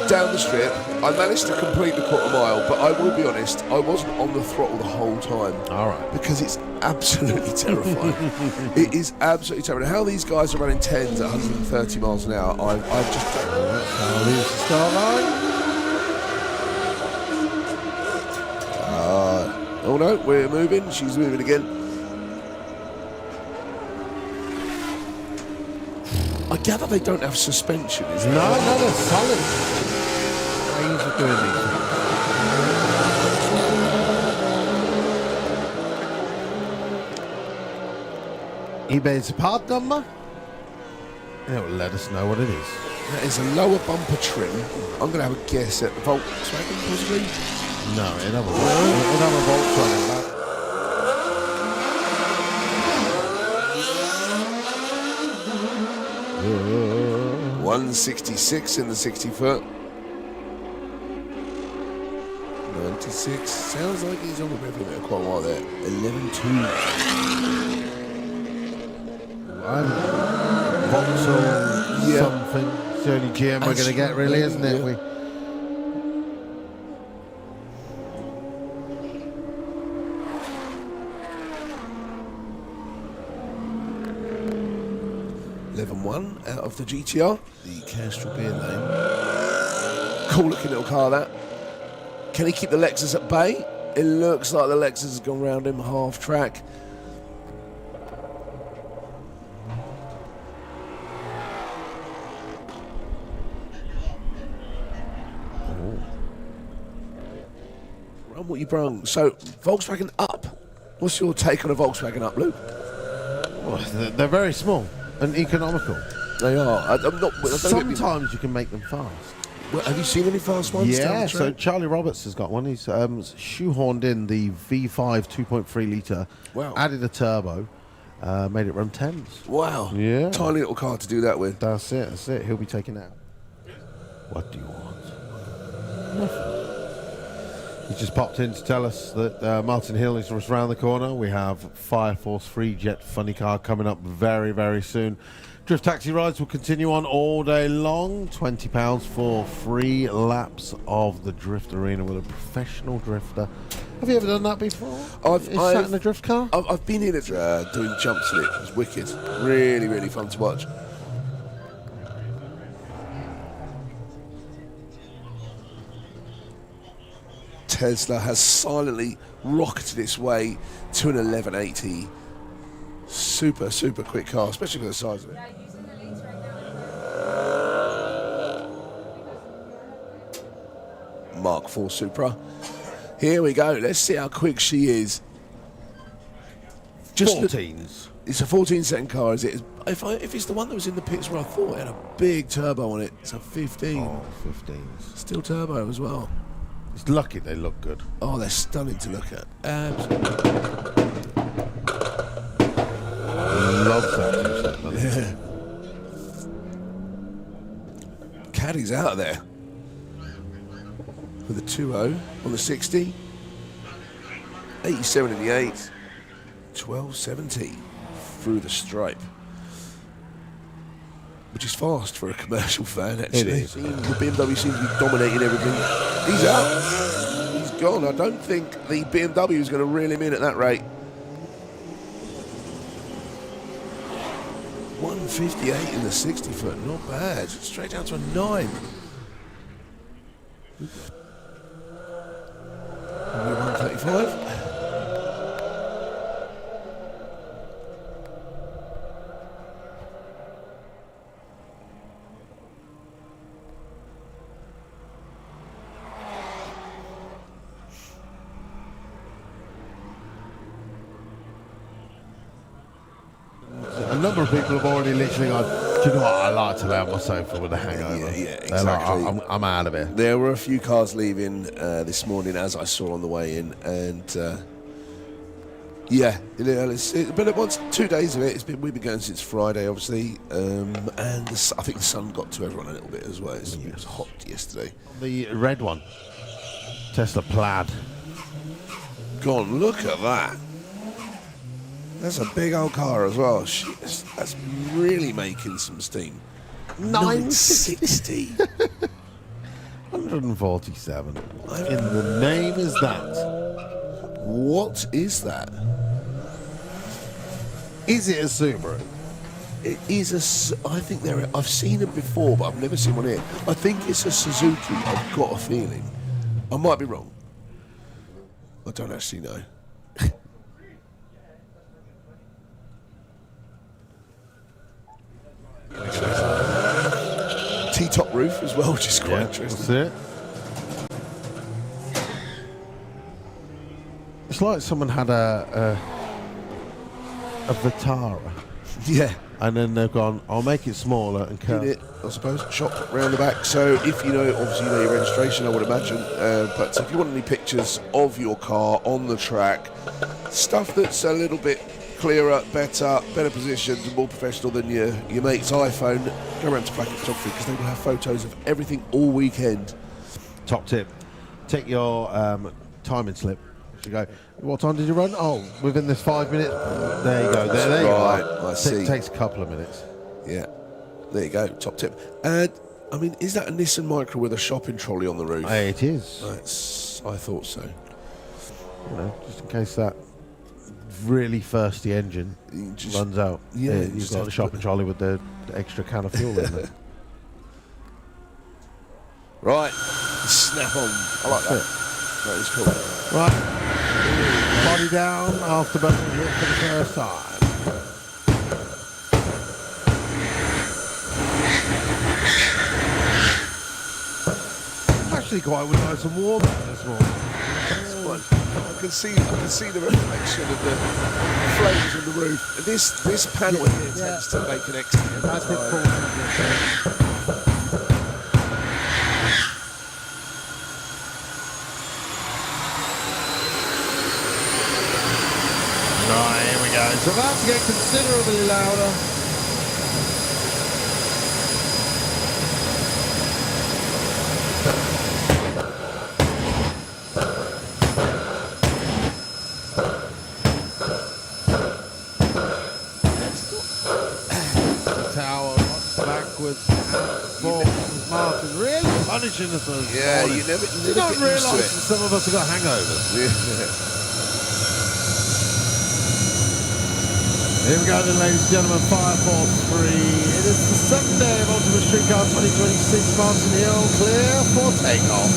Speaker 3: Down the strip, I managed to complete the quarter mile, but I will be honest, I wasn't on the throttle the whole time.
Speaker 1: All right.
Speaker 3: Because it's absolutely terrifying. It is absolutely terrifying. How these guys are running 10s at 130 miles an hour, I just don't know.
Speaker 1: Here's the start line.
Speaker 3: Oh no, we're moving. She's moving again. I gather they don't have suspension, is it?
Speaker 1: No, they're solid. Ways of doing these. eBay's part number. It will let us know what it is.
Speaker 3: That is a lower bumper trim. I'm going to have a guess at the Volkswagen, possibly.
Speaker 1: No, it'll have a Volkswagen back.
Speaker 3: 166 in the 60 foot. 96. Sounds like he's on the rev limit quite a while there. 11.2.
Speaker 1: Vauxhall something. It's the only GM we're going to get, really, isn't it?
Speaker 3: Yeah. 11.1 out of the GTR, the Castrol beer lane. Cool looking little car, that. Can he keep the Lexus at bay? It looks like the Lexus has gone round him half track. Run What Ya Brung. So, Volkswagen Up. What's your take on a Volkswagen Up, Luke?
Speaker 1: Well, they're very small and economical.
Speaker 3: They are.
Speaker 1: Sometimes you can make them fast.
Speaker 3: Well, have you seen any fast ones?
Speaker 1: Yeah, so Charlie Roberts has got one. He's shoehorned in the V5 2.3 litre,
Speaker 3: Wow.
Speaker 1: added a turbo, made it run 10s.
Speaker 3: Wow.
Speaker 1: Yeah.
Speaker 3: Tiny little car to do that with.
Speaker 1: That's it. He'll be taking out. What do you want? Nothing. He just popped in to tell us that Martin Hill is just around the corner. We have Fire Force Free Jet Funny Car coming up very, very soon. Drift taxi rides will continue on all day long. £20 for 3 laps of the drift arena with a professional drifter. Have you ever done that before? I've sat in a drift car?
Speaker 3: I've been in it doing jumps in it. It was wicked. Really, really fun to watch. Tesla has silently rocketed its way to an 1180. Super, super quick car, especially for the size of it.
Speaker 5: Yeah, using the leads right now.
Speaker 3: Mark IV Supra. Here we go. Let's see how quick she is. Just
Speaker 1: 14s.
Speaker 3: It's a 14-second car, is it? If it's the one that was in the pits where I thought it had a big turbo on it, it's a 15.
Speaker 1: Oh, 15s.
Speaker 3: Still turbo as well.
Speaker 1: It's lucky they look good.
Speaker 3: Oh, they're stunning to look at.
Speaker 1: Loves that two-step, doesn't it?
Speaker 3: Yeah. Caddy's out of there with a 2.0 on the 60. 87 in the 8. 1270 through the stripe. Which is fast for a commercial fan, actually.
Speaker 1: is.
Speaker 3: The BMW seems to be dominating everything. He's out. He's gone. I don't think the BMW is going to reel him in at that rate. 158 in the 60 foot, not bad. Straight down to a 9. 135.
Speaker 1: A number of people have already literally gone, do you know what, I like to lay on my sofa with a hangover.
Speaker 3: Yeah,
Speaker 1: They're like,
Speaker 3: exactly.
Speaker 1: I'm out of here.
Speaker 3: There were a few cars leaving this morning, as I saw on the way in, and yeah, it's been once 2 days of it. We've been going since Friday, obviously, and I think the sun got to everyone a little bit as well. It was hot yesterday.
Speaker 1: The red one, Tesla Plaid.
Speaker 3: Go on, look at that. That's a big old car as well. That's really making some steam. 960.
Speaker 1: 147. In the name is that.
Speaker 3: What is that?
Speaker 1: Is it a Subaru?
Speaker 3: It is I think I've seen it before, but I've never seen one here. I think it's a Suzuki. I've got a feeling. I might be wrong. I don't actually know. T-top roof as well, which is quite interesting.
Speaker 1: That's it. It's like someone had a Vitara,
Speaker 3: Yeah.
Speaker 1: and then they've gone, I'll make it smaller and cut.
Speaker 3: In it, I suppose, shop round the back. So if you know, obviously you know your registration, I would imagine. But if you want any pictures of your car on the track, stuff that's a little bit clearer, better positioned, and more professional than your mate's iPhone, go around to Bracket Photography because they will have photos of everything all weekend.
Speaker 1: Top tip: take your timing slip. You go, what time did you run? Oh, within this 5 minutes. There you go. There you
Speaker 3: Right,
Speaker 1: are.
Speaker 3: I see.
Speaker 1: It takes a couple of minutes.
Speaker 3: Yeah, there you go. Top tip. And I mean, is that a Nissan Micra with a shopping trolley on the roof?
Speaker 1: Hey, it is.
Speaker 3: I thought so.
Speaker 1: You know, just in case that really thirsty engine
Speaker 3: Just-
Speaker 1: runs out.
Speaker 3: yeah, you
Speaker 1: You've
Speaker 3: just
Speaker 1: got
Speaker 3: have
Speaker 1: the
Speaker 3: to
Speaker 1: shopping trolley with the extra can of fuel in there.
Speaker 3: Right, snap on. I like that. That is cool.
Speaker 1: Right, body down after button hit for the first time. Actually, quite nice and warm out this morning.
Speaker 3: I can see the reflection of the flames on the roof. This panel here tends to make an extra.
Speaker 1: That's been Right, here we go. It's about to get considerably louder. Tower, backwards, and forwards. Martin really punishing us.
Speaker 3: Yeah, you never
Speaker 1: You don't
Speaker 3: get used to
Speaker 1: realise
Speaker 3: it.
Speaker 1: that some of us have got hangovers.
Speaker 3: Yeah.
Speaker 1: Here we go then, ladies and gentlemen, 543. It is the Sunday of Ultimate Street Car 2026, Martin Hill, clear for takeoff.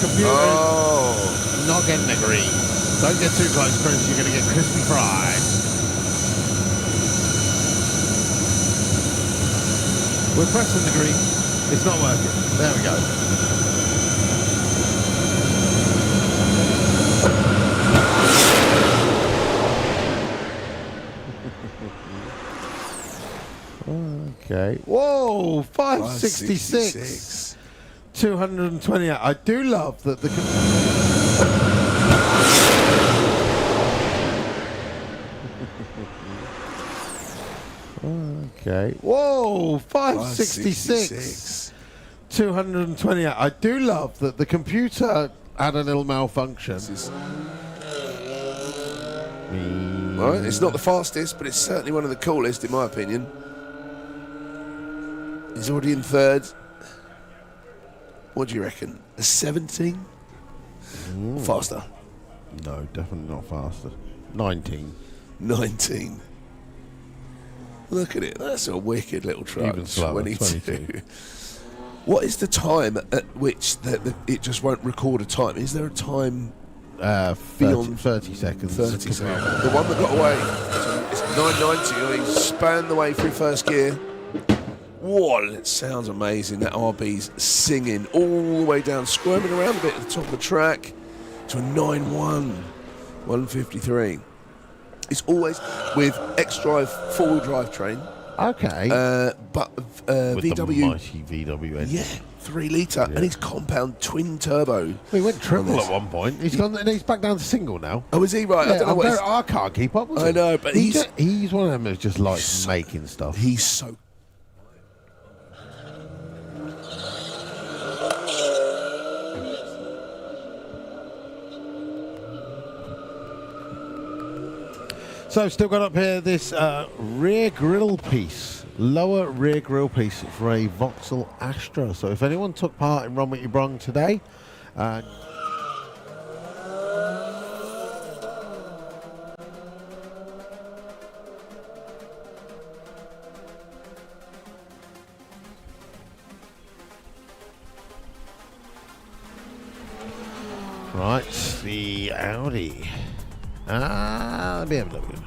Speaker 1: computer
Speaker 3: Oh.
Speaker 1: not getting the green. Don't get too close, Chris. You're going to get crispy fried. We're pressing the green. It's not working. There we go. Okay. Whoa, 566. 220. I do love that the... Okay. Whoa, 566. 220. I do love that the computer had a little malfunction.
Speaker 3: Right, it's not the fastest, but it's certainly one of the coolest, in my opinion. He's already in third. What do you reckon? A 17? Faster.
Speaker 1: No, definitely not faster. 19.
Speaker 3: 19. Look at it. That's a wicked little truck.
Speaker 1: Even slower, 22.
Speaker 3: What is the time at which it just won't record a time? Is there a time
Speaker 1: 30 seconds.
Speaker 3: 30 seconds. The one that got away, it's 990. He spanned the way through first gear. Whoa, it sounds amazing. That RB's singing all the way down, squirming around a bit at the top of the track to a 9-1, 153. It's always with X-Drive four-wheel drive train.
Speaker 1: Okay.
Speaker 3: But
Speaker 1: With
Speaker 3: VW,
Speaker 1: the mighty VW engine.
Speaker 3: yeah, 3 litre, and he's compound twin turbo.
Speaker 1: We went triple at one point. He's gone. And he's back down to single now.
Speaker 3: Oh, is he right? I don't know what.
Speaker 1: I can't keep up with him.
Speaker 3: I know, but
Speaker 1: he's one of them who's just likes making stuff.
Speaker 3: He's so.
Speaker 1: So still got up here this rear grille piece, lower rear grille piece for a Vauxhall Astra. So if anyone took part in Run What Ya Brung today, right, the Audi. The BMW.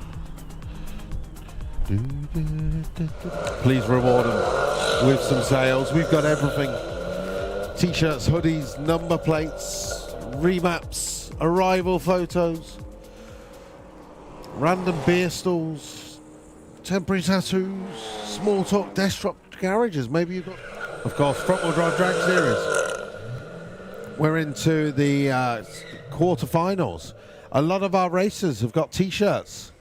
Speaker 1: Please reward them with some sales. We've got everything. T-shirts, hoodies, number plates, remaps, arrival photos, random beer stalls, temporary tattoos, small talk desktop garages. Maybe you've got, of course, front wheel drive drag series. We're into the quarterfinals. A lot of our racers have got T-shirts.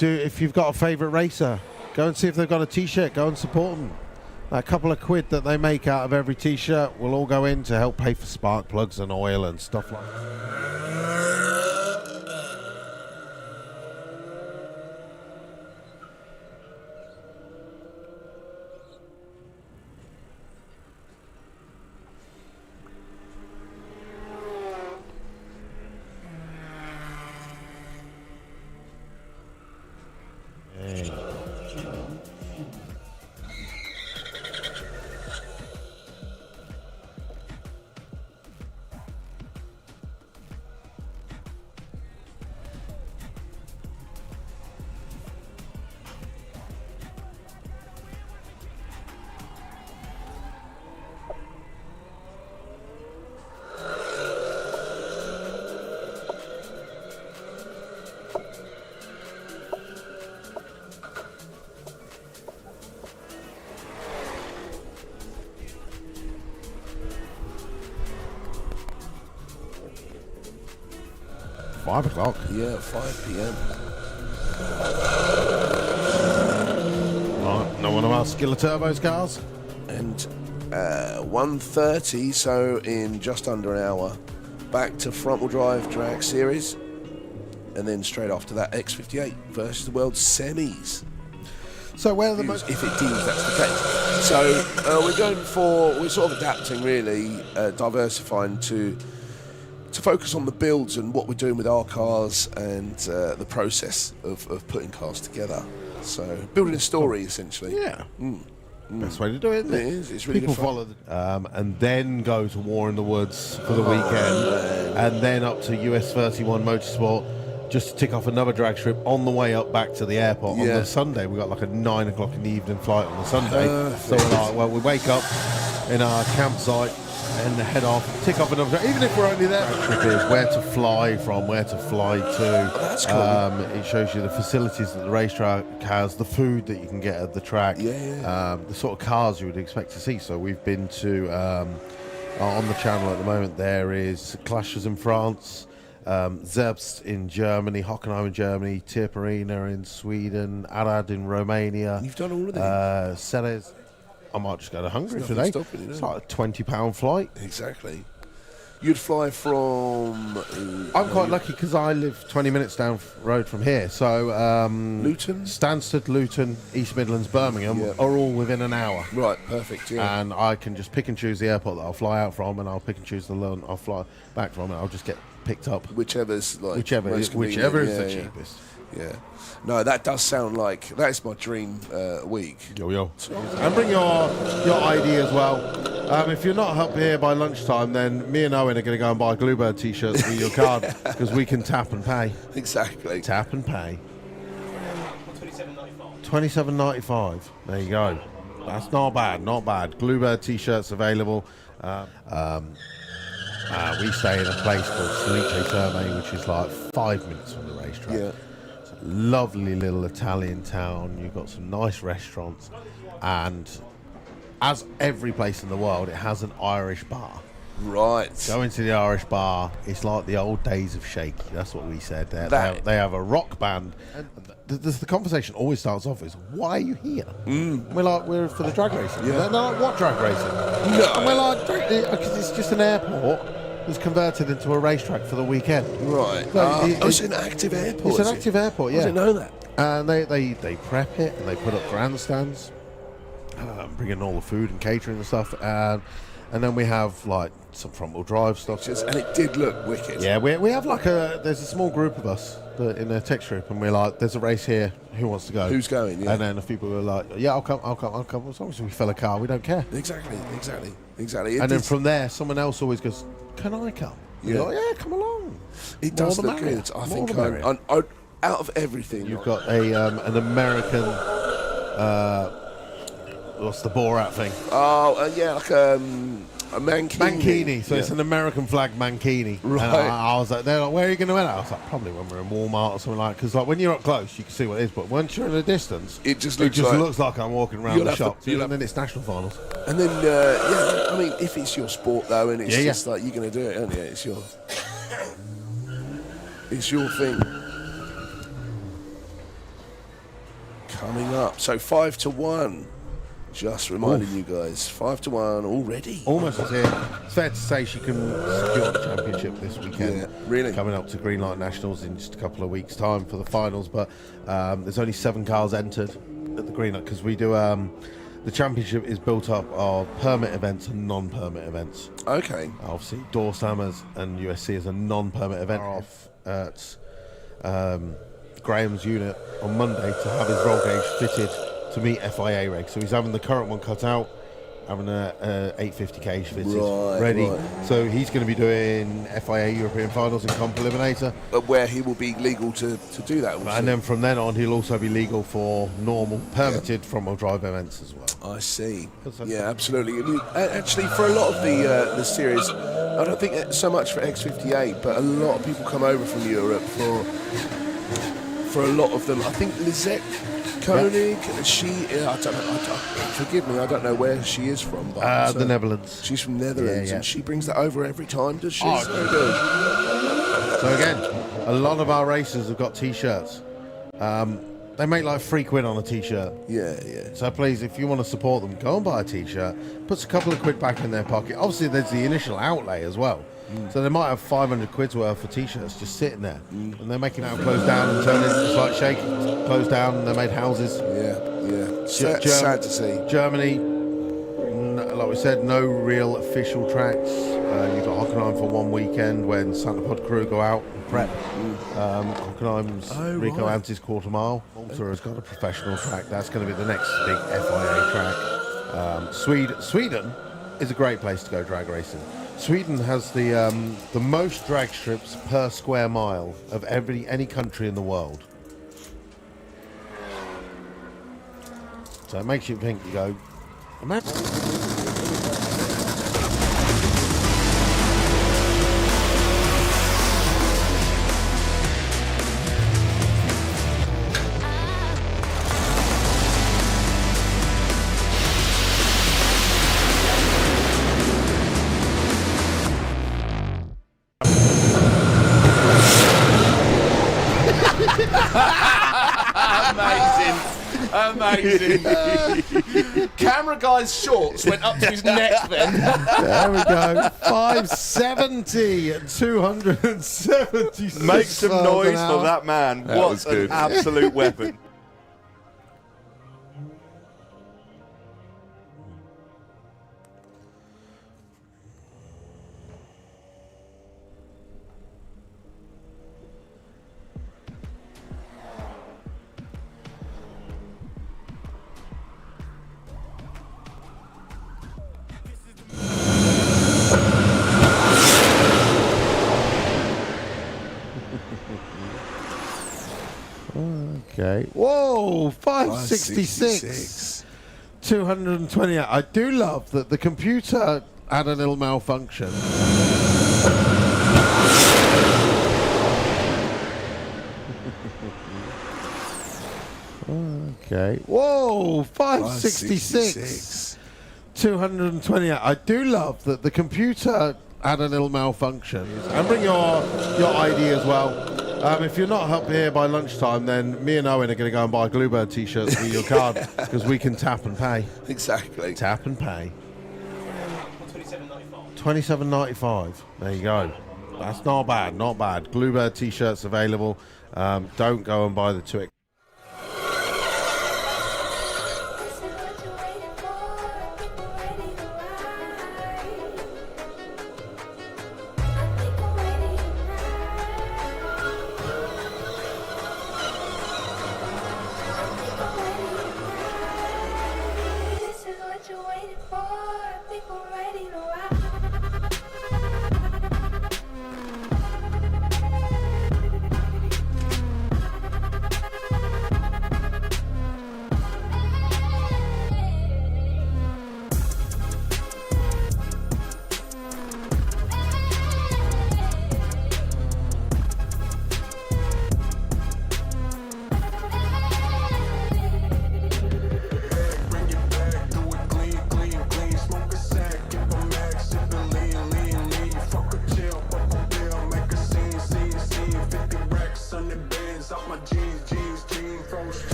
Speaker 1: If you've got a favourite racer, go and see if they've got a T-shirt. Go and support them. That couple of quid that they make out of every T-shirt will all go in to help pay for spark plugs and oil and stuff like that. $5.
Speaker 3: Yeah, 5 p.m.
Speaker 1: Right, no one of our Skiller Turbos cars.
Speaker 3: And 1:30, so in just under an hour, back to front wheel drive drag series, and then straight after that X58 versus the world semis.
Speaker 1: So where are the most...
Speaker 3: If it deems that's the case. So we're sort of adapting really, diversifying to focus on the builds and what we're doing with our cars and the process of putting cars together. So building a story essentially.
Speaker 1: Yeah. Best way to do it, isn't it?
Speaker 3: It is. It's really
Speaker 1: People
Speaker 3: good fun.
Speaker 1: follow and then go to War in the Woods for the weekend, and then up to US 31 Motorsport just to tick off another drag strip on the way up back to the airport. On
Speaker 3: Yeah.
Speaker 1: the Sunday, we got like a 9 o'clock in the evening flight on the Sunday. So
Speaker 3: Perfect.
Speaker 1: we're like, well, we wake up in our campsite and head off, tick off another drag, even if we're only there. Trip is where to fly from, where to fly to.
Speaker 3: That's cool.
Speaker 1: It shows you the facilities that the racetrack has, the food that you can get at the track, the sort of cars you would expect to see. So we've been to, on the channel at the moment, there is Clashes in France, Zerbst in Germany, Hockenheim in Germany, Tirperina in Sweden, Arad in Romania.
Speaker 3: You've done all of them.
Speaker 1: Ceres. I might just go to Hungary
Speaker 3: There's
Speaker 1: today.
Speaker 3: nothing stopping you,
Speaker 1: It's
Speaker 3: no.
Speaker 1: like a £20 flight.
Speaker 3: Exactly. You'd fly from
Speaker 1: I'm quite lucky because I live 20 minutes down road from here. So
Speaker 3: Luton?
Speaker 1: Stansted, Luton, East Midlands, Birmingham
Speaker 3: Yeah.
Speaker 1: are all within an hour.
Speaker 3: Right, perfect. Yeah.
Speaker 1: And I can just pick and choose the airport that I'll fly out from, and I'll pick and choose the one I'll fly back from, and I'll just get picked up.
Speaker 3: Whichever's like
Speaker 1: Whichever
Speaker 3: most
Speaker 1: is
Speaker 3: convenient.
Speaker 1: the
Speaker 3: Yeah.
Speaker 1: cheapest.
Speaker 3: Yeah. No, that does sound like that's my dream week.
Speaker 1: Yo. And bring your ID as well. If you're not up here by lunchtime, then me and Owen are going to go and buy Bluebird t-shirts with your card because we can tap and pay.
Speaker 3: Exactly.
Speaker 1: Tap and pay.
Speaker 6: $27.95.
Speaker 1: $27.95. There you go. That's not bad. Not bad. Bluebird t-shirts available. We stay in a place called Salice Terme, which is like 5 minutes from the racetrack.
Speaker 3: Yeah.
Speaker 1: It's a lovely little Italian town. You've got some nice restaurants, and as every place in the world, it has an Irish bar.
Speaker 3: Right.
Speaker 1: Go into the Irish bar. It's like the old days of Shaky. That's what we said. They have a rock band. And the conversation always starts off is, "Why are you here?" We're like, "We're for the drag racing."
Speaker 3: Yeah.
Speaker 1: They're like, "What drag racing?"
Speaker 3: No.
Speaker 1: And we're like, "Because it's just an airport that's converted into a racetrack for the weekend."
Speaker 3: Right.
Speaker 1: Well,
Speaker 3: It's an active airport.
Speaker 1: It's an
Speaker 3: is it?
Speaker 1: active airport.
Speaker 3: I
Speaker 1: Yeah.
Speaker 3: didn't know that.
Speaker 1: And they prep it and they put up grandstands, bring in all the food and catering and stuff, and then we have like some front-wheel drive stuff.
Speaker 3: And it did look wicked.
Speaker 1: Yeah, we have like there's a small group of us in a text group, and we're like, there's a race here, who wants to go?
Speaker 3: Who's going? Yeah.
Speaker 1: And then a few people are like, yeah, I'll come. As long as we fill a car, we don't care.
Speaker 3: Exactly.
Speaker 1: And then from there, someone else always goes, can I come?
Speaker 3: Yeah.
Speaker 1: You're like, yeah, come along.
Speaker 3: It
Speaker 1: More
Speaker 3: does
Speaker 1: the
Speaker 3: look
Speaker 1: merrier.
Speaker 3: good. I
Speaker 1: More
Speaker 3: think
Speaker 1: the merrier.
Speaker 3: out of everything,
Speaker 1: You've got an American, what's the Borat thing?
Speaker 3: like a mankini.
Speaker 1: Mankini, so
Speaker 3: Yeah.
Speaker 1: it's an American flag mankini.
Speaker 3: Right.
Speaker 1: And I was like, they're like, where are you going to win it? I was like, probably when we're in Walmart or something like. Because like when you're up close, you can see what it is, but once you're in a distance,
Speaker 3: It just looks
Speaker 1: like I'm walking around
Speaker 3: You'll
Speaker 1: the
Speaker 3: have to-
Speaker 1: shop.
Speaker 3: you'll
Speaker 1: And then it's national finals.
Speaker 3: And then, I mean, if it's your sport though, and it's
Speaker 1: Yeah,
Speaker 3: just like you're going to do it, aren't you? It's your thing. Coming up, so 5-1. Just reminding you guys, 5-1 already.
Speaker 1: Almost here. It's fair to say she can secure the championship this weekend.
Speaker 3: Yeah, really.
Speaker 1: Coming up to Greenlight Nationals in just a couple of weeks' time for the finals, but there's only 7 cars entered at the Greenlight because we do. The championship is built up of permit events and non-permit events.
Speaker 3: Okay.
Speaker 1: Obviously, Dorsamers and USC is a non-permit event off at Graham's unit on Monday to have his roll gauge fitted to meet FIA regs. So he's having the current one cut out, having a 850 cage fitted, ready.
Speaker 3: Right.
Speaker 1: So he's going to be doing FIA European Finals in Comp Eliminator.
Speaker 3: Where he will be legal to do that. Also.
Speaker 1: And then from then on, he'll also be legal for normal, permitted front-wheel drive events as well.
Speaker 3: I see.
Speaker 1: That's-
Speaker 3: Yeah, absolutely. I mean, actually, for a lot of the series, I don't think it's so much for X58, but a lot of people come over from Europe for a lot of them. I think Lizette Koenig, forgive me, I don't know where she is from. But
Speaker 1: The Netherlands.
Speaker 3: She's from Netherlands,
Speaker 1: Yeah.
Speaker 3: and she brings that over every time, does she?
Speaker 1: Oh,
Speaker 3: So good.
Speaker 1: So again, a lot of our racers have got T-shirts. They make like £3 on a T-shirt.
Speaker 3: Yeah.
Speaker 1: So please, if you want to support them, go and buy a T-shirt. Puts a couple of quid back in their pocket. Obviously, there's the initial outlay as well. So they might have 500 quid's worth of T-shirts just sitting there, and they're making it close down and turn it just like Shake, close down, and they made houses.
Speaker 3: Yeah. Sad to see.
Speaker 1: Germany, like we said, no real official tracks. You've got Hockenheim for one weekend when Santa Pod crew go out and prep. Hockenheim's Rico
Speaker 3: right.
Speaker 1: Anti's quarter mile. Malta has got a professional track. That's going to be the next big FIA track. Sweden is a great place to go drag racing. Sweden has the most drag strips per square mile of any country in the world. So it makes you think. You go, imagine.
Speaker 3: Amazing. Camera guy's shorts went up to his neck then.
Speaker 1: There we go. 570 at 276.
Speaker 7: Make some
Speaker 1: miles
Speaker 7: noise
Speaker 1: an
Speaker 7: for
Speaker 1: hour.
Speaker 7: that man.
Speaker 3: That
Speaker 7: What
Speaker 3: was
Speaker 7: an
Speaker 3: good.
Speaker 7: absolute weapon.
Speaker 1: Okay. Whoa, 566. 228. I do love that the computer had a little malfunction. Okay. Whoa, 566. 228. I do love that the computer had a little malfunction. And bring your ID as well. If you're not up here by lunchtime, then me and Owen are going to go and buy Bluebird t-shirts with your card because we can tap and pay.
Speaker 3: Exactly.
Speaker 1: Tap and pay.
Speaker 6: $27.95.
Speaker 1: $27.95. There you go. That's not bad, not bad. Bluebird t-shirts available. Don't go and buy the 2X.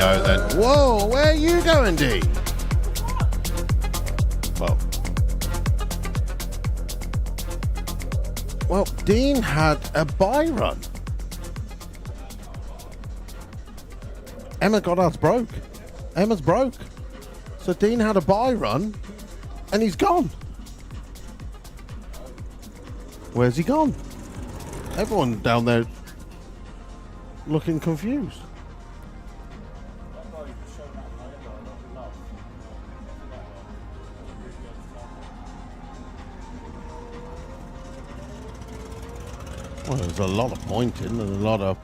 Speaker 1: go then. Whoa, where are you going, Dean? Well, Dean had a bye run. Emma Goddard's broke. Emma's broke. So Dean had a bye run, and he's gone. Where's he gone? Everyone down there looking confused. Well, there's a lot of pointing and a lot of...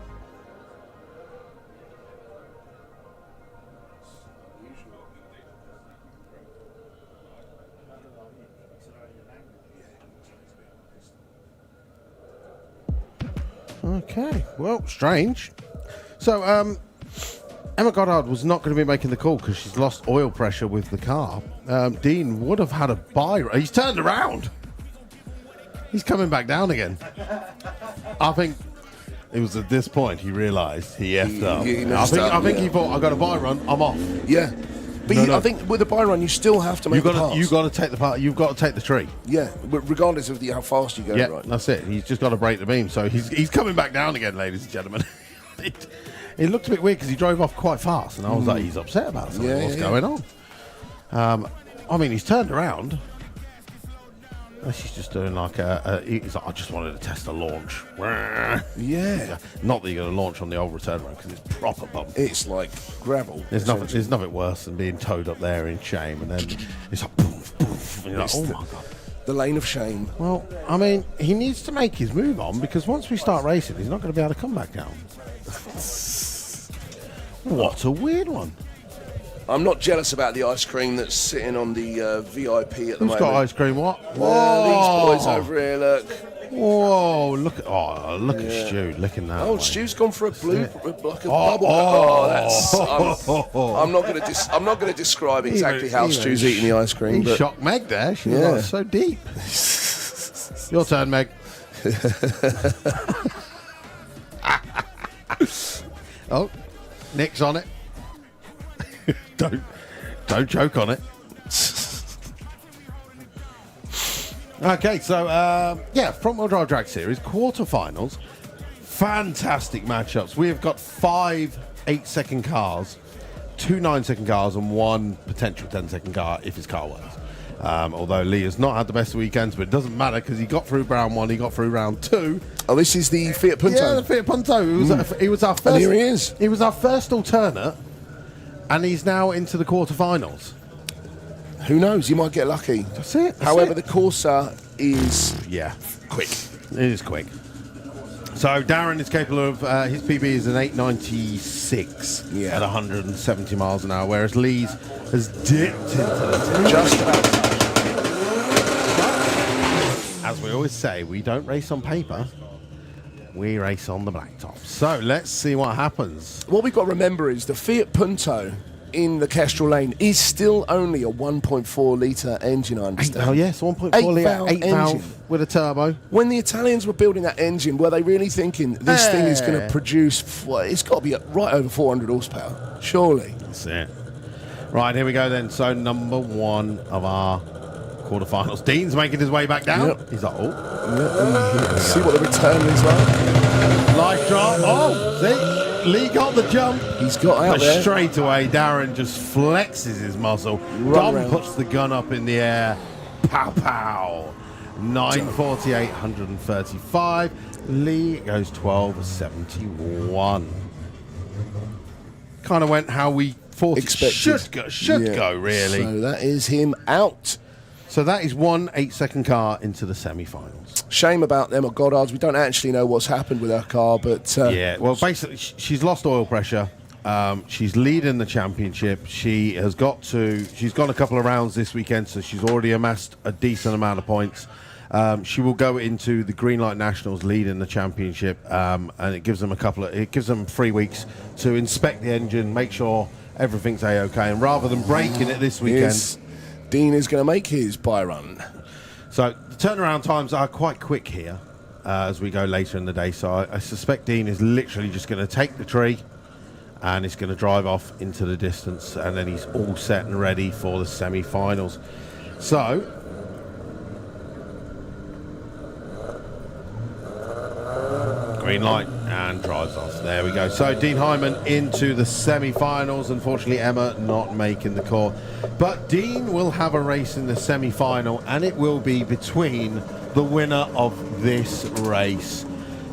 Speaker 1: Okay, well, strange. So, Emma Goddard was not going to be making the call because she's lost oil pressure with the car. Dean would have had a bye. He's turned around. He's coming back down again. I think it was at this point he realised he effed up. I think he thought, I got a bye run, I'm off.
Speaker 3: Yeah. But I think with a bye run, you still have to make the pass.
Speaker 1: You've got to take the part. You've got to take the tree.
Speaker 3: Yeah, regardless of how fast you go.
Speaker 1: Yeah,
Speaker 3: right?
Speaker 1: That's it. He's just got to break the beam. So he's coming back down again, ladies and gentlemen. It looked a bit weird because he drove off quite fast, and I was like, he's upset about something.
Speaker 3: Yeah,
Speaker 1: What's going on? I mean, he's turned around. She's just doing like he's like, I just wanted to test a launch.
Speaker 3: Yeah.
Speaker 1: Not that you're going to launch on the old return road because it's proper bump.
Speaker 3: It's like gravel.
Speaker 1: There's nothing worse than being towed up there in shame, and then it's like poof, poof, and you're like, oh my God.
Speaker 3: The lane of shame.
Speaker 1: Well, I mean, he needs to make his move on because once we start racing, he's not going to be able to come back down. What a weird one.
Speaker 3: I'm not jealous about the ice cream that's sitting on the VIP at the moment.
Speaker 1: Who's got ice cream? What?
Speaker 3: These boys over here, look.
Speaker 1: Whoa! Look at Stu licking that.
Speaker 3: Oh, Stu's gone for a blue, like a bubble. I'm not going to describe exactly how Stu's eating the ice cream.
Speaker 1: He shocked Meg there. She was like, so deep. Your turn, Meg. Oh, Nick's on it. Don't choke on it. Okay, so front wheel drive drag series quarterfinals, fantastic matchups. We have got 5 8-second cars, 2 9-second cars, and 1 potential 10-second car if his car works. Although Lee has not had the best weekends, but it doesn't matter because he got through round 1, he got through round 2.
Speaker 3: Oh, this is the Fiat Punto.
Speaker 1: Yeah, the Fiat Punto. He was our first.
Speaker 3: And here he is.
Speaker 1: He was our first alternate. And he's now into the quarterfinals.
Speaker 3: Who knows? You might get lucky.
Speaker 1: That's it.
Speaker 3: However, the Corsa is
Speaker 1: quick. It is quick. So Darren is capable of his PB is an 896 at 170 miles an hour, whereas Lee's has dipped into the
Speaker 3: just about.
Speaker 1: As we always say, we don't race on paper. We race on the blacktop. So let's see what happens.
Speaker 3: What we've got to remember is the Fiat Punto in the Kestrel lane is still only a 1.4 litre engine, I understand.
Speaker 1: Oh yes, 1.4 litre, 8 valve with a turbo.
Speaker 3: When the Italians were building that engine, were they really thinking this thing is going to produce, it's got to be right over 400 horsepower, surely?
Speaker 1: That's it. Right, here we go then. So number 1 of our quarterfinals. Dean's making his way back down.
Speaker 3: Yep.
Speaker 1: He's like,
Speaker 3: See what the return is like.
Speaker 1: Life drop. Oh, see? Lee got the jump.
Speaker 3: He's got out there.
Speaker 1: Straight away, Darren just flexes his muscle. Dom puts the gun up in the air. Pow, pow. 948, 135. Lee goes 1271. Kind of went how we thought
Speaker 3: expected.
Speaker 1: It should go, really.
Speaker 3: So that is him out.
Speaker 1: So that is 1 8-second car into the semi-finals.
Speaker 3: Shame about them or Goddard's. We don't actually know what's happened with her car, but
Speaker 1: well, basically, she's lost oil pressure. She's leading the championship. She's gone a couple of rounds this weekend, so she's already amassed a decent amount of points. She will go into the Green Light Nationals leading the championship, and it gives them 3 weeks to inspect the engine, make sure everything's a-okay, and rather than breaking it this weekend,
Speaker 3: Dean is going to make his bye run.
Speaker 1: So the turnaround times are quite quick here as we go later in the day. So I suspect Dean is literally just going to take the tree and he's going to drive off into the distance, and then he's all set and ready for the semi-finals. So green light and drives off. There we go. So Dean Hyman into the semi-finals. Unfortunately, Emma not making the call. But Dean will have a race in the semi-final, and it will be between the winner of this race,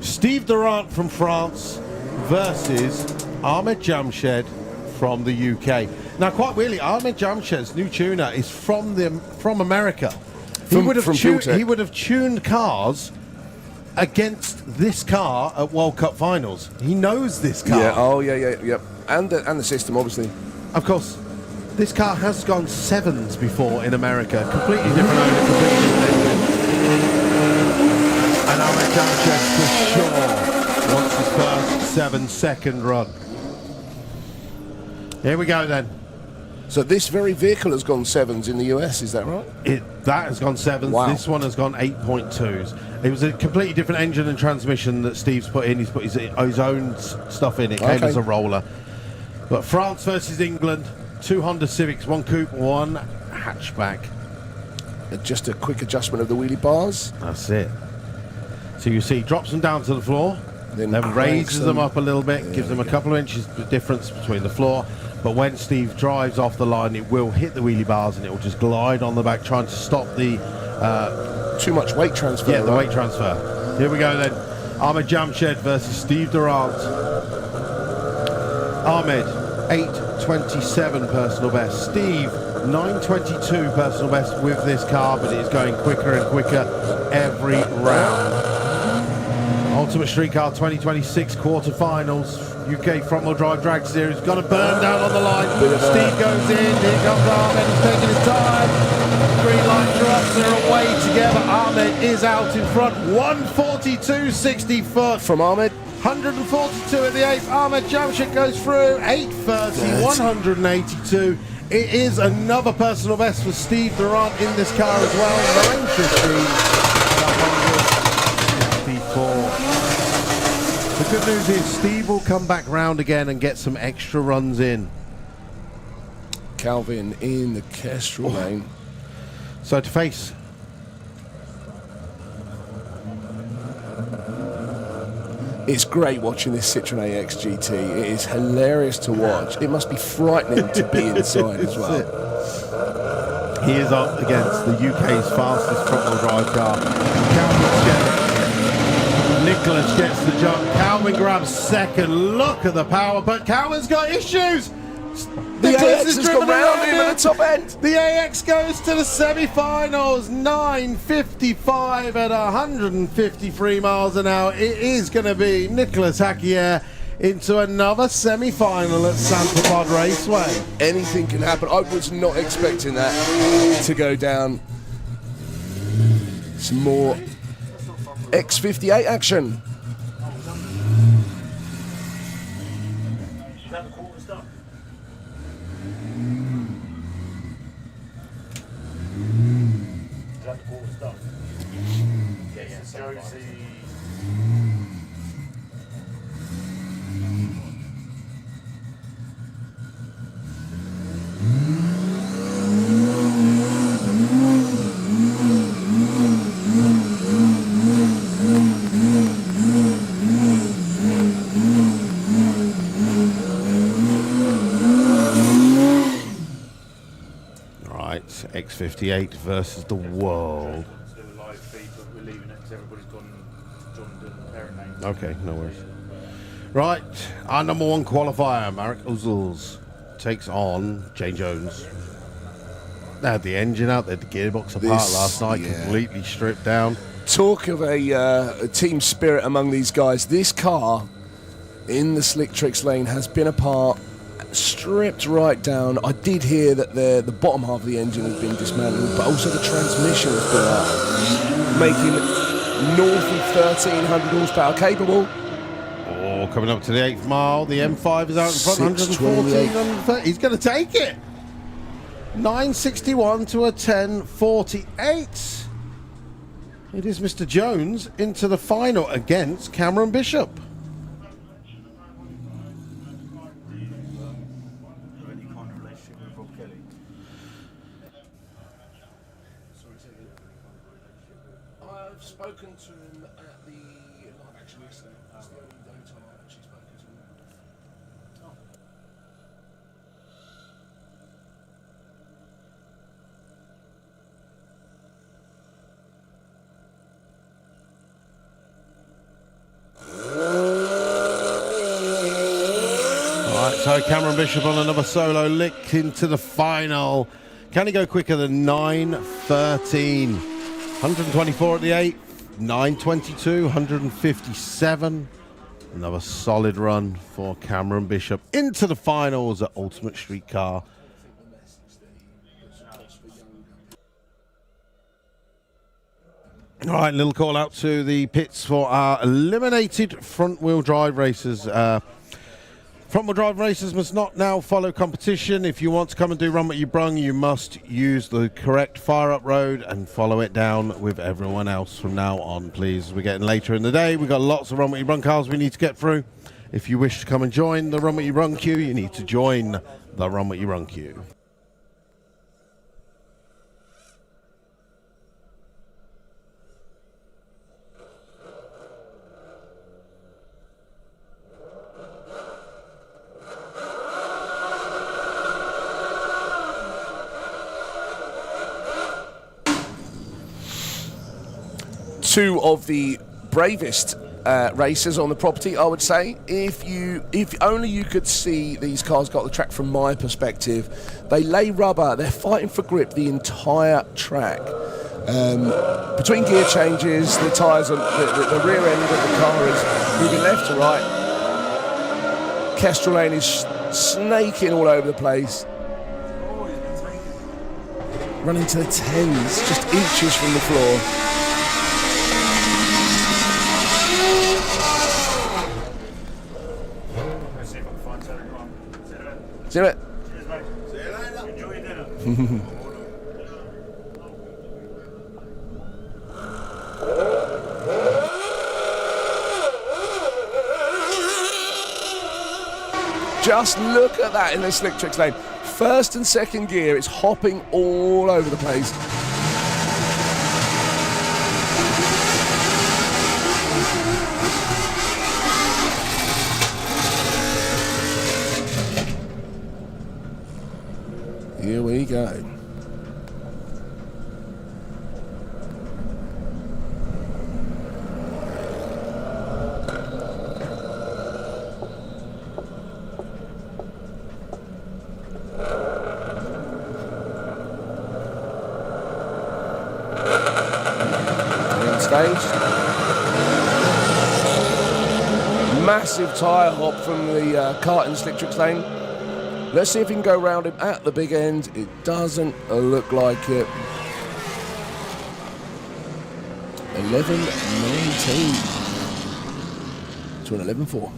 Speaker 1: Steve Durant from France versus Ahmed Jamshed from the UK. Now, quite weirdly, Ahmed Jamshed's new tuner is from America. He would have tuned cars against this car at World Cup finals. He knows this car.
Speaker 3: Yeah. Oh, yeah. And the system, obviously.
Speaker 1: Of course, this car has gone sevens before in America. Completely different owner, completely different engine. And Ahmed Jamshed for sure wants his first 7-second run. Here we go then.
Speaker 3: So this very vehicle has gone sevens in the US, is that right?
Speaker 1: That has gone sevens.
Speaker 3: Wow.
Speaker 1: This one has gone 8.2s. It was a completely different engine and transmission that Steve's put in. He's put his own stuff in. It came as a roller. But France versus England. 2 Honda Civics, 1 coupe, 1 hatchback.
Speaker 3: Just a quick adjustment of the wheelie bars.
Speaker 1: That's it. So you see, drops them down to the floor, then raises them up a little bit, gives them a couple of inches of difference between the floor. But when Steve drives off the line, it will hit the wheelie bars and it will just glide on the back, trying to stop the
Speaker 3: too much weight transfer.
Speaker 1: Yeah, the weight transfer. Here we go then. Ahmed Jamshed versus Steve Durant. Ahmed, 8:27 personal best. Steve, 9:22 personal best with this car, but it is going quicker and quicker every round. Ultimate Street Car 2026 quarterfinals. UK front-wheel drive drag series. Got to burn down on the line. Steve goes in. Here comes Ahmed. He's taking his time. Green light drops. They're away together. Ahmed is out in front. 142.60
Speaker 3: from Ahmed.
Speaker 1: 142 at the 8th. Ahmed Jamshed goes through. 8:30. 182. It is another personal best for Steve Durant in this car as well. 9:15. The good news is Steve will come back round again and get some extra runs in.
Speaker 3: Calvin in the Kestrel lane.
Speaker 1: So to face
Speaker 3: it's great watching this Citroen AX GT. It is hilarious to watch. It must be frightening to be inside as well.
Speaker 1: He is up against the UK's fastest front-wheel drive car. Calvin's getting Nicholas gets the jump. Calvin grabs second. Look at the power, but Calvin's got issues.
Speaker 3: The AX has gone round him at the top end.
Speaker 1: The AX goes to the semi-finals. 9:55 at 153 miles an hour. It is going to be Nicholas Hakier into another semi-final at Saint-Tropez Raceway.
Speaker 3: Anything can happen. I was not expecting that to go down. Some more X58 action.
Speaker 1: X58 versus the world. Okay, no worries. Right, our number 1 qualifier, Marek Uzels, takes on Jane Jones. They had the engine out, they had the gearbox apart last night, completely stripped down.
Speaker 3: Talk of a team spirit among these guys. This car in the Slick Tricks lane has been apart, stripped right down. I did hear that the bottom half of the engine has been dismantled, but also the transmission has been up, making north of 1,300 horsepower capable.
Speaker 1: Oh, coming up to the 8th mile, the M5 is out in front, 114, 130. He's going to take it. 961 to a 1048. It is Mr. Jones into the final against Cameron Bishop. So Cameron Bishop on another solo lick into the final. Can he go quicker than 9:13? 124 at the 8th, 9:22, 157. Another solid run for Cameron Bishop into the finals at Ultimate Streetcar. All right, little call out to the pits for our eliminated front-wheel drive racers. Front-wheel drive racers must not now follow competition. If you want to come and do Run What Ya Brung, you must use the correct fire-up road and follow it down with everyone else from now on, please. We're getting later in the day. We've got lots of Run What Ya Brung cars we need to get through. If you wish to come and join the Run What Ya Brung queue, you need to join the Run What Ya Brung queue.
Speaker 3: Two of the bravest racers on the property, I would say. If only you could see these cars got the track from my perspective. They lay rubber, they're fighting for grip the entire track. Between gear changes, the tyres, the rear end of the car is moving left to right. Kestrel lane is snaking all over the place. Running to the 10s, just inches from the floor. See you, mate.
Speaker 7: Cheers, mate. See you later. Enjoy your dinner.
Speaker 3: Just look at that in the slick tricks lane. First and second gear, it's hopping all over the place. Here we go. Massive tyre hop from the kart in slick tricks lane. Let's see if we can go around him at the big end. It doesn't look like it. 11:19 to an 11:4.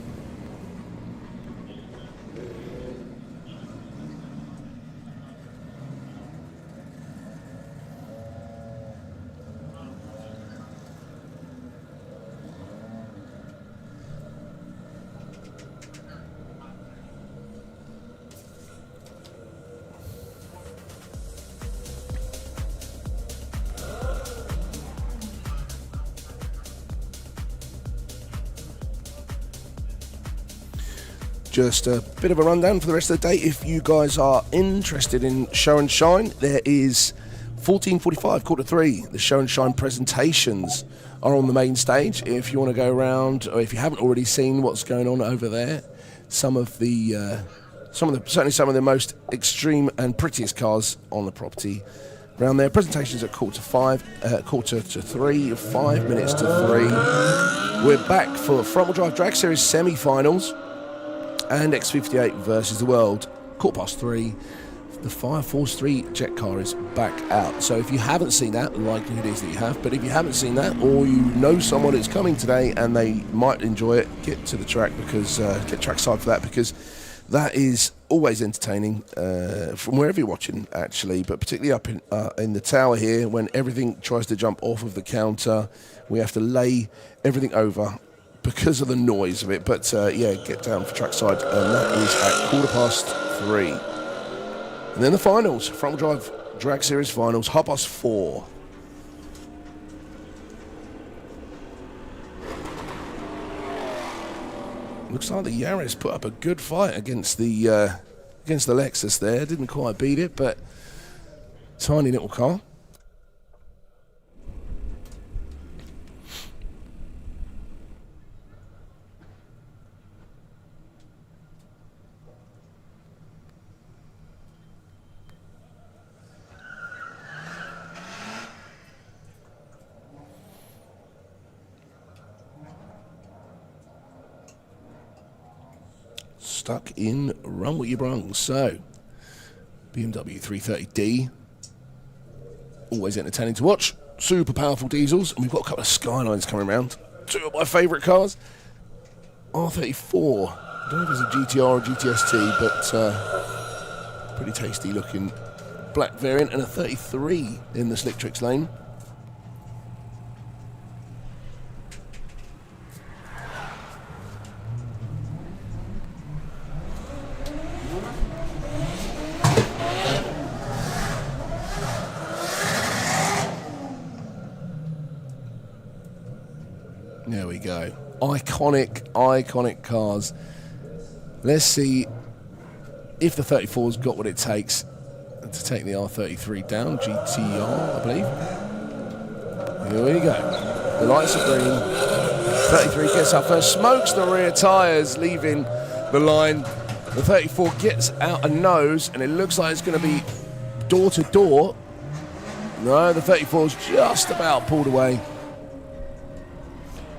Speaker 3: Just a bit of a rundown for the rest of the day. If you guys are interested in Show and Shine, there is 14:45, 2:45. The Show and Shine presentations are on the main stage. If you want to go around, or if you haven't already seen what's going on over there, certainly some of the most extreme and prettiest cars on the property around there. Presentations at 2:45, 2:45, 5 minutes to 3. We're back for front-wheel drive drag series semi-finals. And X58 versus the world, 3:15. The Fire Force 3 jet car is back out. So if you haven't seen that, the likelihood is that you have, but if you haven't seen that, or you know someone that's coming today and they might enjoy it, get to the track, because get trackside for that, because that is always entertaining from wherever you're watching, actually, but particularly up in the tower here, when everything tries to jump off of the counter, we have to lay everything over because of the noise of it. But yeah, get down for trackside, and that is at 3:15. And then the finals, front wheel drive drag series finals, 4:30. Looks like the Yaris put up a good fight against the Lexus there. Didn't quite beat it, but tiny little car. stuck in Run What Ya Brung. So, BMW 330D, always entertaining to watch. Super powerful diesels, and we've got a couple of Skylines coming around. Two of my favourite cars. R34. I don't know if it's a GTR or GTST, but pretty tasty looking black variant, and a 33 in the Slick Tricks lane. There we go. Iconic cars. Let's see if the 34's got what it takes to take the R33 down. GTR, I believe. Here we go. The lights are green. 33 gets up first, smokes the rear tyres, leaving the line. The 34 gets out a nose, and it looks like it's going to be door to door. No, the 34's just about pulled away.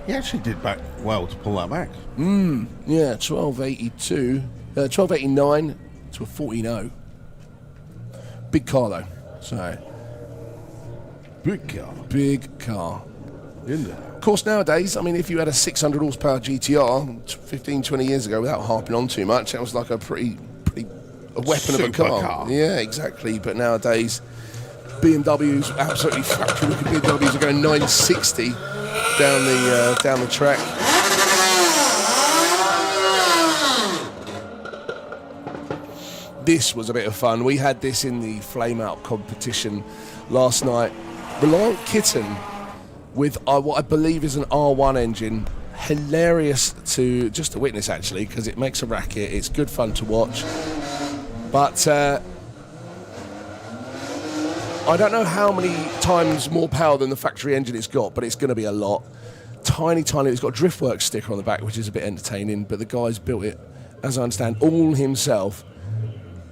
Speaker 1: He actually did back well to pull that back.
Speaker 3: Yeah, 1289 to a 14.0. Big car though. So big car.
Speaker 1: In there.
Speaker 3: Of course, nowadays, I mean, if you had a 600 horsepower GTR 15, 20 years ago, without harping on too much, that was like a pretty a weapon of a car. Yeah, exactly. But nowadays, BMWs, absolutely factory looking BMWs, are going 960 down the track. This was a bit of fun. We had this in the flame out competition last night. Reliant Kitten with what I believe is an R1 engine. Hilarious to witness, actually, because it makes a racket. It's good fun to watch. But I don't know how many times more power than the factory engine it's got, but it's going to be a lot. Tiny. It's got a Driftworks sticker on the back, which is a bit entertaining, but the guy's built it, as I understand, all himself.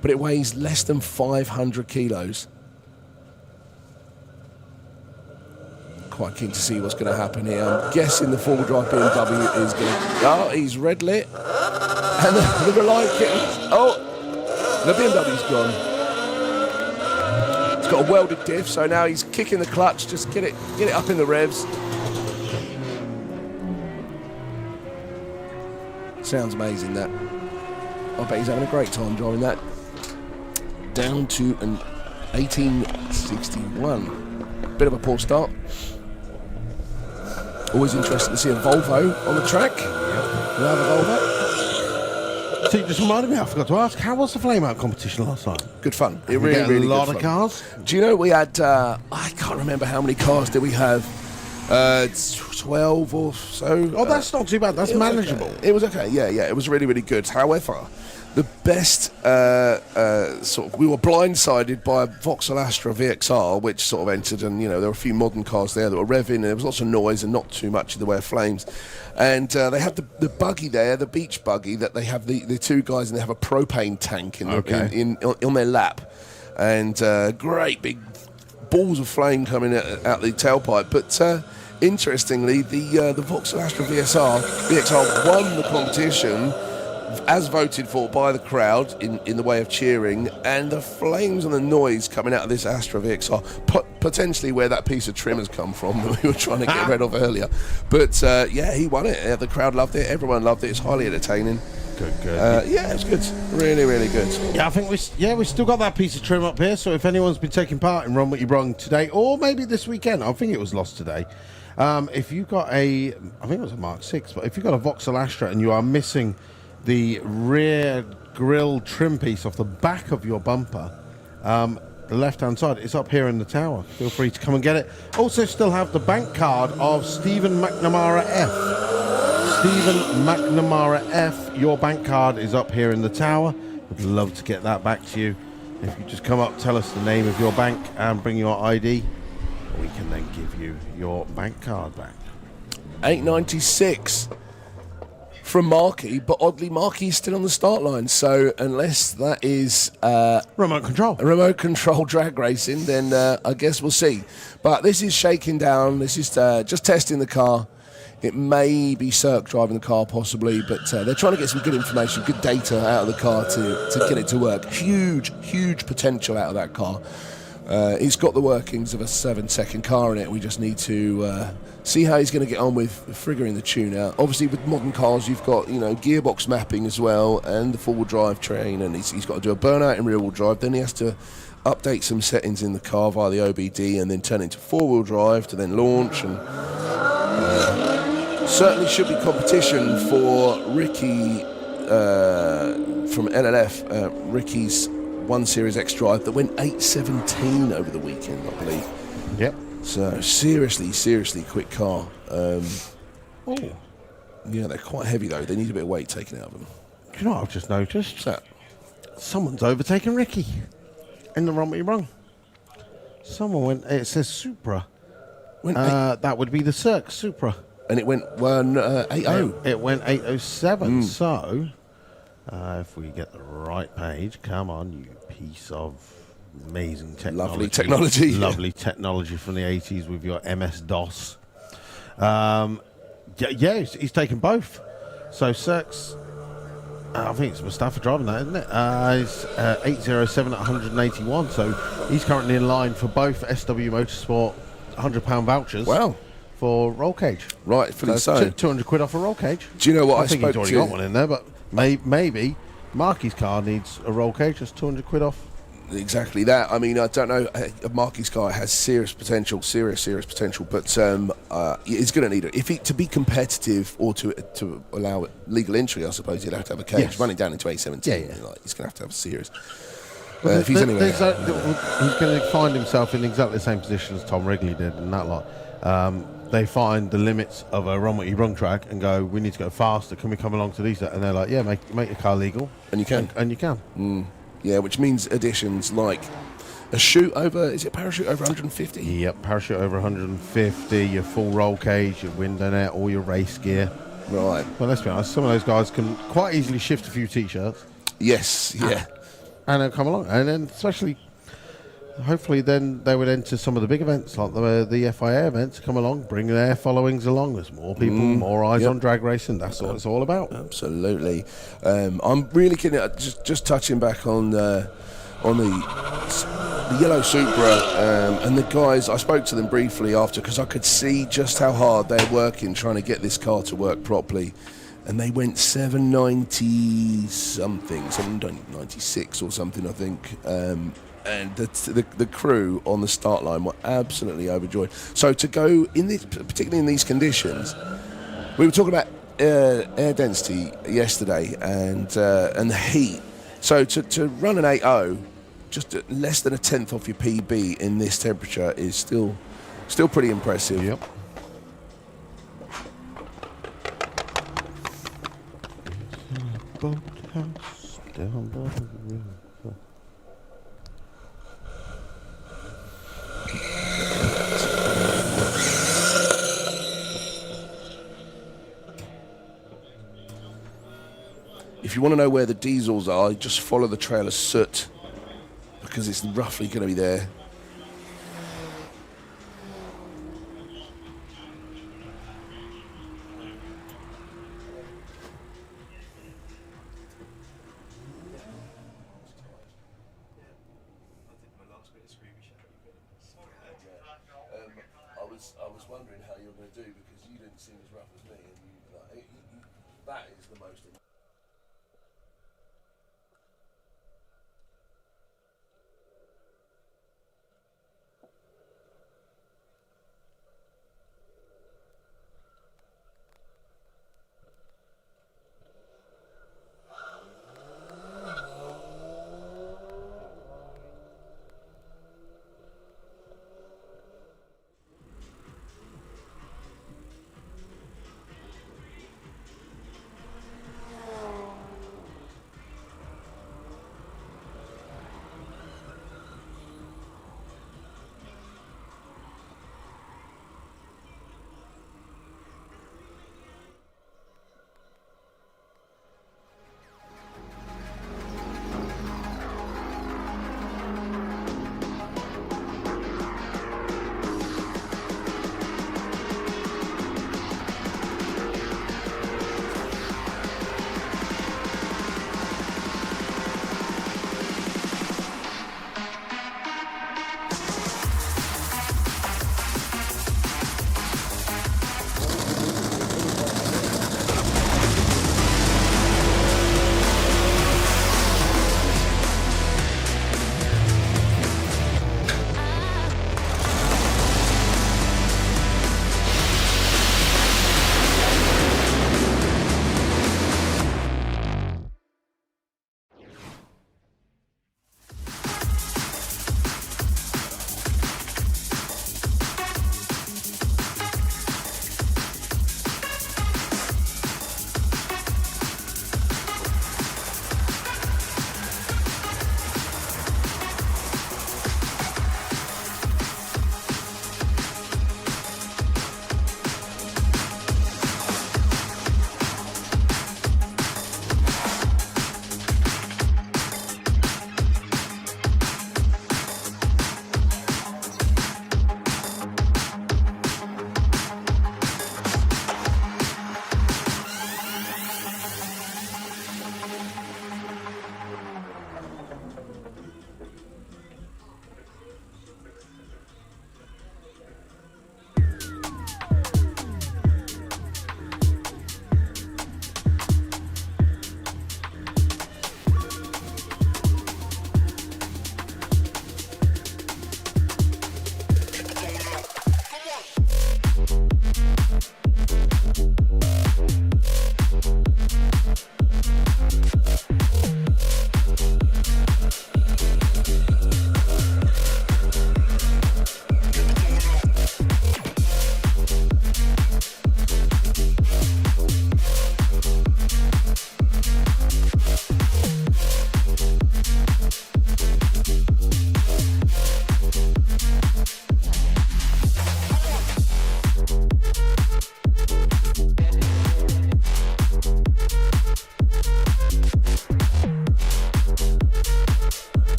Speaker 3: But it weighs less than 500 kilos. Quite keen to see what's going to happen here. I'm guessing the four-wheel drive BMW is going to... Oh, he's red lit. And the Reliant Kitten... Oh, the BMW's gone. It's got a welded diff, so now he's kicking the clutch. Just get it up in the revs. Sounds amazing, that. I bet he's having a great time driving that. Down to an 1861. Bit of a poor start. Always interested to see a Volvo on the track. Yep. You have a Volvo?
Speaker 1: So you just reminded me, I forgot to ask, how was the flame out competition last night?
Speaker 3: Good fun. It really
Speaker 1: a lot
Speaker 3: good
Speaker 1: of
Speaker 3: fun.
Speaker 1: cars?
Speaker 3: Do you know we had, I can't remember how many cars did we have. 12 or so.
Speaker 1: Oh, that's not too bad. That's manageable.
Speaker 3: Okay. It was okay. Yeah. It was really good. However, the best we were blindsided by a Vauxhall Astra VXR, which sort of entered, and there were a few modern cars there that were revving, and there was lots of noise and not too much in the way of flames. And they had the buggy there, the beach buggy, that they have the two guys, and they have a propane tank on their lap, and great big balls of flame coming out the tailpipe. But interestingly, the Vauxhall Astra VXR won the competition, as voted for by the crowd in the way of cheering, and the flames and the noise coming out of this Astra VXR, potentially where that piece of trim has come from that we were trying to get rid of earlier. But he won it. The crowd loved it. Everyone loved it. It's highly entertaining.
Speaker 1: Good.
Speaker 3: It was good. Really good.
Speaker 1: Yeah, I think we still got that piece of trim up here. So if anyone's been taking part in Run What Ya Brung today, or maybe this weekend, I think it was lost today. If you've got I think it was a Mark 6, but if you've got a Vauxhall Astra and you are missing the rear grille trim piece off the back of your bumper, the left-hand side, it's up here in the tower. Feel free to come and get it. Also still have the bank card of Stephen McNamara F. Stephen McNamara F, your bank card is up here in the tower. Would love to get that back to you. If you just come up, tell us the name of your bank and bring your ID, we can then give you your bank card back.
Speaker 3: 896 from Markey, but oddly Markey's still on the start line, so unless that is
Speaker 1: remote
Speaker 3: control drag racing, then I guess we'll see. But this is shaking down. This is just testing the car It may be Cirque driving the car possibly, but they're trying to get some good information, good data out of the car to get it to work. Huge potential out of that car. He's got the workings of a 7-second car in it. We just need to see how he's going to get on with figuring the tune out. Obviously, with modern cars, you've got gearbox mapping as well, and the four-wheel drive train, and he's got to do a burnout in rear-wheel drive. Then he has to update some settings in the car via the OBD, and then turn it into four-wheel drive to then launch. And certainly should be competition for Ricky from LLF. Ricky's 1 Series X drive that went 8:17 over the weekend, I believe.
Speaker 1: Yep.
Speaker 3: So seriously quick car.
Speaker 1: Oh.
Speaker 3: Yeah, they're quite heavy though. They need a bit of weight taken out of them.
Speaker 1: Do you know what I've just noticed?
Speaker 3: What's that?
Speaker 1: Someone's overtaken Ricky in the Run What Ya Brung. Someone went. It says Supra. That would be the Cirque Supra.
Speaker 3: And it went 1:80.
Speaker 1: It went 8:07. So, if we get the right page, come on, you piece of amazing technology.
Speaker 3: Lovely technology.
Speaker 1: Lovely technology from the 80s with your MS-DOS. Yeah, he's taken both. So Cirque's, I think it's Mustafa driving that, isn't it? He's 8:07 at 181. So he's currently in line for both SW Motorsport £100 vouchers.
Speaker 3: Wow.
Speaker 1: For roll cage.
Speaker 3: Rightfully so.
Speaker 1: 200 quid off a roll cage.
Speaker 3: Do you know what
Speaker 1: I think
Speaker 3: spoke
Speaker 1: he's already
Speaker 3: to?
Speaker 1: got one in there, but maybe Marky's car needs a roll cage. Just 200 quid off.
Speaker 3: Exactly that. I mean, I don't know. Marky's car has serious potential, serious potential, but it's going to need it. To be competitive or to allow legal entry, I suppose you'd have to have a cage.
Speaker 1: Yes.
Speaker 3: Running down into 8:17.
Speaker 1: Yeah.
Speaker 3: He's going to have a series.
Speaker 1: Well,
Speaker 3: If he's anywhere,
Speaker 1: he's going to find himself in exactly the same position as Tom Wrigley did in that lot. They find the limits of a Run What Ya Brung track and go, we need to go faster. Can we come along to these? And they're like, yeah, make your car legal.
Speaker 3: And you can.
Speaker 1: And you can.
Speaker 3: Yeah, which means additions like a chute over, is it parachute over 150?
Speaker 1: Yep, parachute over 150, your full roll cage, your window net, all your race gear.
Speaker 3: Right.
Speaker 1: Well, let's be honest, some of those guys can quite easily shift a few T-shirts.
Speaker 3: Yes, yeah.
Speaker 1: And then come along. And then especially, hopefully then they would enter some of the big events like the FIA events, come along, bring their followings along. There's more people, more eyes on drag racing. That's what it's all about.
Speaker 3: Absolutely. I'm really kidding. Just touching back on the yellow Supra and the guys. I spoke to them briefly after because I could see just how hard they're working trying to get this car to work properly. And they went 790 something, 796 or something, I think. And the crew on the start line were absolutely overjoyed. So to go particularly in these conditions, we were talking about air density yesterday and the heat. So to run an 8.0, just less than a tenth off your PB in this temperature is still pretty impressive.
Speaker 1: Yep. Boathouse down by the river.
Speaker 3: If you want to know where the diesels are, just follow the trail of soot because it's roughly going to be there. I was wondering how you're going to do because you didn't seem as rough as me, and that is the most.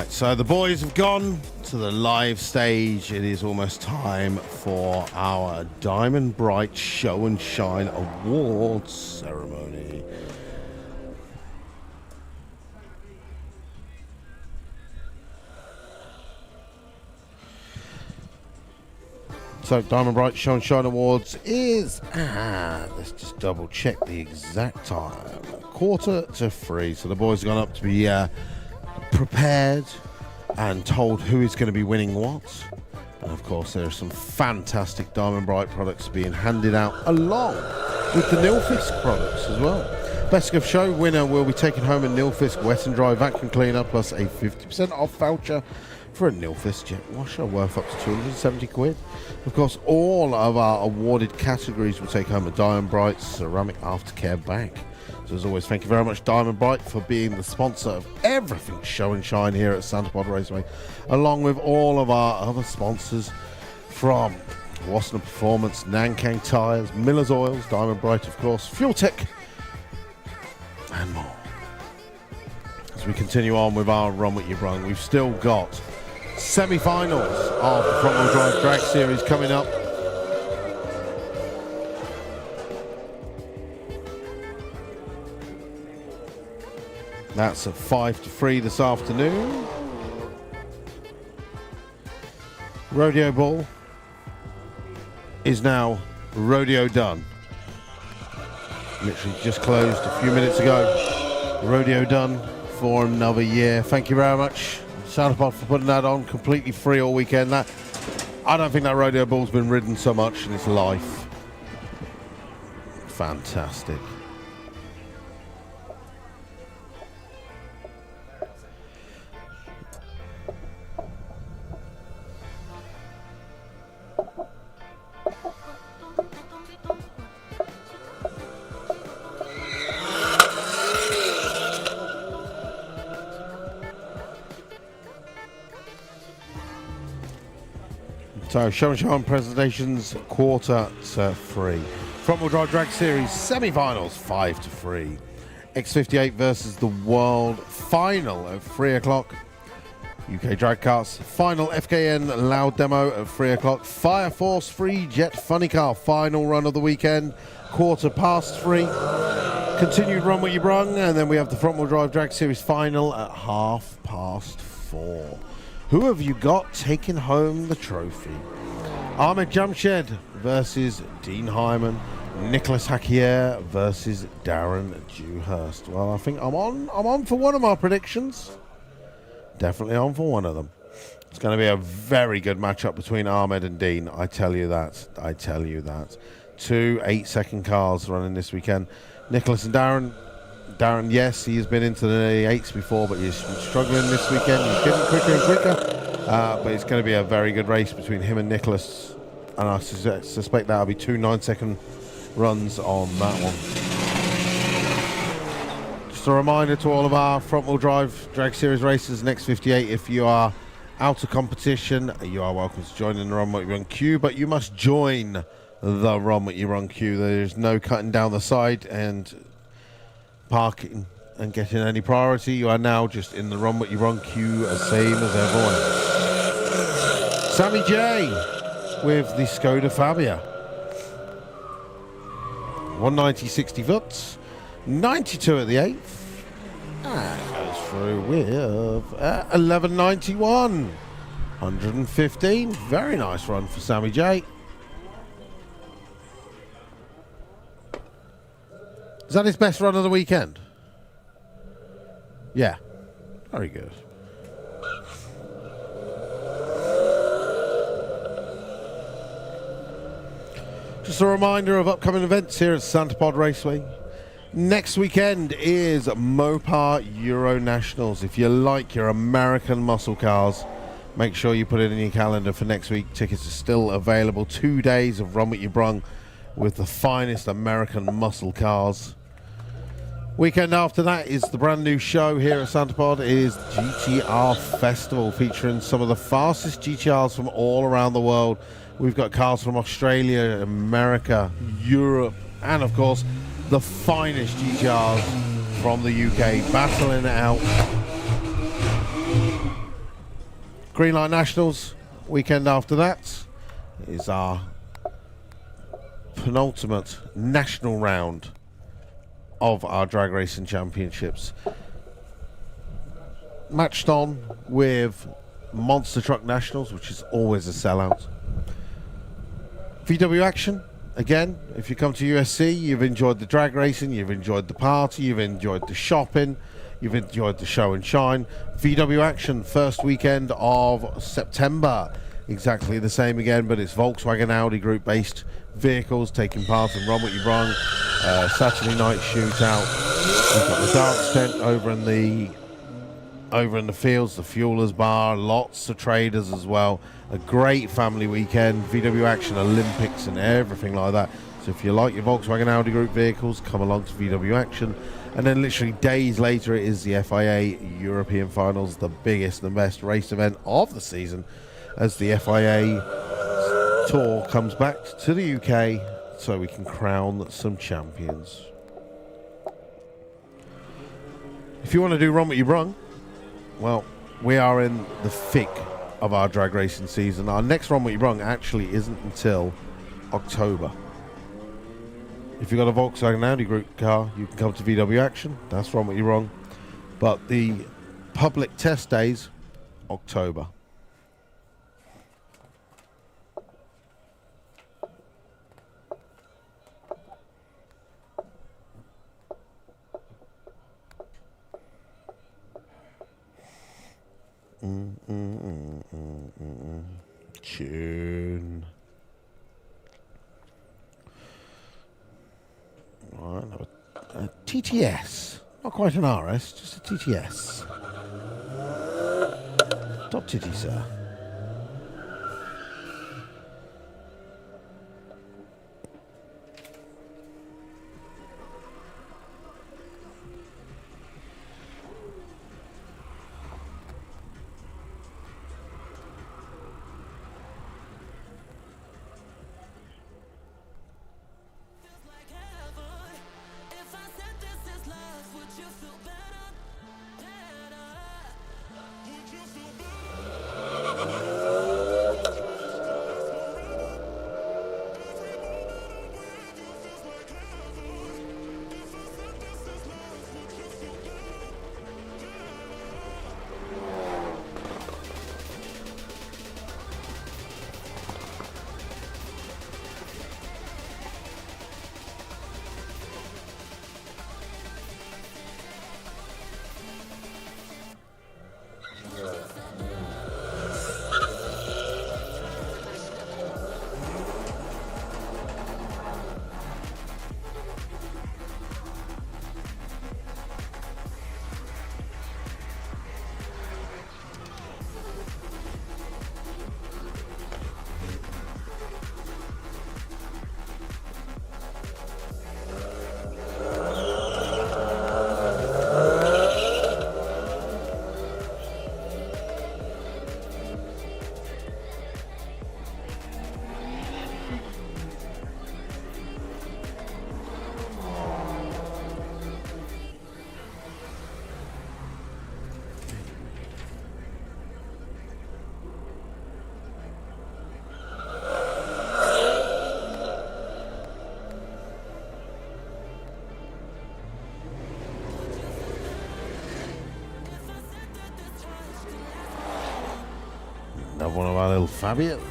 Speaker 1: Right, so the boys have gone to the live stage. It is almost time for our Diamond Bright Show and Shine Awards ceremony. So Diamond Bright Show and Shine Awards is, let's just double check the exact time, 2:45. So the boys have gone up to be prepared and told who is going to be winning what. And of course there are some fantastic Diamond Bright products being handed out along with the Nilfisk products as well. Best of Show winner will be taking home a Nilfisk wet and dry vacuum cleaner plus a 50% off voucher for a Nilfisk jet washer worth up to 270 quid. Of course, all of our awarded categories will take home a Diamond Bright ceramic aftercare bag. So as always, thank you very much, Diamond Bright, for being the sponsor of everything Show and Shine here at Santa Pod Raceway, along with all of our other sponsors from Wassenaar Performance, Nankang Tyres, Miller's Oils, Diamond Bright, of course, Fuel Tech, and more. As we continue on with our Run What Ya Brung, we've still got semi-finals of the Front Wheel Drive Drag Series coming up. That's at 5-3 this afternoon. Rodeo Ball is now rodeo done. Literally just closed a few minutes ago. Rodeo done for another year. Thank you very much, Soundpod, for putting that on completely free all weekend. That, I don't think that rodeo ball's been ridden so much in its life. Fantastic. So, Show and Shine presentations, 2:45. Front Wheel Drive Drag Series semi-finals, 5-3. X58 versus the World final at 3 o'clock. UK Drag Karts final FKN Loud Demo at 3 o'clock. Fire Force Free Jet Funny Car final run of the weekend, 3:15. Continued Run What Ya Brung, and then we have the Front Wheel Drive Drag Series final at 4:30. Who have you got taking home the trophy? Ahmed Jamshed versus Dean Hyman. Nicholas Hakier versus Darren Dewhurst. Well, I think I'm on for one of my predictions. Definitely on for one of them. It's going to be a very good matchup between Ahmed and Dean. I tell you that. I tell you that. 2 8-second cars running this weekend. Nicholas and Darren. Darren, yes, he has been into the 8s before, but he's struggling this weekend. He's getting quicker and quicker. But it's going to be a very good race between him and Nicholas. And I suspect that'll be 2 9-second runs on that one. Just a reminder to all of our Front Wheel Drive Drag Series racers, next 58, if you are out of competition, you are welcome to join in the Run What Ya Brung queue, but you must join the Run What Ya Brung queue. There's no cutting down the side and parking and getting any priority. You are now just in the Run What Ya Brung queue, as same as everyone else. Sammy J with the Skoda Fabia. 190 foot, 92 at the 8th. And goes through with 1191. 115. Very nice run for Sammy J. Is that his best run of the weekend? Yeah. Very good. Just a reminder of upcoming events here at Santa Pod Raceway. Next weekend is Mopar Euro Nationals. If you like your American muscle cars, make sure you put it in your calendar for next week. Tickets are still available. 2 days of Run What Ya Brung with the finest American muscle cars. Weekend after that is the brand new show here at Santa Pod. It is GTR Festival, featuring some of the fastest GTRs from all around the world. We've got cars from Australia, America, Europe, and of course the finest GTRs from the UK battling it out Greenlight Nationals, weekend after that, is our penultimate national round of our drag racing championships. Matched on with Monster Truck Nationals, which is always a sellout. VW action, again, if you come to USC, you've enjoyed the drag racing, you've enjoyed the party, you've enjoyed the shopping, you've enjoyed the show and shine. VW action, first weekend of September. Exactly the same again, but it's Volkswagen Audi Group based vehicles taking part in Run What Ya Brung, Saturday night shootout. We've got the dance tent over in the fields, the fuelers bar, lots of traders as well. A great family weekend, VW action, Olympics and everything like that. So if you like your Volkswagen Audi Group vehicles, come along to VW action. And then literally days later it is the FIA European Finals, the biggest and best race event of the season, as the FIA tour comes back to the UK so we can crown some champions. If you want to do Run What Ya Brung, well, we are in the thick of our drag racing season. Our next Run What Ya Brung actually isn't until October. If you've got a Volkswagen Audi Group car, you can come to VW action. That's Run What Ya Brung. But the public test days, October. Tune. Right, a TTS. Not quite an RS, just a TTS. Top titty, sir. Another one of our little Fabians.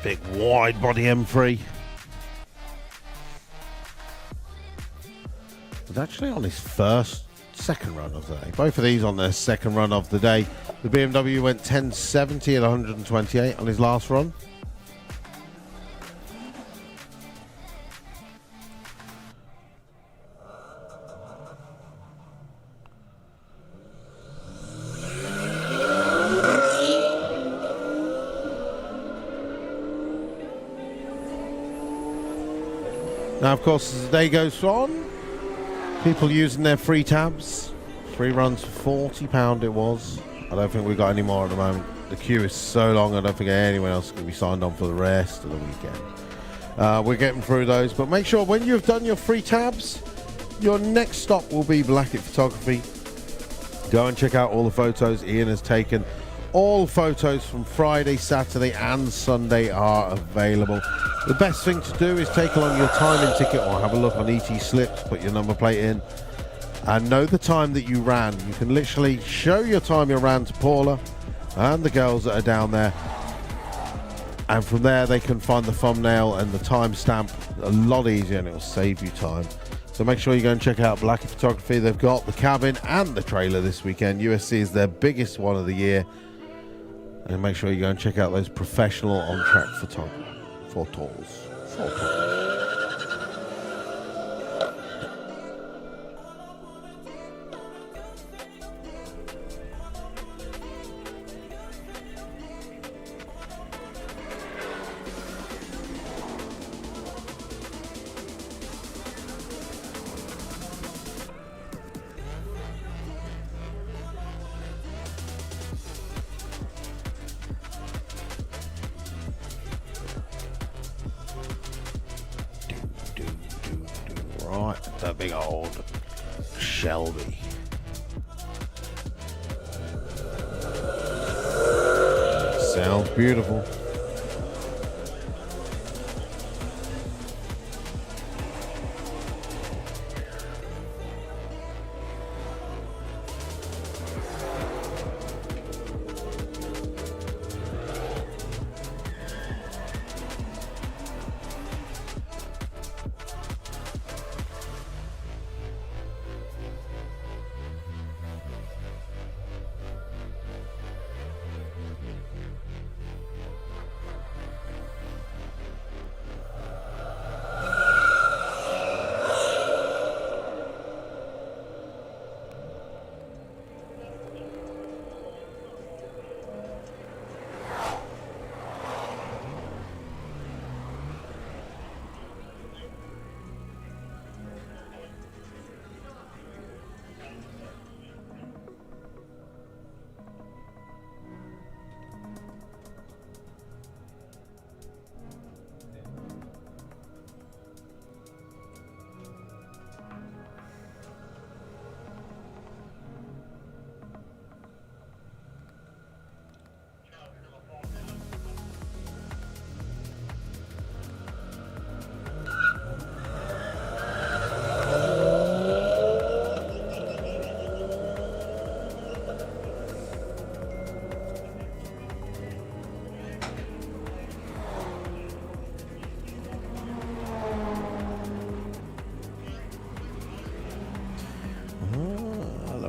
Speaker 1: Big wide body M3. It's actually on his second run of the day. Both of these on their second run of the day. The BMW went 1070 at 128 on his last run. Now, of course, as the day goes on, people using their free tabs. 3 runs for £40 it was. I don't think we've got any more at the moment. The queue is so long, I don't think anyone else can be signed on for the rest of the weekend. We're getting through those, but make sure when you've done your free tabs, your next stop will be Blackett Photography. Go and check out all the photos Ian has taken. All photos from Friday, Saturday and Sunday are available. The best thing to do is take along your timing ticket or have a look on ET Slips, put your number plate in and know the time that you ran. You can literally show your time you ran to Paula and the girls that are down there, and from there they can find the thumbnail and the timestamp a lot easier, and it will save you time. So make sure you go and check out Blackett Photography. They've got the cabin and the trailer this weekend. USC is their biggest one of the year. And make sure you go and check out those professional on-track photos. Right, that big old Shelby. Sounds beautiful.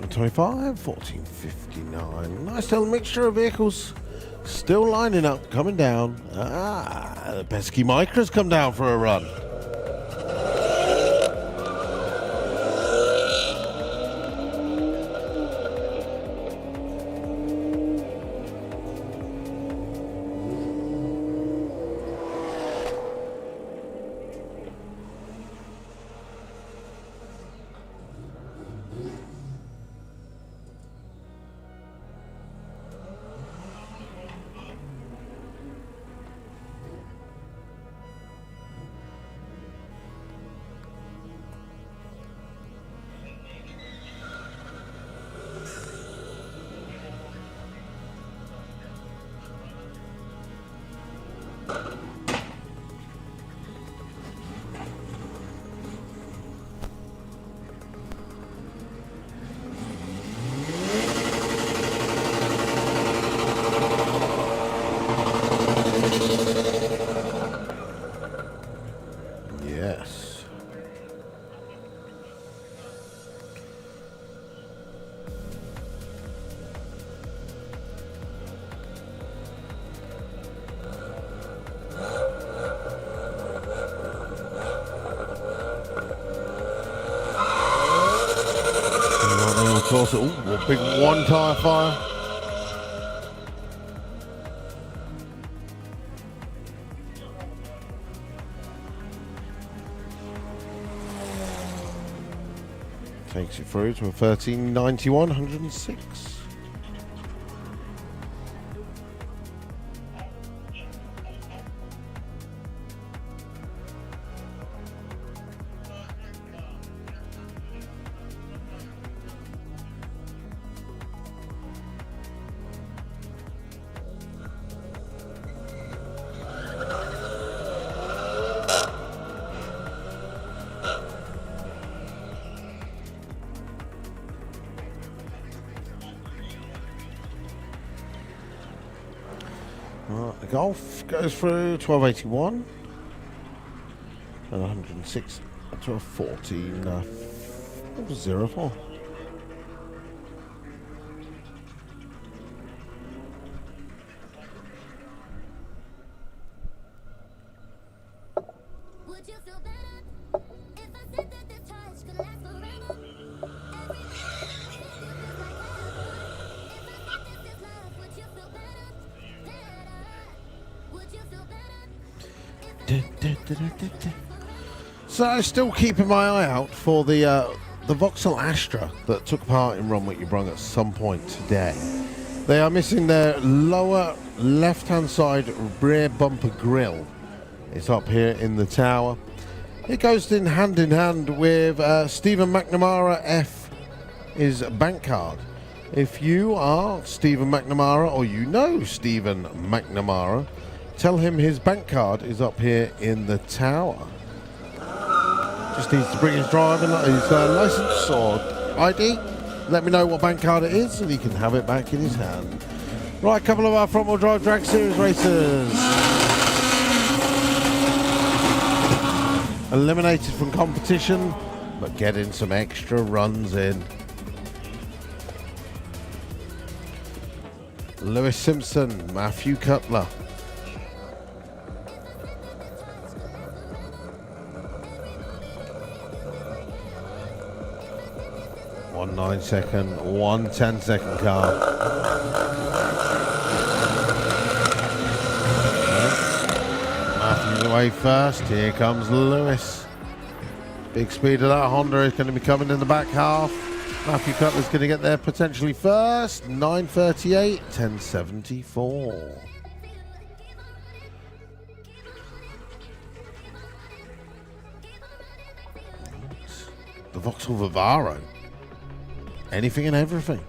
Speaker 1: $11.25, $14.59. Nice little mixture of vehicles still lining up, coming down. The pesky Micra's come down for a run. Yes. exhaust. Ooh, a big one tyre fire. Takes it through to a 1391, 106. The Golf goes through 1281 and 106 to a 1404.
Speaker 8: Would you feel better if I said that this touch could last forever? Would you feel better? Would you feel better?
Speaker 1: So still keeping my eye out for the Vauxhall Astra that took part in Run What Ya Brung at some point today. They are missing their lower left-hand side rear bumper grille. It's up here in the tower. It goes in hand with Stephen McNamara F is bank card. If you are Stephen McNamara or you know Stephen McNamara, tell him his bank card is up here in the tower. Just needs to bring his license or ID. Let me know what bank card it is and he can have it back in his hand. Right, a couple of our front-wheel drive drag series racers. Eliminated from competition, but getting some extra runs in. Lewis Simpson, Matthew Cutler. 1 9-second, 1 10-second car. Matthew's away first. Here comes Lewis. Big speed of that Honda is going to be coming in the back half. Matthew Cutler's going to get there potentially first. 9:38, 10:74. The Vauxhall Vivaro. Anything and everything.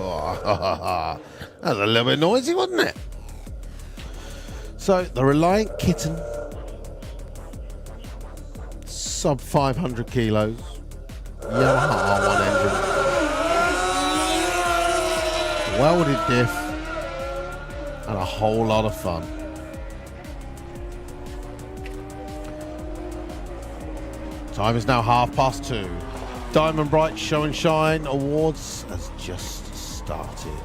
Speaker 1: That was a little bit noisy, wasn't it? So, the Reliant Kitten, sub 500 kilos, Yamaha R1 engine, welded diff, and a whole lot of fun. Time is now 2:30. Diamond Bright Show and Shine Awards has just started.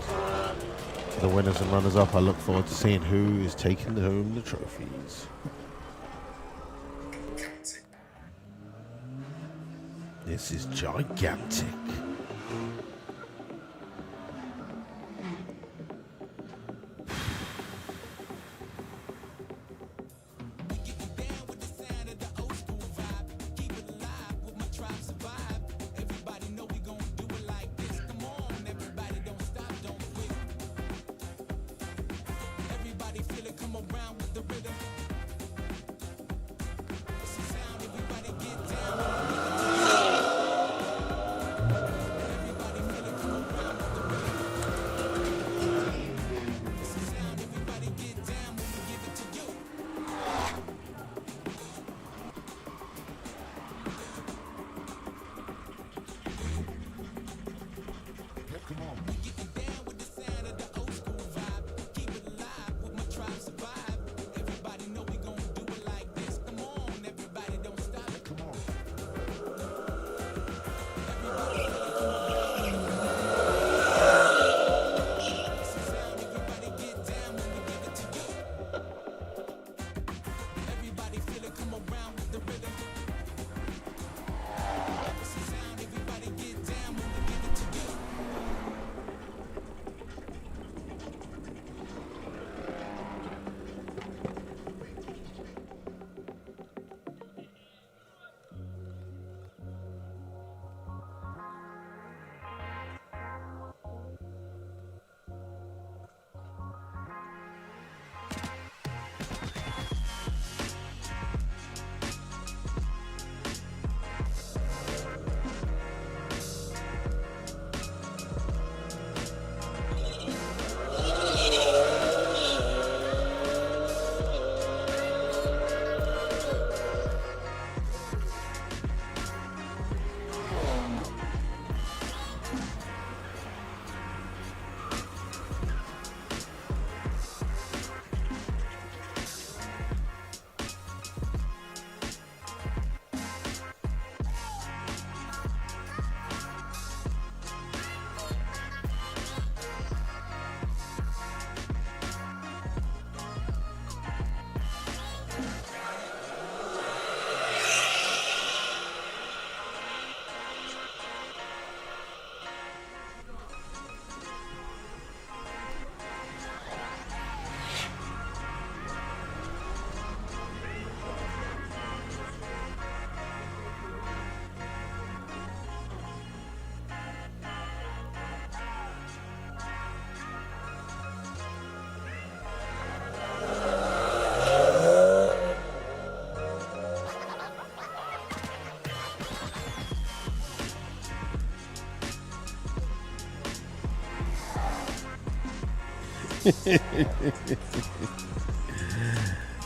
Speaker 1: For the winners and runners-up, I look forward to seeing who is taking home the trophies. This is gigantic.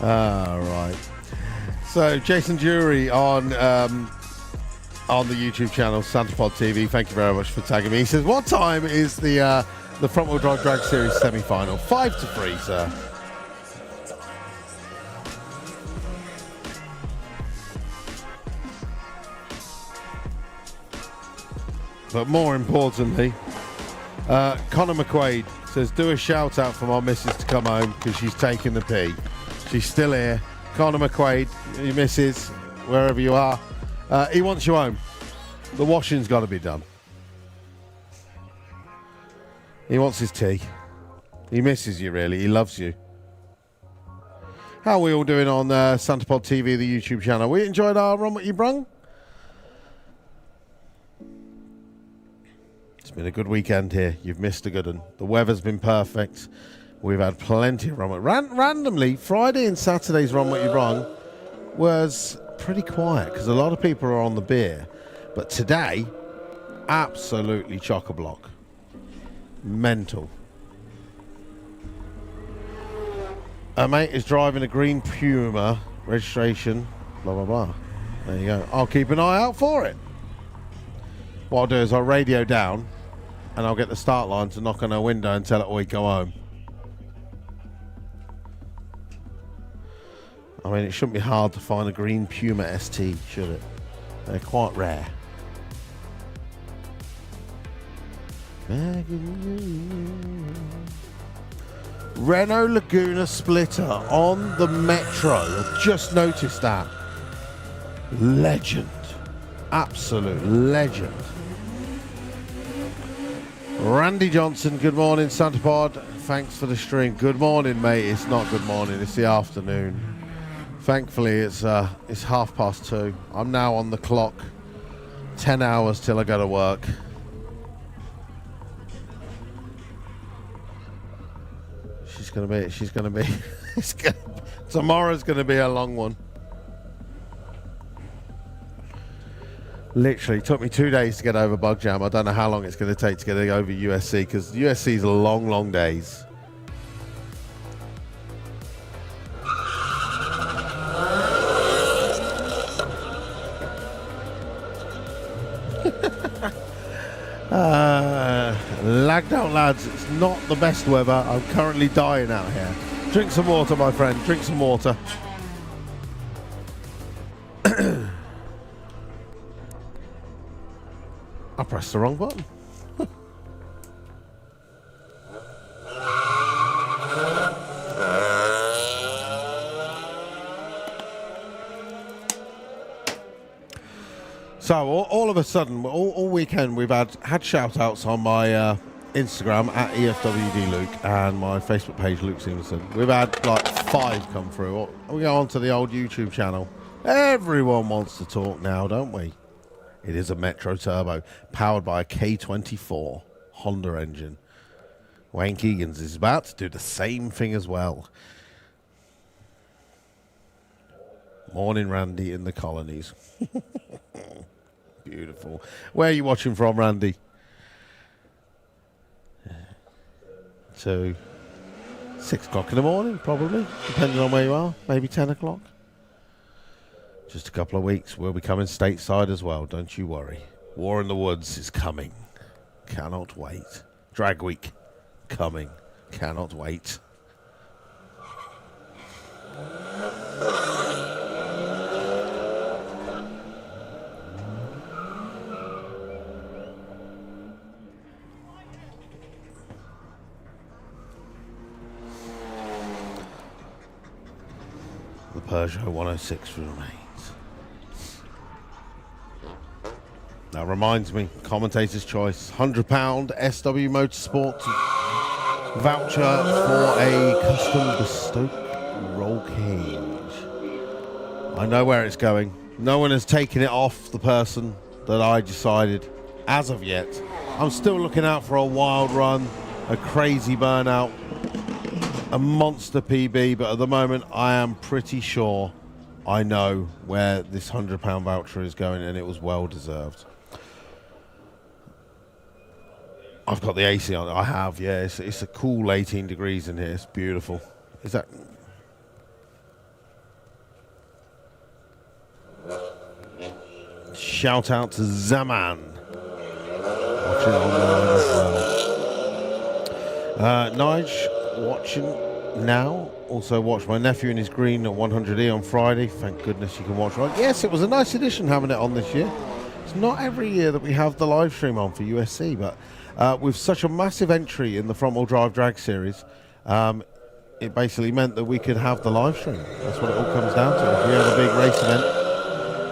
Speaker 1: Right. So Jason Jury on the YouTube channel Santapod TV. Thank you very much for tagging me. He says, "What time is the front wheel drive drag series semi-final?" 5-3, sir. But more importantly, Connor McQuaid says, "Do a shout out for my missus to come home because she's taking the pee." She's still here. Connor McQuaid, your missus, wherever you are, he wants you home. The washing's got to be done. He wants his tea. He misses you, really. He loves you. How are we all doing on Santapod TV, the YouTube channel? We enjoyed our Run What Ya Brung? It's been a good weekend here. You've missed a good one. The weather's been perfect. We've had plenty of Run What. Randomly, Friday and Saturday's Run What Ya Brung was pretty quiet because a lot of people are on the beer. But today, absolutely chock-a-block. Mental. A mate is driving a green Puma, registration, blah, blah, blah. There you go. I'll keep an eye out for it. What I'll do is I'll radio down and I'll get the start line to knock on her window and tell it we go home. I mean, it shouldn't be hard to find a green Puma ST, should it? They're quite rare. Renault Laguna splitter on the Metro. I've just noticed that. Legend. Absolute legend. Randy Johnson, good morning, Santa Pod. Thanks for the stream. Good morning, mate. It's not good morning, it's the afternoon. Thankfully, it's 2:30. I'm now on the clock. 10 hours till I go to work. She's gonna be tomorrow's gonna be a long one. Literally took me 2 days to get over bug jam. I don't know how long it's going to take to get over USC, because USC's long days. Lagged out, lads. It's not the best weather. I'm currently dying out here. Drink some water, my friend. Drink some water. I pressed the wrong button. So all of a sudden, all weekend, we've had shout outs on my Instagram at EFWDLuke and my Facebook page, Luke Stevenson. We've had like 5 come through. We go on to the old YouTube channel. Everyone wants to talk now, don't we? It is a Metro Turbo, powered by a K24 Honda engine. Wayne Keegans is about to do the same thing as well. Morning, Randy, in the colonies. Beautiful. Where are you watching from, Randy? 2, 6 o'clock in the morning, probably, depending on where you are. Maybe 10 o'clock. Just a couple of weeks, we'll be coming stateside as well, don't you worry. War in the Woods is coming. Cannot wait. Drag Week, coming. Cannot wait. The Peugeot 106 remains. That reminds me, commentator's choice, £100 SW Motorsport voucher for a custom bespoke roll cage. I know where it's going. No one has taken it off the person that I decided as of yet. I'm still looking out for a wild run, a crazy burnout, a monster PB, but at the moment I am pretty sure I know where this £100 voucher is going, and it was well deserved. I've got the AC on. I have, yeah. It's a cool 18 degrees in here. It's beautiful. Is that... Shout out to Zaman. Watching online as well. Nige, watching now. Also watched my nephew in his green at 100E on Friday. Thank goodness you can watch right. Yes, it was a nice addition having it on this year. It's not every year that we have the live stream on for USC, but with such a massive entry in the front-wheel drive drag series, it basically meant that we could have the live stream. That's what it all comes down to. If we have a big race event,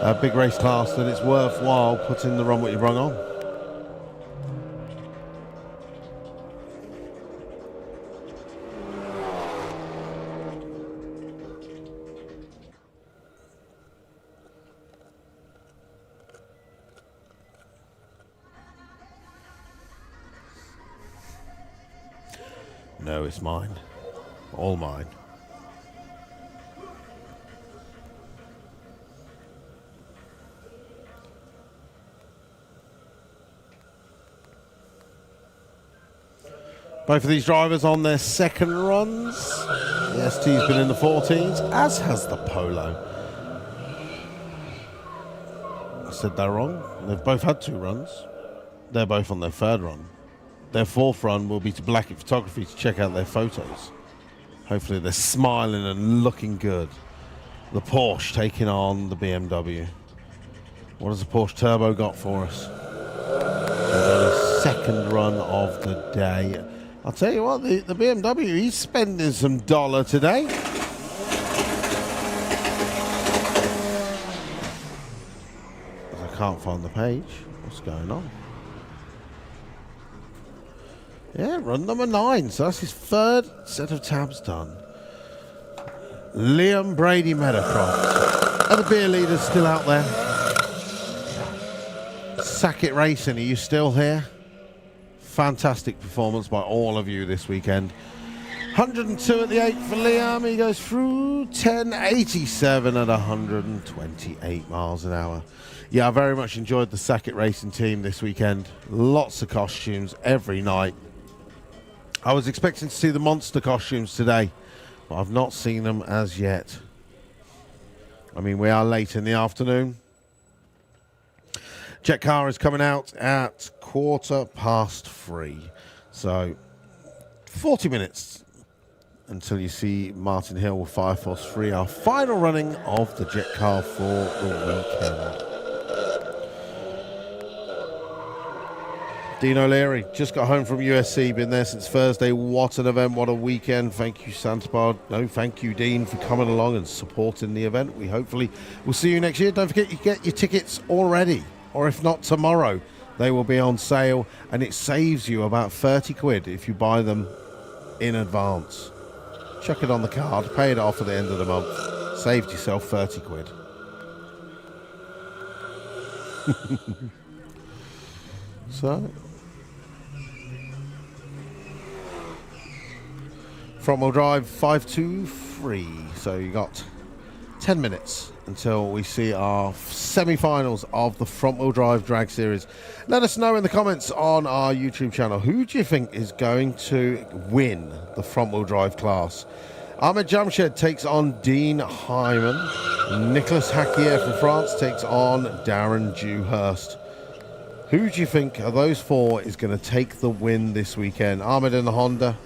Speaker 1: a big race class, then it's worthwhile putting the Run What Ya Brung on. No, it's mine. All mine. Both of these drivers on their second runs. The ST's been in the 14s, as has the Polo. I said that wrong. They've both had 2 runs. They're both on their 3rd run. Their 4th run will be to Blackett Photography to check out their photos. Hopefully they're smiling and looking good. The Porsche taking on the BMW. What has the Porsche Turbo got for us? The 2nd run of the day. I'll tell you what, the BMW, he's spending some dollar today. I can't find the page. What's going on? Yeah, run number 9. So that's his 3rd set of tabs done. Liam Brady Meadowcroft. Are the beer leaders still out there? Sackett Racing, are you still here? Fantastic performance by all of you this weekend. 102 at the 8 for Liam. He goes through 1087 at 128 miles an hour. Yeah, I very much enjoyed the Sackett Racing team this weekend. Lots of costumes every night. I was expecting to see the monster costumes today, but I've not seen them as yet. I mean, we are late in the afternoon. Jet car is coming out at 3:15. So 40 minutes until you see Martin Hill with Fire Force 3, our final running of the jet car for the weekend. Dean O'Leary just got home from USC, been there since Thursday. What an event, what a weekend. Thank you, Santapod. No, thank you, Dean, for coming along and supporting the event. We hopefully will see you next year. Don't forget, you get your tickets already, or if not tomorrow, they will be on sale, and it saves you about 30 quid if you buy them in advance. Chuck it on the card, pay it off at the end of the month. Saved yourself 30 quid. So, front wheel drive 523. So you got 10 minutes until we see our semi-finals of the front wheel drive drag series. Let us know in the comments on our YouTube channel, who do you think is going to win the front wheel drive class? Ahmed Jamshed takes on Dean Hyman. Nicholas Hakier from France takes on Darren Dewhurst. Who do you think of those 4 is going to take the win this weekend? Ahmed in the Honda,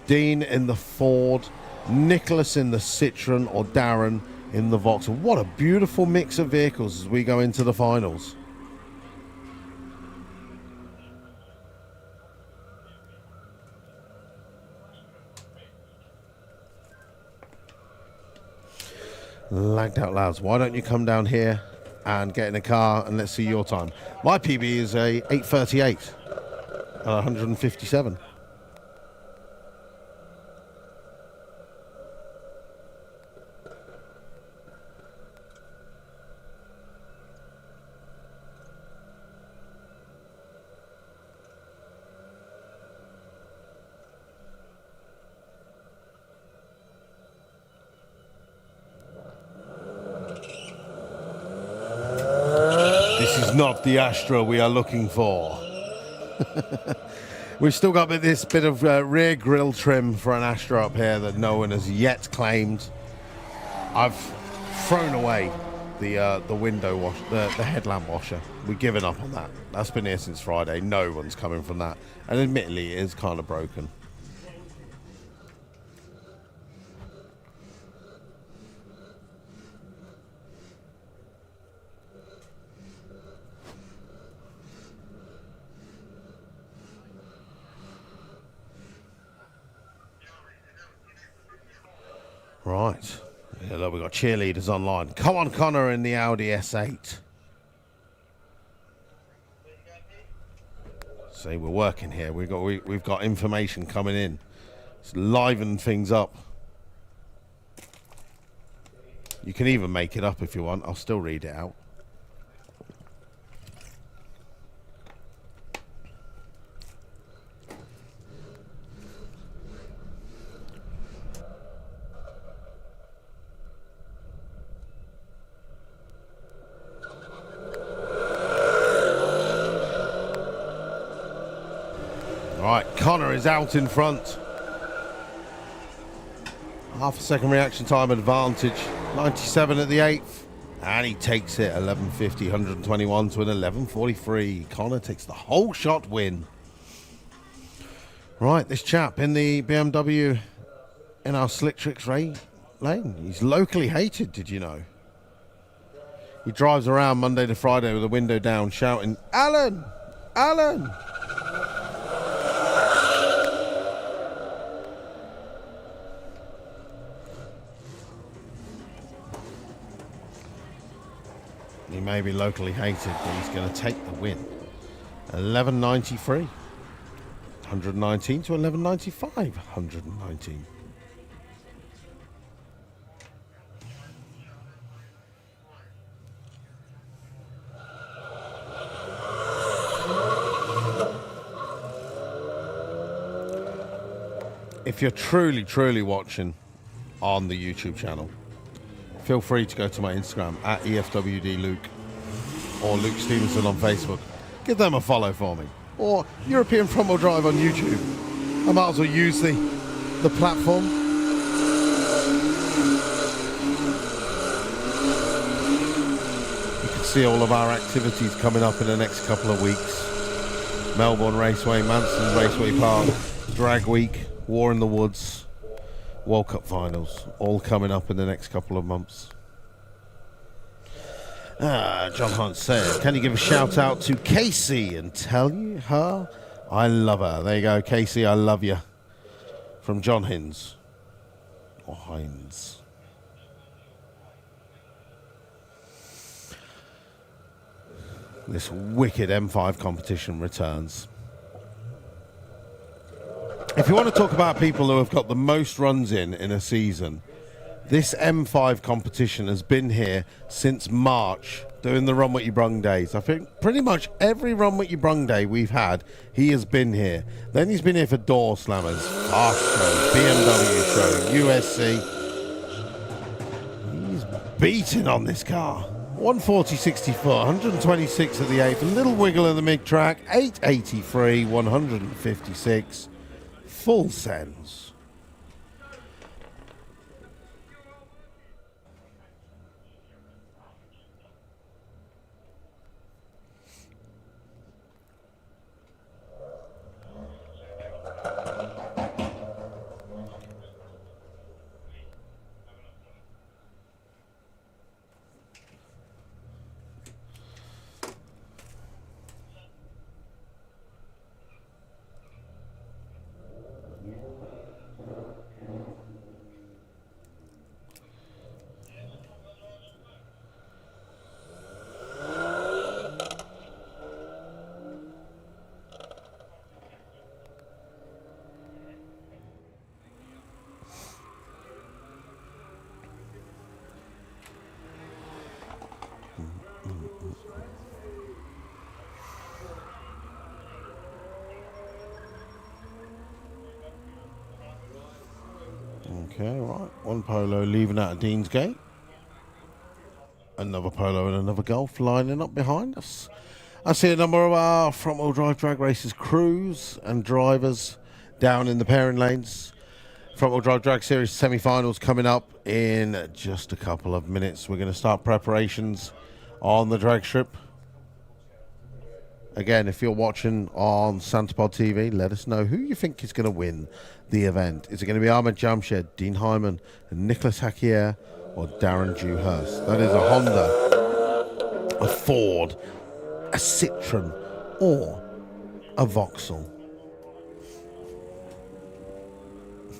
Speaker 1: Dean in the Ford, Nicholas in the Citroen, or Darren in the Vauxhall. What a beautiful mix of vehicles as we go into the finals. Lagged out lads, why don't you come down here and get in a car and let's see your time. My PB is a 8:38 at 157. Not the Astra we are looking for. We've still got this bit of rear grille trim for an Astra up here that no one has yet claimed. I've thrown away the window wash, the headlamp washer. We've given up on that. That's been here since Friday. No one's coming from that. And admittedly, it is kind of broken. Right. Yeah, look, we've got cheerleaders online. Come on, Connor in the Audi S8. See, we're working here. We've got information coming in. It's liven things up. You can even make it up if you want. I'll still read it out. Right, Connor is out in front. Half a second reaction time advantage. 97 at the 8th. And he takes it 11.50, 121 to an 11.43. Connor takes the whole shot win. Right, this chap in the BMW in our Slick Tricks lane. He's locally hated, did you know? He drives around Monday to Friday with the window down shouting, Alan! Alan! He may be locally hated, but he's going to take the win. 11.93. 119 to 11.95. 119. If you're truly, truly watching on the YouTube channel, feel free to go to my Instagram at EFWDLuke or Luke Stevenson on Facebook. Give them a follow for me. Or European Front Wheel Drive on YouTube. I might as well use the platform. You can see all of our activities coming up in the next couple of weeks. Melbourne Raceway, Manston Raceway Park, Drag Week, War in the Woods, World Cup finals, all coming up in the next couple of months. John Hunt said, can you give a shout out to Casey and tell her I love her? There you go, Casey, I love you. From John Hines. Or Hines. This wicked M5 competition returns. If you want to talk about people who have got the most runs in a season, this M5 competition has been here since March, doing the Run What Ya Brung days. I think pretty much every Run What Ya Brung day we've had, he has been here. Then he's been here for Door Slammers, Fast Show, BMW Show, USC. He's beating on this car. 140.64, 126 at the 8th, a little wiggle in the mid-track, 883, 156. Full sends. Okay, right. One Polo leaving out of Deansgate. Another Polo and another Golf lining up behind us. I see a number of our front-wheel drive drag races crews and drivers down in the pairing lanes. Front-wheel drive drag series semi-finals coming up in just a couple of minutes. We're going to start preparations on the drag strip. Again, if you're watching on Santapod TV, let us know who you think is going to win the event. Is it going to be Ahmed Jamshed, Dean Hyman, Nicholas Hakier, or Darren Dewhurst? That is a Honda, a Ford, a Citroen, or a Vauxhall.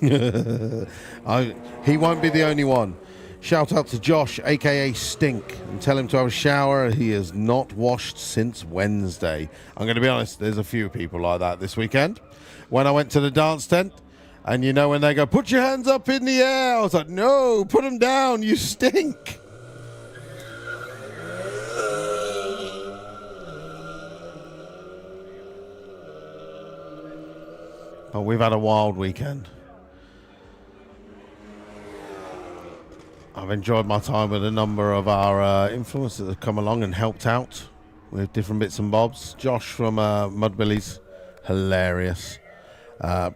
Speaker 1: He won't be the only one. Shout out to Josh, aka Stink, and tell him to have a shower. He has not washed since Wednesday. I'm going to be honest, there's a few people like that this weekend. When I went to the dance tent, and you know when they go, put your hands up in the air, I was like, no, put them down, you stink. But we've had a wild weekend. I've enjoyed my time with a number of our influencers that have come along and helped out with different bits and bobs. Josh from Mudbillies, hilarious.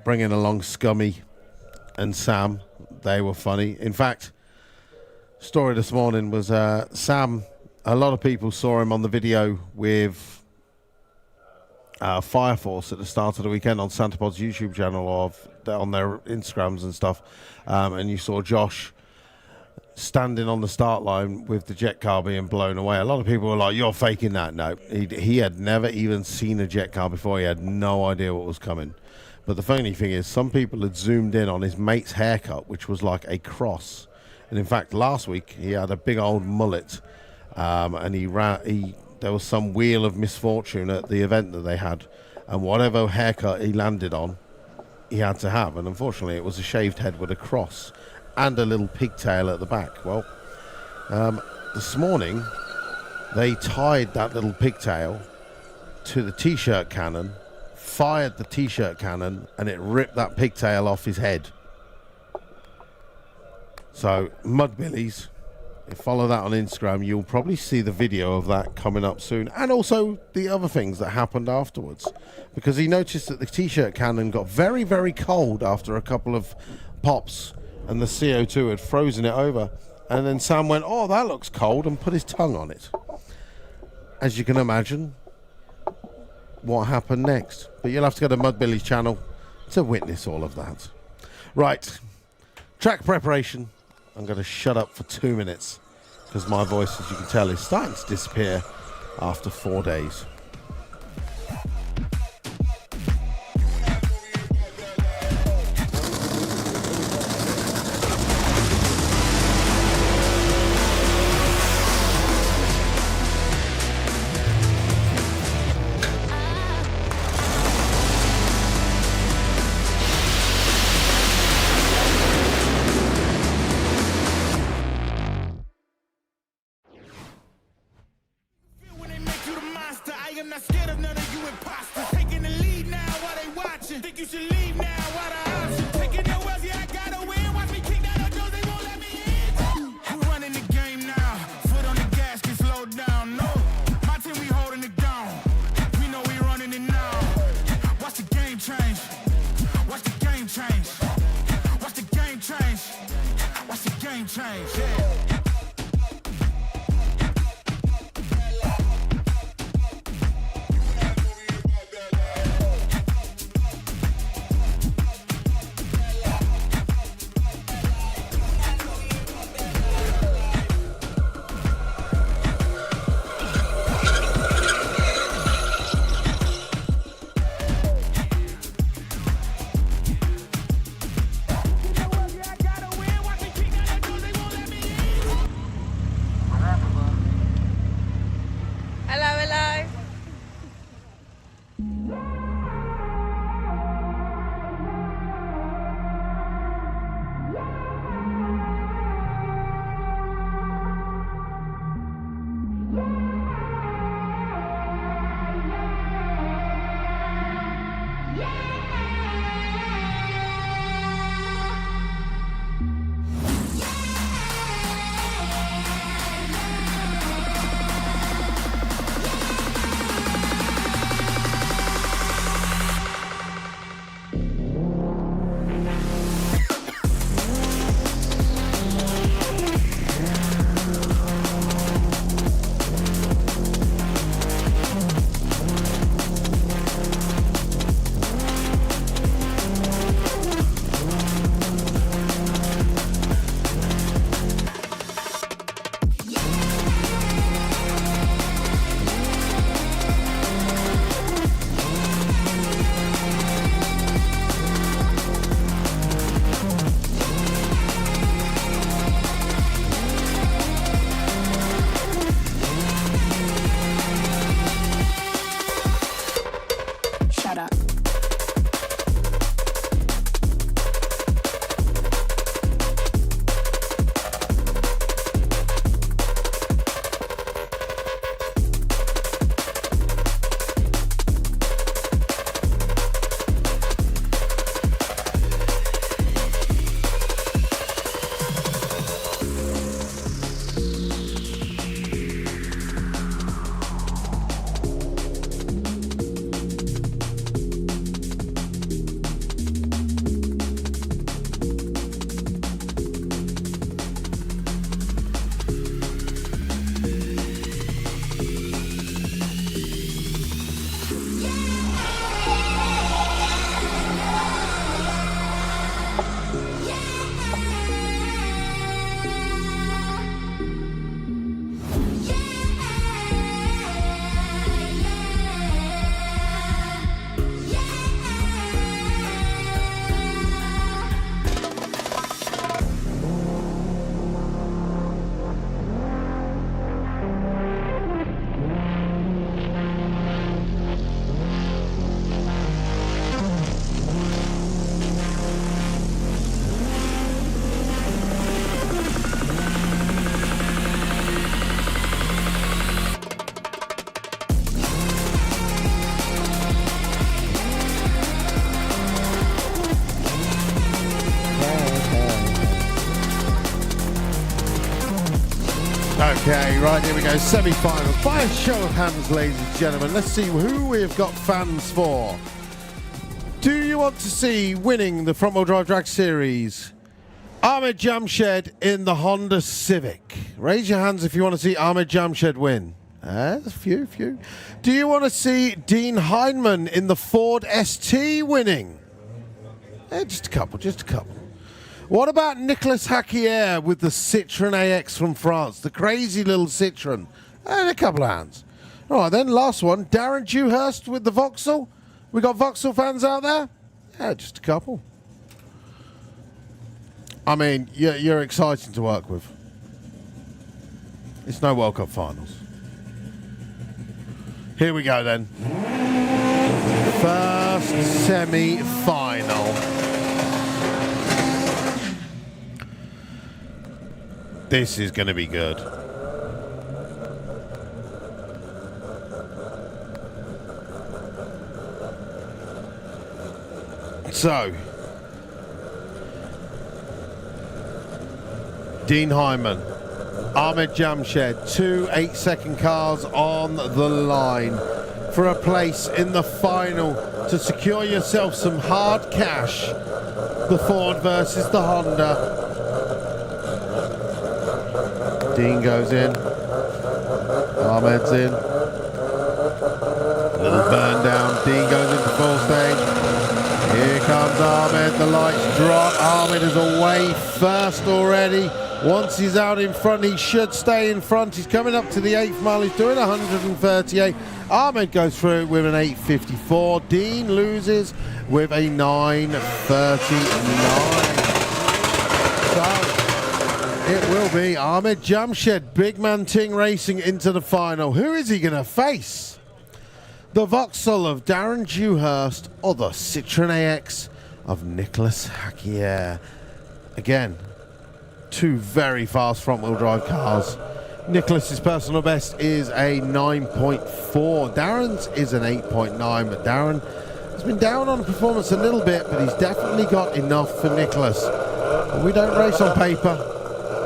Speaker 1: bringing along Scummy and Sam. They were funny. In fact, story this morning was Sam. A lot of people saw him on the video with Fire Force at the start of the weekend on Santapod's YouTube channel or on their Instagrams and stuff. And you saw Josh standing on the start line with the jet car being blown away. A lot of people were like, "You're faking that." No, he had never even seen a jet car before. He had no idea what was coming. But the funny thing is, some people had zoomed in on his mate's haircut, which was like a cross. And in fact, last week he had a big old mullet, and there was some wheel of misfortune at the event that they had, and whatever haircut he landed on, he had to have. And unfortunately, it was a shaved head with a cross and a little pigtail at the back. Well, this morning they tied that little pigtail to the t-shirt cannon, fired the t-shirt cannon, and it ripped that pigtail off his head. So Mudbillies, if you follow that on Instagram, you'll probably see the video of that coming up soon, and also the other things that happened afterwards, because he noticed that the t-shirt cannon got very, very cold after a couple of pops, and the CO2 had frozen it over. And then Sam went, "Oh, that looks cold," and put his tongue on it. As you can imagine what happened next. But you'll have to go to Mudbilly's channel to witness all of that. Right, track preparation. I'm going to shut up for 2 minutes because my voice, as you can tell, is starting to disappear after 4 days. Okay, right, here we go. Semi-finals. By a show of hands, ladies and gentlemen. Let's see who we've got fans for. Do you want to see winning the front-wheel drive drag series Ahmed Jamshed in the Honda Civic? Raise your hands if you want to see Ahmed Jamshed win. There's a few. Do you want to see Dean Heinemann in the Ford ST winning? Just a couple. What about Nicolas Haquier with the Citroën AX from France, the crazy little Citroën? And a couple of hands. All right, then, last one. Darren Dewhurst with the Vauxhall. We got Vauxhall fans out there? Yeah, just a couple. I mean, you're exciting to work with. It's no World Cup finals. Here we go, then. First semi-final. This is going to be good. So, Dean Hyman, Ahmed Jamshed, 2 8-second cars on the line for a place in the final to secure yourself some hard cash. The Ford versus the Honda. Dean goes in. Ahmed's in. Little burn down. Dean goes into full stage. Here comes Ahmed. The lights drop. Ahmed is away first already. Once he's out in front, he should stay in front. He's coming up to the 8th mile. He's doing 138. Ahmed goes through with an 8:54. Dean loses with a 9:39. So it will be Ahmed Jamshed, Big Man Ting Racing into the final. Who is he going to face? The Vauxhall of Darren Dewhurst or the Citroën AX of Nicolas Haquier? Again, two very fast front-wheel drive cars. Nicholas's personal best is a 9.4. Darren's is an 8.9, but Darren has been down on performance a little bit, but he's definitely got enough for Nicholas. But we don't race on paper.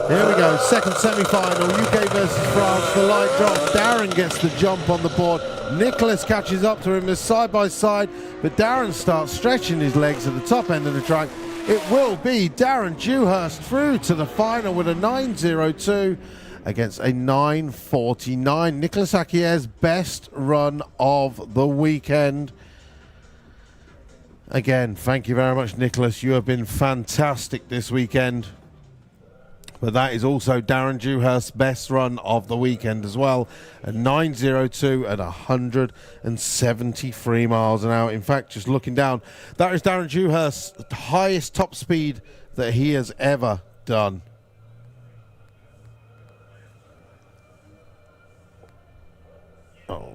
Speaker 1: Here we go, second semi-final, UK versus France. The light drops. Darren gets the jump on the board. Nicholas catches up to him as side by side, but Darren starts stretching his legs at the top end of the track. It will be Darren Dewhurst through to the final with a 9:02 against a 9:49. Nicolas Haquier's best run of the weekend. Again, thank you very much, Nicholas. You have been fantastic this weekend. But that is also Darren Dewhurst's best run of the weekend as well. A 9:02 at 173 miles an hour. In fact, just looking down, that is Darren Dewhurst's highest top speed that he has ever done. Oh.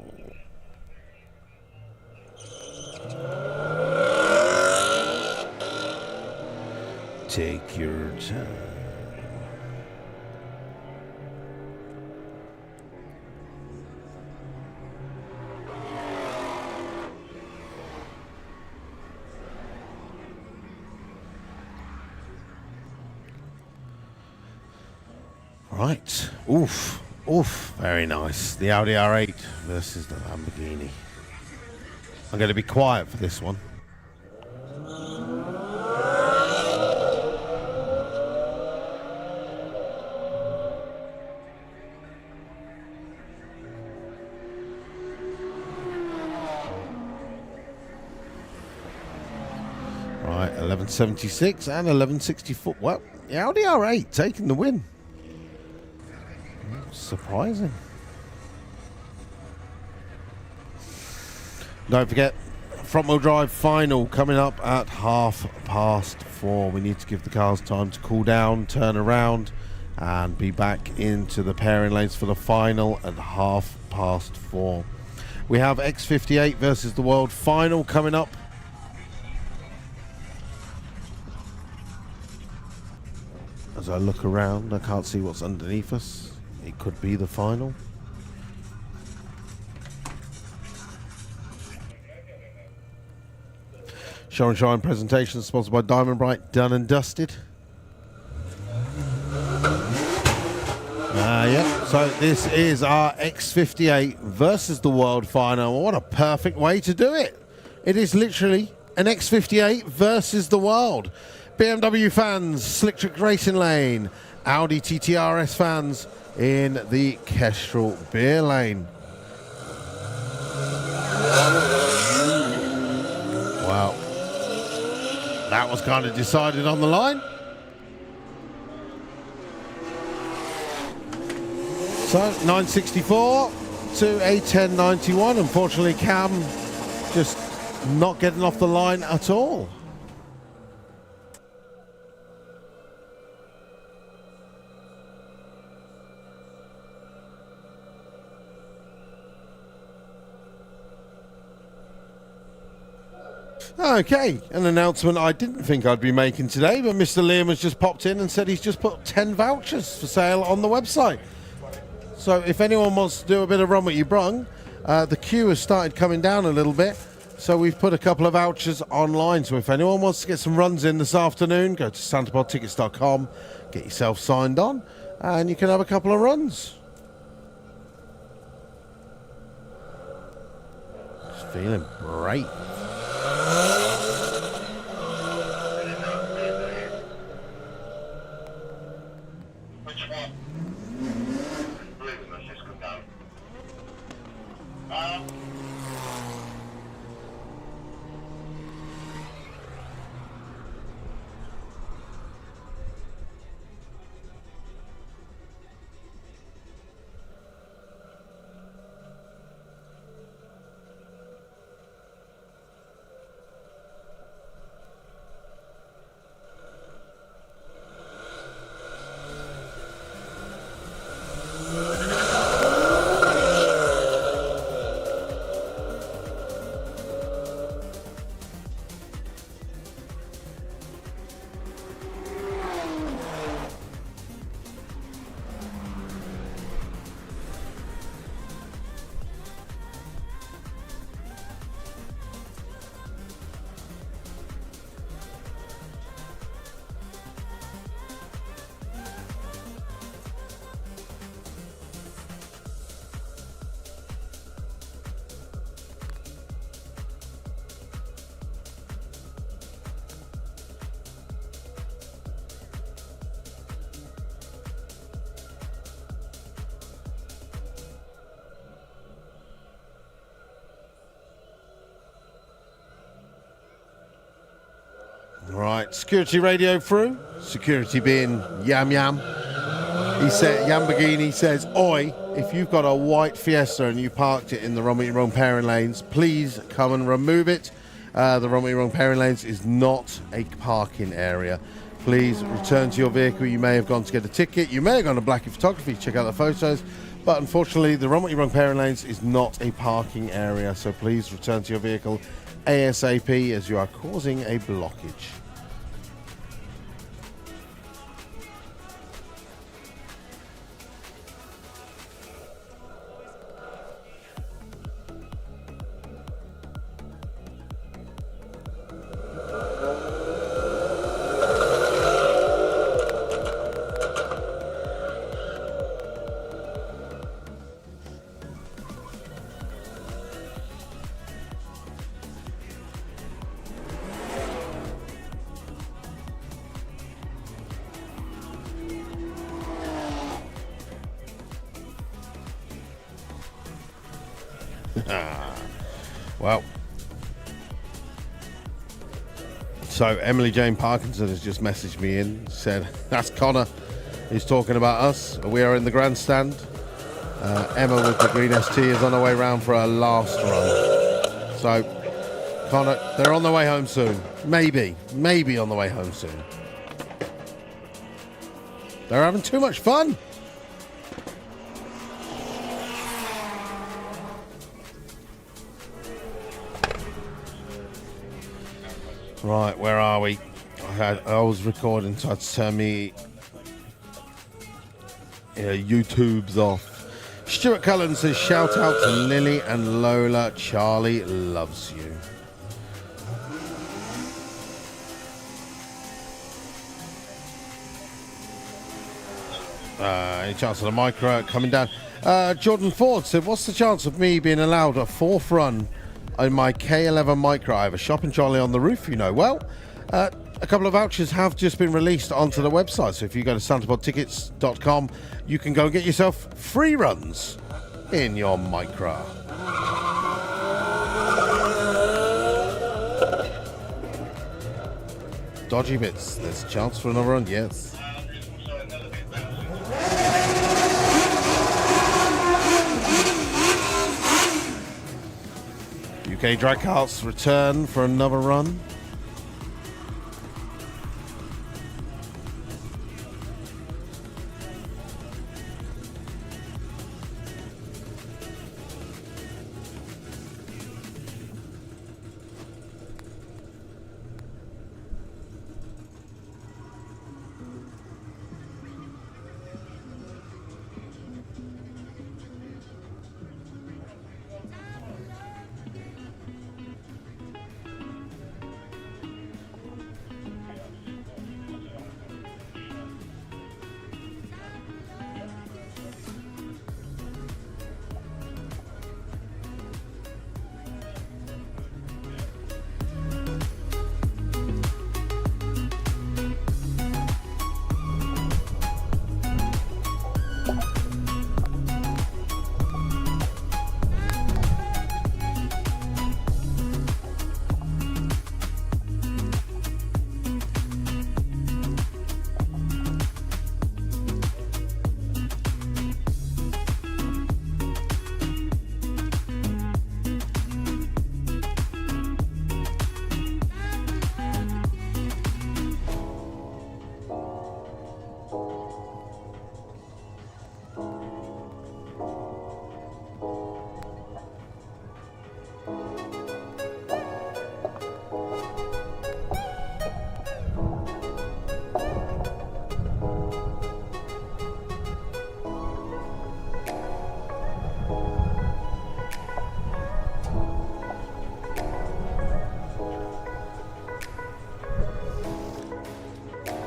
Speaker 1: Take your time. Right. Oof. Very nice. The Audi R8 versus the Lamborghini. I'm going to be quiet for this one. Right, 1176 and 1164. Well, the Audi R8 taking the win. Surprising. Don't forget, front-wheel drive final coming up at 4:30. We need to give the cars time to cool down, turn around, and be back into the pairing lanes for the final at 4:30. We have X58 versus the World final coming up. As I look around, I can't see what's underneath us. It could be the final. Show and Shine presentation sponsored by Diamond Bright, done and dusted. Yep, So this is our X58 versus the World final. What a perfect way to do it. It is literally an X58 versus the world. BMW fans, Slick Trick Racing Lane. Audi TTRS fans in the Kestrel Beer Lane. Wow. That was kind of decided on the line. So 964 to a 1091. Unfortunately, Cam just not getting off the line at all. Okay, an announcement I didn't think I'd be making today, but Mr. Liam has just popped in and said he's just put 10 vouchers for sale on the website. So if anyone wants to do a bit of Run What Ya Brung, the queue has started coming down a little bit, so we've put a couple of vouchers online. So if anyone wants to get some runs in this afternoon, go to santapodtickets.com, get yourself signed on, and you can have a couple of runs. Just feeling great.
Speaker 9: Which one? Blue must just come down.
Speaker 1: Right, security radio through. Security being Yam Yam. He said, Yamborghini says, "Oi, if you've got a white Fiesta and you parked it in the Run What Ya Brung pairing lanes, please come and remove it. The Run What Ya Brung pairing lanes is not a parking area. Please return to your vehicle. You may have gone to get a ticket. You may have gone to Blackie Photography to check out the photos. But unfortunately, the Run What Ya Brung pairing lanes is not a parking area. So please return to your vehicle ASAP as you are causing a blockage." Well, so Emily Jane Parkinson has just messaged me in, said, "That's Connor. He's talking about us. We are in the grandstand. Emma with the green ST is on her way round for her last run." So, Connor, they're on their way home soon. Maybe on the way home soon. They're having too much fun. Right, where are we? I was recording, so I had to turn me YouTube's off. Stuart Cullen says, "Shout out to Lily and Lola. Charlie loves you." Any chance of the micro coming down? Jordan Ford said, what's the chance of me being allowed a 4th run in my K11 micro? I have a shopping trolley on the roof, you know. Well, a couple of vouchers have just been released onto the website. So if you go to SantaPodTickets.com, you can go and get yourself free runs in your micro. Dodgy bits. There's a chance for another run, yes. UK drag carts return for another run.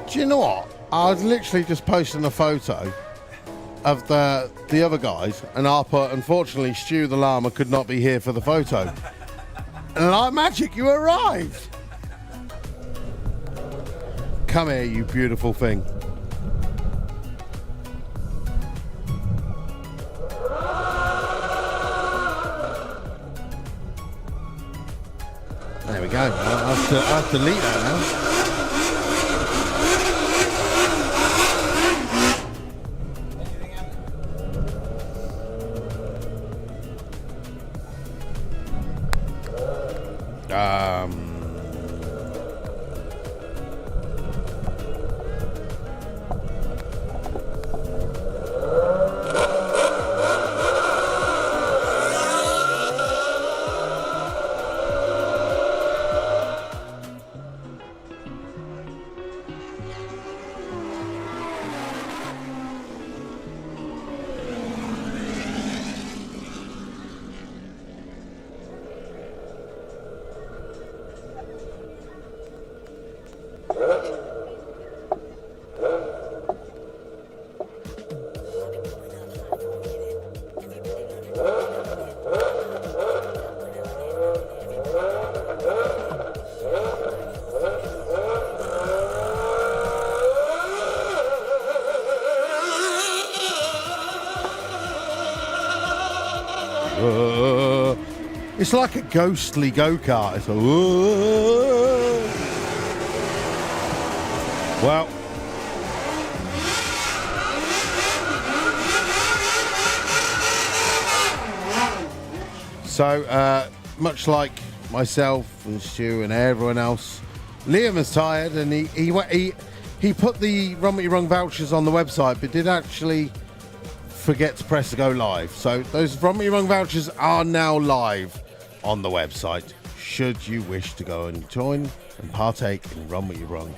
Speaker 1: Do you know what? I was literally just posting a photo of the other guys, and I put, unfortunately, Stu the llama could not be here for the photo. And like magic, you arrived. Come here, you beautiful thing. There we go. I have to delete that now. It's like a ghostly go-kart. It's a well, so much like myself and Stu and everyone else, Liam is tired, and he put the Run What Ya Brung vouchers on the website, but did actually forget to press to go live. So those Run What Ya Brung vouchers are now live on the website, should you wish to go and join and partake in Run What Ya Brung.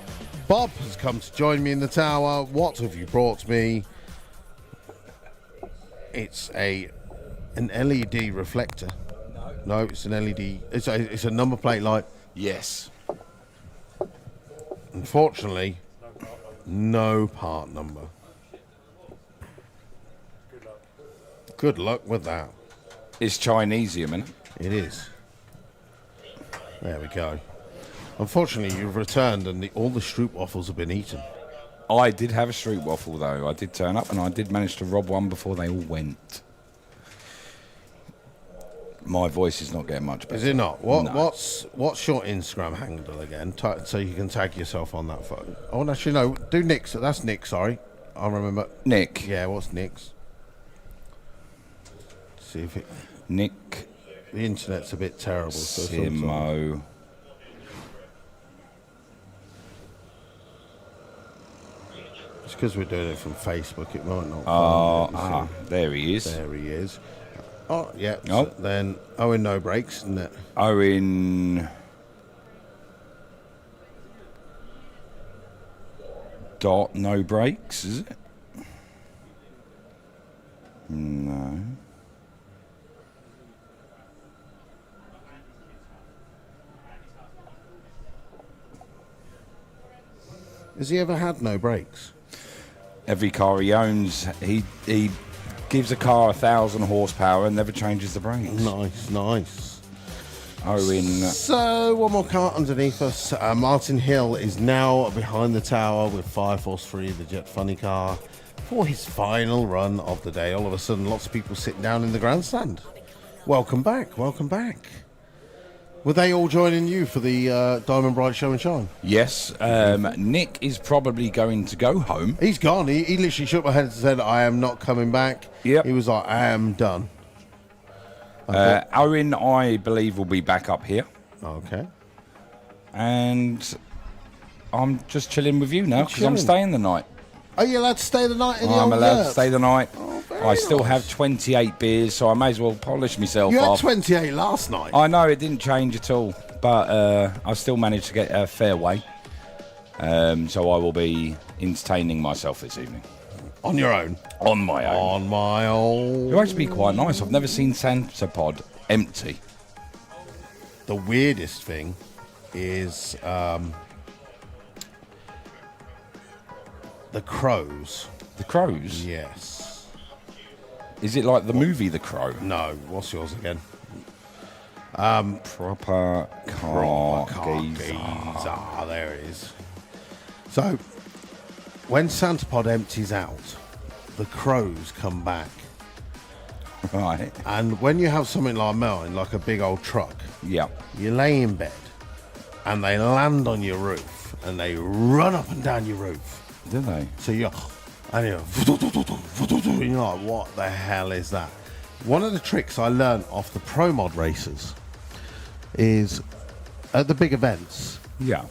Speaker 1: Bob has come to join me in the tower. What have you brought me? It's an LED reflector. No, it's an LED. It's a number plate light.
Speaker 3: Yes.
Speaker 1: Unfortunately, no part number. Good luck with that.
Speaker 10: It's Chinesium, isn't it?
Speaker 1: It is. There we go. Unfortunately, you've returned and all the stroop waffles have been eaten.
Speaker 10: I did have a street waffle, though. I did turn up, and I did manage to rob one before they all went. My voice is not getting much better.
Speaker 1: Is it not? What?
Speaker 10: No.
Speaker 1: What's your Instagram handle again? So you can tag yourself on that phone. Oh, actually, no. Do Nick's. That's Nick. Sorry, I remember.
Speaker 10: Nick.
Speaker 1: Yeah. What's Nick's? See if it.
Speaker 10: Nick.
Speaker 1: The internet's a bit terrible. So
Speaker 10: Simo.
Speaker 1: It's because we're doing it from Facebook. It might not.
Speaker 10: There he is.
Speaker 1: There he is. Oh, yeah.
Speaker 10: Oh.
Speaker 1: So then Owen No Breaks, isn't it?
Speaker 10: Owen. Dot No Breaks, is it? No.
Speaker 1: Has he ever had no brakes?
Speaker 10: Every car he owns, he gives a car 1,000 horsepower and never changes the brakes.
Speaker 1: Nice.
Speaker 10: Owen.
Speaker 1: So, one more car underneath us. Martin Hill is now behind the tower with Fire Force 3, the Jet Funny car, for his final run of the day. All of a sudden, lots of people sitting down in the grandstand. Welcome back. Were they all joining you for the Diamond Bright Show and Shine?
Speaker 10: Yes. Nick is probably going to go home.
Speaker 1: He's gone. He literally shook my head and said, I am not coming back.
Speaker 10: Yep.
Speaker 1: He was like, I am done.
Speaker 10: Owen, I believe, will be back up here.
Speaker 1: Okay.
Speaker 10: And I'm just chilling with you now because I'm
Speaker 1: chilling.
Speaker 10: staying the night.
Speaker 1: Are you allowed to stay the night in the
Speaker 10: I'm
Speaker 1: old
Speaker 10: allowed to
Speaker 1: yurt?
Speaker 10: stay the night.
Speaker 1: Oh, very
Speaker 10: I still
Speaker 1: nice.
Speaker 10: have 28 beers, so I may as well polish myself
Speaker 1: You had
Speaker 10: off.
Speaker 1: 28 last night.
Speaker 10: I know it didn't change at all, but I still managed to get a fair way. So I will be entertaining myself this evening.
Speaker 1: On your own?
Speaker 10: On my own.
Speaker 1: On my own.
Speaker 10: It'll actually be quite nice. I've never seen Santa Pod empty.
Speaker 1: The weirdest thing is the crows.
Speaker 10: The Crows?
Speaker 1: Yes.
Speaker 10: Is it like the movie The Crow?
Speaker 1: No. What's yours again?
Speaker 10: Proper car geezer.
Speaker 1: geezer. There it is. So, when Santa Pod empties out, the crows come back.
Speaker 10: Right.
Speaker 1: And when you have something like mine, like a big old truck,
Speaker 10: Yeah.
Speaker 1: you lay in bed and they land on your roof and they run up and down your roof.
Speaker 10: Do they?
Speaker 1: So you're like, what the hell is that? One of the tricks I learned off the Pro Mod races is at the big events,
Speaker 10: Yeah.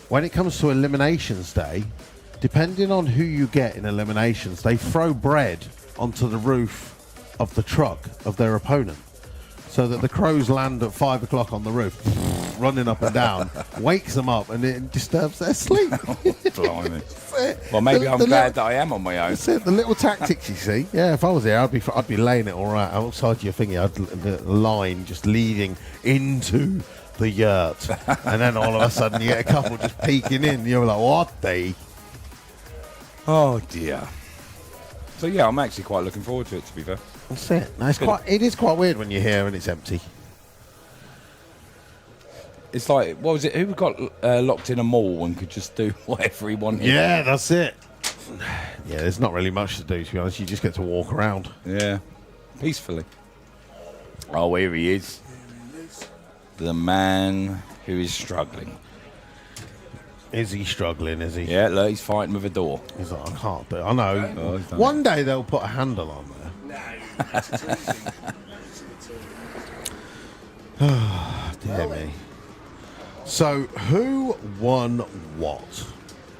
Speaker 1: when it comes to Eliminations Day, depending on who you get in Eliminations, they throw bread onto the roof of the truck of their opponent so that the crows land at 5 o'clock on the roof, running up and down, wakes them up and it disturbs their sleep.
Speaker 10: Blimey. Well, maybe I'm glad that I am on my own.
Speaker 1: That's it, the little tactics, you see. Yeah, if I was there, I'd be laying it all right outside your thingy. The line just leading into the yurt, and then all of a sudden you get a couple just peeking in. You're like, what the?
Speaker 10: Oh dear. So yeah, I'm actually quite looking forward to it. To be fair,
Speaker 1: That's it. No, it is quite weird when you're here and it's empty.
Speaker 10: it's like, what was it? Who got locked in a mall and could just do whatever he wanted?
Speaker 1: Yeah, that's it. Yeah, there's not really much to do, to be honest. You just get to walk around.
Speaker 10: Yeah, peacefully. Oh, here he is. The man who is struggling.
Speaker 1: Is he struggling, is he?
Speaker 10: Yeah, look, he's fighting with a door.
Speaker 1: He's like, I can't do it. I know.
Speaker 10: Oh, he's done
Speaker 1: One day they'll put a handle on there. Dear me. So, who won what?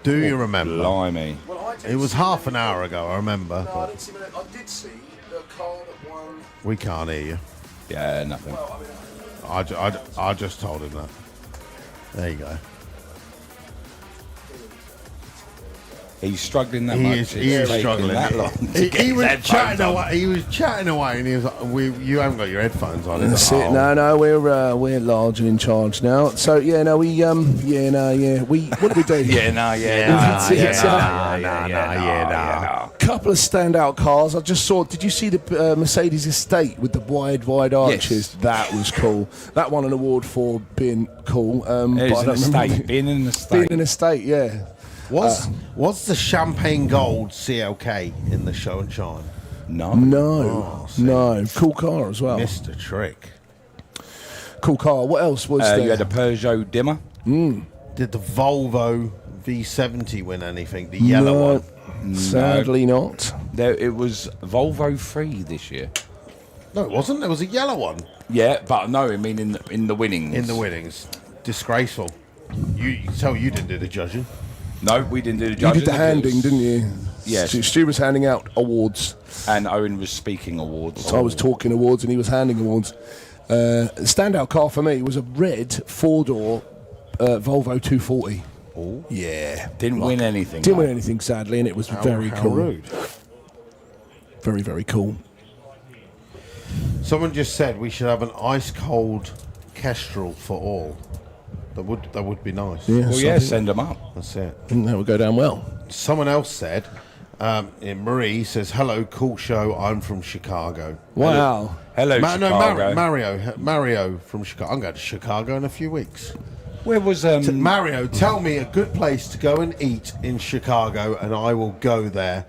Speaker 1: Do you remember?
Speaker 10: Blimey.
Speaker 3: Well, I did
Speaker 1: It was
Speaker 3: see
Speaker 1: half
Speaker 3: that-
Speaker 1: an hour ago, I remember.
Speaker 3: No, I
Speaker 1: But
Speaker 3: didn't see that. I did see the car that won.
Speaker 1: we can't hear you.
Speaker 10: Yeah, nothing.
Speaker 3: Well, I mean,
Speaker 1: I just told him that. There you go.
Speaker 10: He's struggling that
Speaker 1: He
Speaker 10: much.
Speaker 1: is. He
Speaker 10: It's
Speaker 1: is
Speaker 10: taking
Speaker 1: struggling.
Speaker 10: that long to
Speaker 1: He
Speaker 10: get his
Speaker 1: was
Speaker 10: headphones
Speaker 1: chatting
Speaker 10: on.
Speaker 1: away. He was chatting away, and he was like, "You haven't got your headphones on." He's
Speaker 3: That's
Speaker 1: like,
Speaker 3: it.
Speaker 1: "Oh."
Speaker 3: No, we're large and in charge now. So yeah, no, we what did we do?
Speaker 10: Yeah, no,
Speaker 3: Couple of standout cars. I just saw. Did you see the Mercedes Estate with the wide arches?
Speaker 10: Yes.
Speaker 3: That was cool. That won an award for being cool. But I
Speaker 10: It's an
Speaker 3: don't remember
Speaker 10: estate. Being in an estate.
Speaker 3: Being an estate, yeah.
Speaker 1: Was the champagne gold CLK in the show and shine?
Speaker 10: No.
Speaker 3: No. Cool car as well.
Speaker 1: Missed a trick.
Speaker 3: Cool car. What else was there?
Speaker 10: You had a Peugeot dimmer.
Speaker 1: Did the Volvo V70 win anything? The yellow one?
Speaker 3: Sadly not.
Speaker 10: It was Volvo 3 this year.
Speaker 1: No, it wasn't. There was a yellow one
Speaker 10: Yeah, but no, I mean in the winnings.
Speaker 1: in the winnings. Disgraceful. You can tell you didn't do the judging.
Speaker 10: No, we didn't do the
Speaker 3: You
Speaker 10: judging.
Speaker 3: did the handing, didn't you?
Speaker 10: Yes.
Speaker 3: Stu was handing out awards.
Speaker 10: And Owen was speaking awards.
Speaker 3: So I was talking awards and he was handing awards. Standout car for me was a red four-door Volvo 240.
Speaker 1: Oh,
Speaker 3: Yeah.
Speaker 10: Didn't win anything.
Speaker 3: Didn't
Speaker 10: mate.
Speaker 3: win anything, sadly, and it was
Speaker 1: how
Speaker 3: very cool.
Speaker 1: rude.
Speaker 3: Very, very cool.
Speaker 1: Someone just said we should have an ice cold Kestrel for all. That would be nice.
Speaker 3: Yeah,
Speaker 10: Well, yeah, send them up.
Speaker 1: That's it.
Speaker 3: that would go down well.
Speaker 1: Someone else said, Marie says, "Hello, cool show. I'm from Chicago."
Speaker 3: Wow.
Speaker 10: Hello, Chicago.
Speaker 1: Mario from Chicago. I'm going to Chicago in a few weeks.
Speaker 10: Where was
Speaker 1: Mario, tell me a good place to go and eat in Chicago, and I will go there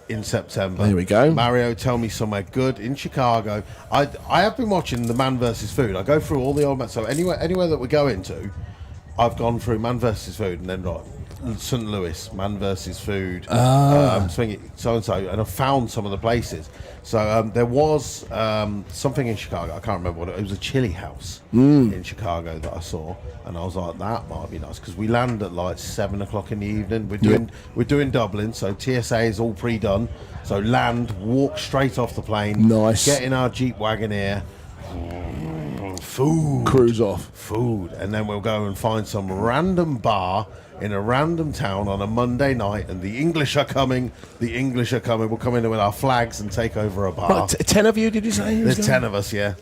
Speaker 1: in September.
Speaker 3: There we go.
Speaker 1: Mario, tell me somewhere good in Chicago. I have been watching the Man vs. Food. I go through all the old men. So anywhere that we go into, I've gone through Man vs. Food, and then St. Louis, Man vs. Food, Swing It, so and so, and I found some of the places. So there was something in Chicago. I can't remember what it was. A chili house in Chicago that I saw, and I was like, that might be nice because we land at like 7 o'clock in the evening. We're doing Dublin, so TSA is all pre-done. So land, walk straight off the plane,
Speaker 3: Nice.
Speaker 1: get in our Jeep Wagoneer. Food.
Speaker 3: Cruise off.
Speaker 1: Food. And then we'll go and find some random bar in a random town on a Monday night, and the English are coming. We'll come in with our flags and take over a bar.
Speaker 3: Right, 10 of you, did you say?
Speaker 1: There's 10 of us, yeah.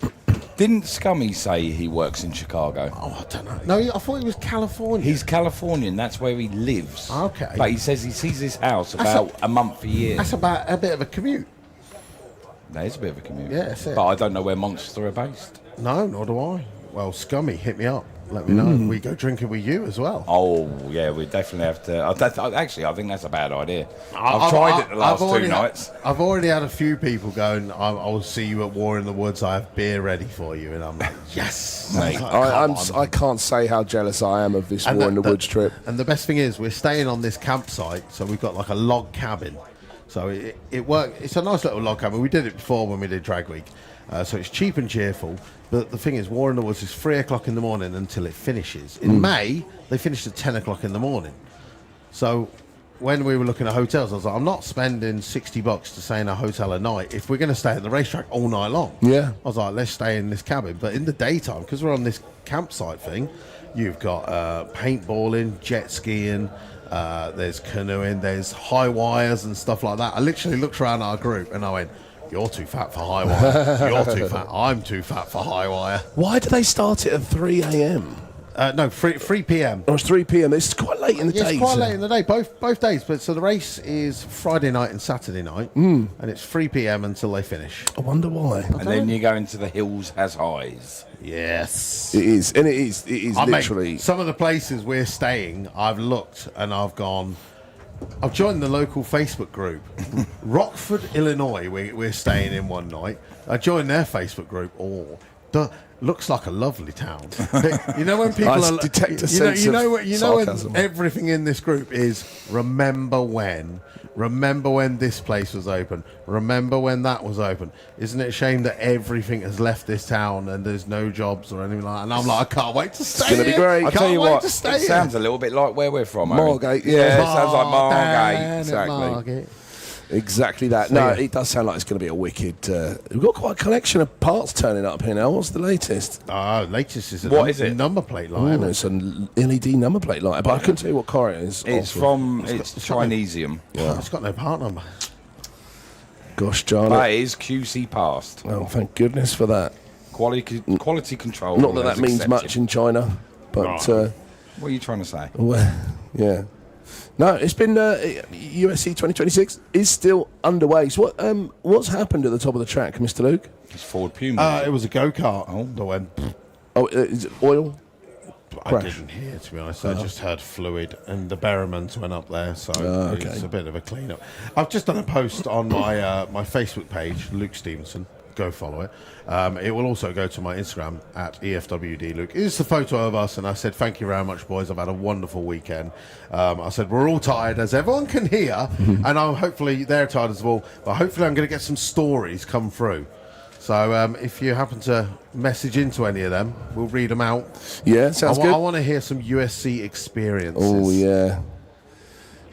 Speaker 10: Didn't Scummy say he works in Chicago?
Speaker 1: Oh, I don't know. No, I thought he was California.
Speaker 10: He's Californian. That's where he lives.
Speaker 1: Okay.
Speaker 10: But he says he sees his house about a month a year.
Speaker 1: That's about a bit of a commute.
Speaker 10: That is a bit of a commute.
Speaker 1: Yeah, that's it.
Speaker 10: But I don't know where Monster are based.
Speaker 1: No, nor do I. Well, Scummy, hit me up. Let me know. We go drinking with you as well.
Speaker 10: Oh, yeah, we definitely have to. Actually, I think that's a bad idea. I've tried it the last 2 nights.
Speaker 1: I've already had a few people going, I will see you at War in the Woods. I have beer ready for you. And I'm like, yes.
Speaker 10: Mate,
Speaker 3: I can't say how jealous I am of this War in the Woods trip.
Speaker 1: And the best thing is, we're staying on this campsite, so we've got like a log cabin. So it worked. It's a nice little log cabin. We did it before when we did Drag Week. So it's cheap and cheerful. But the thing is, War in the Woods is 3 o'clock in the morning until it finishes. In May, they finished at 10 o'clock in the morning. So when we were looking at hotels, I was like, I'm not spending $60 to stay in a hotel a night if we're going to stay at the racetrack all night long.
Speaker 3: Yeah.
Speaker 1: I was like, let's stay in this cabin. But in the daytime, because we're on this campsite thing, you've got paintballing, jet skiing, there's canoeing, there's high wires and stuff like that. I literally looked around our group and I went, you're too fat for high wire. You're too fat. I'm too fat for high wire.
Speaker 3: Why do they start it at 3 a.m.?
Speaker 1: No, 3 p.m.
Speaker 3: Oh, it's 3 p.m. It's quite late in the day.
Speaker 1: It's quite late in the day, both days. But so the race is Friday night and Saturday night, and it's 3 p.m. until they finish.
Speaker 3: I wonder why.
Speaker 10: And then you go into the hills as highs.
Speaker 1: Yes,
Speaker 3: It is, and it is literally.
Speaker 1: Some of the places we're staying, I've looked and I've gone. I've joined the local Facebook group, Rockford, Illinois. We're staying in one night. I joined their Facebook group. Looks like a lovely town. But you know when people
Speaker 3: I
Speaker 1: are
Speaker 3: detect a sense of sarcasm.
Speaker 1: when everything in this group is remember when this place was open, remember when that was open. Isn't it a shame that everything has left this town and there's no jobs or anything like that? And I'm like, I can't wait to stay.
Speaker 3: It's gonna be
Speaker 1: here.
Speaker 3: great.
Speaker 10: I'll tell you what, it
Speaker 1: Stay
Speaker 10: sounds a little bit like where we're from.
Speaker 3: Margate,
Speaker 10: yeah, it sounds like
Speaker 1: Oh,
Speaker 10: Margate.
Speaker 1: damn it,
Speaker 10: Exactly.
Speaker 1: Margate.
Speaker 3: Exactly that.
Speaker 1: So,
Speaker 3: No,
Speaker 1: yeah.
Speaker 3: it does sound like it's going to be a wicked. We've got quite a collection of parts turning up here now. What's the latest?
Speaker 1: Latest is a
Speaker 10: What is it?
Speaker 1: number plate light.
Speaker 3: Oh, it's an LED number plate light, but I couldn't tell you what car it is.
Speaker 10: It's
Speaker 3: Also.
Speaker 10: it's Chinesium.
Speaker 1: It's got no part number.
Speaker 3: Gosh, John.
Speaker 10: But it is QC passed.
Speaker 3: Oh, thank goodness for that.
Speaker 10: Quality control.
Speaker 3: Not that
Speaker 10: is
Speaker 3: that means
Speaker 10: accepted.
Speaker 3: much in China, but
Speaker 10: What are you trying to say?
Speaker 3: well, yeah. No, it's been USC 2026 is still underway. So what's happened at the top of the track, Mr. Luke?
Speaker 10: It's Ford Puma.
Speaker 1: It was a go-kart that went...
Speaker 3: Oh, is it oil?
Speaker 1: I
Speaker 3: Crash.
Speaker 1: didn't hear, to be honest. I just heard fluid, and the Berrimans went up there, so
Speaker 3: okay.
Speaker 1: it's a bit of a clean-up. I've just done a post on my my Facebook page, Luke Stevenson. Go follow it. It will also go to my Instagram at EFWDLuke. It's the photo of us, and I said, thank you very much, boys. I've had a wonderful weekend. I said, we're all tired, as everyone can hear, and hopefully they're tired as well, but hopefully I'm going to get some stories come through. So if you happen to message into any of them, we'll read them out.
Speaker 3: Yeah, sounds good.
Speaker 1: I want to hear some USC experiences.
Speaker 3: Oh yeah.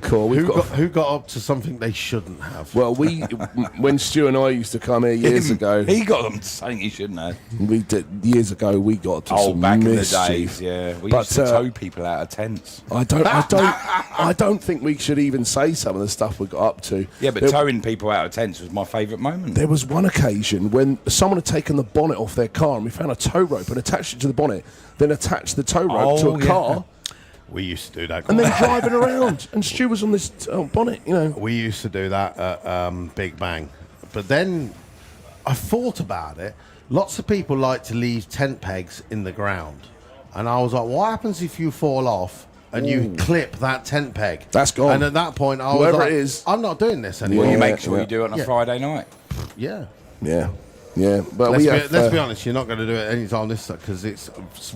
Speaker 3: Cool.
Speaker 1: Who got up to something they shouldn't have?
Speaker 3: Well, when Stu and I used to come here years ago,
Speaker 10: He got them to something he shouldn't have.
Speaker 3: we did years ago. We got to some
Speaker 10: Back
Speaker 3: mischief.
Speaker 10: in the days, yeah. We
Speaker 3: But,
Speaker 10: used to tow people out of tents.
Speaker 3: I don't think we should even say some of the stuff we got up to.
Speaker 10: Yeah, but towing people out of tents was my favourite moment.
Speaker 3: There was one occasion when someone had taken the bonnet off their car, and we found a tow rope and attached it to the bonnet, then attached the tow rope to a car,
Speaker 1: We used to do that.
Speaker 3: and then driving around. And Stu was on this bonnet, you know.
Speaker 1: We used to do that at Big Bang. But then I thought about it. Lots of people like to leave tent pegs in the ground. And I was like, what happens if you fall off and you clip that tent peg?
Speaker 3: That's gone.
Speaker 1: And at that point, I was
Speaker 3: Whoever
Speaker 1: like,
Speaker 3: it is.
Speaker 1: I'm not doing this anymore.
Speaker 10: Well, you
Speaker 3: Yeah,
Speaker 10: make sure
Speaker 3: yeah.
Speaker 10: you do it on a
Speaker 1: Yeah.
Speaker 10: Friday night.
Speaker 1: Yeah.
Speaker 3: Yeah, yeah. But
Speaker 1: Let's be honest, you're not going to do it anytime this stuff because it's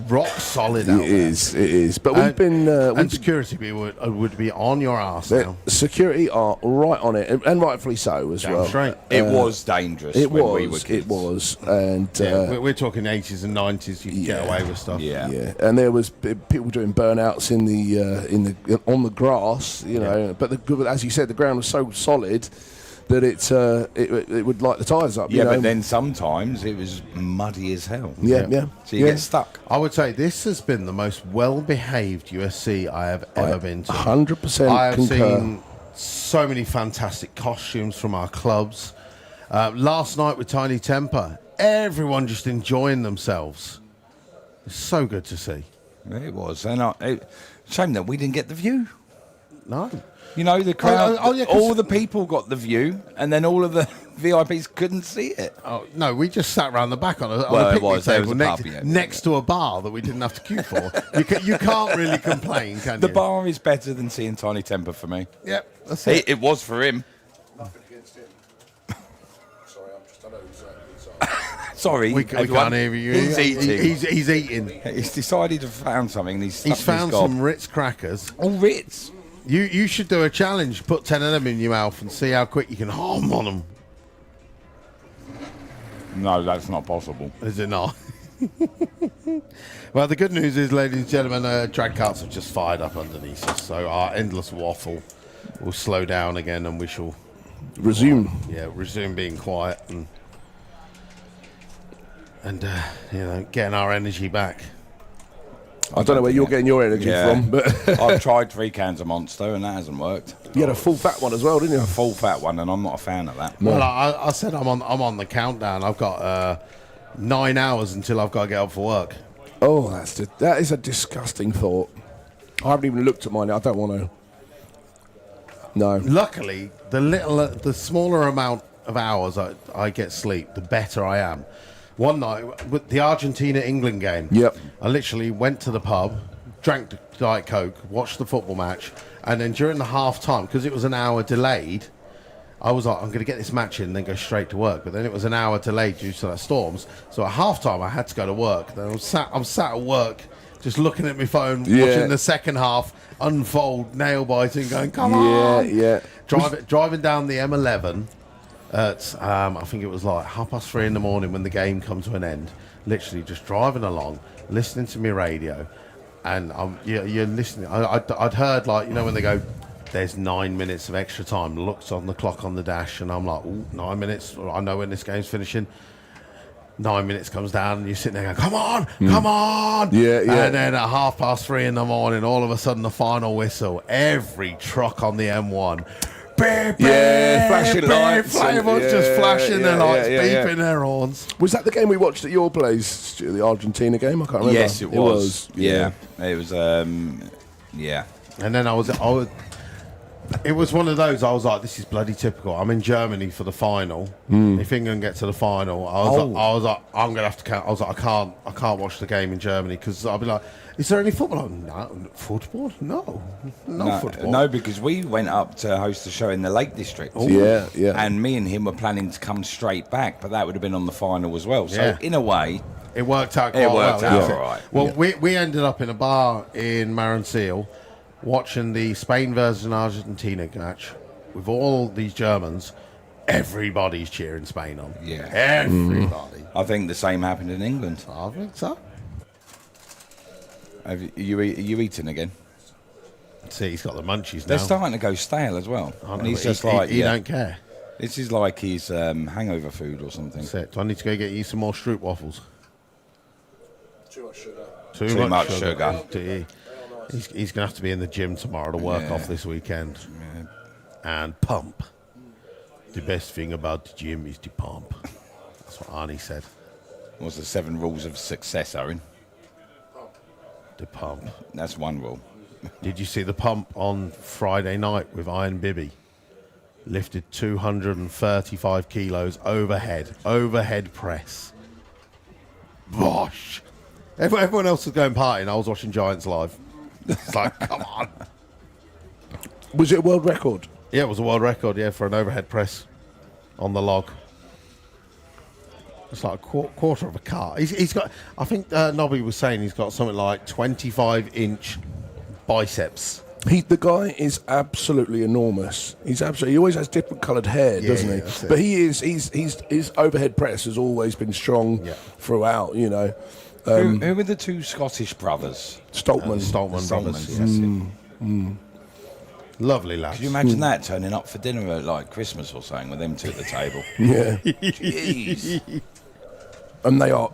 Speaker 1: rock solid out
Speaker 3: It is. But we've been
Speaker 1: and security people would be on your ass now.
Speaker 3: security are right on it, and rightfully so as
Speaker 1: Damn
Speaker 3: well.
Speaker 1: straight.
Speaker 10: It was dangerous
Speaker 3: It
Speaker 10: when
Speaker 3: was.
Speaker 10: we were kids.
Speaker 3: It was, and
Speaker 1: Yeah, we're talking 80s and 90s. You can get
Speaker 3: Yeah.
Speaker 1: away with stuff.
Speaker 10: Yeah.
Speaker 3: yeah, and there was people doing burnouts in the on the grass, you know. But as you said, the ground was so solid that it would light the tyres up.
Speaker 10: Yeah,
Speaker 3: you know?
Speaker 10: but then sometimes it was muddy as hell.
Speaker 3: yeah.
Speaker 10: So you
Speaker 3: yeah.
Speaker 10: get stuck.
Speaker 1: I would say this has been the most well-behaved USC I have ever been to.
Speaker 3: 100%
Speaker 1: I have
Speaker 3: concur.
Speaker 1: seen so many fantastic costumes from our clubs. Last night with Tiny Temper, everyone just enjoying themselves. It's so good to see.
Speaker 10: It was. And shame that we didn't get the view.
Speaker 1: No.
Speaker 10: You know, the crowd,
Speaker 1: yeah, 'cause-
Speaker 10: all the people got the view, and then all of the VIPs couldn't see it.
Speaker 1: Oh, no, we just sat round the back on a
Speaker 10: Well, it
Speaker 1: picnic
Speaker 10: was. There was
Speaker 1: table
Speaker 10: a
Speaker 1: next,
Speaker 10: pub, yeah.
Speaker 1: next to a bar that we didn't have to queue for. You can't really complain, can
Speaker 10: The
Speaker 1: you?
Speaker 10: bar is better than seeing Tiny Temper for me.
Speaker 1: Yep, that's it.
Speaker 10: It was for him.
Speaker 3: Nothing against him. Sorry, I know who's
Speaker 10: Sorry,
Speaker 1: We
Speaker 10: everyone.
Speaker 1: can't hear you.
Speaker 10: He's eating.
Speaker 1: He's eating.
Speaker 10: He's decided to found something. And he's stuck
Speaker 1: He's found
Speaker 10: his gob.
Speaker 1: some Ritz crackers.
Speaker 10: Oh, Ritz.
Speaker 1: You should do a challenge. Put 10 of them in your mouth and see how quick you can hum on them.
Speaker 10: No, that's not possible.
Speaker 1: Is it not? Well, the good news is, ladies and gentlemen, drag carts have just fired up underneath us. So our endless waffle will slow down again and we shall
Speaker 3: resume.
Speaker 1: resume being quiet and getting our energy back.
Speaker 3: I don't know where you're getting your energy from, but
Speaker 10: I've tried 3 cans of Monster and that hasn't worked.
Speaker 3: you had a full fat one as well, didn't you?
Speaker 10: A full fat one, and I'm not a fan of that.
Speaker 1: Well, I said I'm on the countdown. I've got 9 hours until I've got to get up for work.
Speaker 3: Oh, that is a disgusting thought. I haven't even looked at mine. I don't want to. No.
Speaker 1: Luckily, the smaller amount of hours I get sleep, the better I am. One night with the Argentina-England game,
Speaker 3: Yep.
Speaker 1: I literally went to the pub, drank the Diet Coke, watched the football match, and then during the half time, because it was an hour delayed, I was like, I'm going to get this match in and then go straight to work. But then it was an hour delayed due to the storms. So at half time, I had to go to work. Then I'm sat at work, just looking at my phone, watching the second half unfold, nail biting, going, come on.
Speaker 3: Yeah.
Speaker 1: Driving down the M11 at, I think it was like 3:30 in the morning when the game come to an end. Literally just driving along, listening to my radio. And you're listening. I'd heard, like, you know, when they go, there's 9 minutes of extra time. Looks on the clock on the dash, and I'm like, ooh, 9 minutes. I know when this game's finishing. 9 minutes comes down, and you're sitting there going, come on, come on.
Speaker 3: Yeah.
Speaker 1: And then at 3:30 in the morning, all of a sudden, the final whistle. Every truck on the M1. Beep, beep,
Speaker 3: flashing lights.
Speaker 1: Everyone's just flashing their lights,
Speaker 3: yeah.
Speaker 1: beeping their horns.
Speaker 3: Was that the game we watched at your place, Stu, the Argentina game? I can't remember.
Speaker 10: Yes, it was.
Speaker 3: Yeah.
Speaker 10: It was. Yeah.
Speaker 1: And then I was, it was one of those. I was like, "This is bloody typical." I'm in Germany for the final. If England get to the final, I was like, "I'm gonna have to count." I was like, "I can't watch the game in Germany because I'll be like, is there any football?" No, football? No football.
Speaker 10: No, because we went up to host a show in the Lake District.
Speaker 3: Yeah.
Speaker 10: And me and him were planning to come straight back, but that would have been on the final as well. So in a way,
Speaker 1: it worked out quite well.
Speaker 10: All right.
Speaker 1: Well, we ended up in a bar in Maransil watching the Spain versus Argentina match with all these Germans. Everybody's cheering Spain on.
Speaker 10: Yeah.
Speaker 1: Everybody.
Speaker 10: I think the same happened in England.
Speaker 1: I think so.
Speaker 10: Are you eating again?
Speaker 1: See, he's got the munchies now.
Speaker 10: They're starting to go stale as well.
Speaker 1: I know,
Speaker 10: And he's
Speaker 1: but
Speaker 10: just like,
Speaker 1: he don't care.
Speaker 10: This is like his hangover food or something.
Speaker 1: That's it. Do I need to go get you some more Stroop waffles?
Speaker 3: Too much sugar.
Speaker 10: Too much sugar.
Speaker 1: He's going to have to be in the gym tomorrow to work off this weekend.
Speaker 10: Yeah.
Speaker 1: And pump. The best thing about the gym is the pump. That's what Arnie said.
Speaker 10: What's the 7 rules of success, Owen?
Speaker 1: The pump.
Speaker 10: That's one rule.
Speaker 1: Did you see the pump on Friday night with Iron Bibby? Lifted 235 kilos overhead press. Bosh. Everyone else was going partying. I was watching Giants live. It's like, come on.
Speaker 3: Was it a world record?
Speaker 1: Yeah, it was a world record, for an overhead press on the log. It's like a quarter of a car. He's got, I think Nobby was saying he's got something like 25-inch biceps.
Speaker 3: The guy is absolutely enormous. He always has different coloured hair, doesn't he?
Speaker 1: That's it.
Speaker 3: But his overhead press has always been strong throughout, you know.
Speaker 10: Who were the 2 Scottish brothers?
Speaker 3: Stoltman
Speaker 10: brothers.
Speaker 3: yes.
Speaker 1: Lovely lads.
Speaker 10: Could you imagine that turning up for dinner at like Christmas or something with them 2 at the table?
Speaker 3: Yeah.
Speaker 10: Jeez.
Speaker 3: And they are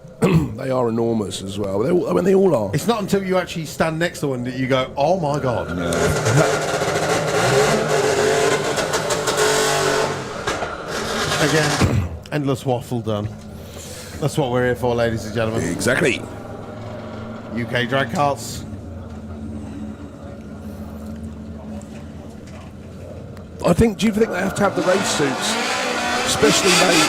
Speaker 3: enormous as well. They all are.
Speaker 1: It's not until you actually stand next to one that you go, oh my God. Again, endless waffle done. That's what we're here for, ladies and gentlemen.
Speaker 3: Exactly.
Speaker 1: UK drag carts.
Speaker 3: Do you think they have to have the race suits specially made?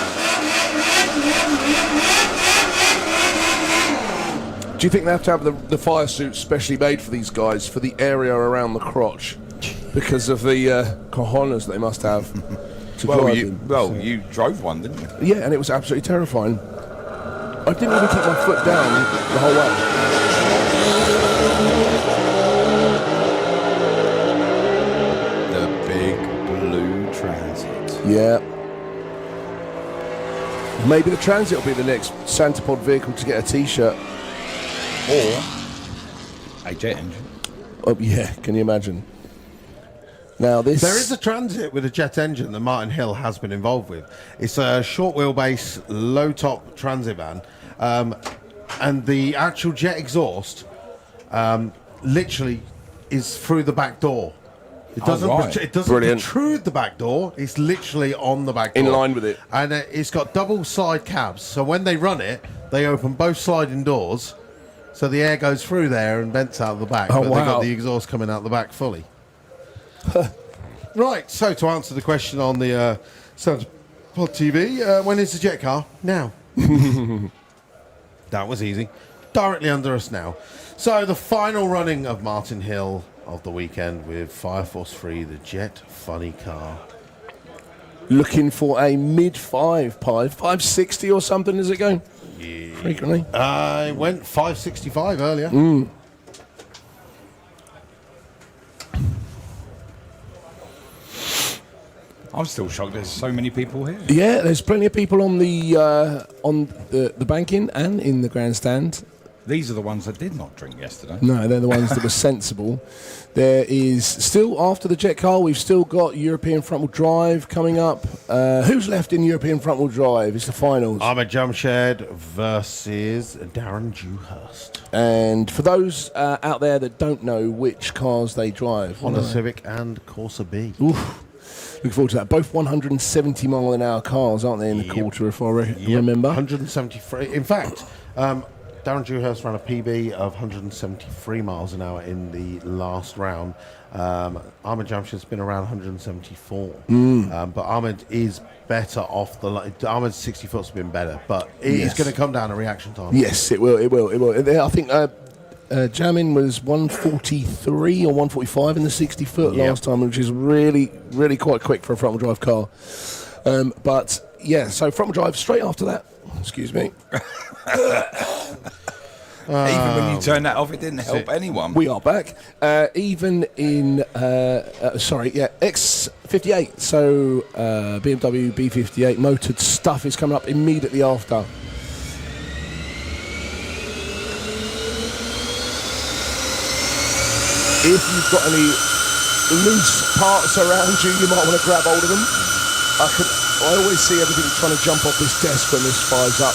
Speaker 3: Do you think they have to have the fire suits specially made for these guys for the area around the crotch because of the cojones they must have to drive them?
Speaker 10: You drove one, didn't you?
Speaker 3: Yeah, and it was absolutely terrifying. I didn't even keep my foot down the whole way.
Speaker 10: The big blue Transit.
Speaker 3: Yeah. Maybe the Transit will be the next Santapod vehicle to get a T-shirt.
Speaker 10: Or a jet engine.
Speaker 3: Oh, yeah, can you imagine? Now this...
Speaker 1: There is a Transit with a jet engine that Martin Hill has been involved with. It's a short wheelbase, low top Transit van. And the actual jet exhaust literally is through the back door. It doesn't, it doesn't protrude the back door. It's literally on the back door.
Speaker 3: In line with it.
Speaker 1: And it's got double side cabs. So when they run it, they open both sliding doors. So the air goes through there and vents out the back.
Speaker 3: Oh,
Speaker 1: but
Speaker 3: wow.
Speaker 1: they've got the exhaust coming out the back fully. Right, so to answer the question on the Stunts TV, when is the jet car? Now. That was easy. Directly under us now. So the final running of Martin Hill of the weekend with Fire Force 3, the Jet Funny car.
Speaker 3: Looking for a mid-5 pipe, 560 or something, is it going?
Speaker 1: Yeah.
Speaker 3: Frequently.
Speaker 1: I went 565 earlier.
Speaker 10: I'm still shocked there's so many people here.
Speaker 3: Yeah, there's plenty of people on the banking and in the grandstand.
Speaker 10: These are the ones I did not drink yesterday.
Speaker 3: No, they're the ones that were sensible. There is still, after the jet car, we've still got European front-wheel drive coming up. Who's left in European front-wheel drive? It's the finals.
Speaker 1: Ahmed Jamshed versus Darren Dewhurst.
Speaker 3: And for those out there that don't know which cars they drive,
Speaker 1: Honda Civic and Corsa B.
Speaker 3: Oof. Looking forward to that. Both 170 mile an hour cars, aren't they, in the quarter, if I remember?
Speaker 1: 173. In fact, Darren Dewhurst ran a PB of 173 miles an hour in the last round. Ahmed Jamshed's been around 174. But Ahmed is better off the line. Ahmed's 60 foot's been better, but it's going to come down to reaction time.
Speaker 3: Yes, it will. I think Jamin was 143 or 145 in the 60 foot last time, which is really, really quite quick for a front wheel drive car. But yeah, so front wheel drive straight after that. Excuse me.
Speaker 10: Even when you turned that off, it didn't help anyone.
Speaker 3: We are back. Even in, X58. So BMW B58 motored stuff is coming up immediately after. If you've got any loose parts around you, you might want to grab hold of them. I always see everything trying to jump off this desk when this fires up.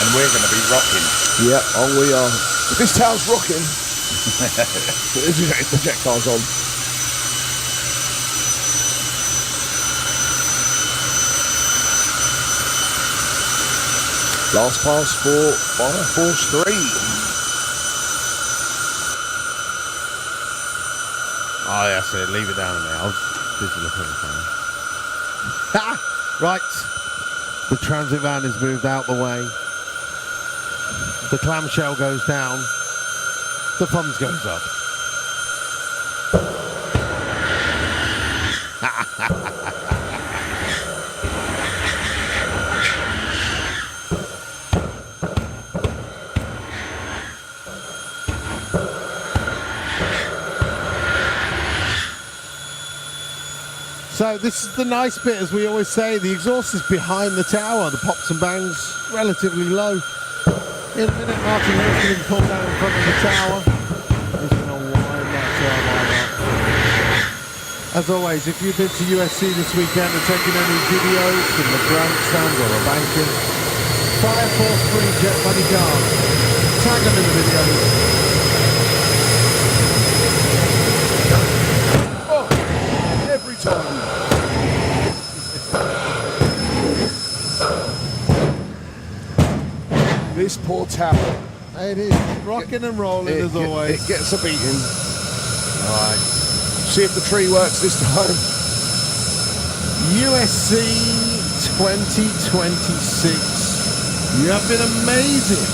Speaker 10: And we're going to be rocking.
Speaker 3: Yeah, we are. If this town's rocking, the jet car's on. Last pass for Fire Force 3.
Speaker 1: Oh, that's it. Leave it down in there. I was busy looking at the phone. Right. The transit van is moved out the way. The clamshell goes down. The thumbs goes up. So this is the nice bit, as we always say. The exhaust is behind the tower. The pops and bangs relatively low. In a minute, Martin Hill's going to pull down in front of the tower. He's going to wind that turbine up. As always, if you've been to USC this weekend and taken any videos from the grandstand or a banking, Fire Force 3 jet buddy cars. Tag them in the videos.
Speaker 3: Every time. This poor tower.
Speaker 1: It is rocking and rolling as always.
Speaker 3: It gets a beating.
Speaker 1: Alright.
Speaker 3: See if the tree works this time.
Speaker 1: USC 2026. You have been amazing.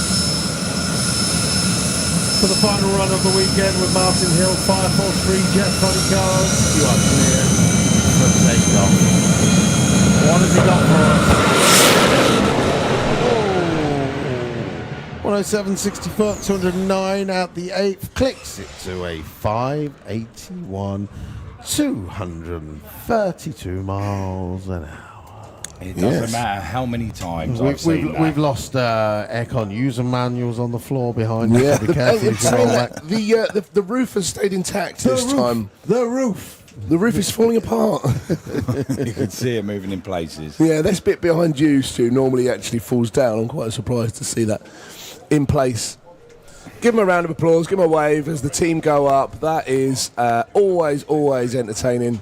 Speaker 1: For the final run of the weekend with Martin Hill, Fire Force 3 jet body cars. You are clear for takeoff. What has he got for us? 107, 60 foot, 209 out the 8th. Clicks it to a 581, 232 miles an hour.
Speaker 10: It doesn't matter how many times
Speaker 1: we've lost aircon user manuals on the floor behind us.
Speaker 3: Yeah,
Speaker 1: So be careful if you roll back.
Speaker 3: the roof has stayed intact this time.
Speaker 1: The roof.
Speaker 3: The roof is falling apart.
Speaker 10: You can see it moving in places.
Speaker 3: Yeah, this bit behind you, Stu, normally actually falls down. I'm quite surprised to see that in place. Give them a round of applause, give them a wave as the team go up. That is always entertaining.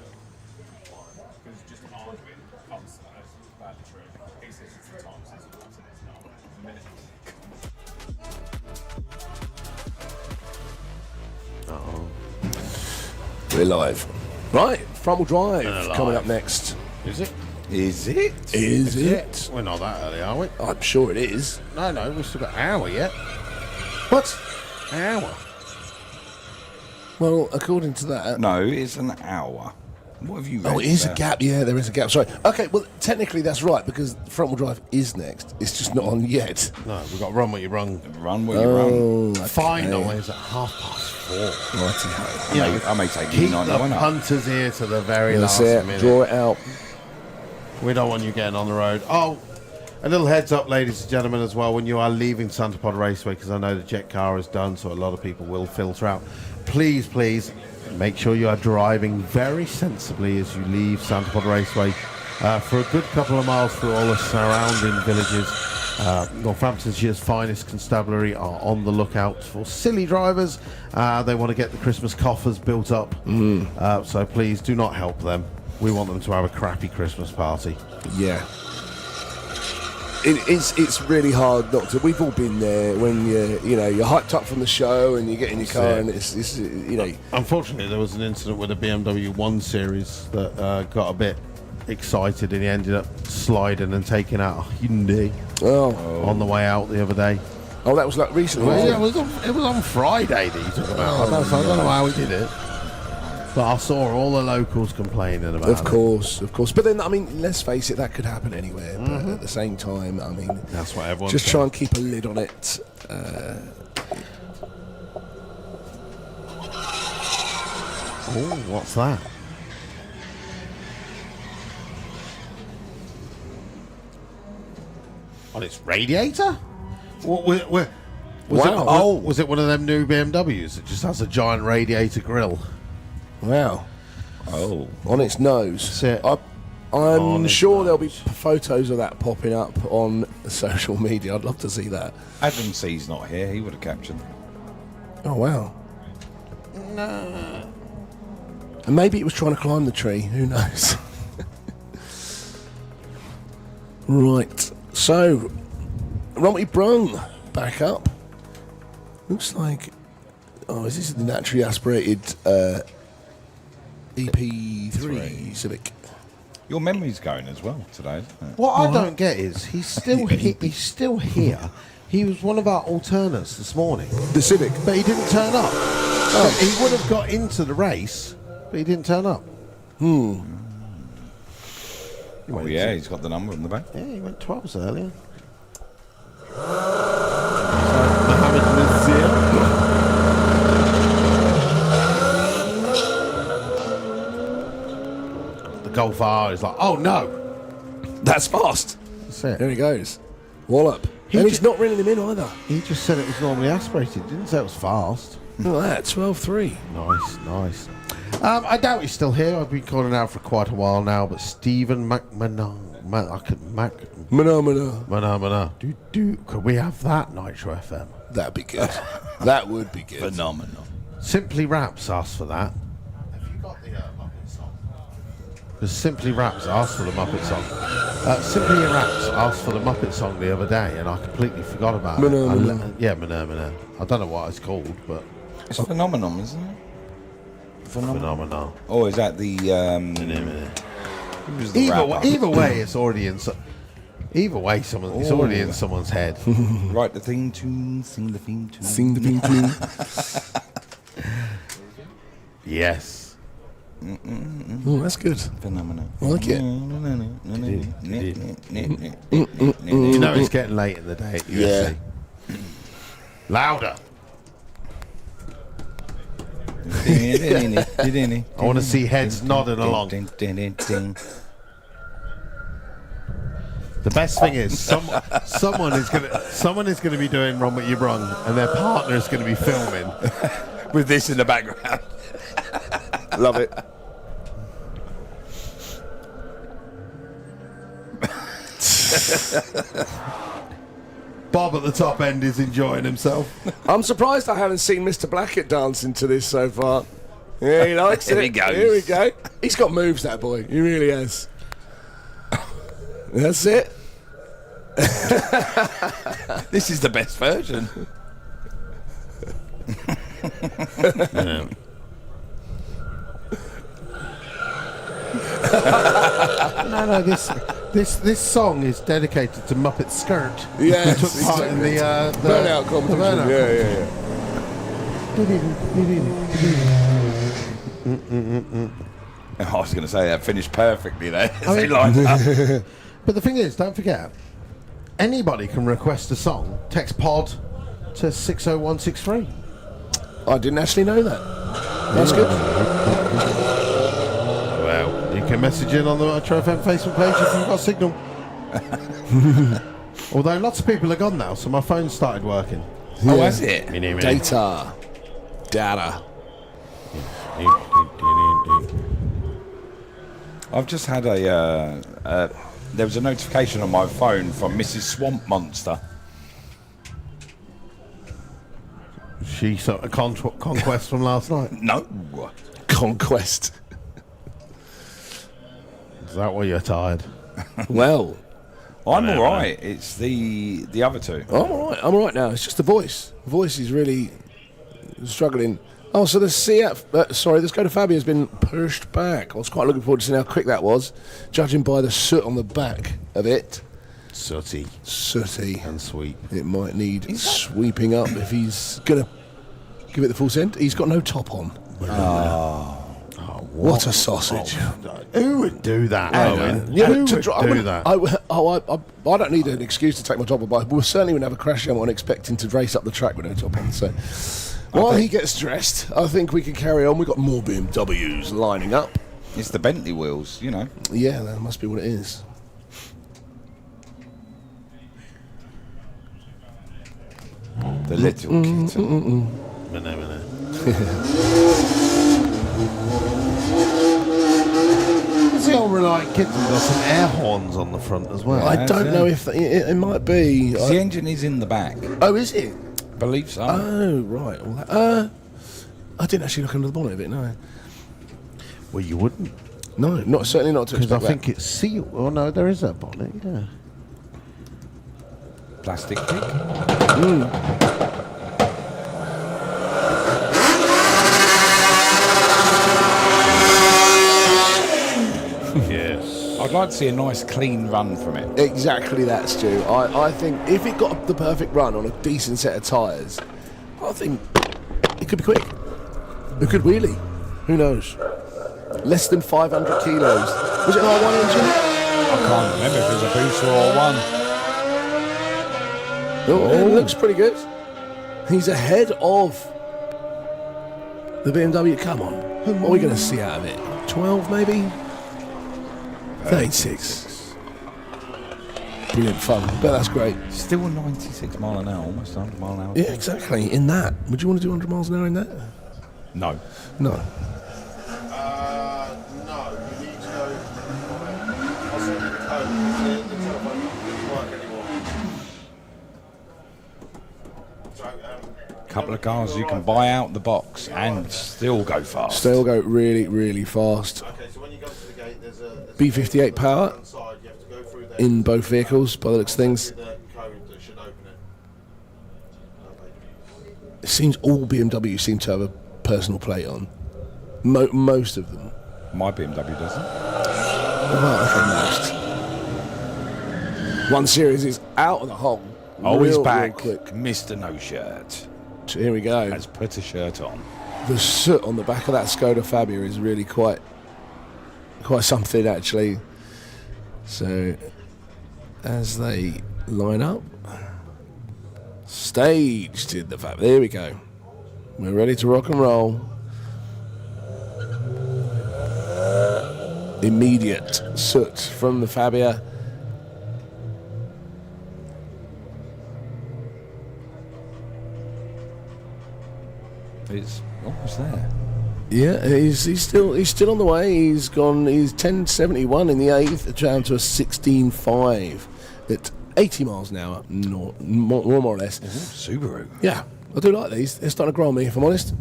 Speaker 3: We're live. Right, front wheel drive coming up next.
Speaker 1: Is it?
Speaker 10: Is it?
Speaker 3: Is it?
Speaker 1: We're not that early, are we?
Speaker 3: I'm sure it is.
Speaker 1: No, we've still got an hour yet.
Speaker 3: What?
Speaker 1: An hour.
Speaker 3: Well, according to that...
Speaker 10: No, it's an hour. What have you
Speaker 3: Oh,
Speaker 10: read
Speaker 3: it is a
Speaker 10: there?
Speaker 3: gap. Yeah, there is a gap. Sorry. Okay, well, technically that's right because front-wheel drive is next. It's just not on yet.
Speaker 1: No, we've got Run What You Brung.
Speaker 10: Run What You Brung.
Speaker 3: okay.
Speaker 1: Final is at 4:30.
Speaker 3: Righty-ho.
Speaker 1: You know,
Speaker 10: I may take
Speaker 1: keep
Speaker 10: midnight
Speaker 1: the
Speaker 10: one up.
Speaker 1: punters here to the very
Speaker 3: That's
Speaker 1: last
Speaker 3: it.
Speaker 1: minute.
Speaker 3: Draw it out.
Speaker 1: We don't want you getting on the road. Oh, a little heads up, ladies and gentlemen, as well, when you are leaving Santa Pod Raceway, because I know the jet car is done, so a lot of people will filter out. Please, please, make sure you are driving very sensibly as you leave Santa Pod Raceway for a good couple of miles through all the surrounding villages. Northamptonshire's finest constabulary are on the lookout for silly drivers. They want to get the Christmas coffers built up, so please do not help them. We want them to have a crappy Christmas party.
Speaker 3: Yeah. It's really hard not to. We've all been there when you're hyped up from the show and you get in your car and it's
Speaker 1: Unfortunately, there was an incident with a BMW 1 Series that got a bit excited and he ended up sliding and taking out a Hyundai on the way out the other day.
Speaker 3: Oh, that was like recently.
Speaker 1: Well,
Speaker 3: wasn't
Speaker 1: yeah, it was on Friday that you talked about. I don't know how he did it. But I saw all the locals complaining about it.
Speaker 3: Of course. But then, I mean, let's face it, that could happen anywhere. But at the same time, I mean,
Speaker 1: That's what everyone
Speaker 3: just
Speaker 1: says.
Speaker 3: try and keep a lid on it.
Speaker 1: Oh, what's that? On its radiator? Was
Speaker 3: Wow.
Speaker 1: was it one of them new BMWs that just has a giant radiator grill?
Speaker 3: Wow.
Speaker 10: Oh.
Speaker 3: On its nose.
Speaker 1: That's it.
Speaker 3: I'm
Speaker 1: On its
Speaker 3: sure there'll be
Speaker 1: nose.
Speaker 3: photos of that popping up on social media. I'd love to see that.
Speaker 10: Adam C's not here. He would have captured them.
Speaker 3: Oh, wow. No. And maybe it was trying to climb the tree. Who knows? Right. So, Run What Ya Brung back up. Looks like... Oh, is this the naturally aspirated EP3 Civic?
Speaker 10: Your memory's going as well today, isn't it?
Speaker 1: What I don't get is he's still he's still here. He was one of our alternates this morning,
Speaker 3: The Civic.
Speaker 1: but he didn't turn up. He would have got into the race, but he didn't turn up.
Speaker 10: Oh, yeah, he's got the number on the back.
Speaker 1: Yeah, he went 12s earlier. Mohammed Nazir. The Golf R is like, oh no!
Speaker 3: That's fast.
Speaker 1: That's it.
Speaker 3: There he goes. Wallop.
Speaker 1: He
Speaker 3: And
Speaker 1: ju-
Speaker 3: he's not reeling him in either.
Speaker 1: He just said it was normally aspirated. Didn't say it was fast.
Speaker 3: Look at that, 12-3.
Speaker 1: Nice. I doubt he's still here. I've been calling out for quite a while now, but Stephen Mana. Could we have that Nitro FM?
Speaker 3: That'd be good. That would be good.
Speaker 10: Phenomenal.
Speaker 1: Simply Raps asked for that. Have you got the Muppet song? Because Simply Raps asked for the Muppet song. Simply Raps asked for the Muppet song the other day, and I completely forgot about it. Mana. I don't know what it's called, but
Speaker 10: It's phenomenon, isn't it?
Speaker 1: phenomenal.
Speaker 10: Oh, is that the... who's the rapper?
Speaker 1: Either way, it's already in. Either way, it's already in someone's head.
Speaker 10: Write the theme tune, sing the theme tune.
Speaker 3: Sing the theme tune.
Speaker 1: Yes.
Speaker 3: Oh, that's good.
Speaker 10: Phenomenal.
Speaker 3: I like it.
Speaker 1: You know it's getting late in the day at USC. Louder. I want to see heads nodding along. The best thing is someone is gonna be doing Run What Ya Brung, and their partner is gonna be filming
Speaker 10: With this in the background.
Speaker 3: Love it.
Speaker 1: Bob at the top end is enjoying himself.
Speaker 3: I'm surprised I haven't seen Mr. Blackett dancing to this so far. Yeah, he likes it.
Speaker 10: Here he goes.
Speaker 3: Here we go. He's got moves, that boy. He really has. That's it.
Speaker 10: This is the best version.
Speaker 1: No, this song is dedicated to Muppet Skirt.
Speaker 3: Yes,
Speaker 1: who took part in the
Speaker 3: burnout competition.
Speaker 1: burnout
Speaker 3: Yeah.
Speaker 10: I was going to say that finished perfectly there.
Speaker 1: I mean-
Speaker 10: lined up.
Speaker 1: But the thing is, don't forget, anybody can request a song. Text pod to 60163.
Speaker 3: I didn't actually know that. That's good.
Speaker 1: Well, you can message in on the Metro FM Facebook page if you've got signal. Although lots of people are gone now, so my phone started working.
Speaker 10: Oh, has it?
Speaker 3: Data.
Speaker 10: I've just had there was a notification on my phone from Mrs. Swamp Monster.
Speaker 1: She sort of conquest from last night.
Speaker 10: No.
Speaker 3: Conquest.
Speaker 1: Is that why you're tired?
Speaker 3: Well,
Speaker 10: I'm all right. It's the other two.
Speaker 3: I'm all right now. It's just the voice. The voice is really struggling. Oh, so the the Skoda Fabia has been pushed back. I was quite looking forward to seeing how quick that was, judging by the soot on the back of it.
Speaker 1: Sooty.
Speaker 3: And
Speaker 1: sweep.
Speaker 3: It might need sweeping up if he's going to give it the full send. He's got no top on. What a sausage.
Speaker 1: Who would do that?
Speaker 3: Yeah,
Speaker 1: Who
Speaker 3: to
Speaker 1: would
Speaker 3: dri- I
Speaker 1: do
Speaker 3: wouldn't-
Speaker 1: that?
Speaker 3: I don't need an excuse to take my top off, but we certainly wouldn't have a crash jam on expecting to race up the track with no top on. So while he gets dressed, I think we can carry on. We've got more BMWs lining up.
Speaker 10: It's the Bentley wheels, you know.
Speaker 3: Yeah, that must be what it is.
Speaker 10: The little kitten.
Speaker 1: The old Reliant Kitten's got some air horns on the front as well.
Speaker 3: I don't know if it might be.
Speaker 10: The engine is in the back.
Speaker 3: Oh, is it?
Speaker 10: Believe so.
Speaker 3: Oh, right. Well, I didn't actually look under the bonnet of it, no.
Speaker 1: Well, you wouldn't.
Speaker 3: No, certainly not to
Speaker 1: Because I
Speaker 3: expect
Speaker 1: think it's sealed. Oh, no, there is a bonnet, yeah.
Speaker 10: Plastic pig.
Speaker 1: Yes.
Speaker 10: I'd like to see a nice clean run from it.
Speaker 3: Exactly that, Stu. I think if it got the perfect run on a decent set of tyres, I think it could be quick. It could wheelie. Who knows? Less than 500 kilos. Was it an R1 engine?
Speaker 10: I can't remember if it was a booster or one.
Speaker 3: Oh, it looks pretty good. He's ahead of the BMW. Come on. What are we going to see out of it? 12 maybe? 36. Brilliant fun. But that's great.
Speaker 10: Still 96 mile an hour, almost 100 mile an hour.
Speaker 3: Yeah, exactly. In that. Would you want to do 100 miles an hour in that?
Speaker 10: No.
Speaker 3: No.
Speaker 1: No, you need to go. I'll send you the code. The telephone doesn't work anymore. So,
Speaker 10: Couple of cars you can buy out the box and still go fast.
Speaker 3: Still go really, really fast.
Speaker 1: okay, so when you go to the gate, there's a
Speaker 3: B58 power
Speaker 1: inside. You have to go through there.
Speaker 3: in both vehicles, by the looks of things.
Speaker 1: The code that should open it.
Speaker 3: It seems all BMWs seem to have a personal plate on. Most of them.
Speaker 10: My BMW doesn't.
Speaker 3: Well, okay, most. 1 Series is out of the hole.
Speaker 10: Oh, he's
Speaker 3: real
Speaker 10: back.
Speaker 3: quick.
Speaker 10: Mr. No Shirt
Speaker 3: Here we go.
Speaker 10: has put a shirt on.
Speaker 3: The soot on the back of that Skoda Fabia is really quite something, actually. So, as they line up, staged in the Fabia. There we go. We're ready to rock and roll. Immediate soot from the Fabia.
Speaker 10: It's almost there.
Speaker 3: Yeah, he's still on the way. He's 1071 in the 8th, down to a 16.5 at 80 miles an hour, more or less.
Speaker 10: Subaru.
Speaker 3: Yeah, I do like these. They're starting to grow on me, if I'm honest.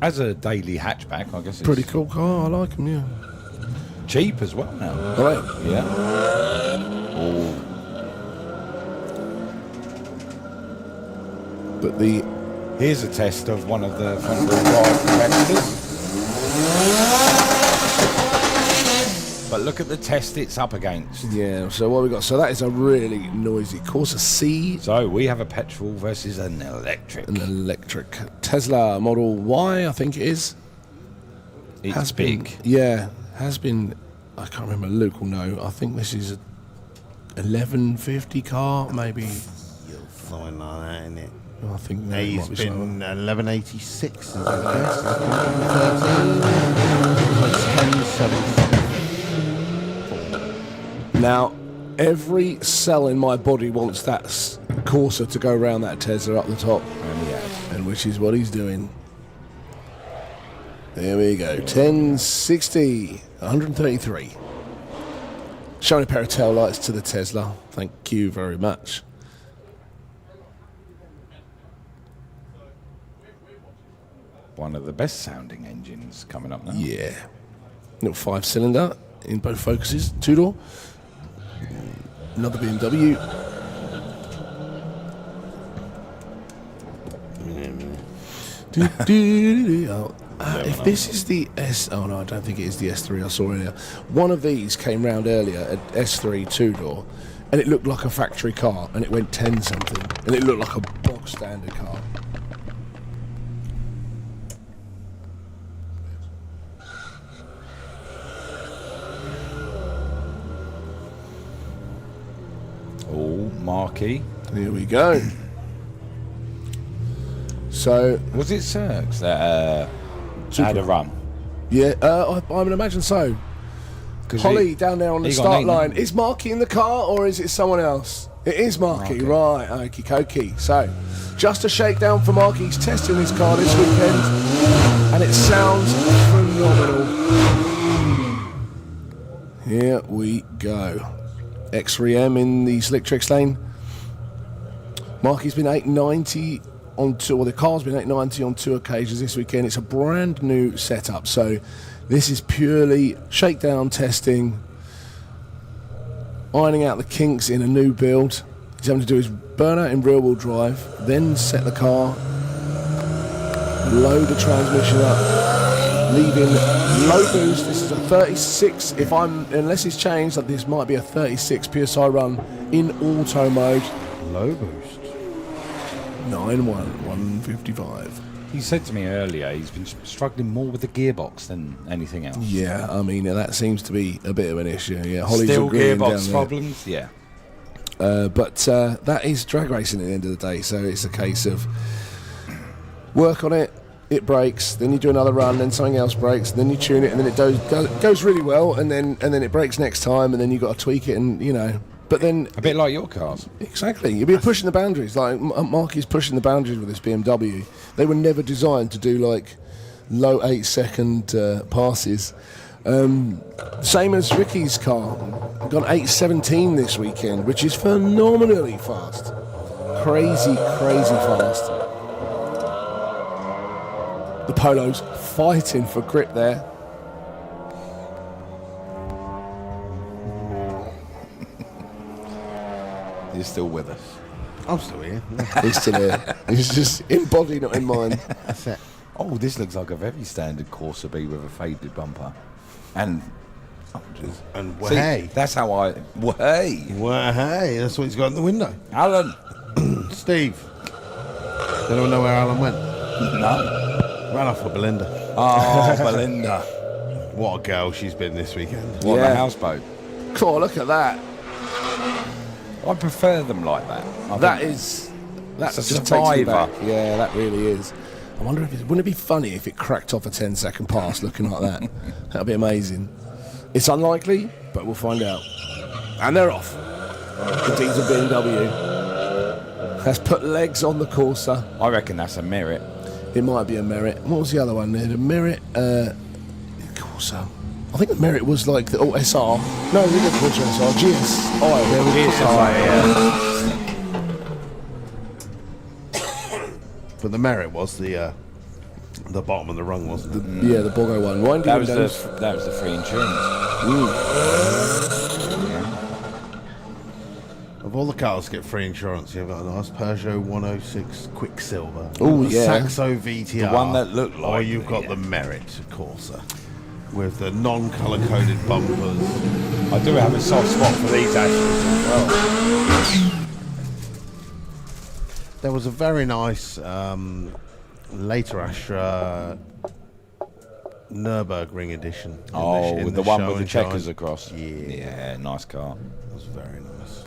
Speaker 10: As a daily hatchback, I guess it's
Speaker 3: Pretty cool car. I like them. Yeah.
Speaker 10: cheap as well now.
Speaker 3: All right.
Speaker 10: Yeah. Oh.
Speaker 3: But the
Speaker 10: Here's a test of one of the front wheel drive competitors. But look at the test it's up against.
Speaker 3: yeah. So what we got? So that is a really noisy Corsa C,
Speaker 10: So we have a petrol versus an electric.
Speaker 3: an electric Tesla Model Y, I think it is.
Speaker 10: It's
Speaker 3: Has
Speaker 10: big.
Speaker 3: been, yeah, has been, I can't remember, Luke will know, I think this is a 1150 car, maybe.
Speaker 1: Something like that, isn't it?
Speaker 3: I think no, it
Speaker 1: He's
Speaker 3: might be
Speaker 1: been
Speaker 3: slower.
Speaker 1: 1186 since I guess. 1074.
Speaker 3: Now, every cell in my body wants that Corsa to go around that Tesla up the top. And which is what he's doing. There we go. 1060, 133. Showing a pair of tail lights to the Tesla. Thank you very much.
Speaker 10: One of the best sounding engines coming up now.
Speaker 3: Yeah. Little 5-cylinder in both focuses. 2-door. Another BMW. If this is the S... Oh, no, I don't think it is the S3 I saw earlier. One of these came round earlier, at S3 2-door, and it looked like a factory car, and it went 10-something. And it looked like a box standard car.
Speaker 10: Oh, marquee.
Speaker 3: Here we go. So...
Speaker 10: Was it Cirques that had a run?
Speaker 3: Yeah, I would imagine so. Holly down there on the start line. Is Marky in the car or is it someone else? It is Marky, right. Okie dokie. So, just a shakedown for Marky. He's testing his car this weekend and it sounds phenomenal. Here we go. X3M in the Slick Tricks lane. Marky's been 890 on two, or the car's been 890 on 2 occasions this weekend. It's a brand new setup, so this is purely shakedown testing, ironing out the kinks in a new build. He's having to do his burnout in rear wheel drive, then set the car, load the transmission up, leaving low boost. This is a 36, unless it's changed, that this might be a 36 PSI run in auto mode.
Speaker 1: Low boost.
Speaker 3: 155.
Speaker 10: He said to me earlier he's been struggling more with the gearbox than anything else.
Speaker 3: Yeah, I mean, that seems to be a bit of an issue. Yeah, Holly's
Speaker 10: still
Speaker 3: agreeing down
Speaker 10: gearbox
Speaker 3: there.
Speaker 10: problems, yeah.
Speaker 3: But that is drag racing at the end of the day, so it's a case of work on it, it breaks, then you do another run, then something else breaks, then you tune it, and then it goes really well, and then it breaks next time, and then you've got to tweak it, and you know. But then
Speaker 10: a bit like your cars.
Speaker 3: Exactly. You'll be pushing the boundaries. Like Marky's pushing the boundaries with this BMW. They were never designed to do like low 8-second passes. Same as Ricky's car. Gone 8:17 this weekend, which is phenomenally fast. Crazy fast. The Polo's fighting for grip there.
Speaker 10: You're still with us.
Speaker 1: I'm still here.
Speaker 3: He's still here. He's just in body, not in mind.
Speaker 1: That's it.
Speaker 10: Oh, this looks like a very standard Corsa B with a faded bumper. And
Speaker 1: And
Speaker 10: see,
Speaker 1: hey,
Speaker 10: that's how I. Hey,
Speaker 1: that's what he's got in the window.
Speaker 10: Alan.
Speaker 1: Steve. Anyone know where Alan went?
Speaker 10: No.
Speaker 1: Ran off with Belinda.
Speaker 10: Oh, Belinda.
Speaker 1: What a girl she's been this weekend.
Speaker 10: What,
Speaker 3: Yeah.
Speaker 10: the houseboat?
Speaker 3: Cool, look at that.
Speaker 10: I prefer them like that.
Speaker 3: That's
Speaker 10: It's a
Speaker 3: just takes me
Speaker 10: survivor.
Speaker 3: back. Yeah, that really is. I wonder if wouldn't it be funny if it cracked off a 10-second pass looking like that? That'd be amazing. It's unlikely, but we'll find out. And they're off. The diesel BMW has put legs on the Corsa.
Speaker 10: I reckon that's a merit.
Speaker 3: It might be a Merit. What was the other one? The Merit Corsa. I think the Merit was like the SR. No, the other Corsa SR. GS. Oh, there we go.
Speaker 1: But the Merit was the bottom of the rung, wasn't it?
Speaker 3: Yeah, the Bogo one. Windy
Speaker 10: That was
Speaker 3: windows.
Speaker 10: the free insurance.
Speaker 1: Of all the cars to get free insurance, you've got a nice Peugeot 106 Quicksilver.
Speaker 3: Oh,
Speaker 1: the
Speaker 3: yeah.
Speaker 1: Saxo VTR.
Speaker 10: The one that looked
Speaker 1: Or
Speaker 10: like
Speaker 1: you've got
Speaker 10: yeah.
Speaker 1: the Merit Corsa with the non-colour coded bumpers.
Speaker 10: I do have a soft spot for these Astras as well.
Speaker 1: There was a very nice later Astra Nürburgring edition.
Speaker 10: Oh,
Speaker 1: in
Speaker 10: with the one
Speaker 1: show
Speaker 10: with the
Speaker 1: and shine.
Speaker 10: checkers across.
Speaker 1: Yeah.
Speaker 10: Yeah, nice car.
Speaker 1: It was very nice.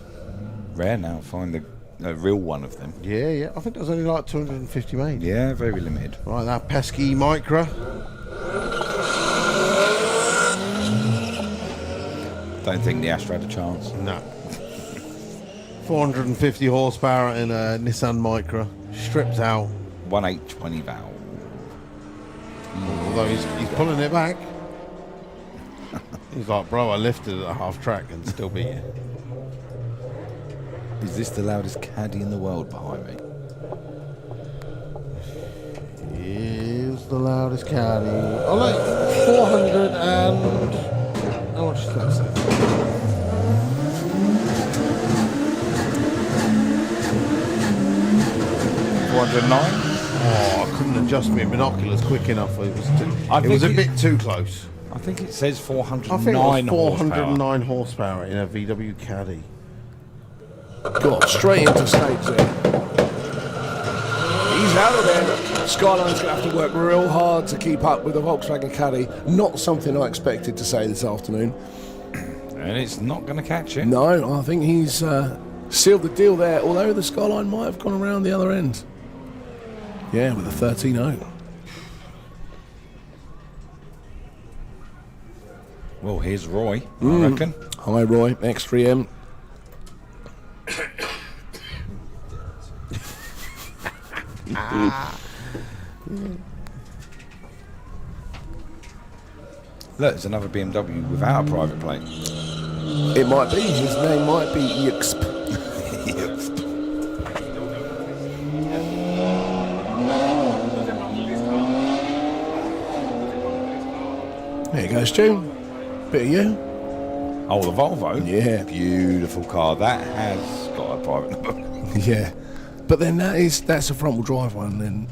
Speaker 10: Rare now, find a real one of them.
Speaker 1: Yeah. I think there's only like 250 made.
Speaker 10: Yeah, very limited.
Speaker 1: Right, that pesky Micra.
Speaker 10: Don't think the Astra had a chance.
Speaker 1: No. 450 horsepower in a Nissan Micra. Stripped out.
Speaker 10: 1.820 valve.
Speaker 1: Although he's pulling it back. He's like, bro, I lifted it at half track and still beat you.
Speaker 10: Is this the loudest caddy in the world behind me?
Speaker 1: Here's the loudest caddy. Oh, look, 400 and... How much is that say? Oh, I couldn't adjust my binoculars quick enough. It was a bit too close.
Speaker 10: I think it says 409
Speaker 1: I think it was
Speaker 10: horsepower.
Speaker 1: 409 horsepower in a VW Caddy.
Speaker 3: Got straight into stage there. He's out of there. Skyline's going to have to work real hard to keep up with the Volkswagen Caddy. Not something I expected to say this afternoon.
Speaker 10: And it's not going to catch it.
Speaker 3: No, I think he's sealed the deal there, although the Skyline might have gone around the other end. Yeah, with a 13.0.
Speaker 10: Well, here's Roy, I reckon.
Speaker 3: Hi, Roy, X3M.
Speaker 10: Look, there's another BMW without a private plate.
Speaker 3: It might be. His name might be Yixp. There you go, Stu. Bit of you.
Speaker 10: Oh, the Volvo?
Speaker 3: Yeah.
Speaker 10: Beautiful car. That has got a private number.
Speaker 3: Yeah. But then that's a front-wheel drive one. And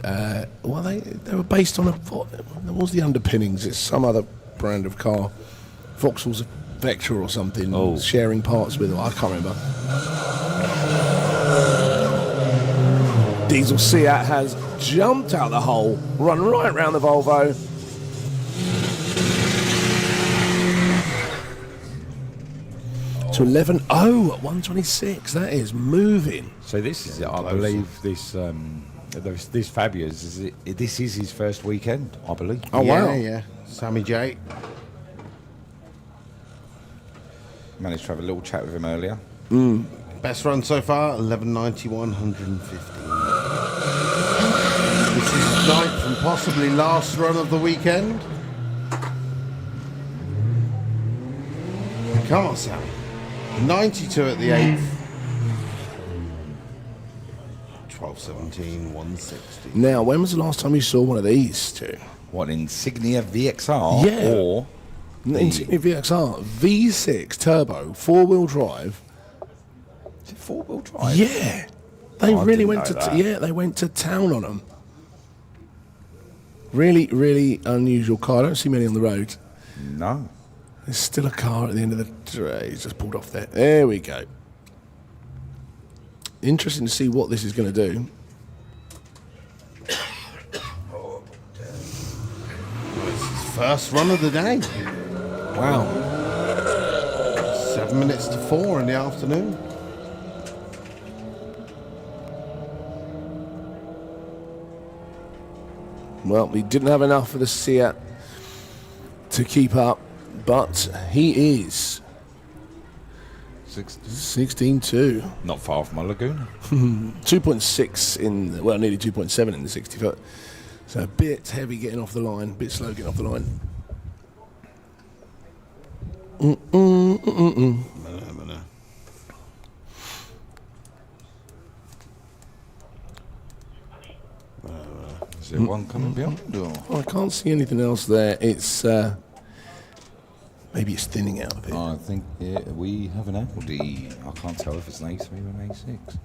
Speaker 3: well, they were based on what was the underpinnings? It's some other brand of car. Vauxhall's Vectra or something.
Speaker 10: Oh.
Speaker 3: Sharing parts with it. I can't remember. Diesel Seat has jumped out the hole, run right round the Volvo. To 11.0 at 126. That is moving.
Speaker 10: So this is it, I believe. This Fabia's this is his first weekend, I believe.
Speaker 3: Oh wow!
Speaker 1: Yeah. Sammy J.
Speaker 10: Managed to have a little chat with him earlier.
Speaker 1: Best run so far, 11.91, 115. This is his ninth and possibly last run of the weekend. Come on, Sammy. 92 at the 8th. 12.17, 160.
Speaker 3: Now, when was the last time you saw one of these two?
Speaker 10: What, Insignia VXR?
Speaker 3: Yeah.
Speaker 10: Or
Speaker 3: Insignia VXR V6 turbo 4-wheel drive.
Speaker 10: is it 4-wheel drive?
Speaker 3: Yeah, they
Speaker 10: I
Speaker 3: really
Speaker 10: didn't
Speaker 3: went
Speaker 10: know
Speaker 3: to
Speaker 10: that.
Speaker 3: they went to town on them. Really, really unusual car. I don't see many on the road.
Speaker 10: No.
Speaker 3: There's still a car at the end of the tray. He's just pulled off there. There we go. Interesting to see what this is going to do.
Speaker 1: It's his first run of the day.
Speaker 3: Wow.
Speaker 1: 7 minutes to 4 in the afternoon.
Speaker 3: Well, he didn't have enough for the Seat to keep up, but he is 16.2.
Speaker 10: Not far from my Laguna.
Speaker 3: 2.6 in, well, nearly 2.7 in the 60 foot. So a bit heavy getting off the line, a bit slow getting off the line.
Speaker 10: Is there one coming behind? Or?
Speaker 3: I can't see anything else there. It's maybe it's thinning out a bit.
Speaker 10: I think we have an Audi. I can't tell if it's an A3 or an A6.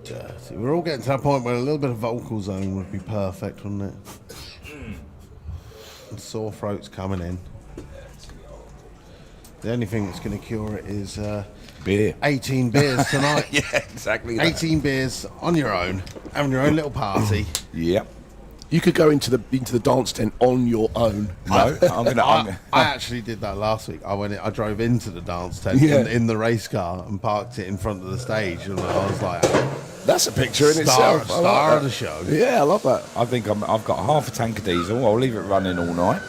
Speaker 1: Dirty. We're all getting to that point where a little bit of vocal zone would be perfect, wouldn't it? And sore throat's coming in. The only thing that's going to cure it is
Speaker 10: Beer.
Speaker 1: 18 beers tonight.
Speaker 10: Yeah, exactly. That.
Speaker 1: 18 beers on your own, having your own little party.
Speaker 10: Yep.
Speaker 3: You could go into the dance tent on your own.
Speaker 10: No,
Speaker 1: I actually did that last week. I drove into the dance tent in the race car and parked it in front of the stage, and I was like,
Speaker 3: That's a picture in itself. I like
Speaker 1: Star
Speaker 3: that.
Speaker 1: of the show.
Speaker 3: Yeah, I love that.
Speaker 10: I think I've got half a tank of diesel. I'll leave it running all night.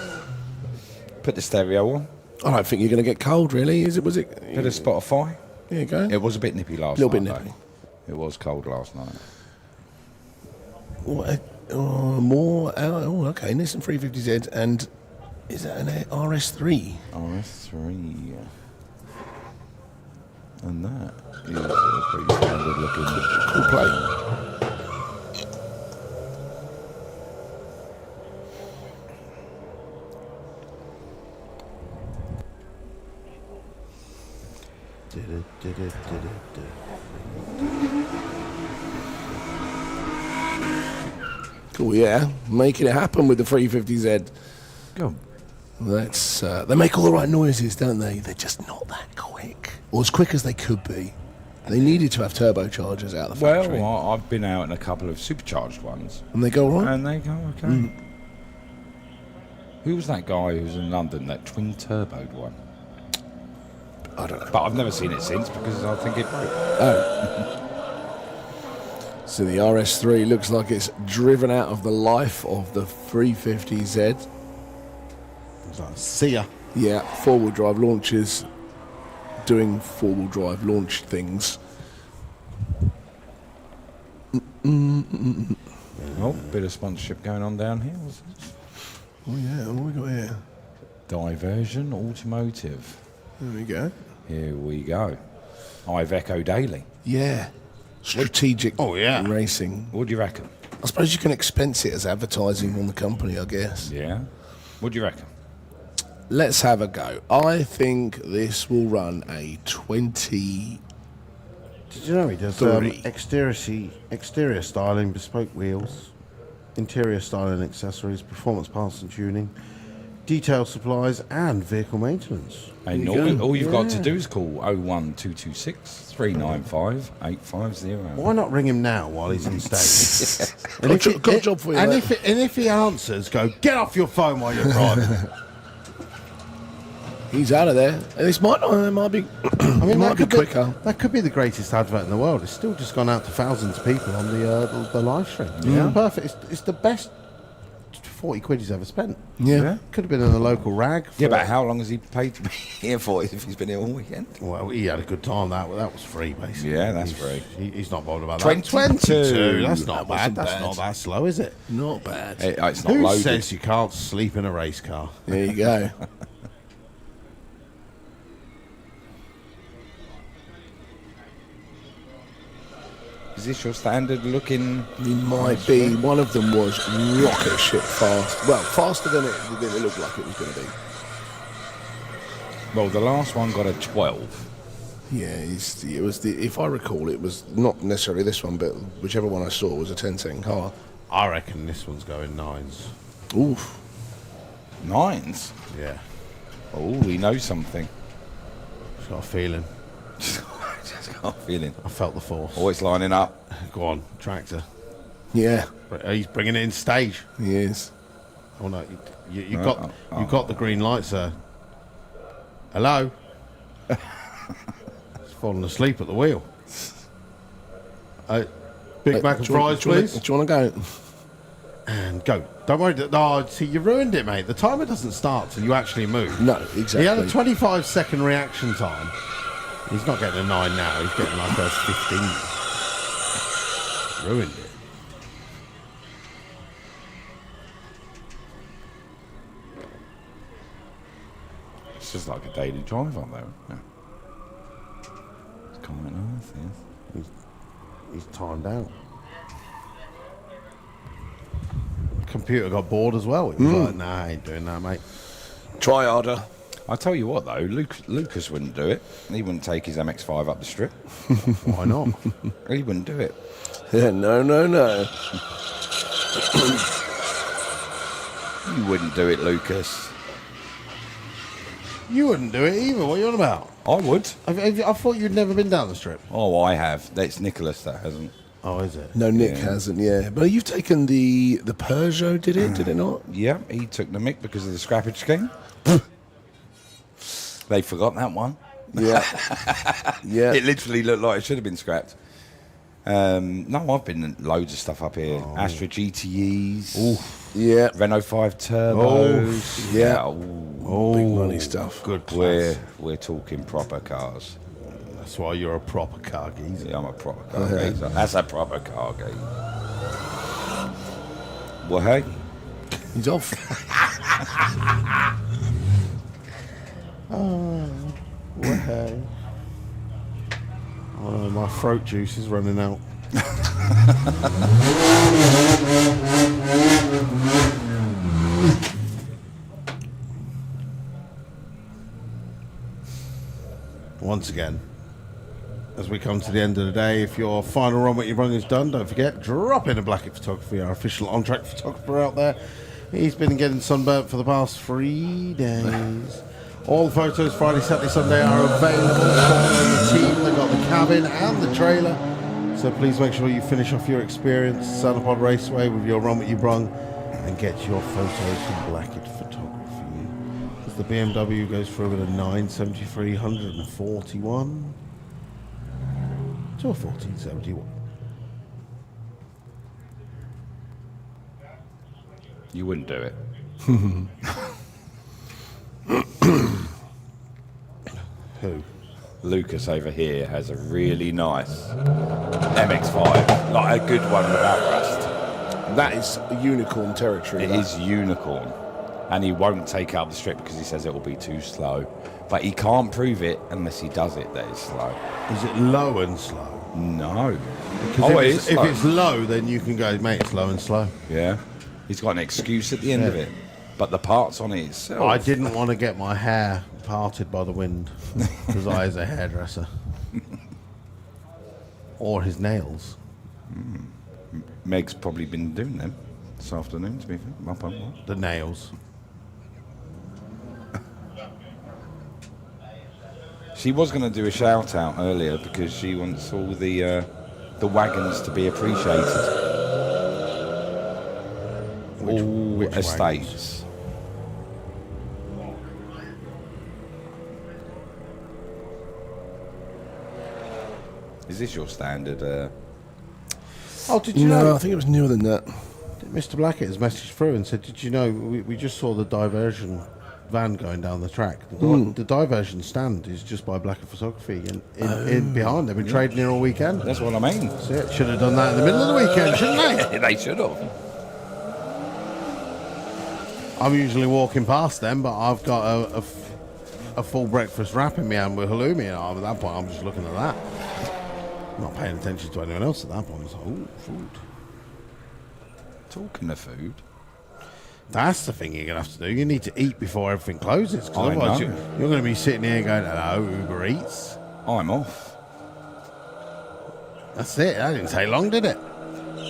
Speaker 10: Put the stereo on.
Speaker 3: I don't think you're going to get cold, really. Was it?
Speaker 10: Bit of Spotify.
Speaker 3: There you go.
Speaker 10: It was a bit nippy last
Speaker 3: Little
Speaker 10: night.
Speaker 3: bit nippy.
Speaker 10: Though. It was cold last night.
Speaker 3: Okay. Nissan 350Z, and is that an RS3?
Speaker 10: RS3. And that is a pretty standard looking.
Speaker 3: Cool plate. Cool, yeah. Making it happen with the 350Z.
Speaker 10: Go.
Speaker 3: That's they make all the right noises, don't they? They're just not that quick, or as quick as they could be. They needed to have turbochargers out of the factory.
Speaker 10: Well, I've been out in a couple of supercharged ones.
Speaker 3: And they go all right?
Speaker 10: And they go okay. Who was that guy who was in London, that twin turboed one?
Speaker 3: I don't know.
Speaker 10: But I've never seen it since because I think it broke.
Speaker 3: Oh. So the RS3 looks like it's driven out of the life of the 350Z.
Speaker 1: See ya.
Speaker 3: Yeah, four-wheel drive launches, doing four-wheel drive launch things.
Speaker 10: Oh, bit of sponsorship going on down here. Was it?
Speaker 3: Oh yeah, what have we got here?
Speaker 10: Diversion Automotive.
Speaker 3: There we go.
Speaker 10: Here we go. Iveco Daily.
Speaker 3: Yeah. Strategic racing.
Speaker 10: What do you reckon?
Speaker 3: I suppose you can expense it as advertising on the company, I guess.
Speaker 10: Yeah. What do you reckon?
Speaker 3: Let's have a go. I think this will run a 20.
Speaker 1: Did you know he does exterior styling, bespoke wheels, interior styling accessories, performance parts and tuning, detail supplies, and vehicle maintenance?
Speaker 10: And all you've got to do is call 01226 395 850.
Speaker 1: Why not ring him now while he's on stage?
Speaker 3: Got a job for you,
Speaker 1: and
Speaker 3: mate.
Speaker 1: if he answers, go, get off your phone while you're driving.
Speaker 3: He's out of there. And this might not. It might be. It might be quicker.
Speaker 1: That could be the greatest advert in the world. It's still just gone out to thousands of people on the live stream. Yeah, perfect. It's the best 40 quid he's ever spent.
Speaker 3: Yeah.
Speaker 1: Could have been in a local rag.
Speaker 10: Yeah, but how long has he paid to be here for if he's been here all weekend?
Speaker 1: Well, he had a good time. That was free, basically.
Speaker 10: Yeah, that's free.
Speaker 1: He's not bothered about
Speaker 10: 22.
Speaker 1: that. 22. That's not
Speaker 3: That
Speaker 1: bad.
Speaker 3: wasn't
Speaker 1: That's
Speaker 3: bad.
Speaker 1: not that slow, is it?
Speaker 3: Not bad.
Speaker 10: It's not
Speaker 1: Who
Speaker 10: loaded.
Speaker 1: says you can't sleep in a race car?
Speaker 3: There you go.
Speaker 10: Is this your standard looking?
Speaker 3: It might be. One of them was rocket ship fast. Well, faster than it looked like it was going to be.
Speaker 10: Well, the last one got a 12.
Speaker 3: Yeah, it was the. If I recall, it was not necessarily this one, but whichever one I saw was a 10-second car.
Speaker 1: I reckon this one's going 9s.
Speaker 3: Oof.
Speaker 10: 9s?
Speaker 1: Yeah.
Speaker 10: Oh, he knows something.
Speaker 1: Just got a feeling.
Speaker 10: Just got a feeling.
Speaker 1: I felt the force.
Speaker 10: Oh, it's lining up.
Speaker 1: Go on, tractor.
Speaker 3: Yeah,
Speaker 1: He's bringing it in stage.
Speaker 3: he is.
Speaker 1: Oh no, you got the green light, sir. Hello. He's fallen asleep at the wheel. Big Mac and fries, please.
Speaker 3: Do you want to go?
Speaker 1: And go. Don't worry. No, see, you ruined it, mate. The timer doesn't start till you actually move.
Speaker 3: No, exactly.
Speaker 1: He had a 25-second reaction time. He's not getting a 9 now. He's getting like a 15. Ruined it.
Speaker 10: It's just like a daily drive on there. Yeah. It's quite nice, yes.
Speaker 1: He's timed out. Computer got bored as well. He was like, nah, I ain't doing that, mate.
Speaker 3: Try harder.
Speaker 10: I tell you what, though, Lucas wouldn't do it. He wouldn't take his MX-5 up the strip.
Speaker 1: Why not?
Speaker 10: He wouldn't do it.
Speaker 3: No.
Speaker 10: You wouldn't do it, Lucas.
Speaker 1: You wouldn't do it either. What are you on about?
Speaker 10: I would.
Speaker 1: I thought you'd never been down the strip.
Speaker 10: Oh, I have. That's Nicholas that hasn't.
Speaker 1: Oh, is it?
Speaker 3: No, Nick
Speaker 10: Yeah.
Speaker 3: hasn't. Yeah, but you've taken the Peugeot. Did it not?
Speaker 10: Yeah, he took the mick because of the scrappage scheme. They forgot that one.
Speaker 3: Yeah. Yeah.
Speaker 10: It literally looked like it should have been scrapped. No, I've been in loads of stuff up here. Astra GTEs.
Speaker 3: Yeah.
Speaker 10: Renault 5 turbos.
Speaker 3: Yeah. Big
Speaker 10: Ooh.
Speaker 3: money stuff.
Speaker 1: Good class.
Speaker 10: We're talking proper cars.
Speaker 1: That's why you're a proper car geezer.
Speaker 10: Yeah, I'm a proper car geezer. That's a proper car geezer. Well, hey.
Speaker 3: He's off.
Speaker 1: Hey. Oh, my throat juice is running out. Once again, as we come to the end of the day, if your final Run What Ya Brung is done, don't forget, drop in a Blackett Photography, our official on-track photographer out there. He's been getting sunburnt for the past 3 days. All the photos Friday, Saturday, Sunday are available for the team. They've got the cabin and the trailer. So please make sure you finish off your experience at Sanapod Raceway with your Run What Ya Brung and get your photos from Blackett Photography. As the BMW goes through with a 973 141 to a 1471.
Speaker 10: You wouldn't do it.
Speaker 1: Who?
Speaker 10: Lucas over here has a really nice MX-5, like a good one without rust.
Speaker 3: That is unicorn territory.
Speaker 10: It is unicorn, and he won't take up the strip because he says it will be too slow. But he can't prove it unless he does it that it's slow.
Speaker 1: Is it low and slow?
Speaker 10: No.
Speaker 1: Because
Speaker 10: Oh,
Speaker 1: if,
Speaker 10: it
Speaker 1: it's,
Speaker 10: is
Speaker 1: if
Speaker 10: slow.
Speaker 1: it's low, then you can go, mate, it's low and slow.
Speaker 10: Yeah. He's got an excuse at the end of it. But the parts on it itself.
Speaker 1: I didn't want to get my hair parted by the wind because I is a hairdresser. Or his nails.
Speaker 10: Meg's probably been doing them this afternoon, to be fair. Up on what?
Speaker 1: The nails.
Speaker 10: She was going to do a shout out earlier because she wants all the wagons to be appreciated. All
Speaker 1: which
Speaker 10: estates. Is this your standard?
Speaker 1: Oh, did you
Speaker 3: No,
Speaker 1: know?
Speaker 3: I think it was newer than that.
Speaker 1: Mr. Blackett has messaged through and said, did you know, we just saw the diversion van going down the track. The diversion stand is just by Blackett Photography in behind. They've been trading here all weekend.
Speaker 10: That's what I mean.
Speaker 1: That's it. Should have done that in the middle of the weekend, shouldn't they?
Speaker 10: They should have.
Speaker 1: I'm usually walking past them, but I've got a full breakfast wrap in my hand with halloumi, and at that point I'm just looking at that. I'm not paying attention to anyone else at that point. It's like, ooh, food.
Speaker 10: Talking of food.
Speaker 1: That's the thing you're going to have to do. You need to eat before everything closes. 'Cause
Speaker 10: I
Speaker 1: otherwise
Speaker 10: know.
Speaker 1: you're going to be sitting here going, hello, Uber Eats.
Speaker 10: I'm off.
Speaker 1: That's it. That didn't take long, did it?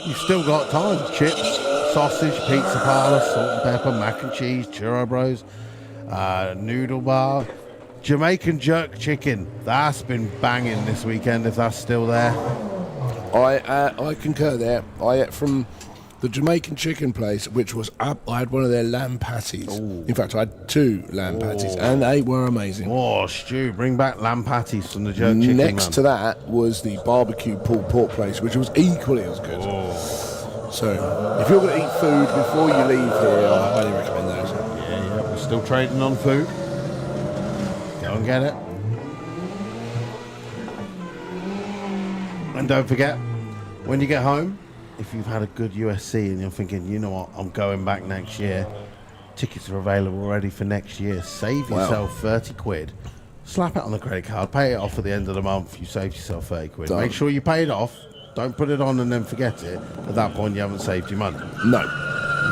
Speaker 1: You've still got time. Chips, sausage, pizza parlour, salt and pepper, mac and cheese, churro bros, noodle bar, Jamaican jerk chicken. That's been banging this weekend, if that's still there.
Speaker 3: I concur there. I ate from the Jamaican chicken place, which was up. I had one of their lamb patties.
Speaker 1: Ooh.
Speaker 3: In fact, I had 2 lamb patties, and they were amazing.
Speaker 1: Oh, Stu, bring back lamb patties from the jerk chicken.
Speaker 3: Next
Speaker 1: man.
Speaker 3: to that was the barbecue pulled pork place, which was equally as good. So, if you're going to eat food before you leave here, I highly recommend those.
Speaker 1: Yeah, we're still trading on food. Go and get it. And don't forget, when you get home, if you've had a good USC and you're thinking, you know what, I'm going back next year, tickets are available already for next year. Save yourself 30 quid. Slap it on the credit card, pay it off at the end of the month. You saved yourself 30 quid.
Speaker 3: Done.
Speaker 1: Make sure you pay it off. Don't put it on and then forget it. At that point, you haven't saved your money.
Speaker 3: No.
Speaker 1: You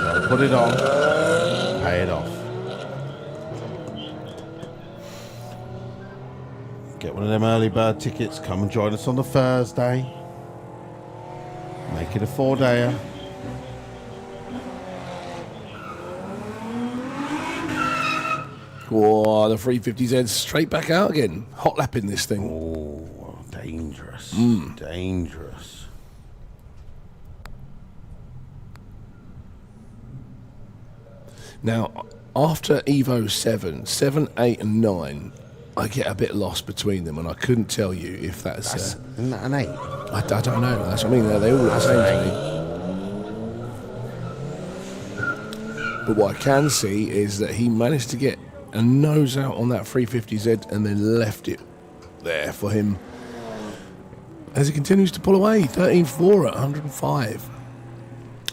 Speaker 1: gotta put it on, pay it off. Get one of them early bird tickets. Come and join us on the Thursday. Make it a 4-dayer.
Speaker 3: Oh, the 350Z straight back out again. Hot lapping this thing.
Speaker 1: Oh, dangerous. Dangerous.
Speaker 3: Now, after Evo 7, 8 and 9, I get a bit lost between them, and I couldn't tell you if that's...
Speaker 1: Isn't that an 8?
Speaker 3: I don't know. That's what I mean. They all look the same to me. But what I can see is that he managed to get a nose out on that 350Z and then left it there for him as he continues to pull away. 13.4 at 105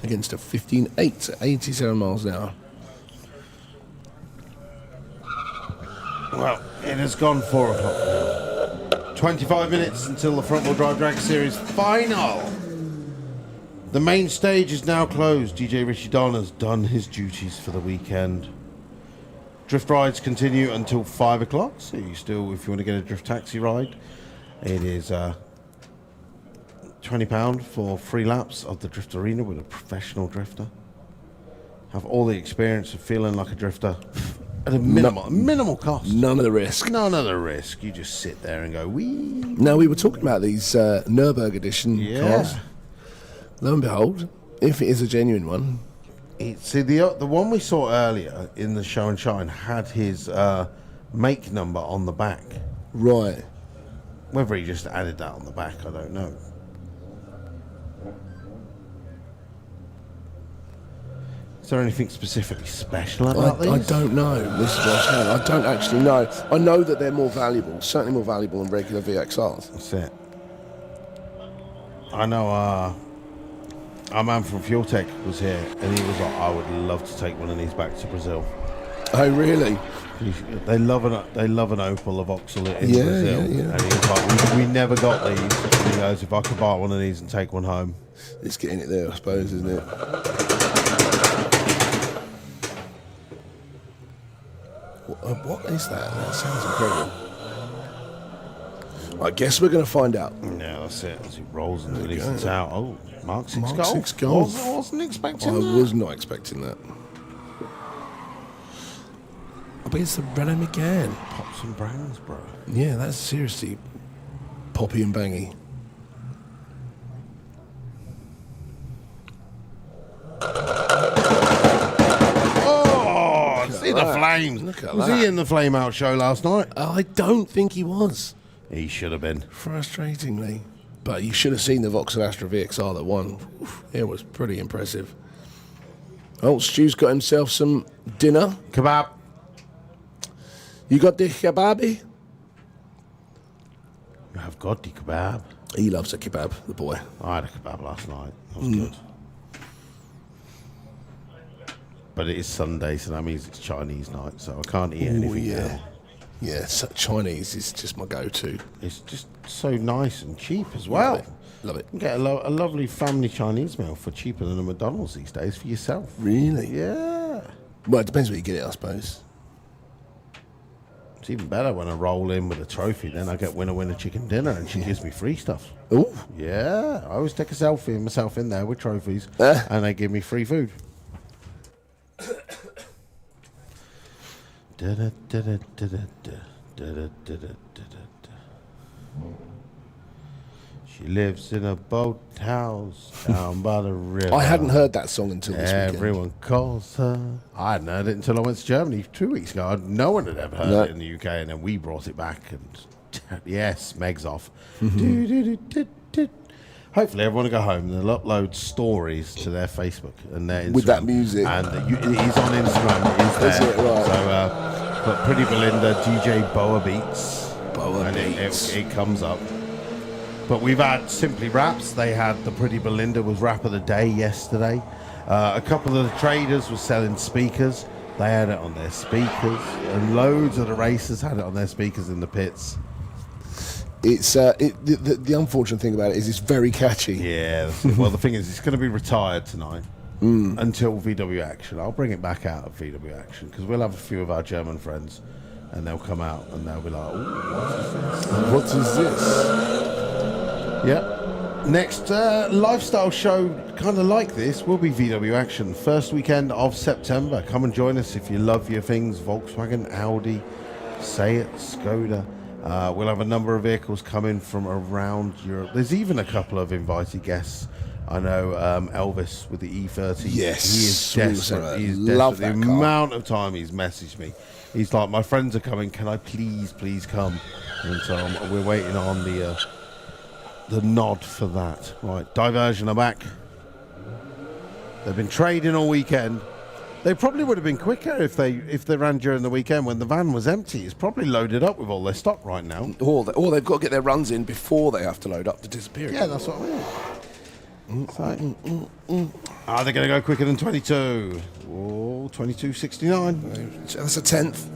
Speaker 3: against a 15.8 at 87 miles an hour.
Speaker 1: Well, it has gone 4 o'clock now. 25 minutes until the front wheel drive drag series final. The main stage is now closed. DJ Richie Don has done his duties for the weekend. Drift rides continue until 5 o'clock. So you still, if you want to get a drift taxi ride, it is £20 for 3 laps of the drift arena with a professional drifter. Have all the experience of feeling like a drifter at a minimal cost.
Speaker 3: None of the risk.
Speaker 1: None of the risk. You just sit there and go, wee.
Speaker 3: Now, we were talking about these Nürburgring edition cars. Lo and behold, if it is a genuine one...
Speaker 1: See, the one we saw earlier in the show and shine had his make number on the back.
Speaker 3: Right.
Speaker 1: Whether he just added that on the back, I don't know. Is there anything specifically special about these?
Speaker 3: I don't know. This is what I'm saying. I don't actually know. I know that they're more valuable, certainly more valuable than regular VXRs.
Speaker 1: That's it. I know our man from Fuel Tech was here, and he was like, I would love to take one of these back to Brazil.
Speaker 3: Oh, really?
Speaker 1: They love an Opel of Vauxhall in Brazil.
Speaker 3: Yeah.
Speaker 1: And he was like, we never got these. And he goes, if I could buy one of these and take one home.
Speaker 3: It's getting it there, I suppose, isn't it? What is that? That sounds incredible. I guess we're going to find out.
Speaker 1: Yeah, that's it. As he rolls into the out. Oh, Mark 6 Golf. Wasn't expecting that.
Speaker 3: I was not expecting that. I bet it's the Renault Megane.
Speaker 1: Pops and brands, bro.
Speaker 3: Yeah, that's seriously poppy and bangy.
Speaker 1: See the flames. Was he in the Flame Out show last night?
Speaker 3: I don't think he was.
Speaker 1: He should have been.
Speaker 3: Frustratingly. But you should have seen the Vauxhall Astra VXR that won. It was pretty impressive. Oh, Stu's got himself some dinner.
Speaker 1: Kebab.
Speaker 3: You got the kebabi?
Speaker 1: I've got the kebab.
Speaker 3: He loves a kebab, the boy.
Speaker 1: I had a kebab last night. That was good. But it is Sunday, so that means it's Chinese night, so I can't eat anything now.
Speaker 3: Yeah, so Chinese is just my go-to.
Speaker 1: It's just so nice and cheap as well.
Speaker 3: Love it.
Speaker 1: You can get a lovely family Chinese meal for cheaper than a McDonald's these days for yourself.
Speaker 3: Really?
Speaker 1: Yeah.
Speaker 3: Well, it depends where you get it, I suppose.
Speaker 1: It's even better when I roll in with a trophy. Then I get winner chicken dinner, and she gives me free stuff.
Speaker 3: Ooh.
Speaker 1: Yeah. I always take a selfie of myself in there with trophies, and they give me free food. She lives in a boathouse down by the river.
Speaker 3: I hadn't heard that song until this weekend.
Speaker 1: Everyone calls her. I hadn't heard it until I went to Germany 2 weeks ago. No one had ever heard it in the UK, and then we brought it back. And yes, Meg's off. Hopefully everyone will go home and they'll upload stories to their Facebook and their Instagram.
Speaker 3: With that music.
Speaker 1: And it is on Instagram. It is there.
Speaker 3: Is it? Right.
Speaker 1: So, but Pretty Belinda, DJ Boa Beats.
Speaker 3: Boa Beats.
Speaker 1: It comes up. But we've had Simply Raps. They had the Pretty Belinda was Rap of the Day yesterday. A couple of the traders were selling speakers. They had it on their speakers. And loads of the racers had it on their speakers in the pits.
Speaker 3: It's the unfortunate thing about it is it's very catchy.
Speaker 1: Yeah. Well, the thing is, it's going to be retired tonight until VW Action. I'll bring it back out at VW Action because we'll have a few of our German friends, and they'll come out and they'll be like, "Ooh,
Speaker 3: What is this?
Speaker 1: Yeah. Next lifestyle show, kind of like this, will be VW Action. First weekend of September. Come and join us if you love your things. Volkswagen, Audi, Seat, Skoda. We'll have a number of vehicles coming from around Europe. There's even a couple of invited guests. I know Elvis with the E30.
Speaker 3: Yes.
Speaker 1: He is desperate. He is
Speaker 3: Love
Speaker 1: desperate.
Speaker 3: that
Speaker 1: The
Speaker 3: car.
Speaker 1: amount of time he's messaged me. He's like, my friends are coming. Can I please come? And so we're waiting on the nod for that. Right, Diversion are back. They've been trading all weekend. They probably would have been quicker if they ran during the weekend when the van was empty. It's probably loaded up with all their stock right now.
Speaker 3: Or they've got to get their runs in before they have to load up to disappear.
Speaker 1: Yeah, that's what I mean. Are they going to go quicker than 22? Oh, 22.69.
Speaker 3: That's a tenth.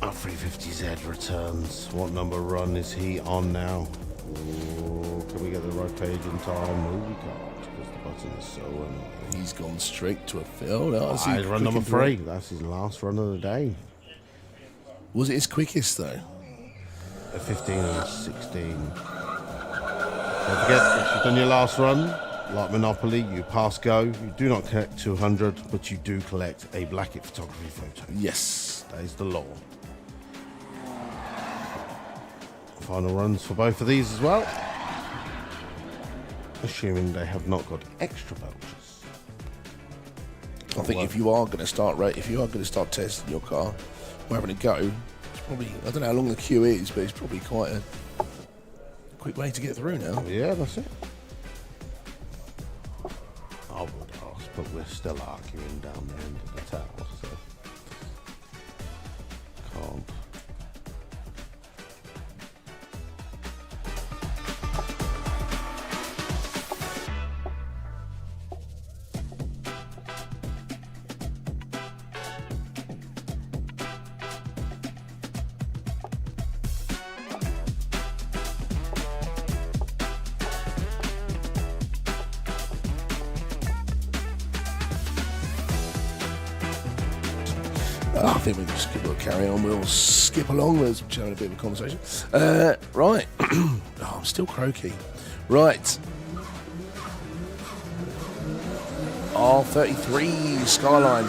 Speaker 1: Our 350Z returns. What number run is he on now? Ooh, can we get the right page in time? No, we can't, because the button is so annoying.
Speaker 3: He's gone straight to a field.
Speaker 1: He's run number 3. That's his last run of the day.
Speaker 3: Was it his quickest, though?
Speaker 1: A 15 and a 16. Don't forget, if you've done your last run, like Monopoly, you pass go. You do not collect 200, but you do collect a Blackett photography photo.
Speaker 3: Yes.
Speaker 1: That is the law. Final runs for both of these as well. Assuming they have not got extra vouchers.
Speaker 3: I think if you are going to start testing your car, or having a go, it's probably, I don't know how long the queue is, but it's probably quite a quick way to get through now.
Speaker 1: Yeah, that's it. I would ask, but we're still arguing down the end of the tower, so can't.
Speaker 3: I think we will carry on. We'll skip along. We're having a bit of a conversation. Right. Oh, I'm still croaky. Right. R33 Skyline.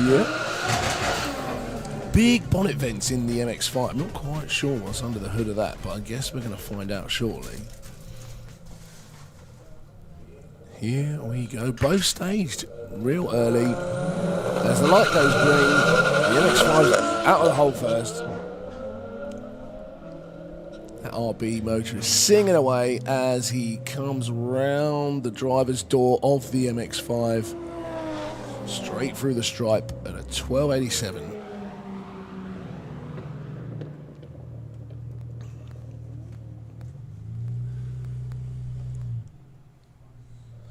Speaker 3: Yeah. Big bonnet vents in the MX-5. I'm not quite sure what's under the hood of that, but I guess we're going to find out shortly. Here we go, both staged real early. As the light goes green, the MX-5's out of the hole first. That RB motor is singing away as he comes round the driver's door of the MX-5, straight through the stripe at a 1287.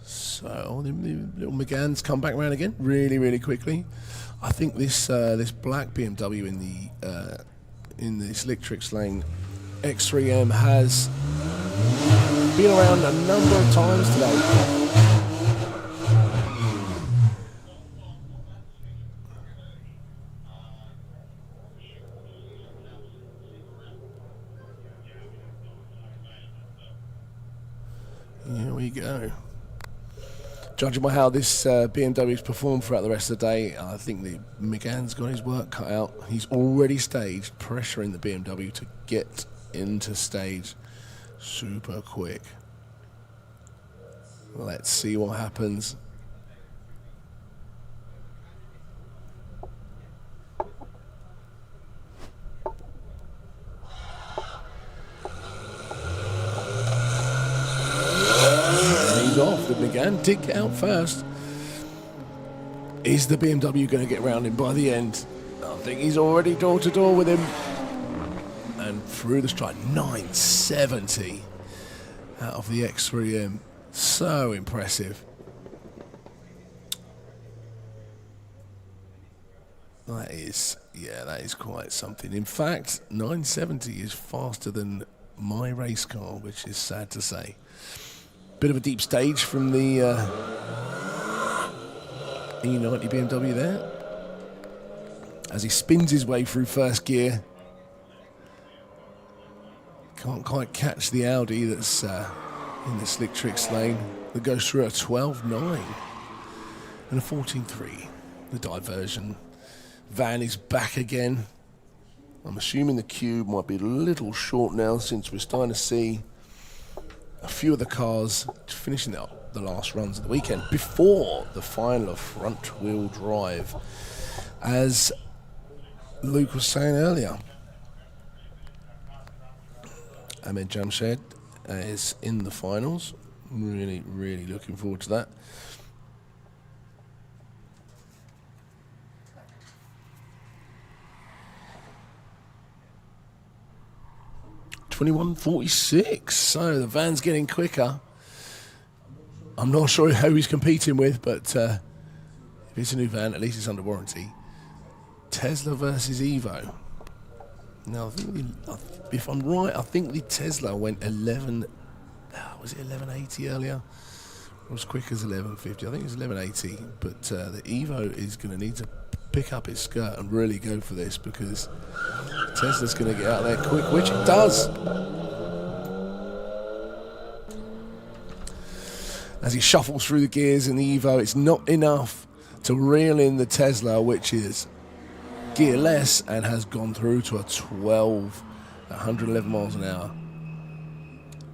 Speaker 3: So the little McGann's come back around again really quickly. I think this this black BMW in the Slick Tricks lane X3M has been around a number of times today. we go. Judging by how this BMW's performed throughout the rest of the day, I think the McGann's got his work cut out. He's already staged, pressuring the BMW to get into stage super quick. Let's see what happens. He's off. The McGann did get out first. Is the BMW going to get round him by the end? I think he's already door to door with him. And through the stride, 970 out of the X3M. So impressive. That is quite something. In fact, 970 is faster than my race car, which is sad to say. Bit of a deep stage from the E90 BMW there. As he spins his way through first gear. Can't quite catch the Audi that's in the slick tricks lane. That goes through a 12.9 and a 14.3. The diversion. Van is back again. I'm assuming the cube might be a little short now since we're starting to see a few of the cars finishing the last runs of the weekend before the final of front-wheel drive. As Luke was saying earlier, Ahmed Jamshed is in the finals. Really, really looking forward to that. .21.46. So the van's getting quicker. I'm not sure who he's competing with, but if it's a new van, at least it's under warranty. Tesla versus Evo. Now, I think if I'm right, I think the Tesla went 11. Was it 1180 earlier? It was quick as 1150. I think it was 1180. But the Evo is going to need to pick up its skirt and really go for this, because Tesla's going to get out there quick, which it does. As he shuffles through the gears in the Evo, it's not enough to reel in the Tesla, which is gearless and has gone through to a 12 at 111 miles an hour.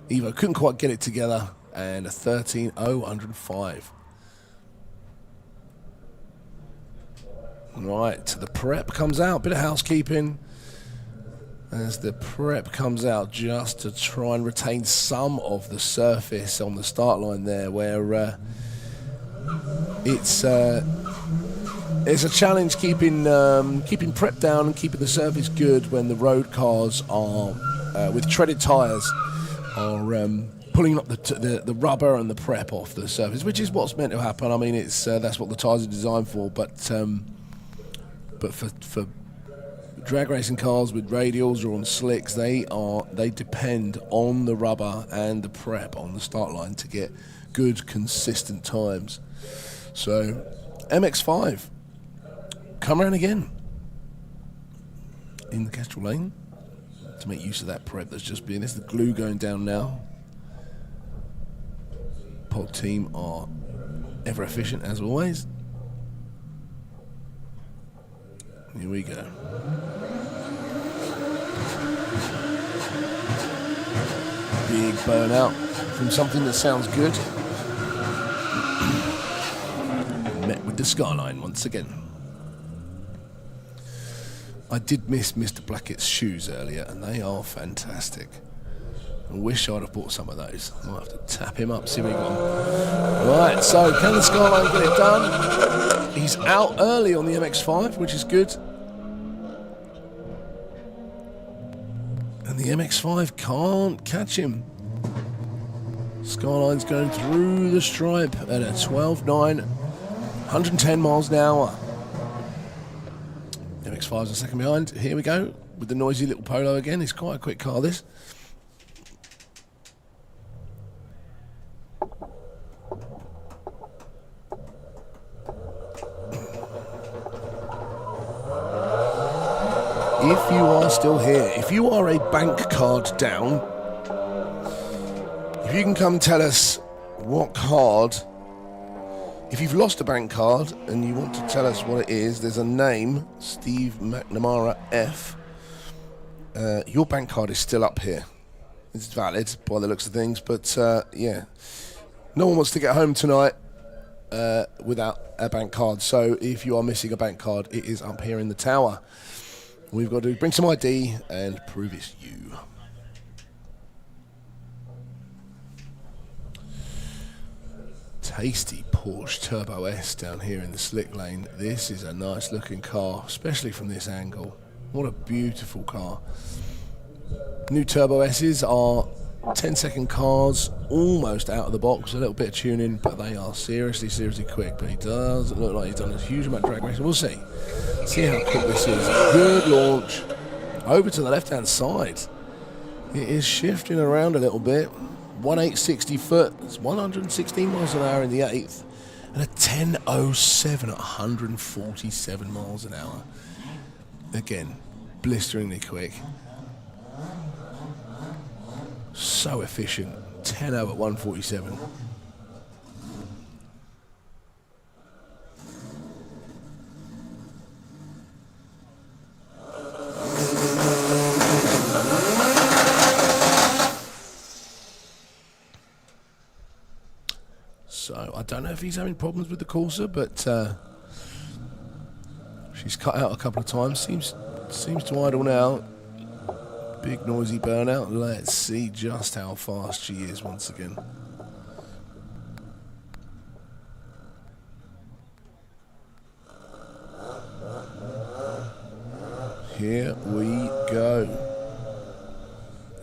Speaker 3: Evo couldn't quite get it together, and a 13.005. Right, the prep comes out. Bit of housekeeping as the prep comes out, just to try and retain some of the surface on the start line there, where it's a challenge keeping prep down and keeping the surface good when the road cars are with treaded tyres are pulling up the rubber and the prep off the surface, which is what's meant to happen. I mean, it's that's what the tyres are designed for, but for drag racing cars with radials or on slicks, they depend on the rubber and the prep on the start line to get good, consistent times. So MX-5 come around again in the Kestrel lane to make use of that prep that's just been. There's the glue going down now. Pod team are ever efficient as always. Here we go. Big burnout from something that sounds good. Met with the skyline once again. I did miss Mr. Blackett's shoes earlier, and they are fantastic. I wish I'd have bought some of those. I might have to tap him up, see what he got. Right, so can the skyline get it done? He's out early on the MX-5, which is good. And the MX-5 can't catch him. Skyline's going through the stripe at a 12.9, 110 miles an hour. MX-5's a second behind. Here we go with the noisy little Polo again. It's quite a quick car, this. If you are still here, if you are a bank card down, if you can come tell us what card? If you've lost a bank card and you want to tell us what it is, there's a name, Steve McNamara F. Your bank card is still up here. It's valid by the looks of things, but yeah. No one wants to get home tonight without a bank card. So if you are missing a bank card, it is up here in the tower. We've got to bring some ID and prove it's you. Tasty Porsche Turbo S down here in the slick lane. This is a nice looking car, especially from this angle. What a beautiful car. New Turbo S's are 10-second cars, almost out of the box, a little bit of tuning, but they are seriously quick. But he doesn't look like he's done a huge amount of drag racing. We'll see. See how quick this is. Good launch. Over to the left-hand side. It is shifting around a little bit. 1860 foot. It's 116 miles an hour in the 8th. And a 1007 at 147 miles an hour. Again, blisteringly quick. So efficient. 10 over 147. So I don't know if he's having problems with the Corsa, but she's cut out a couple of times. Seems to idle now. Big noisy burnout. Let's see just how fast she is once again. Here we go.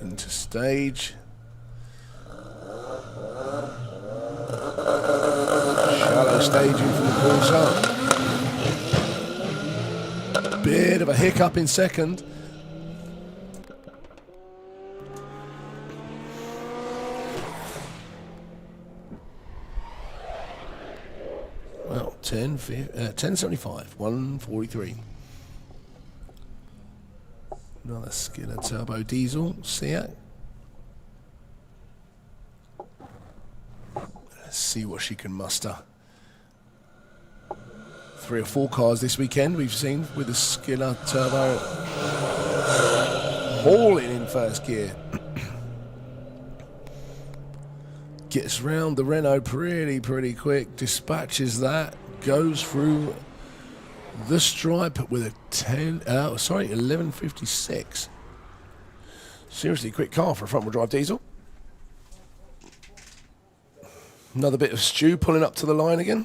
Speaker 3: Into stage. Shallow staging from the Corsa. Bit of a hiccup in second. Well, 1075, 143. Another Skinner Turbo Diesel, Seat. Let's see what she can muster. 3 or 4 cars this weekend we've seen with the Skinner Turbo hauling in first gear. Gets round the Renault pretty quick, dispatches that, goes through the stripe with a 1156. Seriously quick car for a front-wheel drive diesel. Another bit of Stu pulling up to the line again.